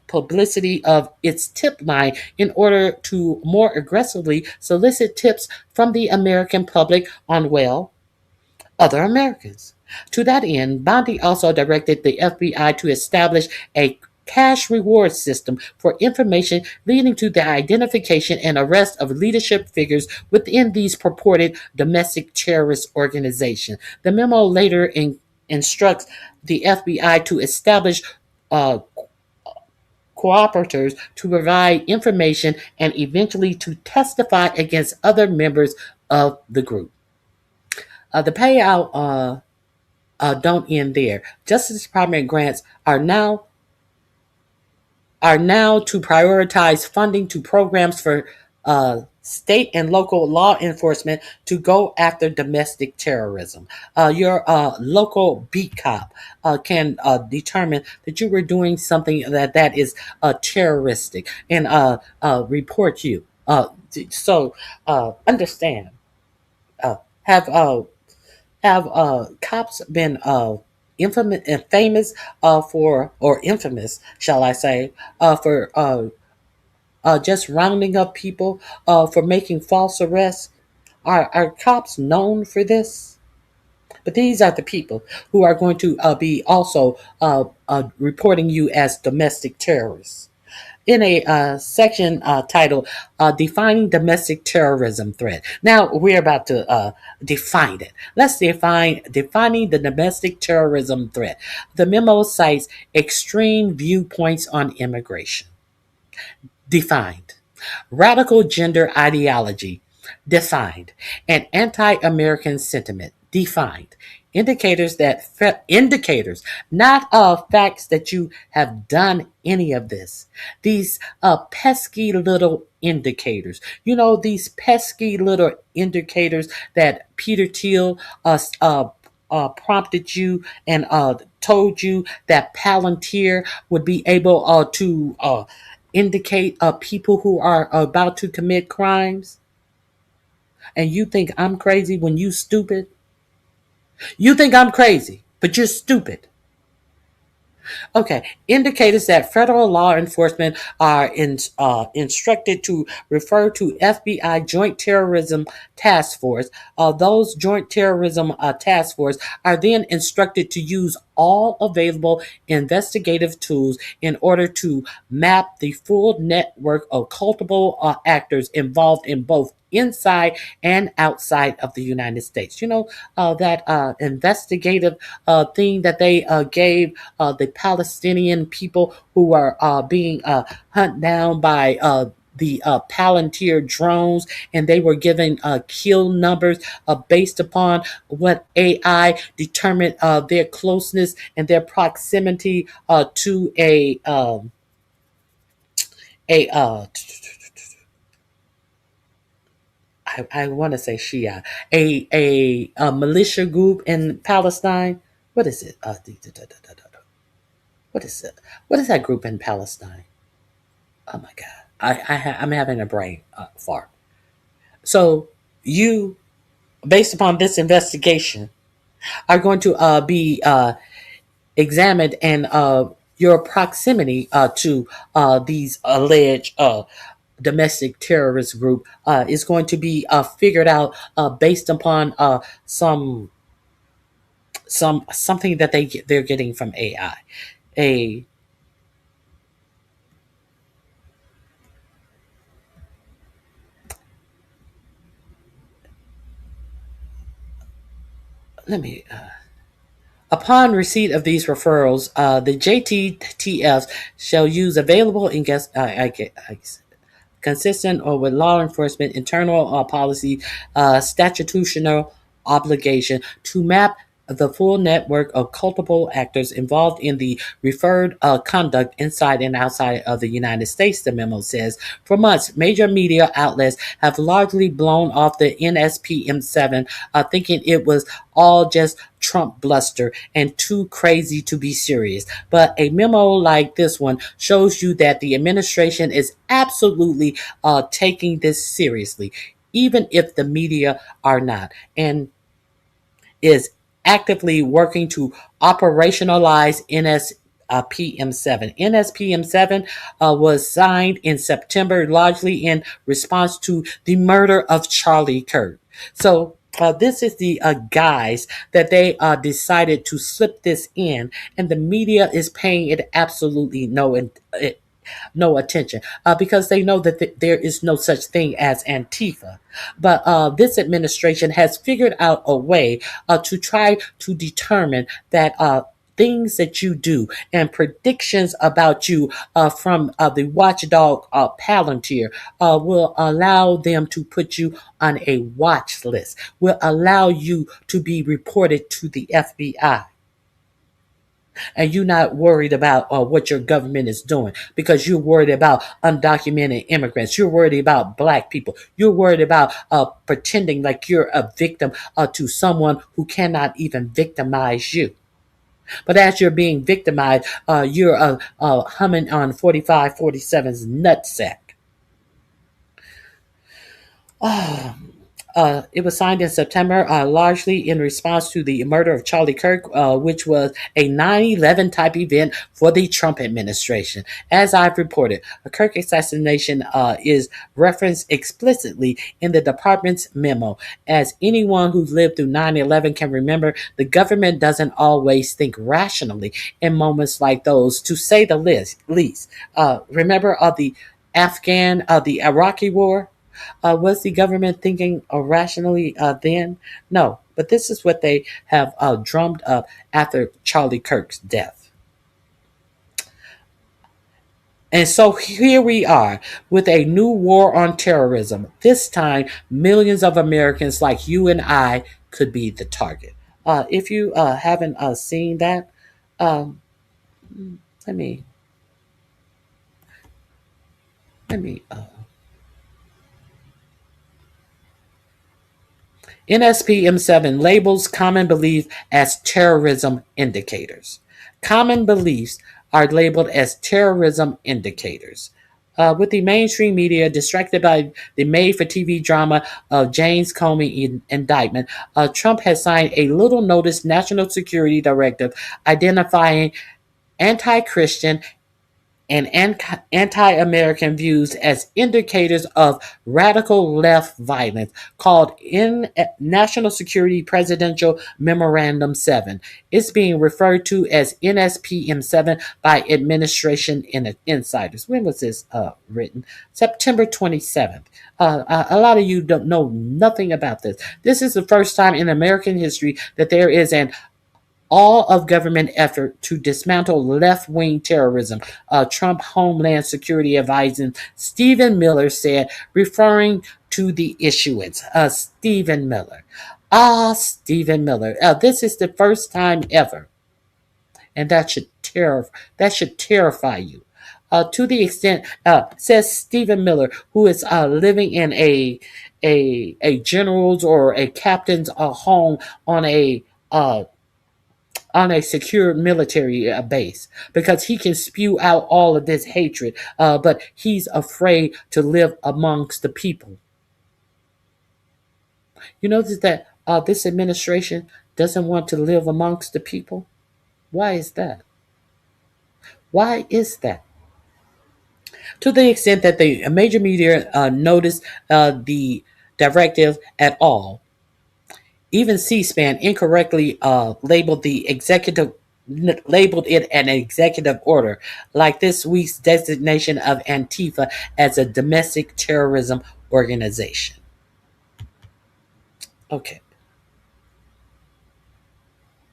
publicity of its tip line in order to more aggressively solicit tips from the American public on, well, other Americans. To that end, Bondi also directed the FBI to establish a cash reward system for information leading to the identification and arrest of leadership figures within these purported domestic terrorist organizations. The memo later instructs the FBI to establish uh, cooperators to provide information and eventually to testify against other members of the group. The payout don't end there. Justice Department grants are now to prioritize funding to programs for state and local law enforcement to go after domestic terrorism. Your local beat cop can determine that you were doing something that is terroristic and report you. So understand. Have cops been infamous and famous for, or infamous, shall I say, for just rounding up people for making false arrests? Are cops known for this? But these are the people who are going to be also reporting you as domestic terrorists. In a section titled Defining Domestic Terrorism Threat. Now we're about to define it. Let's defining the domestic terrorism threat. The memo cites extreme viewpoints on immigration. Defined. Radical gender ideology. Defined. And anti-American sentiment. Defined. Indicators, not facts that you have done any of this. These pesky little indicators. You know, these pesky little indicators that Peter Thiel prompted you and told you that Palantir would be able to indicate people who are about to commit crimes. And you think I'm crazy when you stupid? You think I'm crazy, but you're stupid. Okay, indicators that federal law enforcement are instructed to refer to FBI Joint Terrorism Task Force. Those Joint Terrorism Task Force are then instructed to use all available investigative tools in order to map the full network of culpable actors involved in both inside and outside of the United States. You know, that investigative thing that they gave the Palestinian people who are being hunted down by the Palantir drones, and they were given kill numbers based upon what AI determined their closeness and their proximity to a I want to say Shia, a militia group in Palestine. What is it? What is it? What is that group in Palestine? Oh my God, I'm having a brain fart. So you, based upon this investigation, are going to be examined, and your proximity to these alleged domestic terrorist group is going to be figured out based upon something that they're getting from AI. Upon receipt of these referrals, the JTTF shall use available consistent or with law enforcement internal policy statutory obligation to map the full network of culpable actors involved in the referred conduct inside and outside of the United States, the memo says. For months, major media outlets have largely blown off the NSPM7, thinking it was all just Trump bluster and too crazy to be serious. But a memo like this one shows you that the administration is absolutely taking this seriously, even if the media are not, and is actively working to operationalize NSPM7. NSPM7 was signed in September, largely in response to the murder of Charlie Kirk. So This is the guise that they decided to slip this in, and the media is paying it absolutely no attention because they know that there is no such thing as Antifa. But this administration has figured out a way to try to determine that things that you do and predictions about you from the watchdog Palantir will allow them to put you on a watch list, will allow you to be reported to the FBI. And you're not worried about what your government is doing because you're worried about undocumented immigrants. You're worried about black people. You're worried about pretending like you're a victim to someone who cannot even victimize you. But as you're being victimized, you're humming on 4547's nutsack. It was signed in September, largely in response to the murder of Charlie Kirk, which was a 9/11 type event for the Trump administration. As I've reported, a Kirk assassination is referenced explicitly in the department's memo. As anyone who's lived through 9/11 can remember, the government doesn't always think rationally in moments like those, to say the least. Remember the Iraqi war? Was the government thinking rationally then? No, but this is what they have drummed up after Charlie Kirk's death. And so here we are with a new war on terrorism. This time, millions of Americans like you and I could be the target. If you haven't seen that, let me. NSPM7 labels common belief as terrorism indicators. Common beliefs are labeled as terrorism indicators. With the mainstream media distracted by the made-for-TV drama of James Comey indictment, Trump has signed a little-noticed national security directive identifying anti-Christian and anti-American views as indicators of radical left violence, called National Security Presidential Memorandum 7. It's being referred to as NSPM7 by administration insiders. When was this written? September 27th. A lot of you don't know nothing about this. This is the first time in American history that there is an all of government effort to dismantle left-wing terrorism, Trump Homeland Security Advisor Stephen Miller said, referring to the issuance. Stephen Miller. Stephen Miller. This is the first time ever. And that should terrify you. To the extent, says Stephen Miller, who is living in a general's or a captain's home on a secure military base, because he can spew out all of this hatred, but he's afraid to live amongst the people. You notice that this administration doesn't want to live amongst the people? Why is that? Why is that? To the extent that the major media noticed the directive at all, even C-SPAN incorrectly labeled it an executive order, like this week's designation of Antifa as a domestic terrorism organization. Okay.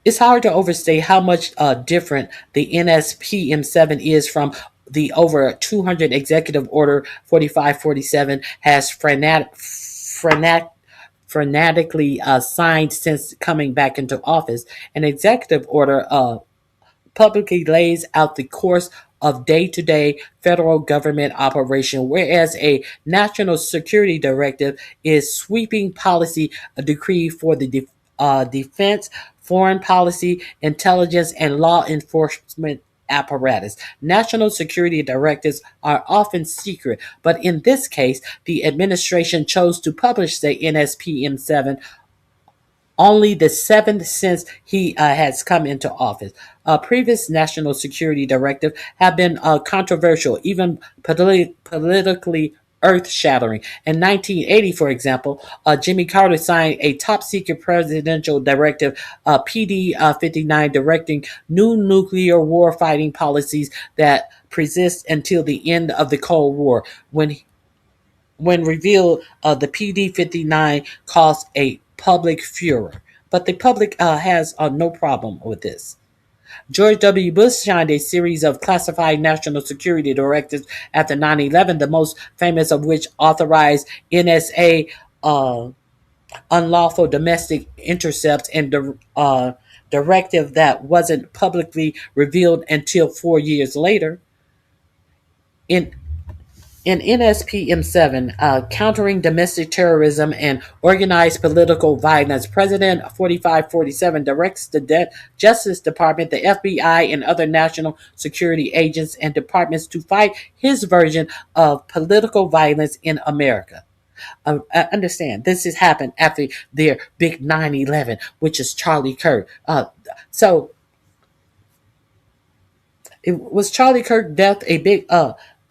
It's hard to overstate how much different the NSPM7 is from the over 200 Executive Order 4547 has frenetically signed since coming back into office. An executive order publicly lays out the course of day-to-day federal government operation, whereas a national security directive is sweeping policy decree for the defense, foreign policy, intelligence, and law enforcement apparatus. National security directives are often secret, but in this case, the administration chose to publish the NSPM7 only the seventh since he has come into office. Previous national security directives have been controversial, even politically earth-shattering. In 1980, for example, Jimmy Carter signed a top-secret presidential directive, PD 59, directing new nuclear warfighting policies that persist until the end of the Cold War. When revealed, the PD 59 caused a public furor. But the public has no problem with this. George W. Bush signed a series of classified national security directives after 9/11, the most famous of which authorized NSA unlawful domestic intercepts and directive that wasn't publicly revealed until 4 years later. In NSPM 7, Countering Domestic Terrorism and Organized Political Violence, President 4547 directs the Justice Department, the FBI, and other national security agents and departments to fight his version of political violence in America. Understand, this has happened after their big 9/11, which is Charlie Kirk. So, was Charlie Kirk death a big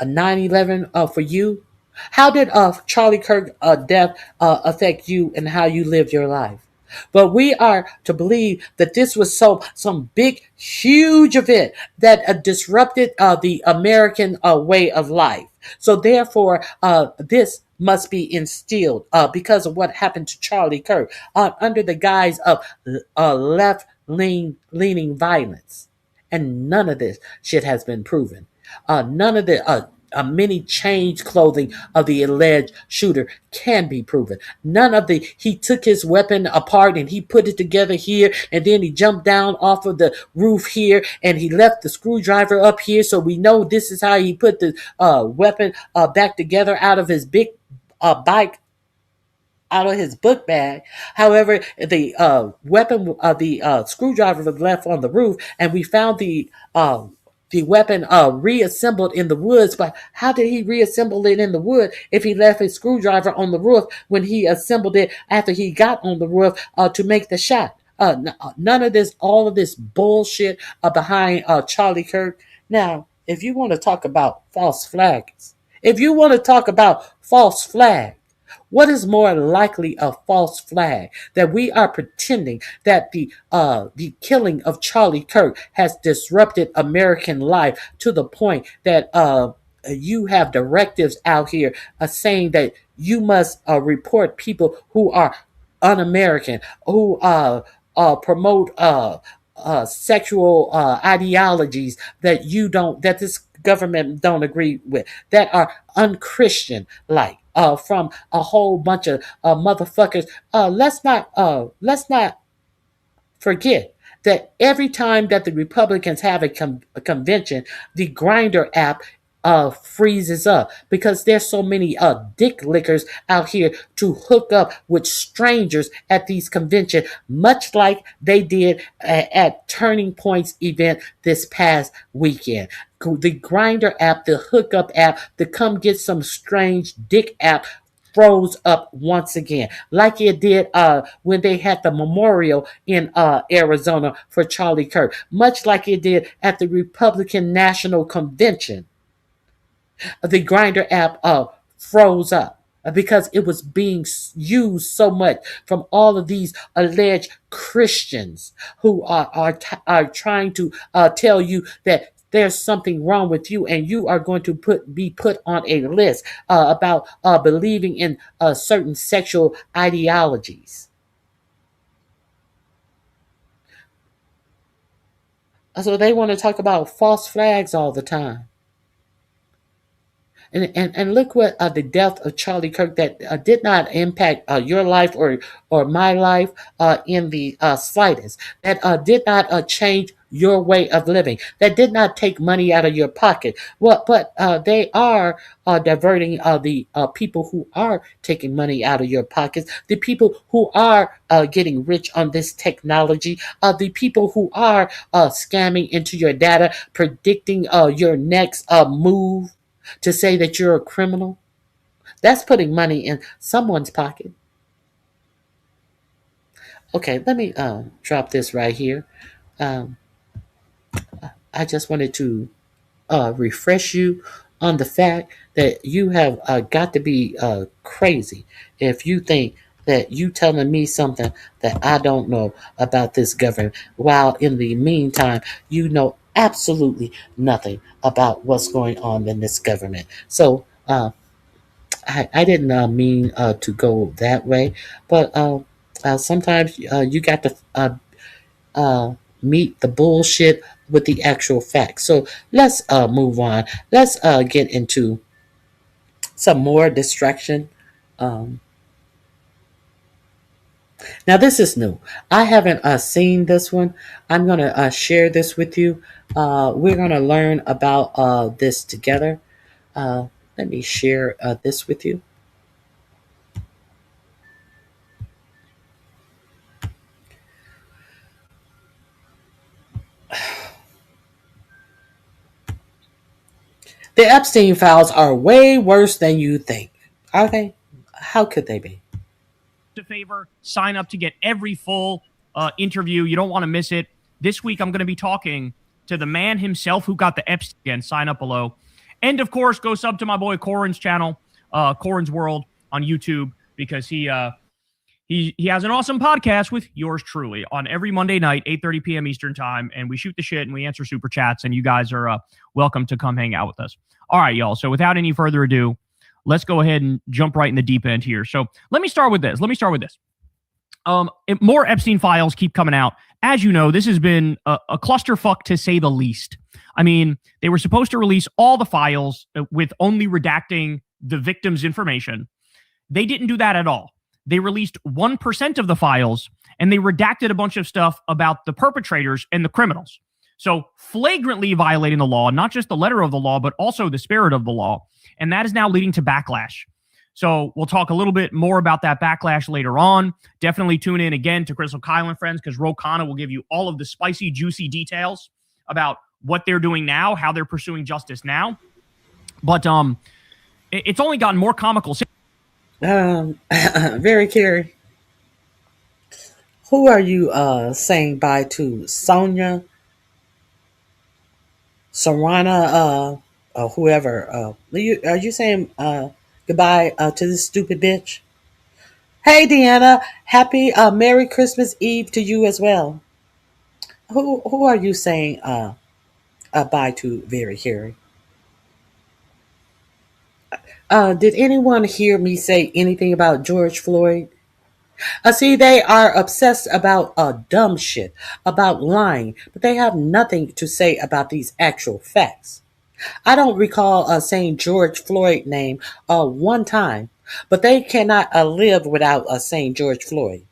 a 9/11 for you? How did Charlie Kirk death affect you and how you lived your life? But we are to believe that this was some big, huge event that disrupted the American way of life. So therefore, this must be instilled because of what happened to Charlie Kirk under the guise of left-leaning violence. And none of this shit has been proven. None of the many changed clothing of the alleged shooter can be proven. None of he took his weapon apart and he put it together here, and then he jumped down off of the roof here, and he left the screwdriver up here, so we know this is how he put the weapon back together out of his big bike, out of his book bag. However, the weapon, the screwdriver was left on the roof, and we found the weapon reassembled in the woods. But how did he reassemble it in the wood if he left his screwdriver on the roof when he assembled it after he got on the roof to make the shot? None of this, all of this bullshit behind Charlie Kirk. Now, if you want to talk about false flags, what is more likely a false flag? That we are pretending that the killing of Charlie Kirk has disrupted American life to the point that you have directives out here saying that you must report people who are un-American, who promote sexual ideologies that this government don't agree with, that are unchristian like. From a whole bunch of motherfuckers. Let's not forget that every time that the Republicans have a convention, the Grinder app freezes up because there's so many dick lickers out here to hook up with strangers at these conventions, much like they did at Turning Point's event this past weekend. The Grinder app, the hookup app, the come get some strange dick app froze up once again, like it did when they had the memorial in Arizona for Charlie Kirk, much like it did at the Republican National Convention. The Grinder app froze up because it was being used so much from all of these alleged Christians who are trying to tell you that there's something wrong with you and you are going to be put on a list about believing in certain sexual ideologies. So they want to talk about false flags all the time. And look what the death of Charlie Kirk that did not impact your life or my life in the slightest. That did not change your way of living. That did not take money out of your pocket. Well, but they are diverting the people who are taking money out of your pockets. The people who are getting rich on this technology. The people who are scamming into your data, predicting your next move. To say that you're a criminal, that's putting money in someone's pocket. Okay, let me drop this right here. I just wanted to refresh you on the fact that you have got to be crazy if you think that you telling me something that I don't know about this government, while in the meantime, you know absolutely nothing about what's going on in this government. So I didn't mean to go that way, but sometimes you got to meet the bullshit with the actual facts. So let's move on. Let's get into some more distraction. Um, Now, this is new. I haven't seen this one. I'm going to share this with you. We're going to learn about this together. Let me share this with you. The Epstein files are way worse than you think. Are they? How could they be? A favor, sign up to get every full interview. You don't want to miss it. This week, I'm going to be talking to the man himself who got the Epstein. Again, sign up below. And of course, go sub to my boy Corin's channel, Corin's World on YouTube, because he has an awesome podcast with yours truly on every Monday night, 8:30 p.m. Eastern time. And we shoot the shit and we answer super chats. And you guys are welcome to come hang out with us. All right, y'all. So without any further ado, let's go ahead and jump right in the deep end here. So let me start with this. More Epstein files keep coming out. As you know, this has been a clusterfuck to say the least. I mean, they were supposed to release all the files with only redacting the victim's information. They didn't do that at all. They released 1% of the files, and they redacted a bunch of stuff about the perpetrators and the criminals. So flagrantly violating the law, not just the letter of the law, but also the spirit of the law. And that is now leading to backlash. So we'll talk a little bit more about that backlash later on. Definitely tune in again to Crystal Kyle and Friends, because Ro Khanna will give you all of the spicy, juicy details about what they're doing now, how they're pursuing justice now. But it's only gotten more comical. Very Carrie. Who are you saying bye to? Sonia? Sarana? Whoever. Are you saying goodbye to this stupid bitch? Hey, Deanna. Happy Merry Christmas Eve to you as well. Who are you saying bye to, Very Carrie? Did anyone hear me say anything about George Floyd? See, they are obsessed about dumb shit, about lying, but they have nothing to say about these actual facts. I don't recall saying George Floyd name one time, but they cannot live without saying George Floyd.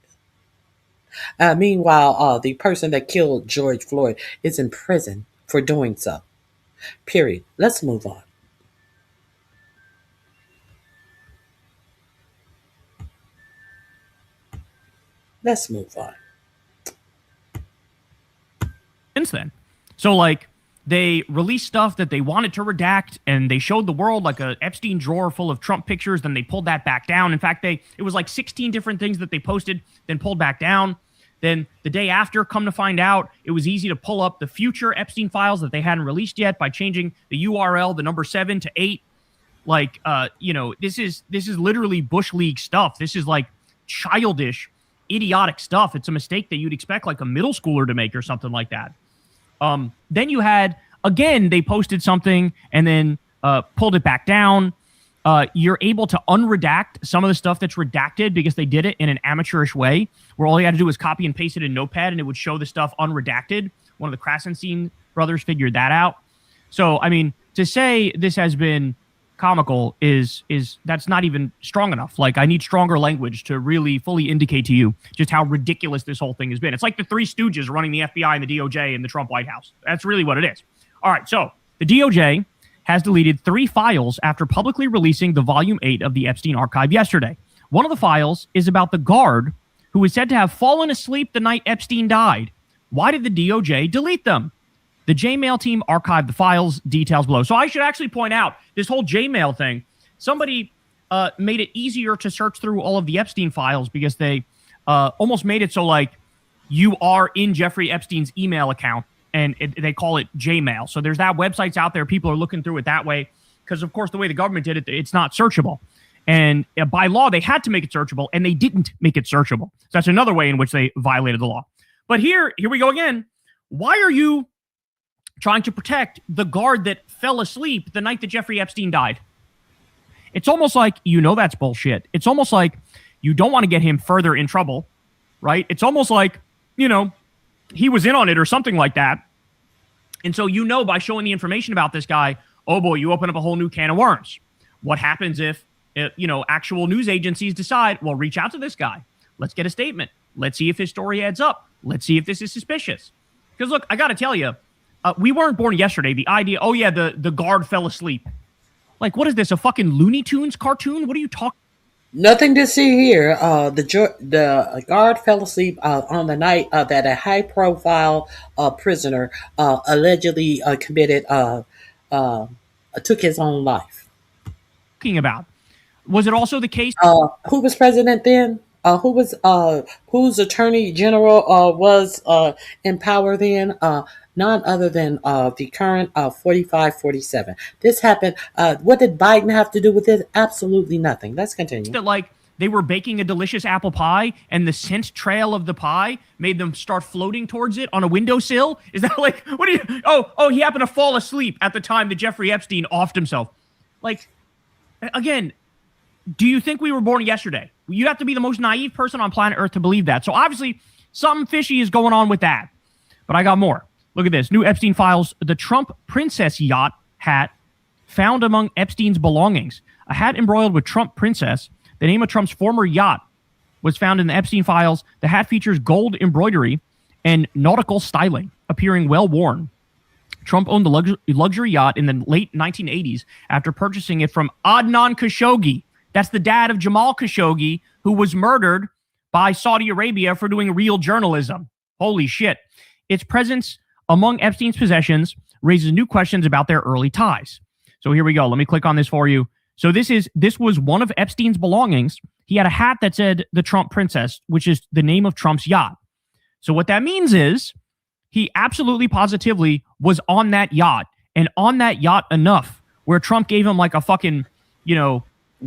Meanwhile, the person that killed George Floyd is in prison for doing so. Period. Let's move on. Let's move on. Since then. So, like, they released stuff that they wanted to redact, and they showed the world like a Epstein drawer full of Trump pictures. Then they pulled that back down. In fact, it was like 16 different things that they posted, then pulled back down. Then the day after, come to find out, it was easy to pull up the future Epstein files that they hadn't released yet by changing the URL, the number 7 to 8. Like, this is literally Bush League stuff. This is like childish, idiotic stuff. It's a mistake that you'd expect like a middle schooler to make or something like that. Then you had, again, they posted something and then pulled it back down. You're able to unredact some of the stuff that's redacted because they did it in an amateurish way, where all you had to do was copy and paste it in Notepad and it would show the stuff unredacted. One of the Krasenstein brothers figured that out. So, I mean, to say this has been comical is that's not even strong enough. Like, I need stronger language to really fully indicate to you just how ridiculous this whole thing has been. It's like the Three Stooges running the FBI and the DOJ in the Trump White House. That's really what it is. All right, so the DOJ has deleted 3 files after publicly releasing the Volume 8 of the Epstein archive yesterday. One of the files is about the guard who is said to have fallen asleep the night Epstein died. Why did the DOJ delete them? The J-Mail team archived the files, details below. So I should actually point out this whole J-Mail thing. Somebody made it easier to search through all of the Epstein files because they almost made it so like you are in Jeffrey Epstein's email account, and they call it J-Mail. So there's that. Websites out there. People are looking through it that way. because of course the way the government did it, it's not searchable. And by law, they had to make it searchable, and they didn't make it searchable. So that's another way in which they violated the law. But here we go again. Why are you trying to protect the guard that fell asleep the night that Jeffrey Epstein died? It's almost like that's bullshit. It's almost like you don't want to get him further in trouble, right? It's almost like, he was in on it or something like that. And so by showing the information about this guy, oh boy, you open up a whole new can of worms. What happens if actual news agencies decide, well, reach out to this guy. Let's get a statement. Let's see if his story adds up. Let's see if this is suspicious. Because look, I got to tell you, we weren't born yesterday. The idea, the guard fell asleep. Like, what is this, a fucking Looney Tunes cartoon? What are you talking? Nothing to see here. The guard fell asleep on the night that a high-profile prisoner allegedly took his own life. About? Was it also the case? Who was president then? Whose attorney general was in power then? None other than the current 45-47. This happened. What did Biden have to do with this? Absolutely nothing. Let's continue. That like they were baking a delicious apple pie, and the scent trail of the pie made them start floating towards it on a windowsill. Is that like what do you? Oh, he happened to fall asleep at the time that Jeffrey Epstein offed himself. Like, again, do you think we were born yesterday? You have to be the most naive person on planet Earth to believe that. So obviously, something fishy is going on with that. But I got more. Look at this. New Epstein files. The Trump princess yacht hat found among Epstein's belongings. A hat embroiled with Trump princess, the name of Trump's former yacht, was found in the Epstein files. The hat features gold embroidery and nautical styling, appearing well-worn. Trump owned the luxury yacht in the late 1980s after purchasing it from Adnan Khashoggi. That's the dad of Jamal Khashoggi, who was murdered by Saudi Arabia for doing real journalism. Holy shit. Its presence among Epstein's possessions raises new questions about their early ties. So here we go. Let me click on this for you. So this was one of Epstein's belongings. He had a hat that said the Trump princess, which is the name of Trump's yacht. So what that means is he absolutely positively was on that yacht, and on that yacht enough where Trump gave him like a fucking,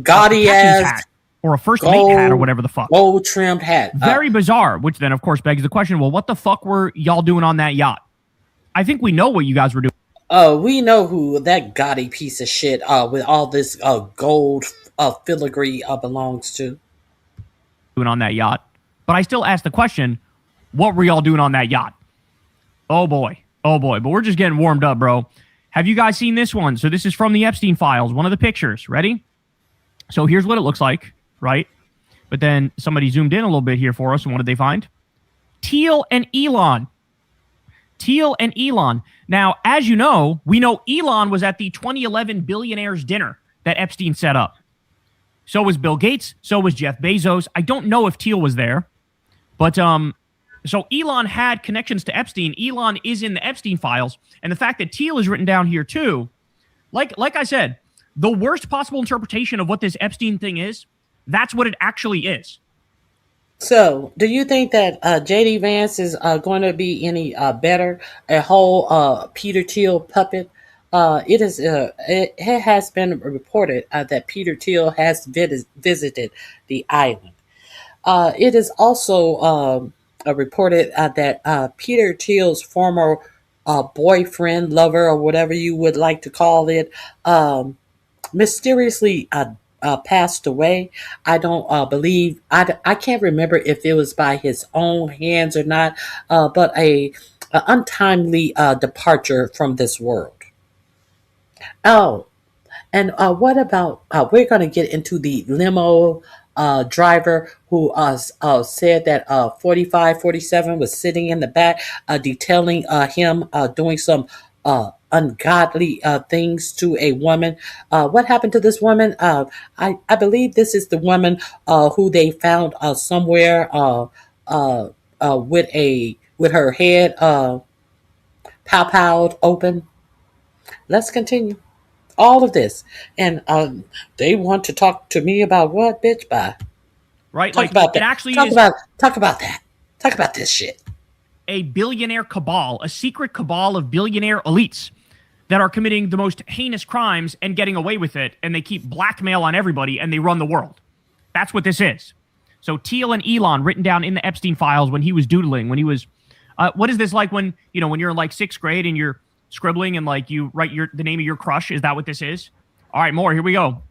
gaudy ass hat or a first mate hat or whatever the fuck. Gold trimmed hat. Very bizarre, which then of course begs the question, well, what the fuck were y'all doing on that yacht? I think we know what you guys were doing. We know who that gaudy piece of shit with all this gold filigree belongs to. Doing on that yacht. But I still ask the question, what were y'all doing on that yacht? Oh boy. But we're just getting warmed up, bro. Have you guys seen this one? So this is from the Epstein files, one of the pictures. Ready? So here's what it looks like, right? But then somebody zoomed in a little bit here for us, and what did they find? Teal and Elon. Now, as you know, we know Elon was at the 2011 billionaires dinner that Epstein set up. So was Bill Gates. So was Jeff Bezos. I don't know if Teal was there. But so Elon had connections to Epstein. Elon is in the Epstein files. And the fact that Teal is written down here too, like I said, the worst possible interpretation of what this Epstein thing is, that's what it actually is. So, do you think that J.D. Vance is going to be any better? A whole Peter Thiel puppet? It has been reported that Peter Thiel has visited the island. It is also reported that Peter Thiel's former boyfriend, lover, or whatever you would like to call it, mysteriously passed away. I don't believe, I can't remember if it was by his own hands or not, but a untimely departure from this world. Oh, and what about, we're going to get into the limo driver who said that 45-47 was sitting in the back detailing him doing some ungodly things to a woman. What happened to this woman? I believe this is the woman who they found somewhere with her head pow-powed open. Let's continue. All of this. And they want to talk to me about what, bitch? Bye. Right? Talk like about it that. actually Talk is about that. Talk about this shit. A billionaire cabal, a secret cabal of billionaire elites. that are committing the most heinous crimes and getting away with it, and they keep blackmail on everybody, and they run the world. That's what this is. So Teal and Elon, written down in the Epstein files when he was doodling, when he was, what is this like when, you know, when you're in like 6th grade and you're scribbling and like you write the name of your crush? Is that what this is? All right, more, here we go.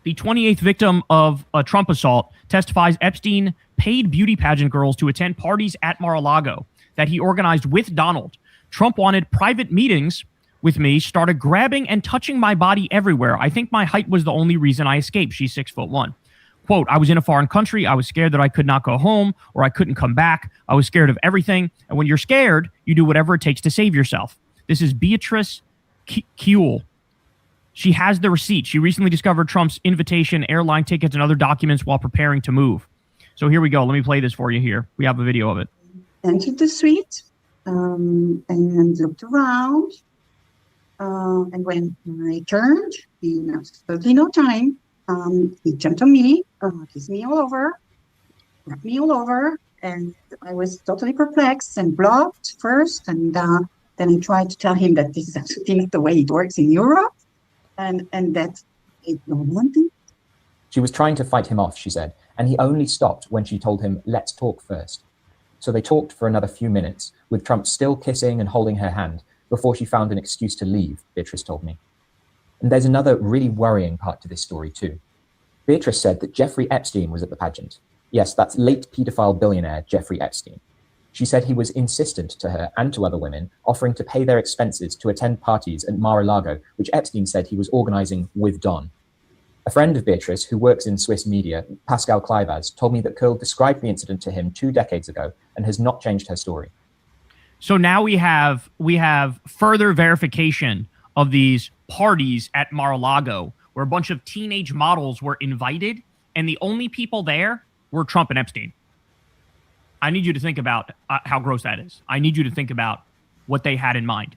The 28th victim of a Trump assault testifies Epstein paid beauty pageant girls to attend parties at Mar-a-Lago that he organized with Donald. Trump wanted private meetings with me, started grabbing and touching my body everywhere. I think my height was the only reason I escaped. She's 6'1". Quote, I was in a foreign country. I was scared that I could not go home or I couldn't come back. I was scared of everything. And when you're scared, you do whatever it takes to save yourself. This is Beatrice Kuehl. She has the receipt. She recently discovered Trump's invitation, airline tickets, and other documents while preparing to move. So here we go. Let me play this for you here. We have a video of it. Entered the suite and looked around. And when I turned, in absolutely no time, he jumped on me, kissed me all over, wrapped me all over, and I was totally perplexed and blocked first. And then I tried to tell him that this is absolutely not the way it works in Europe, and that it's not one thing. She was trying to fight him off, she said, and he only stopped when she told him, let's talk first. So they talked for another few minutes, with Trump still kissing and holding her hand, before she found an excuse to leave, Beatrice told me. And there's another really worrying part to this story too. Beatrice said that Jeffrey Epstein was at the pageant. Yes, that's late pedophile billionaire Jeffrey Epstein. She said he was insistent to her and to other women, offering to pay their expenses to attend parties at Mar-a-Lago, which Epstein said he was organizing with Don. A friend of Beatrice, who works in Swiss media, Pascal Clivaz, told me that Kuehl described the incident to him 2 decades ago and has not changed her story. So now we have further verification of these parties at Mar-a-Lago where a bunch of teenage models were invited and the only people there were Trump and Epstein. I need you to think about how gross that is. I need you to think about what they had in mind.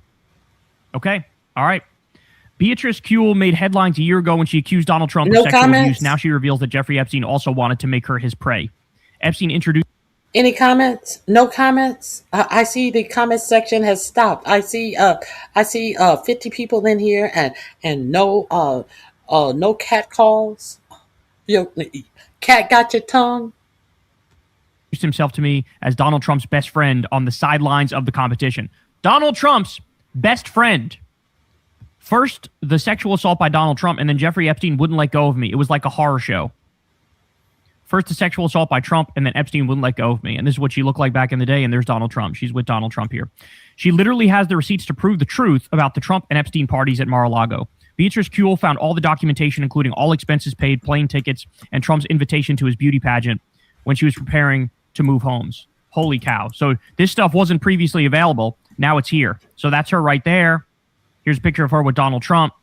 Okay? All right. Beatrice Kuehl made headlines a year ago when she accused Donald Trump of sexual abuse. Now she reveals that Jeffrey Epstein also wanted to make her his prey. Epstein introduced... Any comments? No comments? I see the comment section has stopped. I see 50 people in here and no cat calls. Your cat got your tongue. Himself to me as Donald Trump's best friend on the sidelines of the competition. Donald Trump's best friend. First, the sexual assault by Donald Trump, and then Jeffrey Epstein wouldn't let go of me. It was like a horror show. First, the sexual assault by Trump, and then Epstein wouldn't let go of me. And this is what she looked like back in the day, and there's Donald Trump. She's with Donald Trump here. She literally has the receipts to prove the truth about the Trump and Epstein parties at Mar-a-Lago. Beatrice Kuehl found all the documentation, including all expenses paid, plane tickets, and Trump's invitation to his beauty pageant when she was preparing to move homes. Holy cow. So this stuff wasn't previously available. Now it's here. So that's her right there. Here's a picture of her with Donald Trump.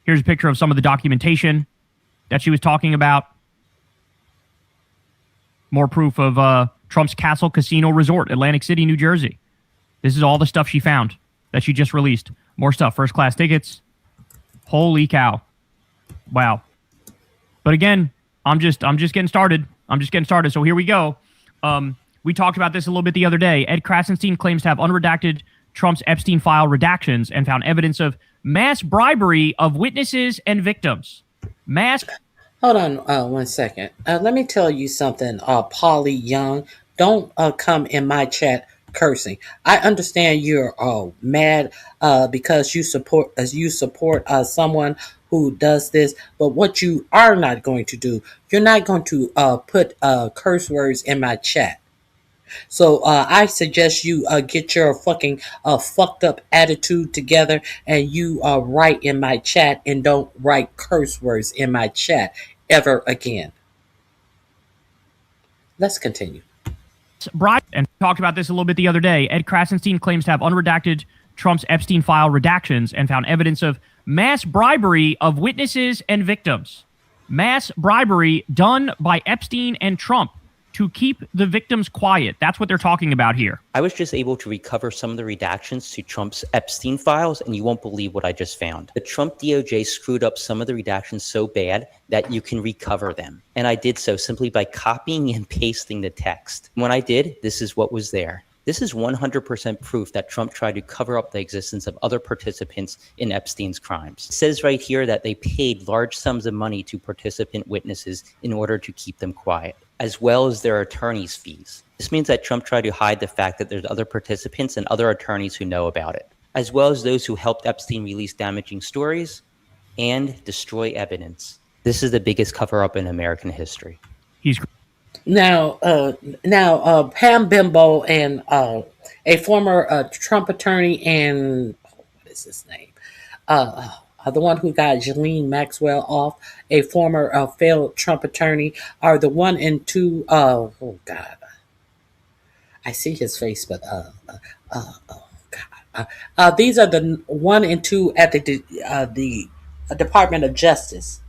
Here's a picture of some of the documentation that she was talking about. More proof of Trump's Castle Casino Resort, Atlantic City, New Jersey. This is all the stuff she found that she just released. More stuff. First class tickets. Holy cow. Wow. But again, I'm just getting started. So here we go. We talked about this a little bit the other day. Ed Krasenstein claims to have unredacted Trump's Epstein file redactions and found evidence of mass bribery of witnesses and victims. Hold on 1 second. Let me tell you something, Polly Young. Don't come in my chat cursing. I understand you're mad because you support someone who does this, but what you are not going to do, you're not going to put curse words in my chat. So I suggest you get your fucking fucked up attitude together and you write in my chat and don't write curse words in my chat ever again. Let's continue. And talked about this a little bit the other day. Ed Krasenstein claims to have unredacted Trump's Epstein file redactions and found evidence of mass bribery of witnesses and victims. Mass bribery done by Epstein and Trump to keep the victims quiet. That's what they're talking about here. I was just able to recover some of the redactions to Trump's Epstein files, and you won't believe what I just found. The Trump DOJ screwed up some of the redactions so bad that you can recover them. And I did so simply by copying and pasting the text. When I did, this is what was there. This is 100% proof that Trump tried to cover up the existence of other participants in Epstein's crimes. It says right here that they paid large sums of money to participant witnesses in order to keep them quiet, as well as their attorney's fees. This means that Trump tried to hide the fact that there's other participants and other attorneys who know about it, as well as those who helped Epstein release damaging stories and destroy evidence. This is the biggest cover-up in American history. Now, Pam Bimbo and a former Trump attorney and what is his name? The one who got Ghislaine Maxwell off, a former failed Trump attorney, are the 1 and 2. Oh God, I see his face, but these are the 1 and 2 at the Department of Justice.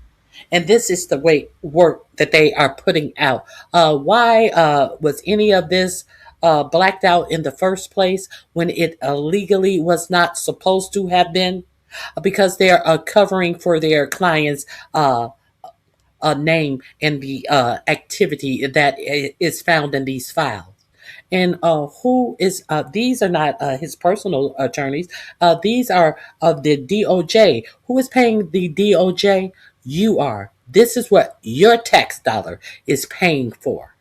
And this is the work that they are putting out. Why was any of this blacked out in the first place when it legally was not supposed to have been? Because they're covering for their clients' name and the activity that is found in these files. And who is, these are not his personal attorneys. These are the DOJ. Who is paying the DOJ? You are. This is what your tax dollar is paying for.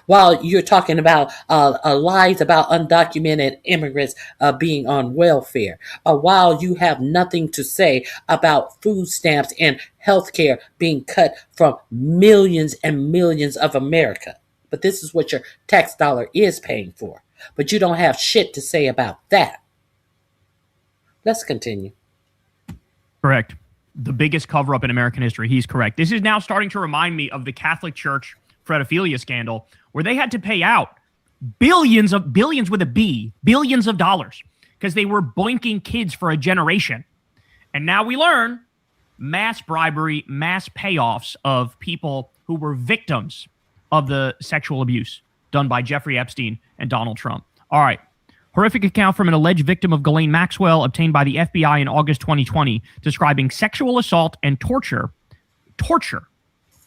While you're talking about lies about undocumented immigrants being on welfare, while you have nothing to say about food stamps and healthcare being cut from millions and millions of America. But this is what your tax dollar is paying for. But you don't have shit to say about that. Let's continue. Correct. The biggest cover-up in American history. He's correct. This is now starting to remind me of the Catholic Church pedophilia scandal, where they had to pay out billions with a B, billions of dollars, because they were boinking kids for a generation. And now we learn mass bribery, mass payoffs of people who were victims of the sexual abuse done by Jeffrey Epstein and Donald Trump. All right. Horrific account from an alleged victim of Ghislaine Maxwell obtained by the FBI in August 2020, describing sexual assault and torture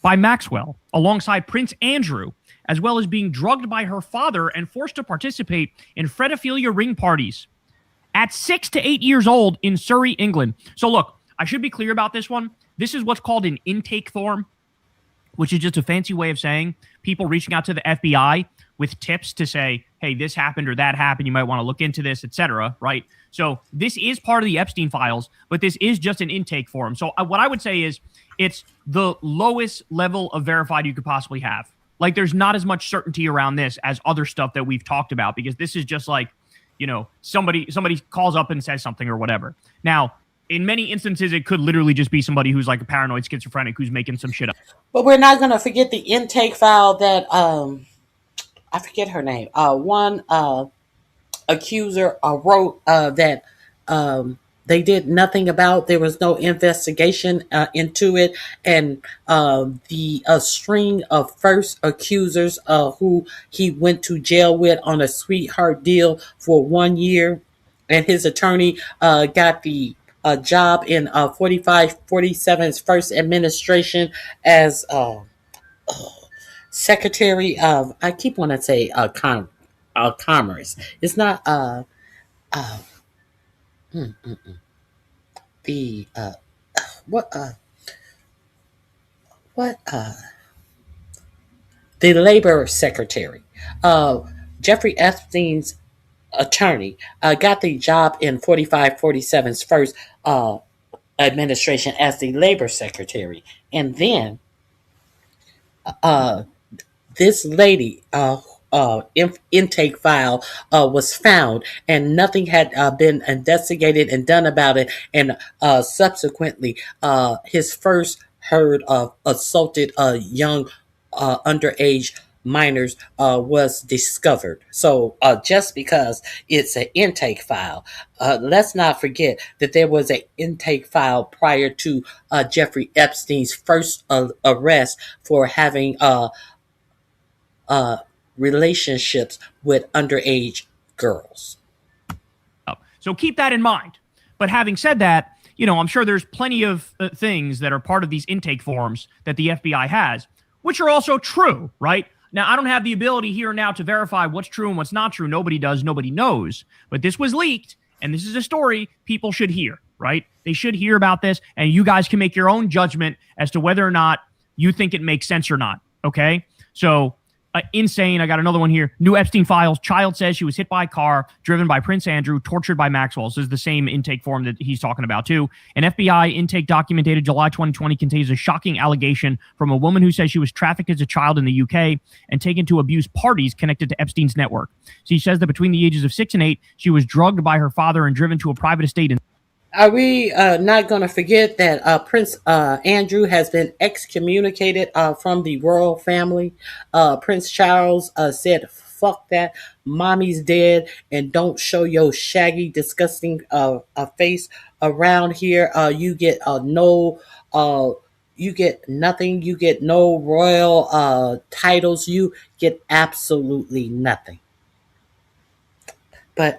by Maxwell alongside Prince Andrew, as well as being drugged by her father and forced to participate in pedophilia ring parties at 6 to 8 years old in Surrey, England. So look, I should be clear about this one. This is what's called an intake form, which is just a fancy way of saying people reaching out to the FBI with tips to say, hey, this happened or that happened. You might want to look into this, etc. Right? So this is part of the Epstein files, but this is just an intake form. So what I would say is it's the lowest level of verified you could possibly have. Like, there's not as much certainty around this as other stuff that we've talked about, because this is just like, you know, somebody calls up and says something or whatever. Now, in many instances, it could literally just be somebody who's like a paranoid schizophrenic who's making some shit up. But we're not going to forget the intake file that, I forget her name. One accuser wrote that they did nothing about. There was no investigation into it. And the string of first accusers who he went to jail with on a sweetheart deal for 1 year. And his attorney got the job in 4547's first administration as Secretary of, I keep wanting to say Commerce. It's not the the Labor Secretary. Jeffrey Epstein's attorney got the job in 4547's first administration as the Labor Secretary, and then this lady intake file was found, and nothing had been investigated and done about it. And subsequently, his first heard of assaulted young underage minors was discovered. So just because it's an intake file, let's not forget that there was an intake file prior to Jeffrey Epstein's first arrest for having relationships with underage girls. So keep that in mind. But having said that, you know, I'm sure there's plenty of things that are part of these intake forms that the FBI has, which are also true, right? Now, I don't have the ability here now to verify what's true and what's not true. Nobody does. Nobody knows. But this was leaked, and this is a story people should hear, right? They should hear about this, and you guys can make your own judgment as to whether or not you think it makes sense or not, okay? So, insane. I got another one here. New Epstein files. Child says she was hit by a car, driven by Prince Andrew, tortured by Maxwell. This is the same intake form that he's talking about, too. An FBI intake document dated July 2020 contains a shocking allegation from a woman who says she was trafficked as a child in the UK and taken to abuse parties connected to Epstein's network. She says that between the ages of 6 and 8, she was drugged by her father and driven to a private estate in Are we not going to forget that Prince Andrew has been excommunicated from the royal family? Prince Charles said, fuck that, mommy's dead, and don't show your shaggy, disgusting face around here. You get you get nothing. You get no royal titles. You get absolutely nothing. But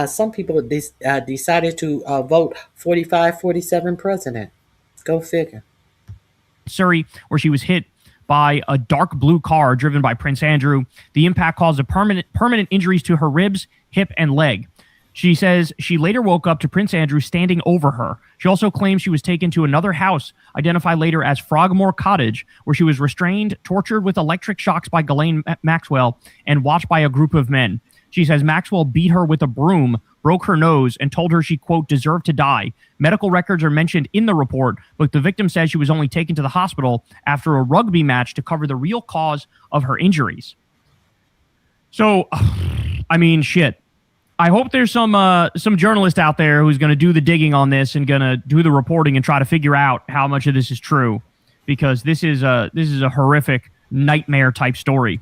some people decided to vote 45-47 president. Go figure. Surrey, where she was hit by a dark blue car driven by Prince Andrew. The impact caused permanent injuries to her ribs, hip, and leg. She says she later woke up to Prince Andrew standing over her. She also claims she was taken to another house, identified later as Frogmore Cottage, where she was restrained, tortured with electric shocks by Ghislaine Maxwell, and watched by a group of men. She says Maxwell beat her with a broom, broke her nose, and told her she, quote, deserved to die. Medical records are mentioned in the report, but the victim says she was only taken to the hospital after a rugby match to cover the real cause of her injuries. So, I mean, shit. I hope there's some journalist out there who's going to do the digging on this and going to do the reporting and try to figure out how much of this is true, because this is a horrific nightmare type story.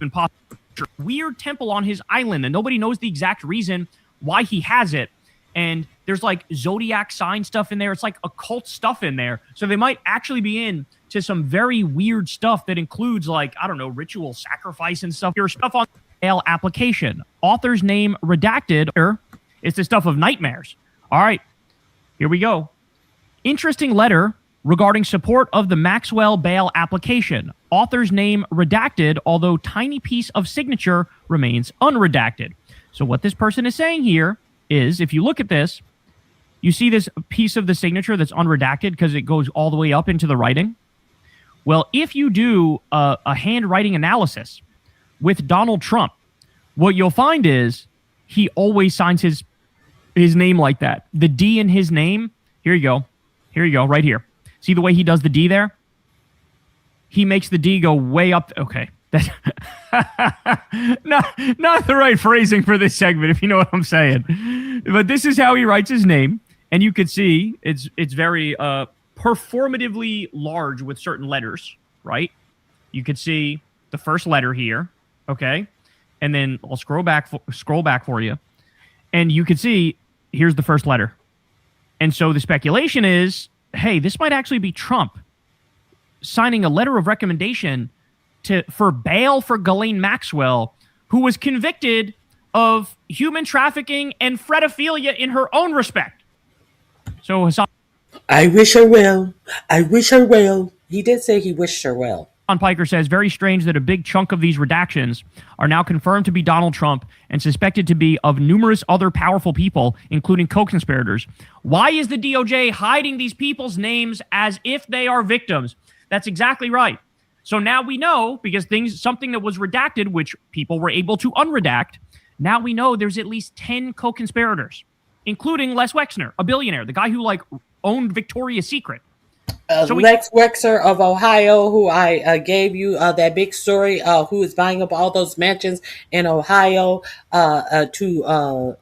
Weird temple on his island, and nobody knows the exact reason why he has it. And there's like zodiac sign stuff in there. It's like occult stuff in there. So they might actually be in to some very weird stuff that includes, like, I don't know, ritual sacrifice and stuff. Here's stuff on bail application. Author's name redacted. It's the stuff of nightmares. All right, here we go. Interesting letter regarding support of the Maxwell bail application. Author's name redacted, although tiny piece of signature remains unredacted. So what this person is saying here is, if you look at this, you see this piece of the signature that's unredacted because it goes all the way up into the writing. Well, if you do a handwriting analysis with Donald Trump, what you'll find is he always signs his name like that. The D in his name, here you go. Here you go, right here. See the way he does the D there? He makes the D go way up. Okay. That's not the right phrasing for this segment, if you know what I'm saying. But this is how he writes his name. And you can see it's very performatively large with certain letters, right? You could see the first letter here, okay? And then I'll scroll back for you. And you can see here's the first letter. And so the speculation is, hey, this might actually be Trump signing a letter of recommendation for bail for Ghislaine Maxwell, who was convicted of human trafficking and pedophilia in her own respect. So Hassan, I wish her well. I wish her well. He did say he wished her well. Piker says, very strange that a big chunk of these redactions are now confirmed to be Donald Trump and suspected to be of numerous other powerful people, including co-conspirators. Why is the DOJ hiding these people's names as if they are victims? That's exactly right. So now we know, because something that was redacted, which people were able to unredact, now we know there's at least 10 co-conspirators, including Les Wexner, a billionaire, the guy who owned Victoria's Secret. Lex Wexner of Ohio, who I gave you that big story, who is buying up all those mansions in Ohio to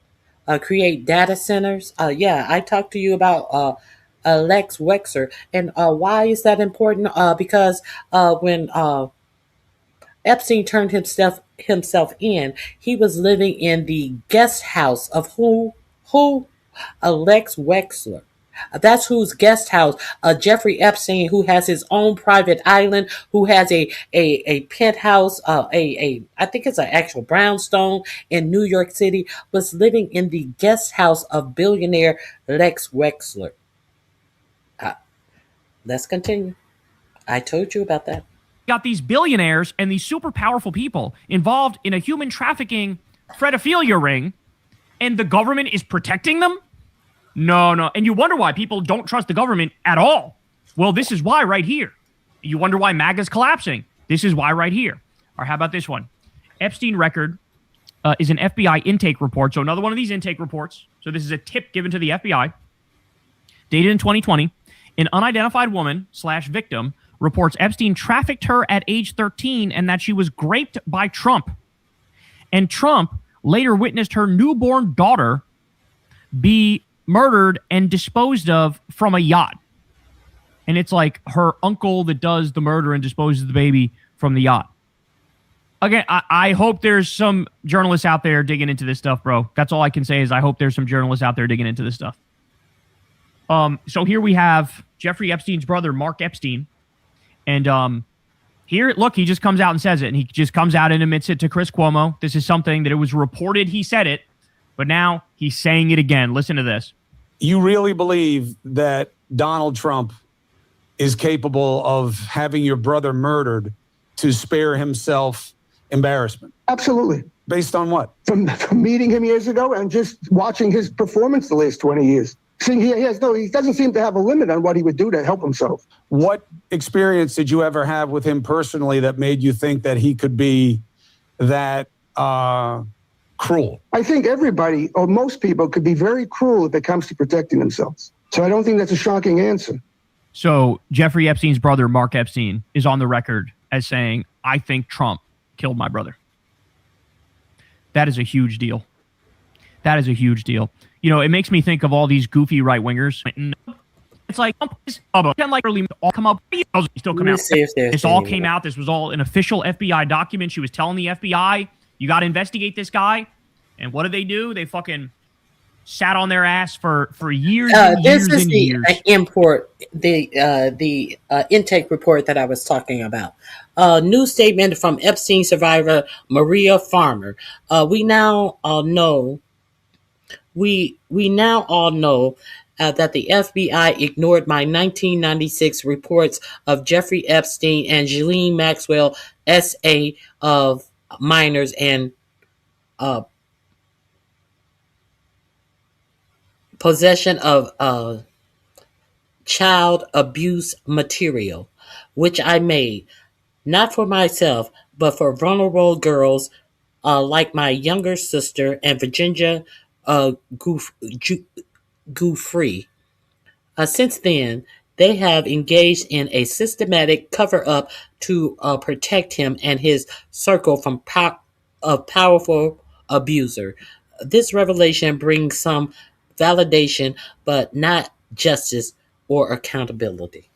create data centers. Yeah, I talked to you about Lex Wexner. And why is that important? Because when Epstein turned himself in, he was living in the guest house of who? Lex Wexner. That's whose guest house. Jeffrey Epstein, who has his own private island, who has a penthouse, I think it's an actual brownstone in New York City, was living in the guest house of billionaire Lex Wexner. Let's continue. I told you about that. got these billionaires and these super powerful people involved in a human trafficking pedophilia ring, and the government is protecting them? No. And you wonder why people don't trust the government at all. Well, this is why right here. You wonder why MAGA's collapsing. This is why right here. Or how about this one? Epstein record is an FBI intake report. So another one of these intake reports. So this is a tip given to the FBI. Dated in 2020. An unidentified woman / victim reports Epstein trafficked her at age 13 and that she was raped by Trump. And Trump later witnessed her newborn daughter be murdered and disposed of from a yacht. And it's like her uncle that does the murder and disposes the baby from the yacht. Again, I hope there's some journalists out there digging into this stuff, bro. That's all I can say is I hope there's some journalists out there digging into this stuff. So here we have Jeffrey Epstein's brother, Mark Epstein. And here, look, he just comes out and says it. And he just comes out and admits it to Chris Cuomo. This is something that it was reported he said it, but now he's saying it again. Listen to this. You really believe that Donald Trump is capable of having your brother murdered to spare himself embarrassment? Absolutely. Based on what? From meeting him years ago and just watching his performance the last 20 years. Seeing he doesn't seem to have a limit on what he would do to help himself. What experience did you ever have with him personally that made you think that he could be that cruel? I think everybody, or most people, could be very cruel if it comes to protecting themselves. So I don't think that's a shocking answer. So Jeffrey Epstein's brother, Mark Epstein, is on the record as saying, I think Trump killed my brother. That is a huge deal. That is a huge deal. You know, it makes me think of all these goofy right-wingers. It's like, all come up, still come out. This all came out. This was all an official FBI document. She was telling the FBI, you got to investigate this guy. And what did they do? They fucking sat on their ass for years and years this is and the years. the intake report that I was talking about. New statement from Epstein survivor Maria Farmer. We now all know that the FBI ignored my 1996 reports of Jeffrey Epstein and Ghislaine Maxwell S.A. of minors and possession of child abuse material, which I made, not for myself, but for vulnerable girls like my younger sister and Virginia Giuffre. Since then, they have engaged in a systematic cover-up to protect him and his circle from powerful abuser. This revelation brings some validation, but not justice or accountability.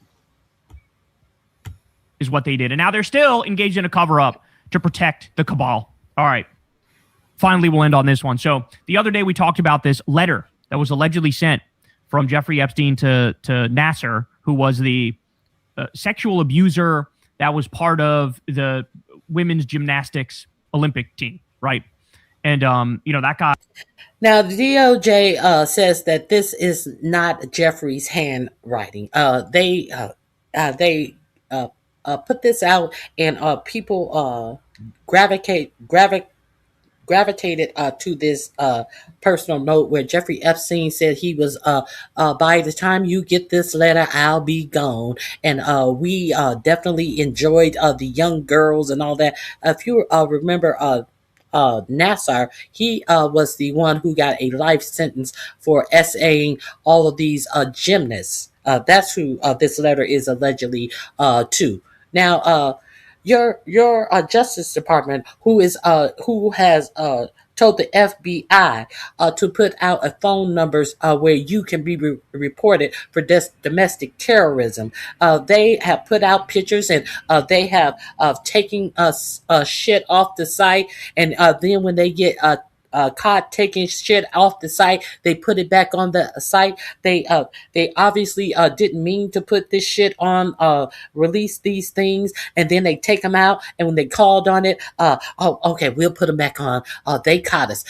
Is what they did. And now they're still engaged in a cover-up to protect the cabal. All right. Finally, we'll end on this one. So the other day we talked about this letter that was allegedly sent from Jeffrey Epstein to Nasser, who was the sexual abuser that was part of the women's gymnastics Olympic team, right? And, that guy. Now, the DOJ says that this is not Jeffrey's handwriting. They put this out, and people gravitated to this personal note where Jeffrey Epstein said he was, by the time you get this letter, I'll be gone. And we definitely enjoyed the young girls and all that. If you remember Nassar, he was the one who got a life sentence for essaying all of these gymnasts. That's who this letter is allegedly to. Now, your Justice Department, who has told the FBI to put out a phone numbers where you can be reported for domestic terrorism. They have put out pictures, and they have taken shit off the site, and then when they get caught taking shit off the site, they put it back on the site. They obviously didn't mean to put this shit on, release these things, and then they take them out, and when they called on it, okay, we'll put them back on. They caught us.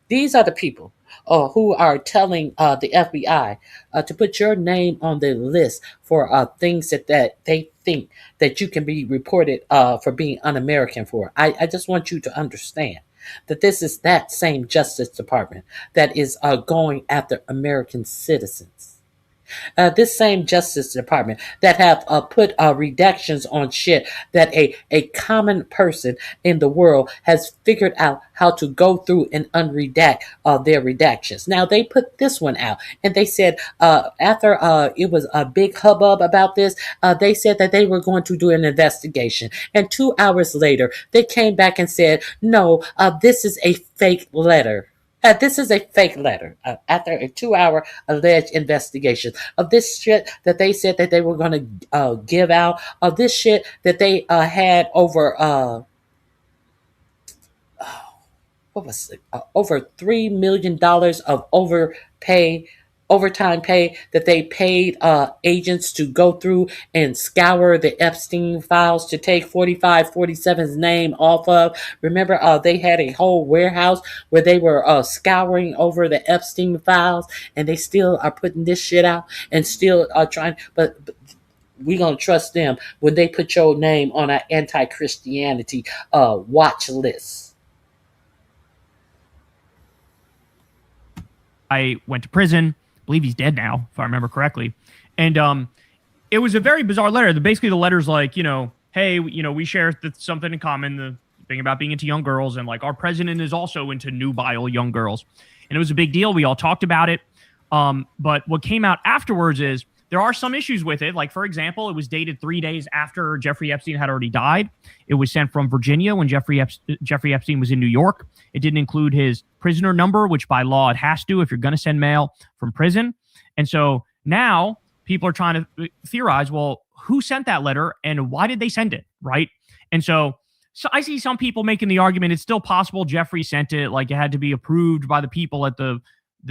These are the people. who are telling the FBI to put your name on the list for things that they think that you can be reported for being un-American for. I just want you to understand that this is that same Justice Department that is going after American citizens. This same Justice Department that have put redactions on shit that a common person in the world has figured out how to go through and unredact their redactions. Now, they put this one out, and they said after it was a big hubbub about this, they said that they were going to do an investigation. And 2 hours later, they came back and said, no, this is a fake letter. This is a fake letter after a 2-hour alleged investigation of this shit that they said that they were going to give out, of this shit that they had over, what was it? Over $3 million of overtime pay that they paid agents to go through and scour the Epstein files to take 4547's name off of. Remember, they had a whole warehouse where they were scouring over the Epstein files, and they still are putting this shit out and still are trying, but we're going to trust them when they put your name on our anti-Christianity watch list. I went to prison. I believe he's dead now, if I remember correctly. And it was a very bizarre letter. Basically, the letter's like, hey, we share something in common, the thing about being into young girls, and like our president is also into nubile young girls. And it was a big deal. We all talked about it. But what came out afterwards is there are some issues with it. Like, for example, it was dated 3 days after Jeffrey Epstein had already died. It was sent from Virginia when Jeffrey Epstein was in New York. It didn't include his prisoner number, which by law it has to if you're going to send mail from prison. And so now people are trying to theorize, well, who sent that letter and why did they send it, right? And so I see some people making the argument it's still possible Jeffrey sent it, like it had to be approved by the people at the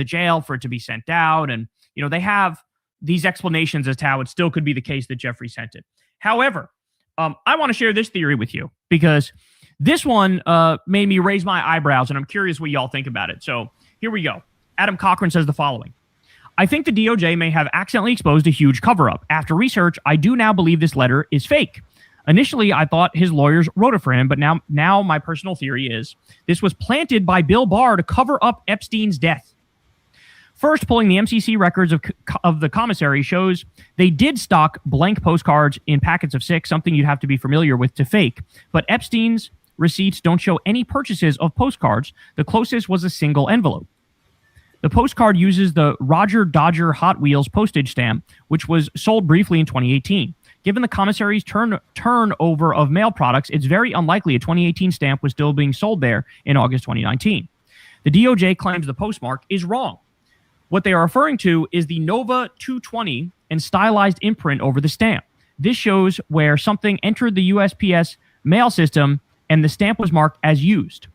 jail for it to be sent out. And, they have these explanations as to how it still could be the case that Jeffrey sent it. However, I want to share this theory with you because this one made me raise my eyebrows, and I'm curious what y'all think about it. So here we go. Adam Cochran says the following. I think the DOJ may have accidentally exposed a huge cover-up. After research, I do now believe this letter is fake. Initially, I thought his lawyers wrote it for him, but now my personal theory is this was planted by Bill Barr to cover up Epstein's death. First, pulling the MCC records of the commissary shows they did stock blank postcards in packets of 6, something you'd have to be familiar with to fake. But Epstein's receipts don't show any purchases of postcards. The closest was a single envelope. The postcard uses the Roger Dodger Hot Wheels postage stamp, which was sold briefly in 2018. Given the commissary's turnover of mail products, it's very unlikely a 2018 stamp was still being sold there in August 2019. The DOJ claims the postmark is wrong. What they are referring to is the Nova 220 and stylized imprint over the stamp. This shows where something entered the USPS mail system and the stamp was marked as used.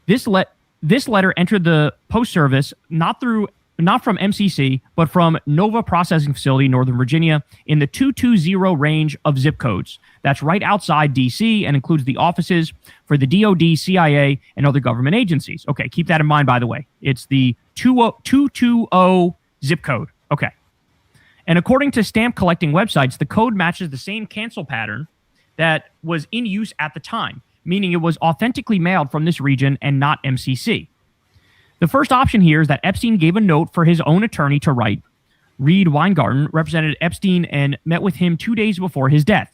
This letter entered the post service not from MCC, but from Nova Processing Facility, Northern Virginia, in the 220 range of zip codes. That's right outside DC and includes the offices for the DOD, CIA, and other government agencies. Okay, keep that in mind, by the way. It's the 220 zip code. Okay. And according to stamp collecting websites, the code matches the same cancel pattern that was in use at the time, meaning it was authentically mailed from this region and not MCC. The first option here is that Epstein gave a note for his own attorney to write. Reed Weingarten represented Epstein and met with him 2 days before his death.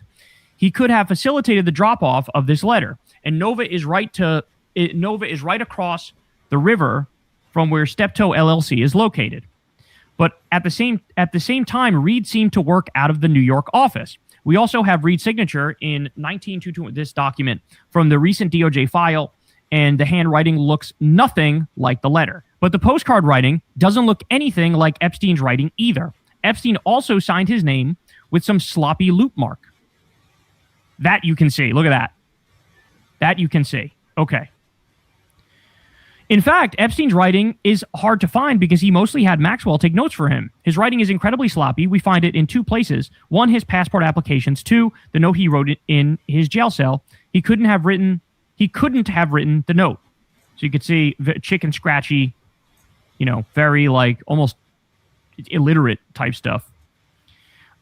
He could have facilitated the drop-off of this letter, and Nova is right across the river from where Steptoe LLC is located. But at the same time, Reed seemed to work out of the New York office. We also have Reed's signature in 1922, this document from the recent DOJ file, and the handwriting looks nothing like the letter. But the postcard writing doesn't look anything like Epstein's writing either. Epstein also signed his name with some sloppy loop mark. That you can see. Look at that. That you can see. Okay. In fact, Epstein's writing is hard to find because he mostly had Maxwell take notes for him. His writing is incredibly sloppy. We find it in 2 places. 1, his passport applications. 2, the note he wrote in his jail cell. He couldn't have written the note. So you could see chicken scratchy, very like almost illiterate type stuff.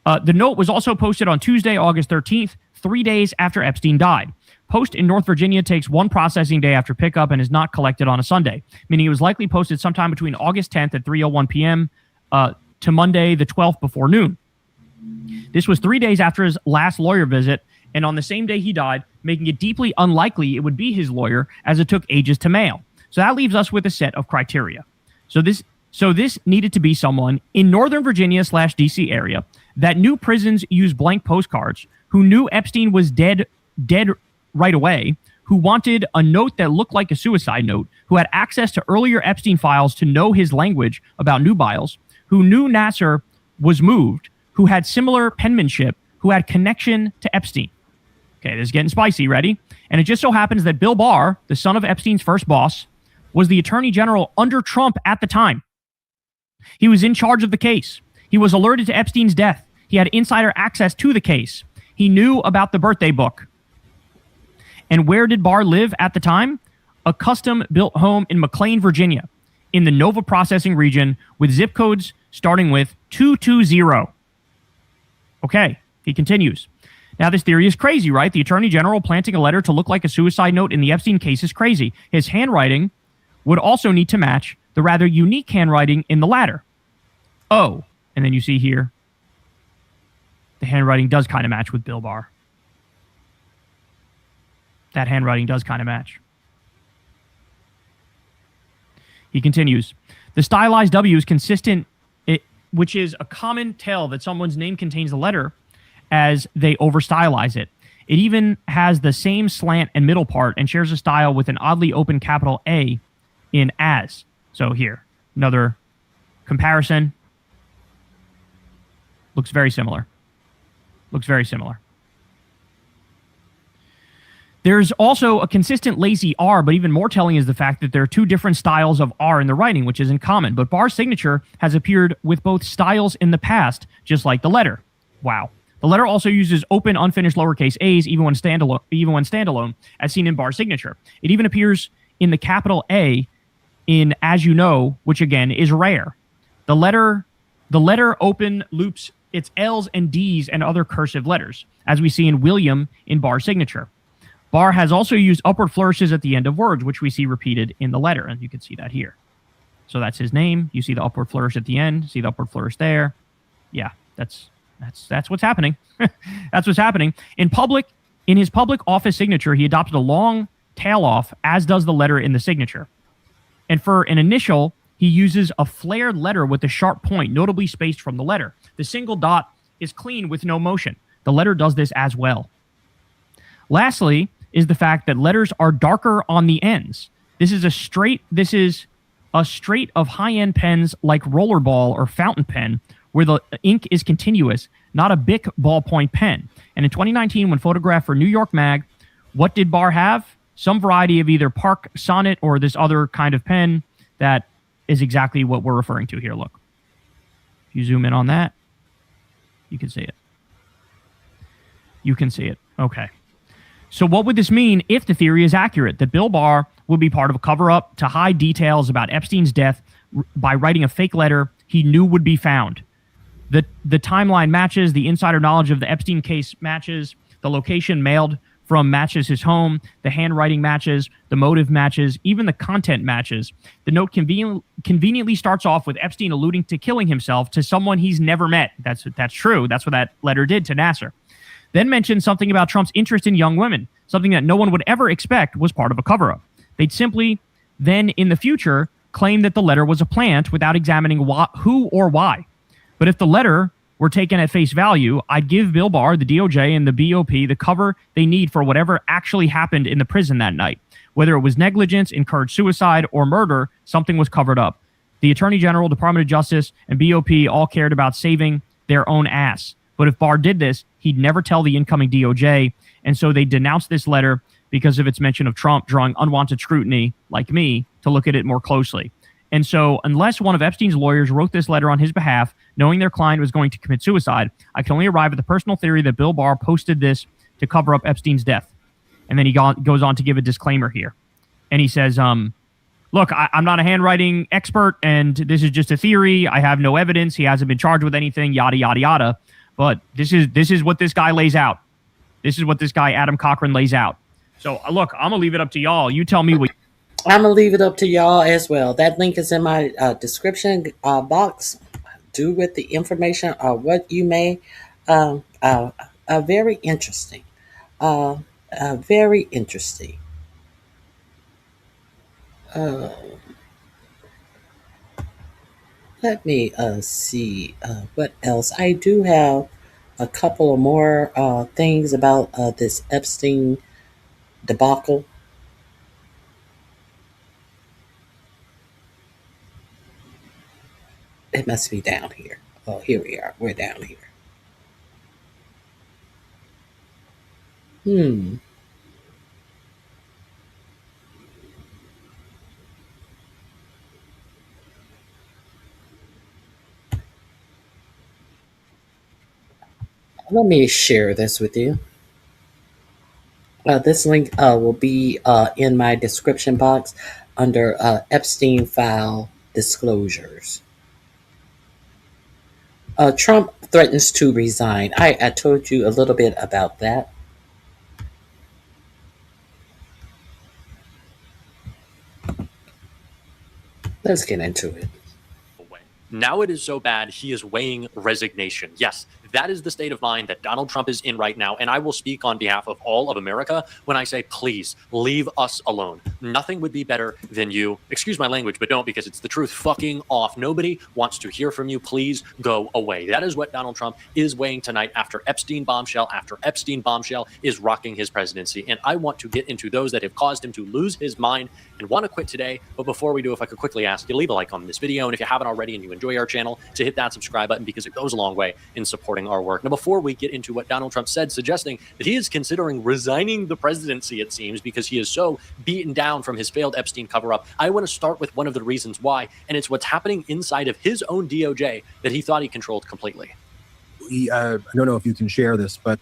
The note was also posted on Tuesday, August 13th, 3 days after Epstein died. Post in North Virginia takes one processing day after pickup and is not collected on a Sunday, meaning it was likely posted sometime between August 10th at 3:01 p.m. To Monday the 12th before noon. This was 3 days after his last lawyer visit, and on the same day he died, making it deeply unlikely it would be his lawyer, as it took ages to mail. So that leaves us with a set of criteria. So this needed to be someone in Northern Virginia / DC area that knew prisons use blank postcards, who knew Epstein was dead right away, who wanted a note that looked like a suicide note, who had access to earlier Epstein files to know his language about nubiles, who knew Nasser was moved, who had similar penmanship, who had connection to Epstein. Okay, this is getting spicy. Ready? And it just so happens that Bill Barr, the son of Epstein's first boss, was the attorney general under Trump at the time. He was in charge of the case. He was alerted to Epstein's death. He had insider access to the case. He knew about the birthday book. And where did Barr live at the time? A custom-built home in McLean, Virginia, in the Nova processing region, with zip codes starting with 220. Okay, he continues. Now, this theory is crazy, right? The attorney general planting a letter to look like a suicide note in the Epstein case is crazy. His handwriting would also need to match the rather unique handwriting in the latter. Oh, and then you see here, the handwriting does kind of match with Bill Barr. That handwriting does kind of match. He continues. The stylized W is consistent, which is a common tell that someone's name contains a letter as they over-stylize it. It even has the same slant and middle part and shares a style with an oddly open capital A in as. So here, another comparison. Looks very similar. Looks very similar. There's also a consistent lazy R, but even more telling is the fact that there are two different styles of R in the writing, which isn't common. But Barr's signature has appeared with both styles in the past, just like the letter. Wow. The letter also uses open, unfinished lowercase a's, even when standalone, as seen in Barr's signature. It even appears in the capital A in As You Know, which again is rare. The letter open loops its L's and D's and other cursive letters, as we see in William in Barr's signature. Barr has also used upward flourishes at the end of words, which we see repeated in the letter, and you can see that here. So that's his name. You see the upward flourish at the end. See the upward flourish there. Yeah, that's what's happening. That's what's happening. In his public office signature, he adopted a long tail off, as does the letter in the signature. And for an initial, he uses a flared letter with a sharp point, notably spaced from the letter. The single dot is clean with no motion. The letter does this as well. Lastly, is the fact that letters are darker on the ends. This is a straight of high-end pens like rollerball or fountain pen, where the ink is continuous, not a Bic ballpoint pen. And in 2019, when photographed for New York Mag, what did Barr have? Some variety of either Park Sonnet or this other kind of pen that is exactly what we're referring to here. Look. If you zoom in on that, you can see it. You can see it. Okay. So what would this mean if the theory is accurate, that Bill Barr would be part of a cover-up to hide details about Epstein's death by writing a fake letter he knew would be found? The timeline matches, the insider knowledge of the Epstein case matches, the location mailed from matches his home, the handwriting matches, the motive matches, even the content matches. The note conveniently starts off with Epstein alluding to killing himself to someone he's never met. That's true. That's what that letter did to Nasser. Then mentioned something about Trump's interest in young women, something that no one would ever expect was part of a cover-up. They'd simply then, in the future, claim that the letter was a plant without examining who or why. But if the letter were taken at face value, I'd give Bill Barr, the DOJ, and the BOP the cover they need for whatever actually happened in the prison that night. Whether it was negligence, encouraged suicide, or murder, something was covered up. The Attorney General, Department of Justice, and BOP all cared about saving their own ass. But if Barr did this, he'd never tell the incoming DOJ, and so they denounced this letter because of its mention of Trump, drawing unwanted scrutiny, like me, to look at it more closely. And so unless one of Epstein's lawyers wrote this letter on his behalf, knowing their client was going to commit suicide, I can only arrive at the personal theory that Bill Barr posted this to cover up Epstein's death. And then he goes on to give a disclaimer here. And he says, look, I'm not a handwriting expert, and this is just a theory. I have no evidence. He hasn't been charged with anything, yada, yada, yada. But this is what this guy lays out. This is what this guy, Adam Cochran, lays out. So, look, I'm going to leave it up to y'all. You tell me what... I'm going to leave it up to y'all as well. That link is in my description box. Do with the information or what you may. Very interesting. Very interesting. Let me see what else. I do have a couple of more things about this Epstein debacle. It must be down here. Oh, here we are. We're down here. Let me share this with you. This link will be in my description box under Epstein file disclosures. Trump threatens to resign. I told you a little bit about that. Let's get into it. Now it is so bad, he is weighing resignation. Yes, that is the state of mind that Donald Trump is in right now. And I will speak on behalf of all of America when I say, please leave us alone. Nothing would be better than you. Excuse my language, but don't, because it's the truth. Fucking off. Nobody wants to hear from you. Please go away. That is what Donald Trump is weighing tonight after Epstein bombshell is rocking his presidency. And I want to get into those that have caused him to lose his mind and want to quit today. But before we do, if I could quickly ask you, leave a like on this video. And if you haven't already and you enjoy our channel, to hit that subscribe button, because it goes a long way in supporting our work. Now, before we get into what Donald Trump said, suggesting that he is considering resigning the presidency, it seems, because he is so beaten down from his failed Epstein cover-up, I want to start with one of the reasons why, and it's what's happening inside of his own DOJ that he thought he controlled completely. I don't know if you can share this, but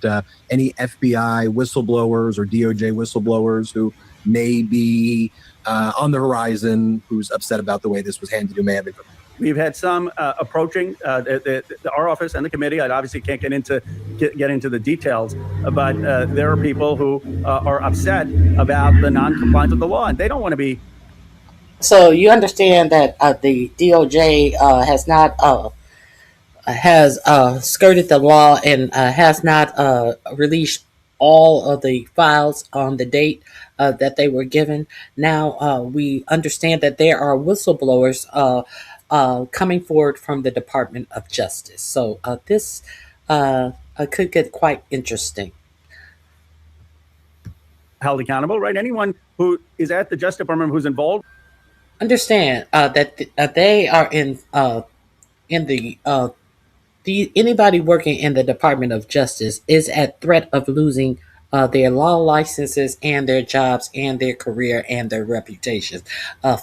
any FBI whistleblowers or DOJ whistleblowers who may be on the horizon, who's upset about the way this was handled, who may have been. We've had some approaching our office and the committee. I obviously can't get into the details, but there are people who are upset about the non-compliance with the law, and they don't want to be. So you understand that the DOJ has skirted the law and has not released all of the files on the date that they were given. Now we understand that there are whistleblowers coming forward from the Department of Justice. So this could get quite interesting. Held accountable, right? Anyone who is at the Justice Department who's involved. Understand that they are in anybody working in the Department of Justice is at threat of losing their law licenses and their jobs and their career and their reputations.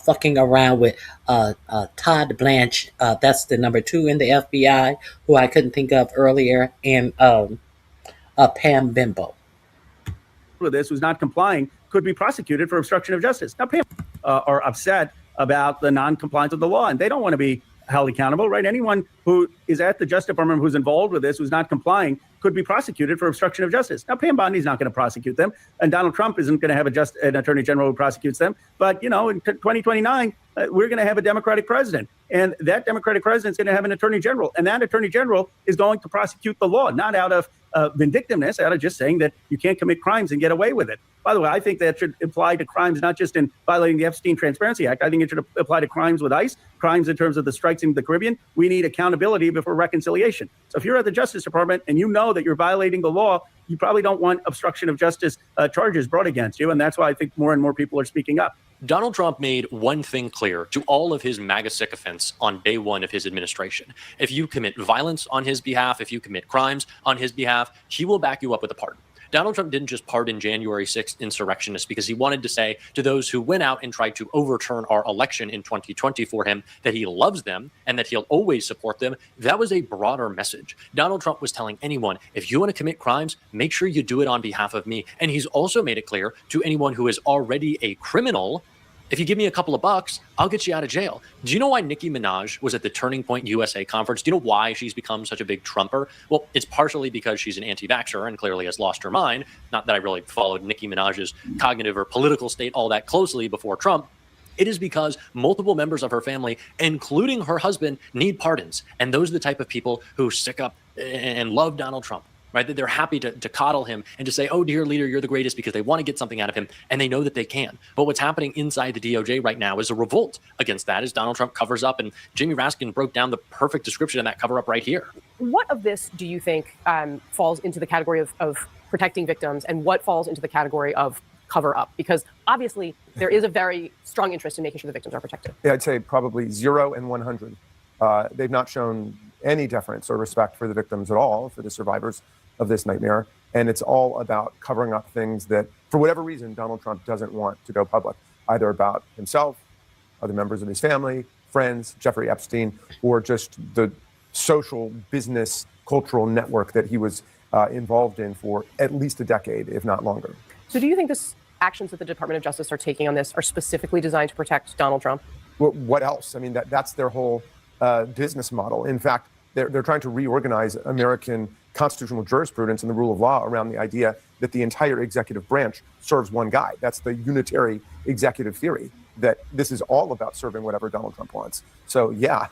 Fucking around with Todd Blanche, that's the number 2 in the FBI, who I couldn't think of earlier, and Pam Bimbo. This who's not complying could be prosecuted for obstruction of justice. Now, Pam are upset about the non-compliance of the law, and they don't want to be held accountable, right? Anyone who is at the Justice Department who's involved with this, who's not complying, could be prosecuted for obstruction of justice. Now, Pam Bondi's not going to prosecute them, and Donald Trump isn't going to have an attorney general who prosecutes them. But, you know, in 2029, we're going to have a Democratic president, and that Democratic president is going to have an attorney general, and that attorney general is going to prosecute the law, not out of vindictiveness, out of just saying that you can't commit crimes and get away with it. By the way, I think that should apply to crimes, not just in violating the Epstein Transparency Act. I think it should apply to crimes with ICE, crimes in terms of the strikes in the Caribbean. We need accountability before reconciliation. So if you're at the Justice Department and you know that you're violating the law, you probably don't want obstruction of justice charges brought against you. And that's why I think more and more people are speaking up. Donald Trump made one thing clear to all of his MAGA sycophants on day one of his administration. If you commit violence on his behalf, if you commit crimes on his behalf, he will back you up with a pardon. Donald Trump didn't just pardon January 6th insurrectionists because he wanted to say to those who went out and tried to overturn our election in 2020 for him that he loves them and that he'll always support them. That was a broader message. Donald Trump was telling anyone, if you want to commit crimes, make sure you do it on behalf of me. And he's also made it clear to anyone who is already a criminal If you give me a couple of bucks, I'll get you out of jail. Do you know why Nicki Minaj was at the Turning Point USA conference? Do you know why she's become such a big Trumper? Well, it's partially because she's an anti-vaxxer and clearly has lost her mind. Not that I really followed Nicki Minaj's cognitive or political state all that closely before Trump. It is because multiple members of her family, including her husband, need pardons. And those are the type of people who stick up and love Donald Trump. Right? That they're happy to coddle him and to say, oh, dear leader, you're the greatest, because they want to get something out of him and they know that they can. But what's happening inside the DOJ right now is a revolt against that as Donald Trump covers up. And Jamie Raskin broke down the perfect description of that cover up right here. What of this do you think falls into the category of protecting victims, and what falls into the category of cover up? Because obviously there is a very strong interest in making sure the victims are protected. Yeah, I'd say probably 0 and 100. They've not shown any deference or respect for the victims at all, for the survivors of this nightmare. And it's all about covering up things that, for whatever reason, Donald Trump doesn't want to go public, either about himself, other members of his family, friends, Jeffrey Epstein, or just the social, business, cultural network that he was involved in for at least a decade, if not longer. So do you think this actions that the Department of Justice are taking on this are specifically designed to protect Donald Trump? What else? I mean, that's their whole business model. In fact, they're trying to reorganize American constitutional jurisprudence and the rule of law around the idea that the entire executive branch serves one guy. That's the unitary executive theory, that this is all about serving whatever Donald Trump wants. So yeah,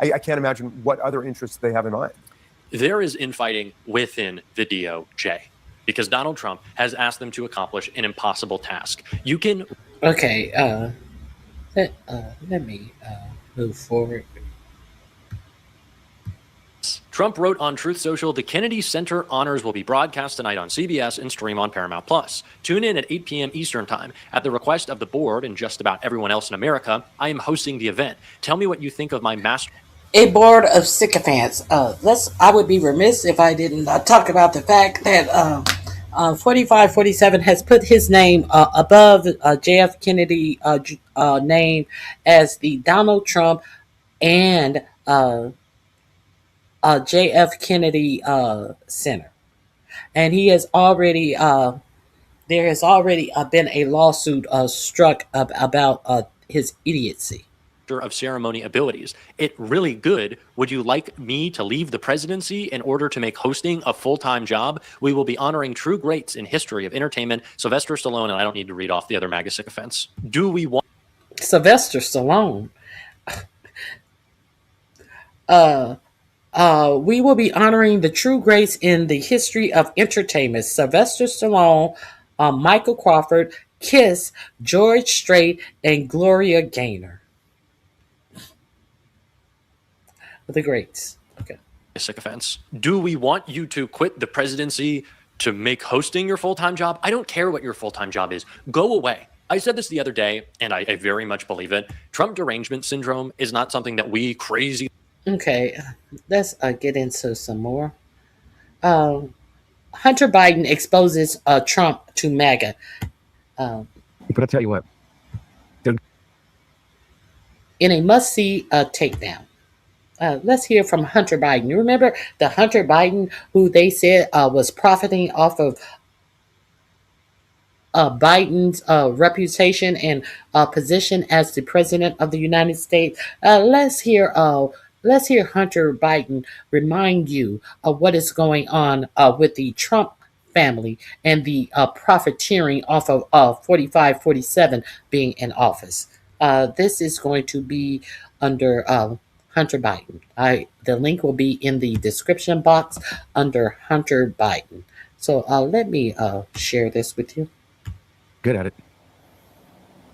I can't imagine what other interests they have in mind. There is infighting within the DOJ because Donald Trump has asked them to accomplish an impossible task. You can... Okay, let me move forward. Trump wrote on Truth Social, the Kennedy Center honors will be broadcast tonight on CBS and stream on Paramount+. Tune in at 8 p.m. Eastern Time. At the request of the board and just about everyone else in America, I am hosting the event. Tell me what you think of my master... A board of sycophants. I would be remiss if I didn't talk about the fact that 4547 has put his name above JF Kennedy name as the Donald Trump and JF Kennedy Center. And he has already, there has already been a lawsuit struck about his idiocy. Of ceremony abilities. It really good. Would you like me to leave the presidency in order to make hosting a full-time job? We will be honoring true greats in history of entertainment. Sylvester Stallone, and I don't need to read off the other MAGA sycophants. Do we want... Sylvester Stallone. We will be honoring the true greats in the history of entertainment. Sylvester Stallone, Michael Crawford, Kiss, George Strait, and Gloria Gaynor. The greats. Okay. Sycophants. Do we want you to quit the presidency to make hosting your full-time job? I don't care what your full-time job is. Go away. I said this the other day, and I very much believe it. Trump derangement syndrome is not something that we crazy... Okay, let's get into some more. Hunter Biden exposes Trump to MAGA. But I'll tell you what. In a must-see takedown. Let's hear from Hunter Biden. You remember the Hunter Biden who they said was profiting off of Biden's reputation and position as the president of the United States? Let's hear Hunter Biden remind you of what is going on with the Trump family and the profiteering off of 4547 being in office. This is going to be under Hunter Biden. The link will be in the description box under Hunter Biden. So let me share this with you. Good at it.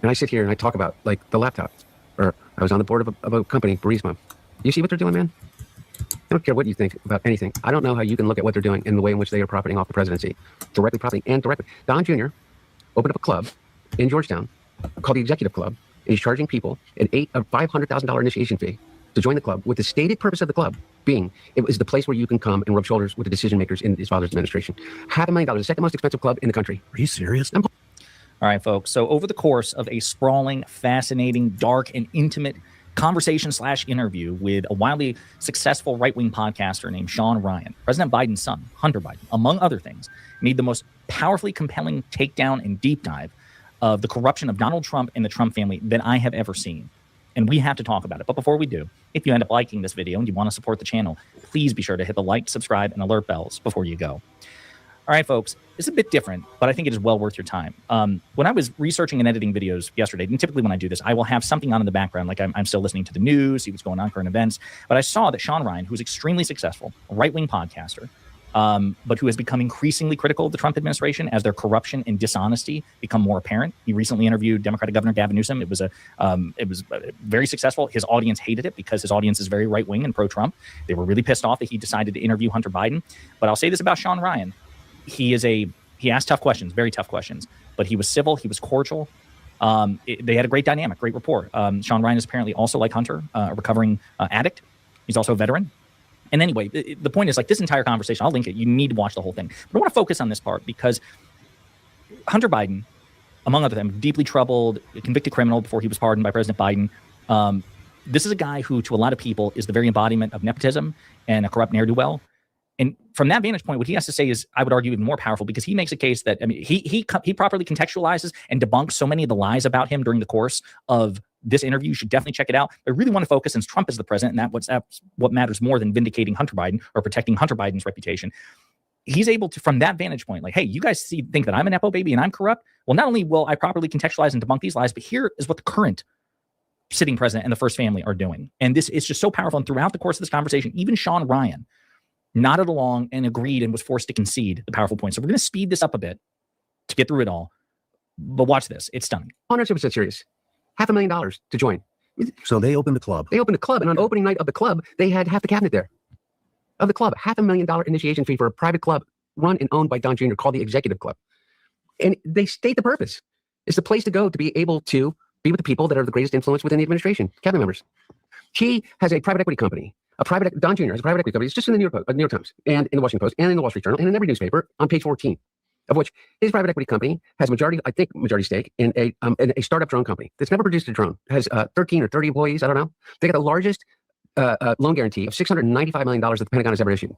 And I sit here and I talk about like the laptop, or I was on the board of a company, Burisma. You see what they're doing, man? I don't care what you think about anything. I don't know how you can look at what they're doing in the way in which they are profiting off the presidency, directly profiting and directly. Don Jr. opened up a club in Georgetown called the Executive Club, and he's charging people a $500,000 initiation fee to join the club, with the stated purpose of the club being it was the place where you can come and rub shoulders with the decision makers in his father's administration. $500,000, the second most expensive club in the country. Are you serious? All right, folks. So over the course of a sprawling, fascinating, dark, and intimate conversation/interview with a wildly successful right-wing podcaster named Sean Ryan, President Biden's son, Hunter Biden, among other things, made the most powerfully compelling takedown and deep dive of the corruption of Donald Trump and the Trump family that I have ever seen. And we have to talk about it. But before we do, if you end up liking this video and you want to support the channel, please be sure to hit the like, subscribe, and alert bells before you go. All right, folks, it's a bit different, but I think it is well worth your time. When I was researching and editing videos yesterday, and typically when I do this, I will have something on in the background, like I'm still listening to the news, see what's going on, current events. But I saw that Sean Ryan, who's extremely successful, a right-wing podcaster, but who has become increasingly critical of the Trump administration as their corruption and dishonesty become more apparent. He recently interviewed Democratic Governor Gavin Newsom. It was very successful. His audience hated it because his audience is very right-wing and pro-Trump. They were really pissed off that he decided to interview Hunter Biden. But I'll say this about Sean Ryan. He asked tough questions, very tough questions, but he was civil. He was cordial. They had a great dynamic, great rapport. Sean Ryan is apparently also, like Hunter, a recovering addict. He's also a veteran. And anyway, the point is, like, this entire conversation, I'll link it. You need to watch the whole thing. But I want to focus on this part because Hunter Biden, among other things, deeply troubled, a convicted criminal before he was pardoned by President Biden. This is a guy who, to a lot of people, is the very embodiment of nepotism and a corrupt ne'er-do-well. And from that vantage point, what he has to say is, I would argue, even more powerful, because he makes a case that, I mean, he properly contextualizes and debunks so many of the lies about him during the course of this interview. You should definitely check it out. I really want to focus, since Trump is the president, and that's what matters more than vindicating Hunter Biden or protecting Hunter Biden's reputation. He's able to, from that vantage point, like, hey, you guys think that I'm a Nepo baby and I'm corrupt? Well, not only will I properly contextualize and debunk these lies, but here is what the current sitting president and the first family are doing. And this is just so powerful. And throughout the course of this conversation, even Sean Ryan nodded along and agreed and was forced to concede the powerful point. So we're going to speed this up a bit to get through it all. But watch this. It's stunning. 100% serious. $500,000 to join. So they opened the club. They opened a club, and on opening night of the club, they had half the cabinet there. Of the club, $500,000 initiation fee for a private club run and owned by Don Jr. called the Executive Club. And they state the purpose. It's the place to go to be able to be with the people that are the greatest influence within the administration, cabinet members. He has a private equity company. Don Jr. has a private equity company. It's just in the New York Times and in the Washington Post and in the Wall Street Journal and in every newspaper on page 14, of which his private equity company has majority stake in a startup drone company that's never produced a drone. It has 13 or 30 employees. I don't know. They got the largest loan guarantee of $695 million that the Pentagon has ever issued.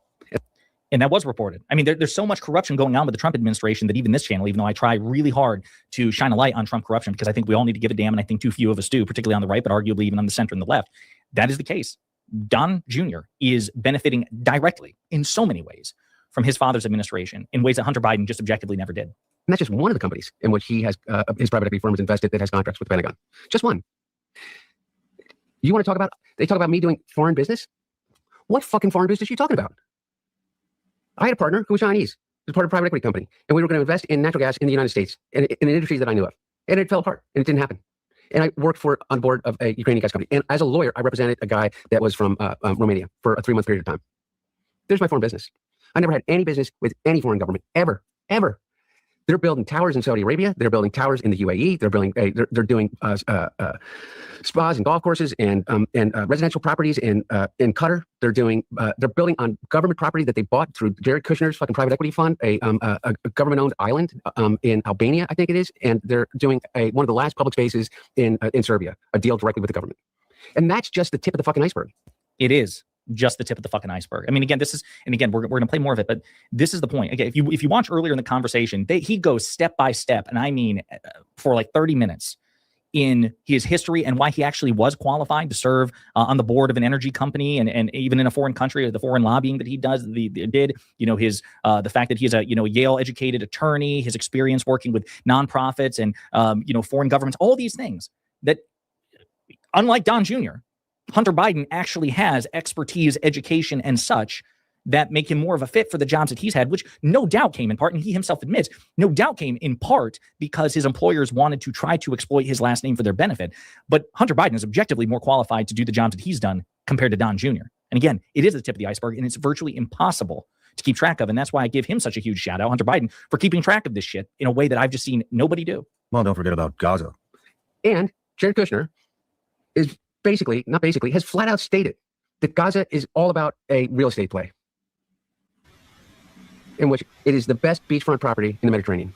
And that was reported. I mean, there's so much corruption going on with the Trump administration that even this channel, even though I try really hard to shine a light on Trump corruption, because I think we all need to give a damn, and I think too few of us do, particularly on the right, but arguably even on the center and the left. That is the case. Don Jr. is benefiting directly in so many ways from his father's administration in ways that Hunter Biden just objectively never did. And that's just one of the companies in which he has his private equity firm is invested that has contracts with the Pentagon. Just one. You want to talk about, they talk about me doing foreign business? What fucking foreign business are you talking about? I had a partner who was Chinese, who was part of a private equity company, and we were going to invest in natural gas in the United States and in industries that I knew of. And it fell apart, and it didn't happen. And I worked on board of a Ukrainian gas company. And as a lawyer, I represented a guy that was from Romania for a 3-month period of time. There's my foreign business. I never had any business with any foreign government, ever. They're building towers in Saudi Arabia. They're building towers in the UAE. They're building. They're doing spas and golf courses and residential properties in Qatar. They're building on government property that they bought through Jared Kushner's fucking private equity fund, a government-owned island in Albania, I think it is. And they're doing one of the last public spaces in Serbia, a deal directly with the government. And that's just the tip of the fucking iceberg. It is just the tip of the fucking iceberg. I mean, again, we're going to play more of it, but this is the point. Again, if you watch earlier in the conversation, he goes step by step, and I mean for like 30 minutes in his history and why he actually was qualified to serve on the board of an energy company and even in a foreign country, the foreign lobbying that he did, you know, his the fact that he's a Yale educated attorney, his experience working with nonprofits and foreign governments, all these things that, unlike Don Jr., Hunter Biden actually has expertise, education, and such that make him more of a fit for the jobs that he's had, which no doubt came in part, and he himself admits, no doubt came in part because his employers wanted to try to exploit his last name for their benefit. But Hunter Biden is objectively more qualified to do the jobs that he's done compared to Don Jr. And again, it is the tip of the iceberg, and it's virtually impossible to keep track of. And that's why I give him such a huge shout out, Hunter Biden, for keeping track of this shit in a way that I've just seen nobody do. Well, don't forget about Gaza. And Jared Kushner is has flat out stated that Gaza is all about a real estate play, in which it is the best beachfront property in the Mediterranean.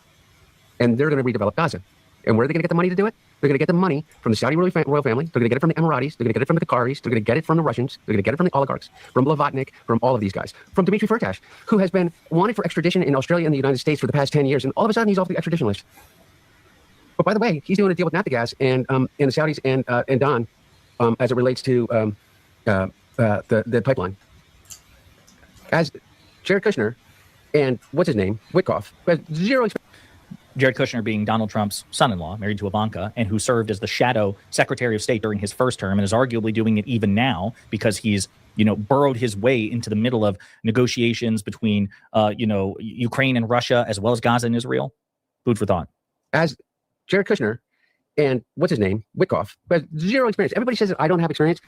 And they're going to redevelop Gaza. And where are they going to get the money to do it? They're going to get the money from the Saudi royal family. They're going to get it from the Emiratis. They're going to get it from the Qataris. They're going to get it from the Russians. They're going to get it from the oligarchs, from Blavatnik, from all of these guys, from Dmitry Firtash, who has been wanted for extradition in Australia and the United States for the past 10 years. And all of a sudden, he's off the extradition list. But by the way, he's doing a deal with Naftagaz and the Saudis and Don as it relates to the pipeline. As Jared Kushner and what's his name, Witkoff, who has zero experience. Jared Kushner being Donald Trump's son-in-law, married to Ivanka, and who served as the shadow Secretary of State during his first term and is arguably doing it even now because he's, burrowed his way into the middle of negotiations between, Ukraine and Russia, as well as Gaza and Israel. Food for thought. As Jared Kushner and what's his name, Witkoff, who has zero experience. Everybody says that I don't have experience.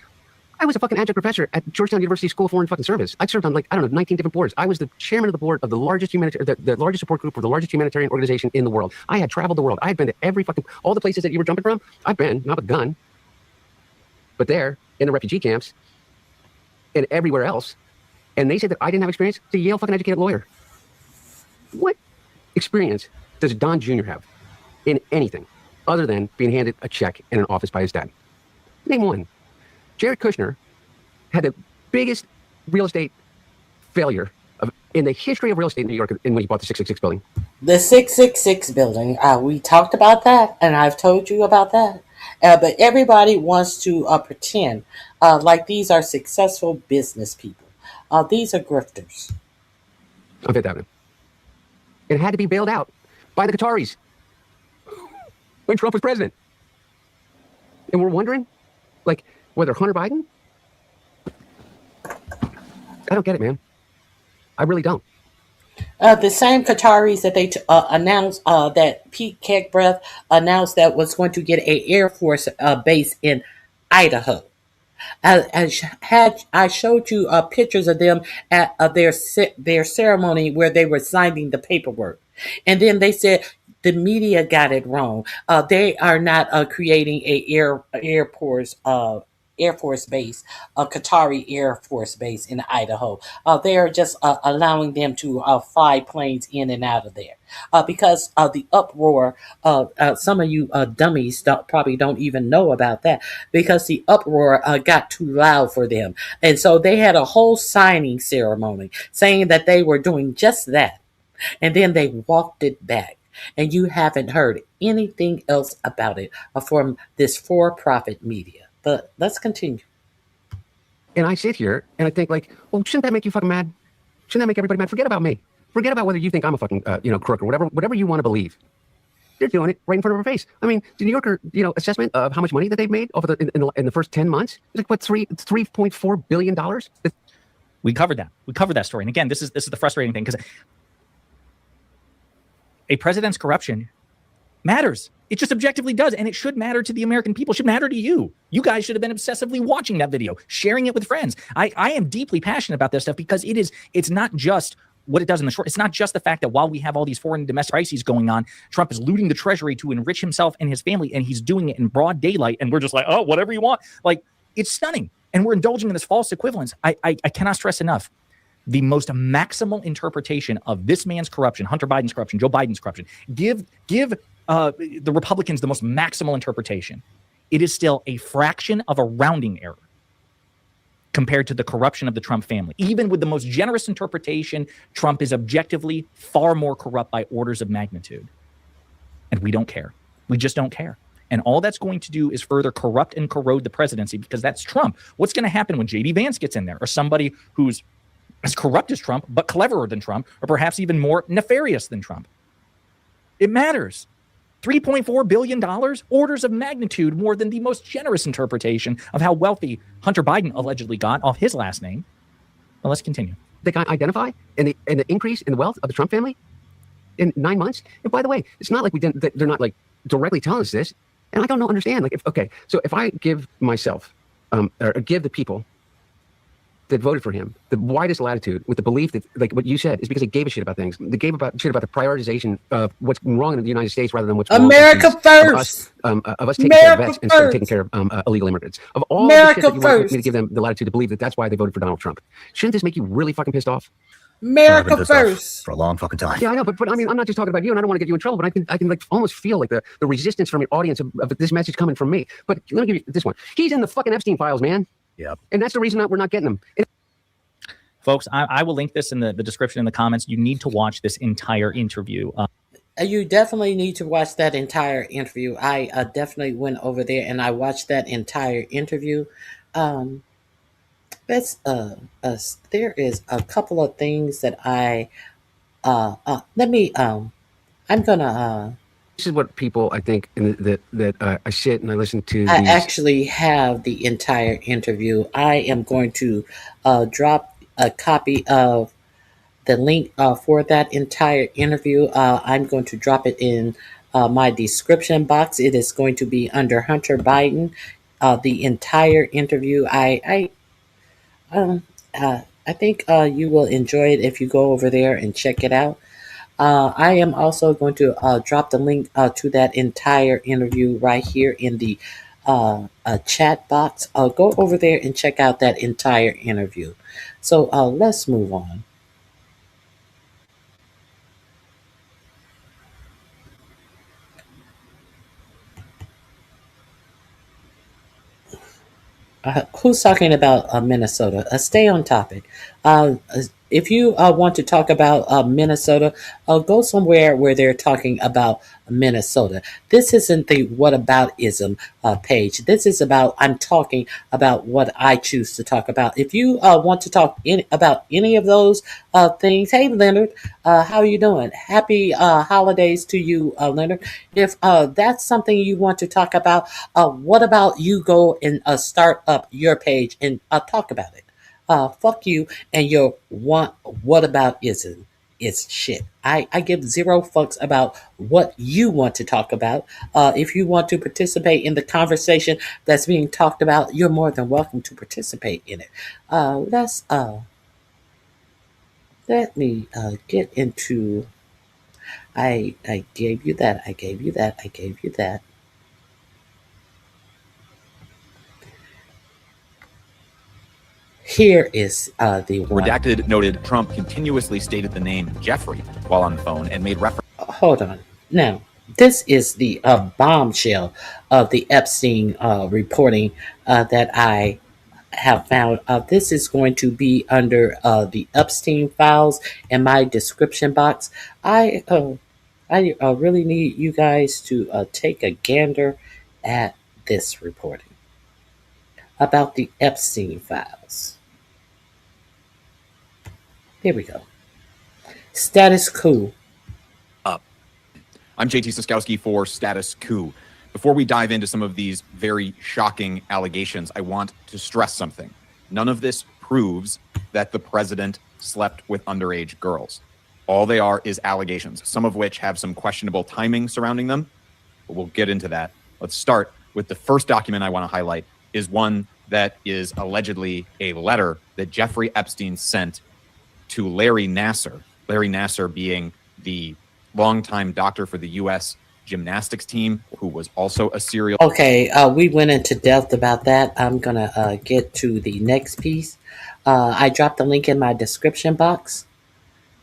I was a fucking adjunct professor at Georgetown University School of Foreign fucking Service. I served on 19 different boards. I was the chairman of the board of the largest the largest support group for the largest humanitarian organization in the world. I had traveled the world. I had been to all the places that you were jumping from. I've been, not with a gun, but there in the refugee camps and everywhere else. And they said that I didn't have experience. It's a Yale fucking educated lawyer. What experience does Don Jr. have in anything other than being handed a check in an office by his dad? Name one. Jared Kushner had the biggest real estate failure in the history of real estate in New York when he bought the 666 building. The 666 building, we talked about that, and I've told you about that. But everybody wants to pretend like these are successful business people. These are grifters. On Fifth Avenue. It had to be bailed out by the Qataris when Trump was president. And we're wondering, whether Hunter Biden? I don't get it, man. I really don't. The same Qataris that they announced that Pete Kegbreath announced that was going to get an Air Force base in Idaho. I showed you pictures of them at their ceremony where they were signing the paperwork. And then they said the media got it wrong. They are not creating a Air Force base, a Qatari Air Force base in Idaho. They are just allowing them to fly planes in and out of there because of the uproar. Some of you dummies probably don't even know about that because the uproar got too loud for them. And so they had a whole signing ceremony saying that they were doing just that. And then they walked it back. And you haven't heard anything else about it from this for-profit media. But let's continue. And I sit here and I think well, shouldn't that make you fucking mad? Shouldn't that make everybody mad? Forget about me. Forget about whether you think I'm a fucking, crook or whatever you want to believe. They're doing it right in front of our face. I mean, the New Yorker, assessment of how much money that they've made over in the first 10 months, it's $3.4 billion. We covered that. We covered that story. And again, this is the frustrating thing because a president's corruption matters. It just objectively does, and it should matter to the American people. It should matter to you. You guys should have been obsessively watching that video, sharing it with friends. I am deeply passionate about this stuff because it's not just what it does in the short. It's not just the fact that while we have all these foreign domestic crises going on, Trump is looting the treasury to enrich himself and his family, and he's doing it in broad daylight, and we're just like, oh, whatever you want. It's stunning, and we're indulging in this false equivalence. I cannot stress enough. The most maximal interpretation of this man's corruption, Hunter Biden's corruption, Joe Biden's corruption, give the Republicans the most maximal interpretation. It is still a fraction of a rounding error compared to the corruption of the Trump family. Even with the most generous interpretation, Trump is objectively far more corrupt by orders of magnitude. And we don't care. We just don't care. And all that's going to do is further corrupt and corrode the presidency because that's Trump. What's going to happen when J.D. Vance gets in there or somebody who's as corrupt as Trump, but cleverer than Trump, or perhaps even more nefarious than Trump? It matters. $3.4 billion, orders of magnitude more than the most generous interpretation of how wealthy Hunter Biden allegedly got off his last name. Well, let's continue. They can identify in the increase in the wealth of the Trump family in 9 months. And by the way, it's not like they're not directly telling us this. And I don't understand. So if I give myself or give the people that voted for him the widest latitude with the belief that, what you said, is because they gave a shit about things. They gave a shit about the prioritization of what's wrong in the United States rather than what's wrong America first. Of us taking care of vets instead of taking care of illegal immigrants. Of all the shit that you want me to give them the latitude to believe that's why they voted for Donald Trump. Shouldn't this make you really fucking pissed off? America first. For a long fucking time. Yeah, I know, but I mean, I'm not just talking about you, and I don't want to get you in trouble, but I can almost feel the resistance from your audience of this message coming from me. But let me give you this one. He's in the fucking Epstein files, man. Yeah. And that's the reason we're not getting him. Folks, I will link this in the description in the comments. You need to watch this entire interview. You definitely need to watch that entire interview. I definitely went over there and I watched that entire interview. Um, that's there is a couple of things that let me I'm gonna This is what people, I think, and I sit and I listen to I these. actually have the entire interview. I am going to drop a copy of the link for that entire interview. I'm going to drop it in my description box. It is going to be under Hunter Biden. The entire interview. Um, I think you will enjoy it if you go over there and check it out. I am also going to drop the link to that entire interview right here in the chat box. Go over there and check out that entire interview. So let's move on. Who's talking about Minnesota? Stay on topic. If you want to talk about Minnesota, go somewhere where they're talking about Minnesota. This isn't the whataboutism page. This is about, I'm talking about what I choose to talk about. If you want to talk about any of those things, hey, Leonard, how are you doing? Happy holidays to you, Leonard. If that's something you want to talk about, what about you go and start up your page and talk about it? Fuck you and your what about ism. It's shit. I give zero fucks about what you want to talk about. If you want to participate in the conversation that's being talked about, you're more than welcome to participate in it. Let me get into. I gave you that. I gave you that. I gave you that. Here is the one. Redacted noted Trump continuously stated the name Jeffrey while on the phone and made reference. Hold on. Now, this is the bombshell of the Epstein reporting that I have found. This is going to be under the Epstein files in my description box. I really need you guys to take a gander at this reporting about the Epstein files. Here we go. Status quo. I'm JT Siskowski for Status Coup. Before we dive into some of these very shocking allegations, I want to stress something. None of this proves that the president slept with underage girls. All they are is allegations, some of which have some questionable timing surrounding them, but we'll get into that. Let's start with the first document I want to highlight is one that is allegedly a letter that Jeffrey Epstein sent to Larry Nassar. Larry Nassar being the longtime doctor for the U.S. gymnastics team, who was also a serial. Okay, we went into depth about that. I'm gonna get to the next piece. I dropped the link in my description box.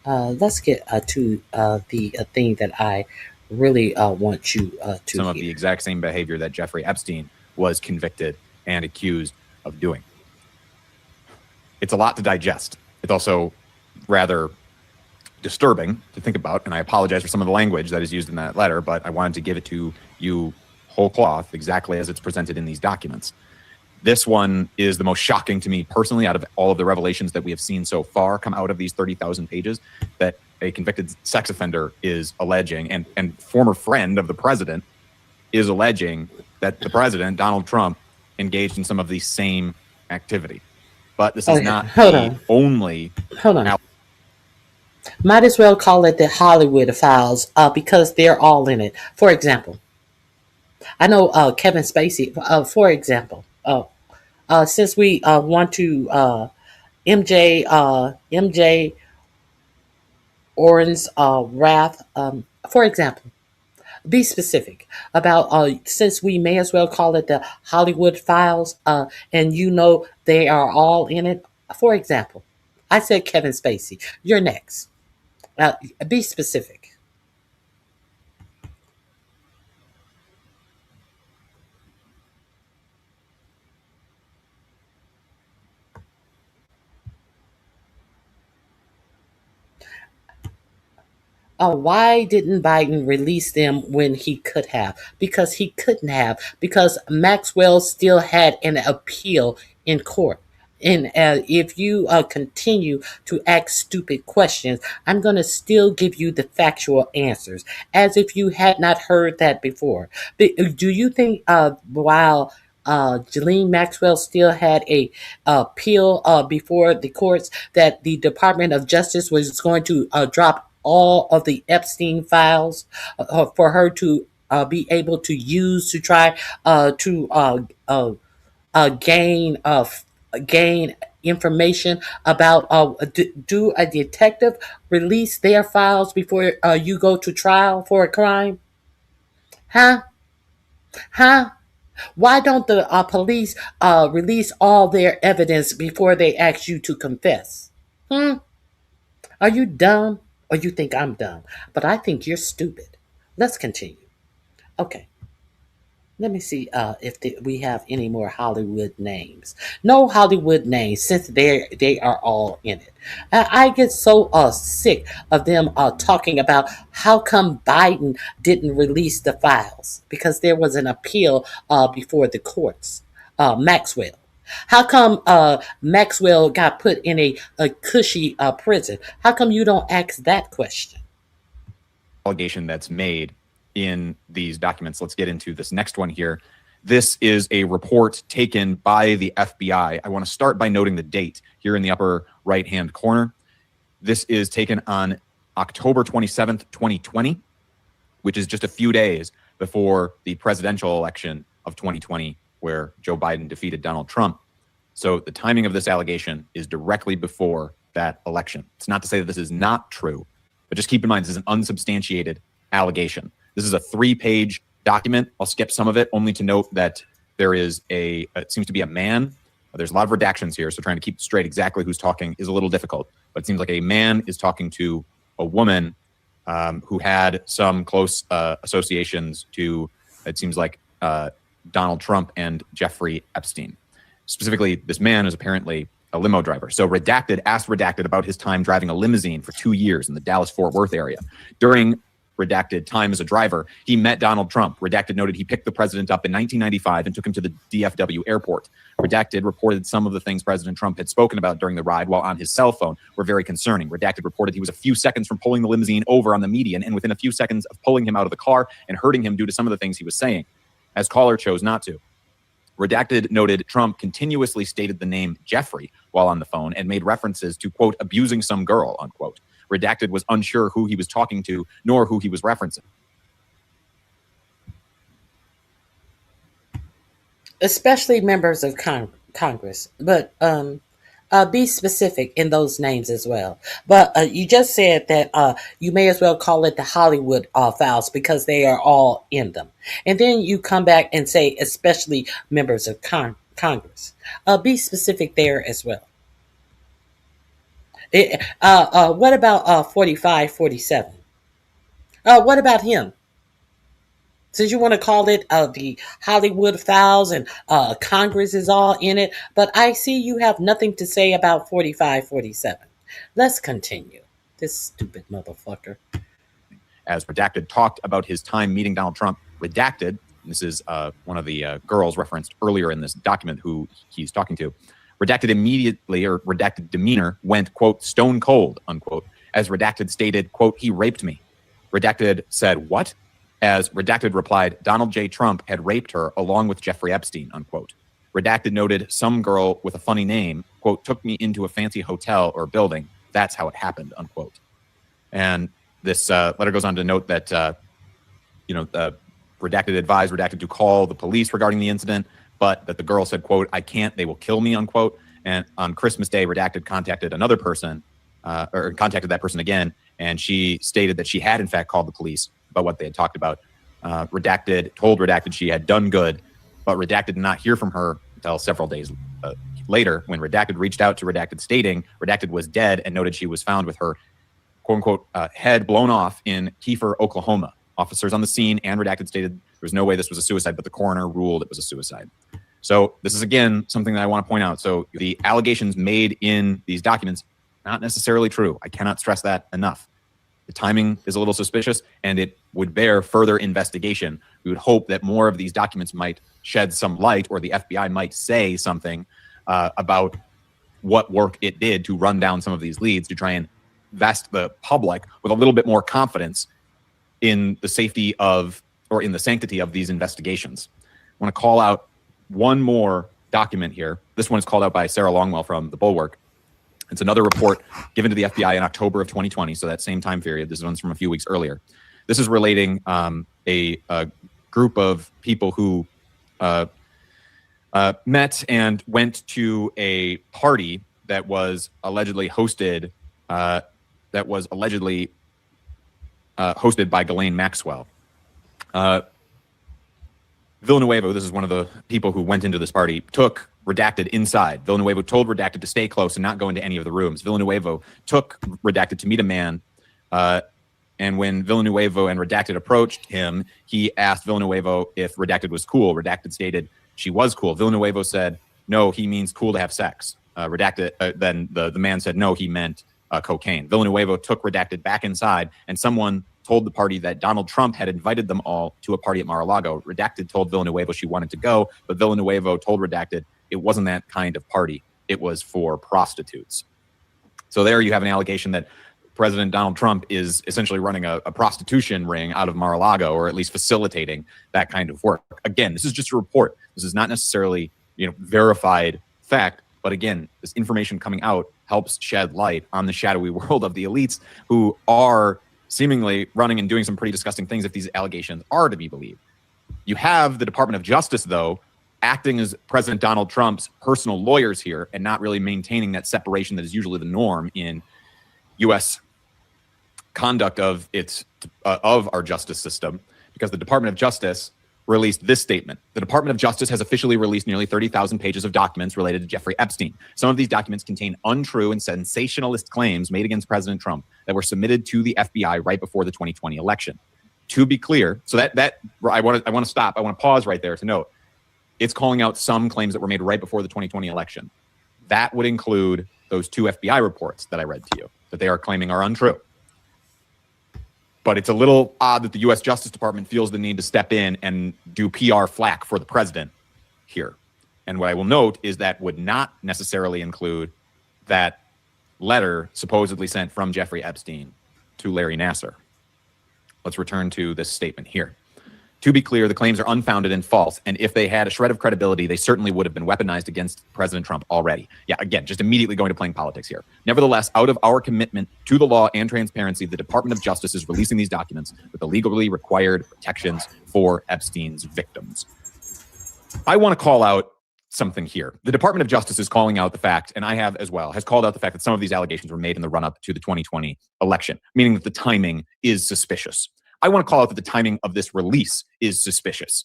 Let's get to the thing that I really want you to some hear. of the exact same behavior that Jeffrey Epstein was convicted and accused of doing. It's a lot to digest. It's also rather disturbing to think about, and I apologize for some of the language that is used in that letter, but I wanted to give it to you whole cloth, exactly as it's presented in these documents. This one is the most shocking to me personally out of all of the revelations that we have seen so far come out of these 30,000 pages, that a convicted sex offender is alleging, and former friend of the president is alleging that the president, Donald Trump, engaged in some of the same activity. But this is not the only. Hold on. Might as well call it the Hollywood files because they're all in it. For example, I know Kevin Spacey. For example, since we want to MJ Oren's wrath. For example, be specific about since we may as well call it the Hollywood files, and you know they are all in it. For example, I said Kevin Spacey. You're next. Be specific. Why didn't Biden release them when he could have? Because he couldn't have. Because Maxwell still had an appeal in court. And if you continue to ask stupid questions, I'm going to still give you the factual answers, as if you had not heard that before. But do you think while Ghislaine Maxwell still had a appeal before the courts, that the Department of Justice was going to drop all of the Epstein files for her to be able to use to try to gain information about do a detective release their files before you go to trial for a crime? Huh? Why don't the police release all their evidence before they ask you to confess? Are you dumb, or you think I'm dumb? But I think you're stupid. Let's continue. Okay. Let me see if we have any more Hollywood names. No Hollywood names, since they are all in it. I get so sick of them talking about how come Biden didn't release the files, because there was an appeal before the courts. Maxwell. How come Maxwell got put in a cushy prison? How come you don't ask that question? Allegation that's made in these documents. Let's get into this next one here. This is a report taken by the FBI. I want to start by noting the date here in the upper right-hand corner. This is taken on October 27th, 2020, which is just a few days before the presidential election of 2020, where Joe Biden defeated Donald Trump. So the timing of this allegation is directly before that election. It's not to say that this is not true, but just keep in mind this is an unsubstantiated allegation. This is a 3-page document. I'll skip some of it, only to note that there is it seems to be a man. There's a lot of redactions here, so trying to keep straight exactly who's talking is a little difficult. But it seems like a man is talking to a woman who had some close associations to, it seems like, Donald Trump and Jeffrey Epstein. Specifically, this man is apparently a limo driver. So Redacted asked Redacted about his time driving a limousine for 2 years in the Dallas-Fort Worth area. During Redacted time as a driver, he met Donald Trump. Redacted noted he picked the president up in 1995 and took him to the DFW airport. Redacted reported some of the things President Trump had spoken about during the ride while on his cell phone were very concerning. Redacted reported he was a few seconds from pulling the limousine over on the median and within a few seconds of pulling him out of the car and hurting him due to some of the things he was saying, as caller chose not to. Redacted noted Trump continuously stated the name Jeffrey while on the phone and made references to, quote, abusing some girl, unquote. Redacted was unsure who he was talking to, nor who he was referencing. Especially members of Congress, but be specific in those names as well. But you just said that you may as well call it the Hollywood files because they are all in them. And then you come back and say, especially members of Congress. Be specific there as well. What about 45, 47? What about him? Since you want to call it the Hollywood files and Congress is all in it, but I see you have nothing to say about 45, 47. Let's continue. This stupid motherfucker. As Redacted talked about his time meeting Donald Trump, Redacted, this is one of the girls referenced earlier in this document who he's talking to, Redacted immediately, or Redacted demeanor, went, quote, stone cold, unquote. As Redacted stated, quote, he raped me. Redacted said, what? As Redacted replied, Donald J. Trump had raped her along with Jeffrey Epstein, unquote. Redacted noted some girl with a funny name, quote, took me into a fancy hotel or building. That's how it happened, unquote. And this letter goes on to note that, Redacted advised Redacted to call the police regarding the incident, but that the girl said, quote, I can't, they will kill me, unquote. And on Christmas Day, Redacted contacted another person, or contacted that person again, and she stated that she had, in fact, called the police about what they had talked about. Redacted told Redacted she had done good, but Redacted did not hear from her until several days later when Redacted reached out to Redacted stating Redacted was dead and noted she was found with her, quote unquote, head blown off in Kiefer, Oklahoma. Officers on the scene and Redacted stated there was no way this was a suicide, but the coroner ruled it was a suicide. So this is, again, something that I want to point out. So the allegations made in these documents, not necessarily true. I cannot stress that enough. The timing is a little suspicious, and it would bear further investigation. We would hope that more of these documents might shed some light, or the FBI might say something about what work it did to run down some of these leads, to try and vest the public with a little bit more confidence in the safety of, or in the sanctity of, these investigations. I want to call out one more document here. This one is called out by Sarah Longwell from The Bulwark. It's another report given to the FBI in October of 2020, so that same time period. This one's from a few weeks earlier. This is relating a group of people who met and went to a party that was allegedly hosted hosted by Ghislaine Maxwell. Villanueva, this is one of the people who went into this party, took Redacted inside. Villanueva told Redacted to stay close and not go into any of the rooms. Villanueva took Redacted to meet a man, and when Villanueva and Redacted approached him, he asked Villanueva if Redacted was cool. Redacted stated she was cool. Villanueva said, no, he means cool to have sex. Redacted, then the man said, no, he meant cocaine. Villanueva took Redacted back inside, and someone told the party that Donald Trump had invited them all to a party at Mar-a-Lago. Redacted told Villanueva she wanted to go, but Villanueva told Redacted it wasn't that kind of party. It was for prostitutes. So there you have an allegation that President Donald Trump is essentially running a prostitution ring out of Mar-a-Lago, or at least facilitating that kind of work. Again, this is just a report. This is not necessarily, verified fact. But again, this information coming out helps shed light on the shadowy world of the elites, who are seemingly running and doing some pretty disgusting things if these allegations are to be believed. You have the Department of Justice, though, acting as President Donald Trump's personal lawyers here, and not really maintaining that separation that is usually the norm in U.S. conduct of our justice system, because the Department of Justice released this statement. The Department of Justice has officially released nearly 30,000 pages of documents related to Jeffrey Epstein. Some of these documents contain untrue and sensationalist claims made against President Trump that were submitted to the FBI right before the 2020 election. To be clear, so that I want to stop. I want to pause right there to note it's calling out some claims that were made right before the 2020 election. That would include those two FBI reports that I read to you that they are claiming are untrue. But it's a little odd that the U.S. Justice Department feels the need to step in and do PR flack for the president here. And what I will note is that would not necessarily include that letter supposedly sent from Jeffrey Epstein to Larry Nassar. Let's return to this statement here. To be clear, the claims are unfounded and false, and if they had a shred of credibility, they certainly would have been weaponized against President Trump already. Yeah, again, just immediately going to playing politics here. Nevertheless, out of our commitment to the law and transparency, the Department of Justice is releasing these documents with the legally required protections for Epstein's victims. I want to call out something here. The Department of Justice is calling out the fact, and I have as well, has called out the fact that some of these allegations were made in the run-up to the 2020 election, meaning that the timing is suspicious. I want to call out that the timing of this release is suspicious.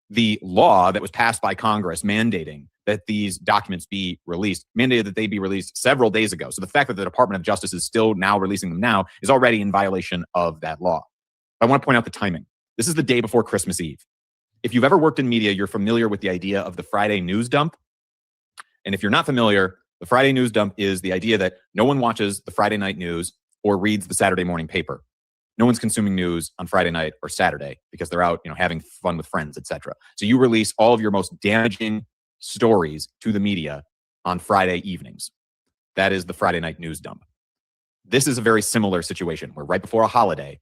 The law that was passed by Congress mandating that these documents be released, mandated that they be released several days ago. So the fact that the Department of Justice is still now releasing them now is already in violation of that law. I want to point out the timing. This is the day before Christmas Eve. If you've ever worked in media, you're familiar with the idea of the Friday news dump. And if you're not familiar, the Friday news dump is the idea that no one watches the Friday night news or reads the Saturday morning paper. No one's consuming news on Friday night or Saturday because they're out, having fun with friends, etc. So you release all of your most damaging stories to the media on Friday evenings. That is the Friday night news dump. This is a very similar situation where right before a holiday,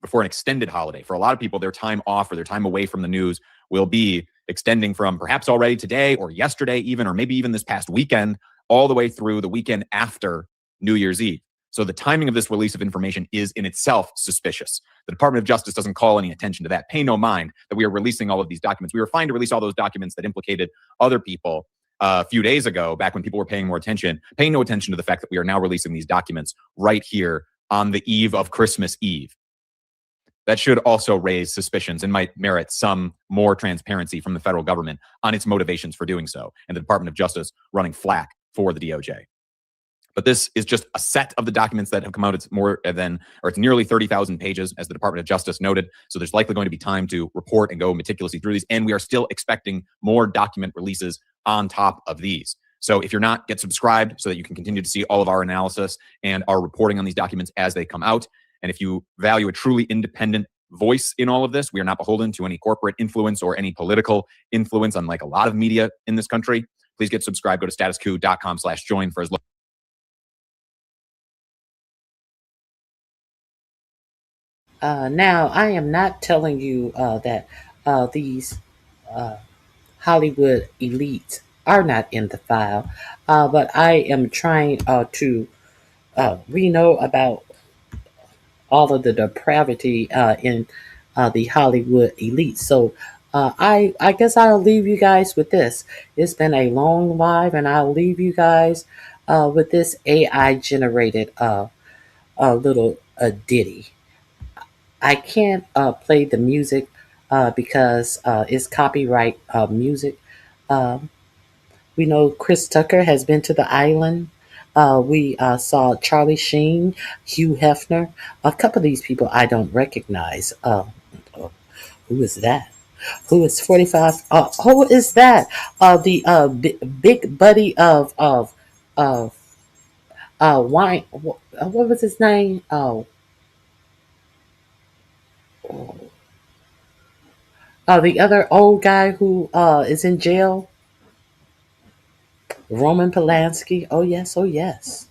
before an extended holiday, for a lot of people, their time off or their time away from the news will be extending from perhaps already today or yesterday even, or maybe even this past weekend, all the way through the weekend after New Year's Eve. So the timing of this release of information is in itself suspicious. The Department of Justice doesn't call any attention to that. Pay no mind that we are releasing all of these documents. We were fine to release all those documents that implicated other people a few days ago, back when people were paying more attention. Pay no attention to the fact that we are now releasing these documents right here on the eve of Christmas Eve. That should also raise suspicions and might merit some more transparency from the federal government on its motivations for doing so, and the Department of Justice running flack for the DOJ. But this is just a set of the documents that have come out. It's it's nearly 30,000 pages, as the Department of Justice noted. So there's likely going to be time to report and go meticulously through these. And we are still expecting more document releases on top of these. So if you're not, get subscribed so that you can continue to see all of our analysis and our reporting on these documents as they come out. And if you value a truly independent voice in all of this, we are not beholden to any corporate influence or any political influence, unlike a lot of media in this country. Please get subscribed. Go to statuscoup.com/join for as long. Now, I am not telling you that these Hollywood elites are not in the file, but I am trying to we know about all of the depravity in the Hollywood elite. So I guess I'll leave you guys with this. It's been a long live, and I'll leave you guys with this AI generated little ditty. I can't play the music because it's copyright music. We know Chris Tucker has been to the island. We saw Charlie Sheen, Hugh Hefner. A couple of these people I don't recognize. Who is that? Who is 45? Who is that? The big buddy of wine. What was his name? The other old guy who is in jail. Roman Polanski. Oh yes, oh yes.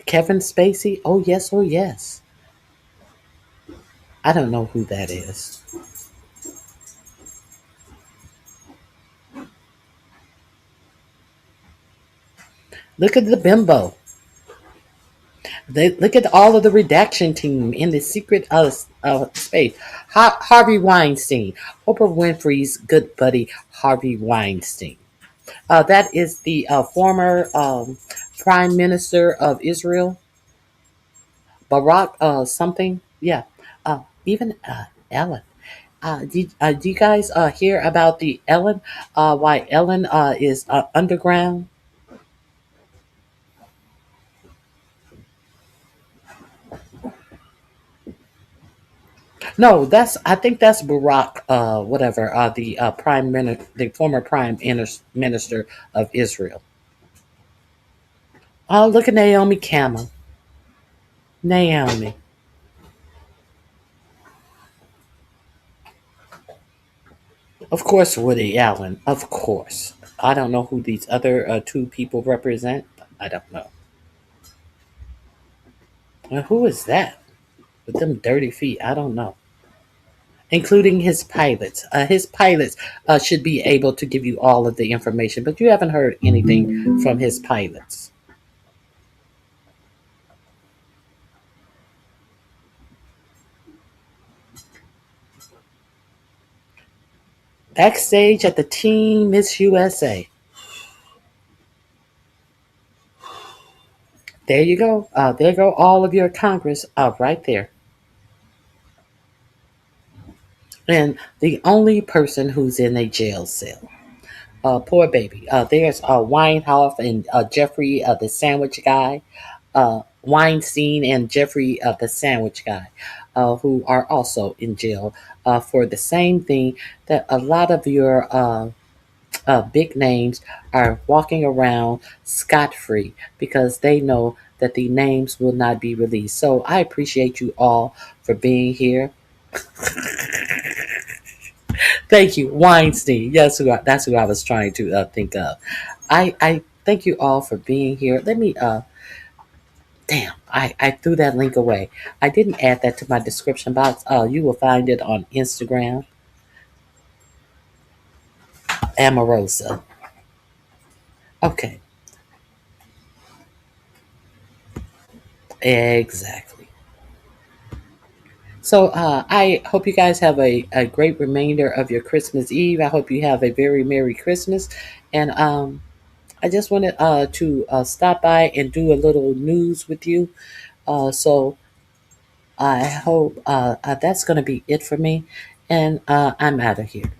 Kevin Spacey. Oh yes, oh yes. I don't know who that is. Look at the bimbo. Look at all of the redaction team in the secret space. Harvey Weinstein. Oprah Winfrey's good buddy, Harvey Weinstein. That is the former Prime Minister of Israel, Barack something. Yeah. Even Ellen. Do you guys hear about the Ellen? Why Ellen is underground? No, I think that's Barack, whatever, the the former prime minister of Israel. Oh, look at Naomi Campbell. Naomi. Of course, Woody Allen. Of course. I don't know who these other two people represent. I don't know. Who is that with them dirty feet? I don't know. Including his pilots. His pilots should be able to give you all of the information, but you haven't heard anything from his pilots. Backstage at the Team Miss USA. There you go. There go all of your Congress right there. And the only person who's in a jail cell. Poor baby. There's Weinhoff and Jeffrey, the sandwich guy. Weinstein and Jeffrey, the sandwich guy, who are also in jail for the same thing that a lot of your big names are walking around scot-free because they know that the names will not be released. So I appreciate you all for being here. Thank you, Weinstein. Yes, that's who I was trying to think of. I thank you all for being here. Let me damn, I threw that link away. I didn't add that to my description box. You will find it on Instagram. Amorosa. Okay. Exactly. So I hope you guys have a great remainder of your Christmas Eve. I hope you have a very Merry Christmas. And I just wanted to stop by and do a little news with you. So I hope that's going to be it for me. And I'm out of here.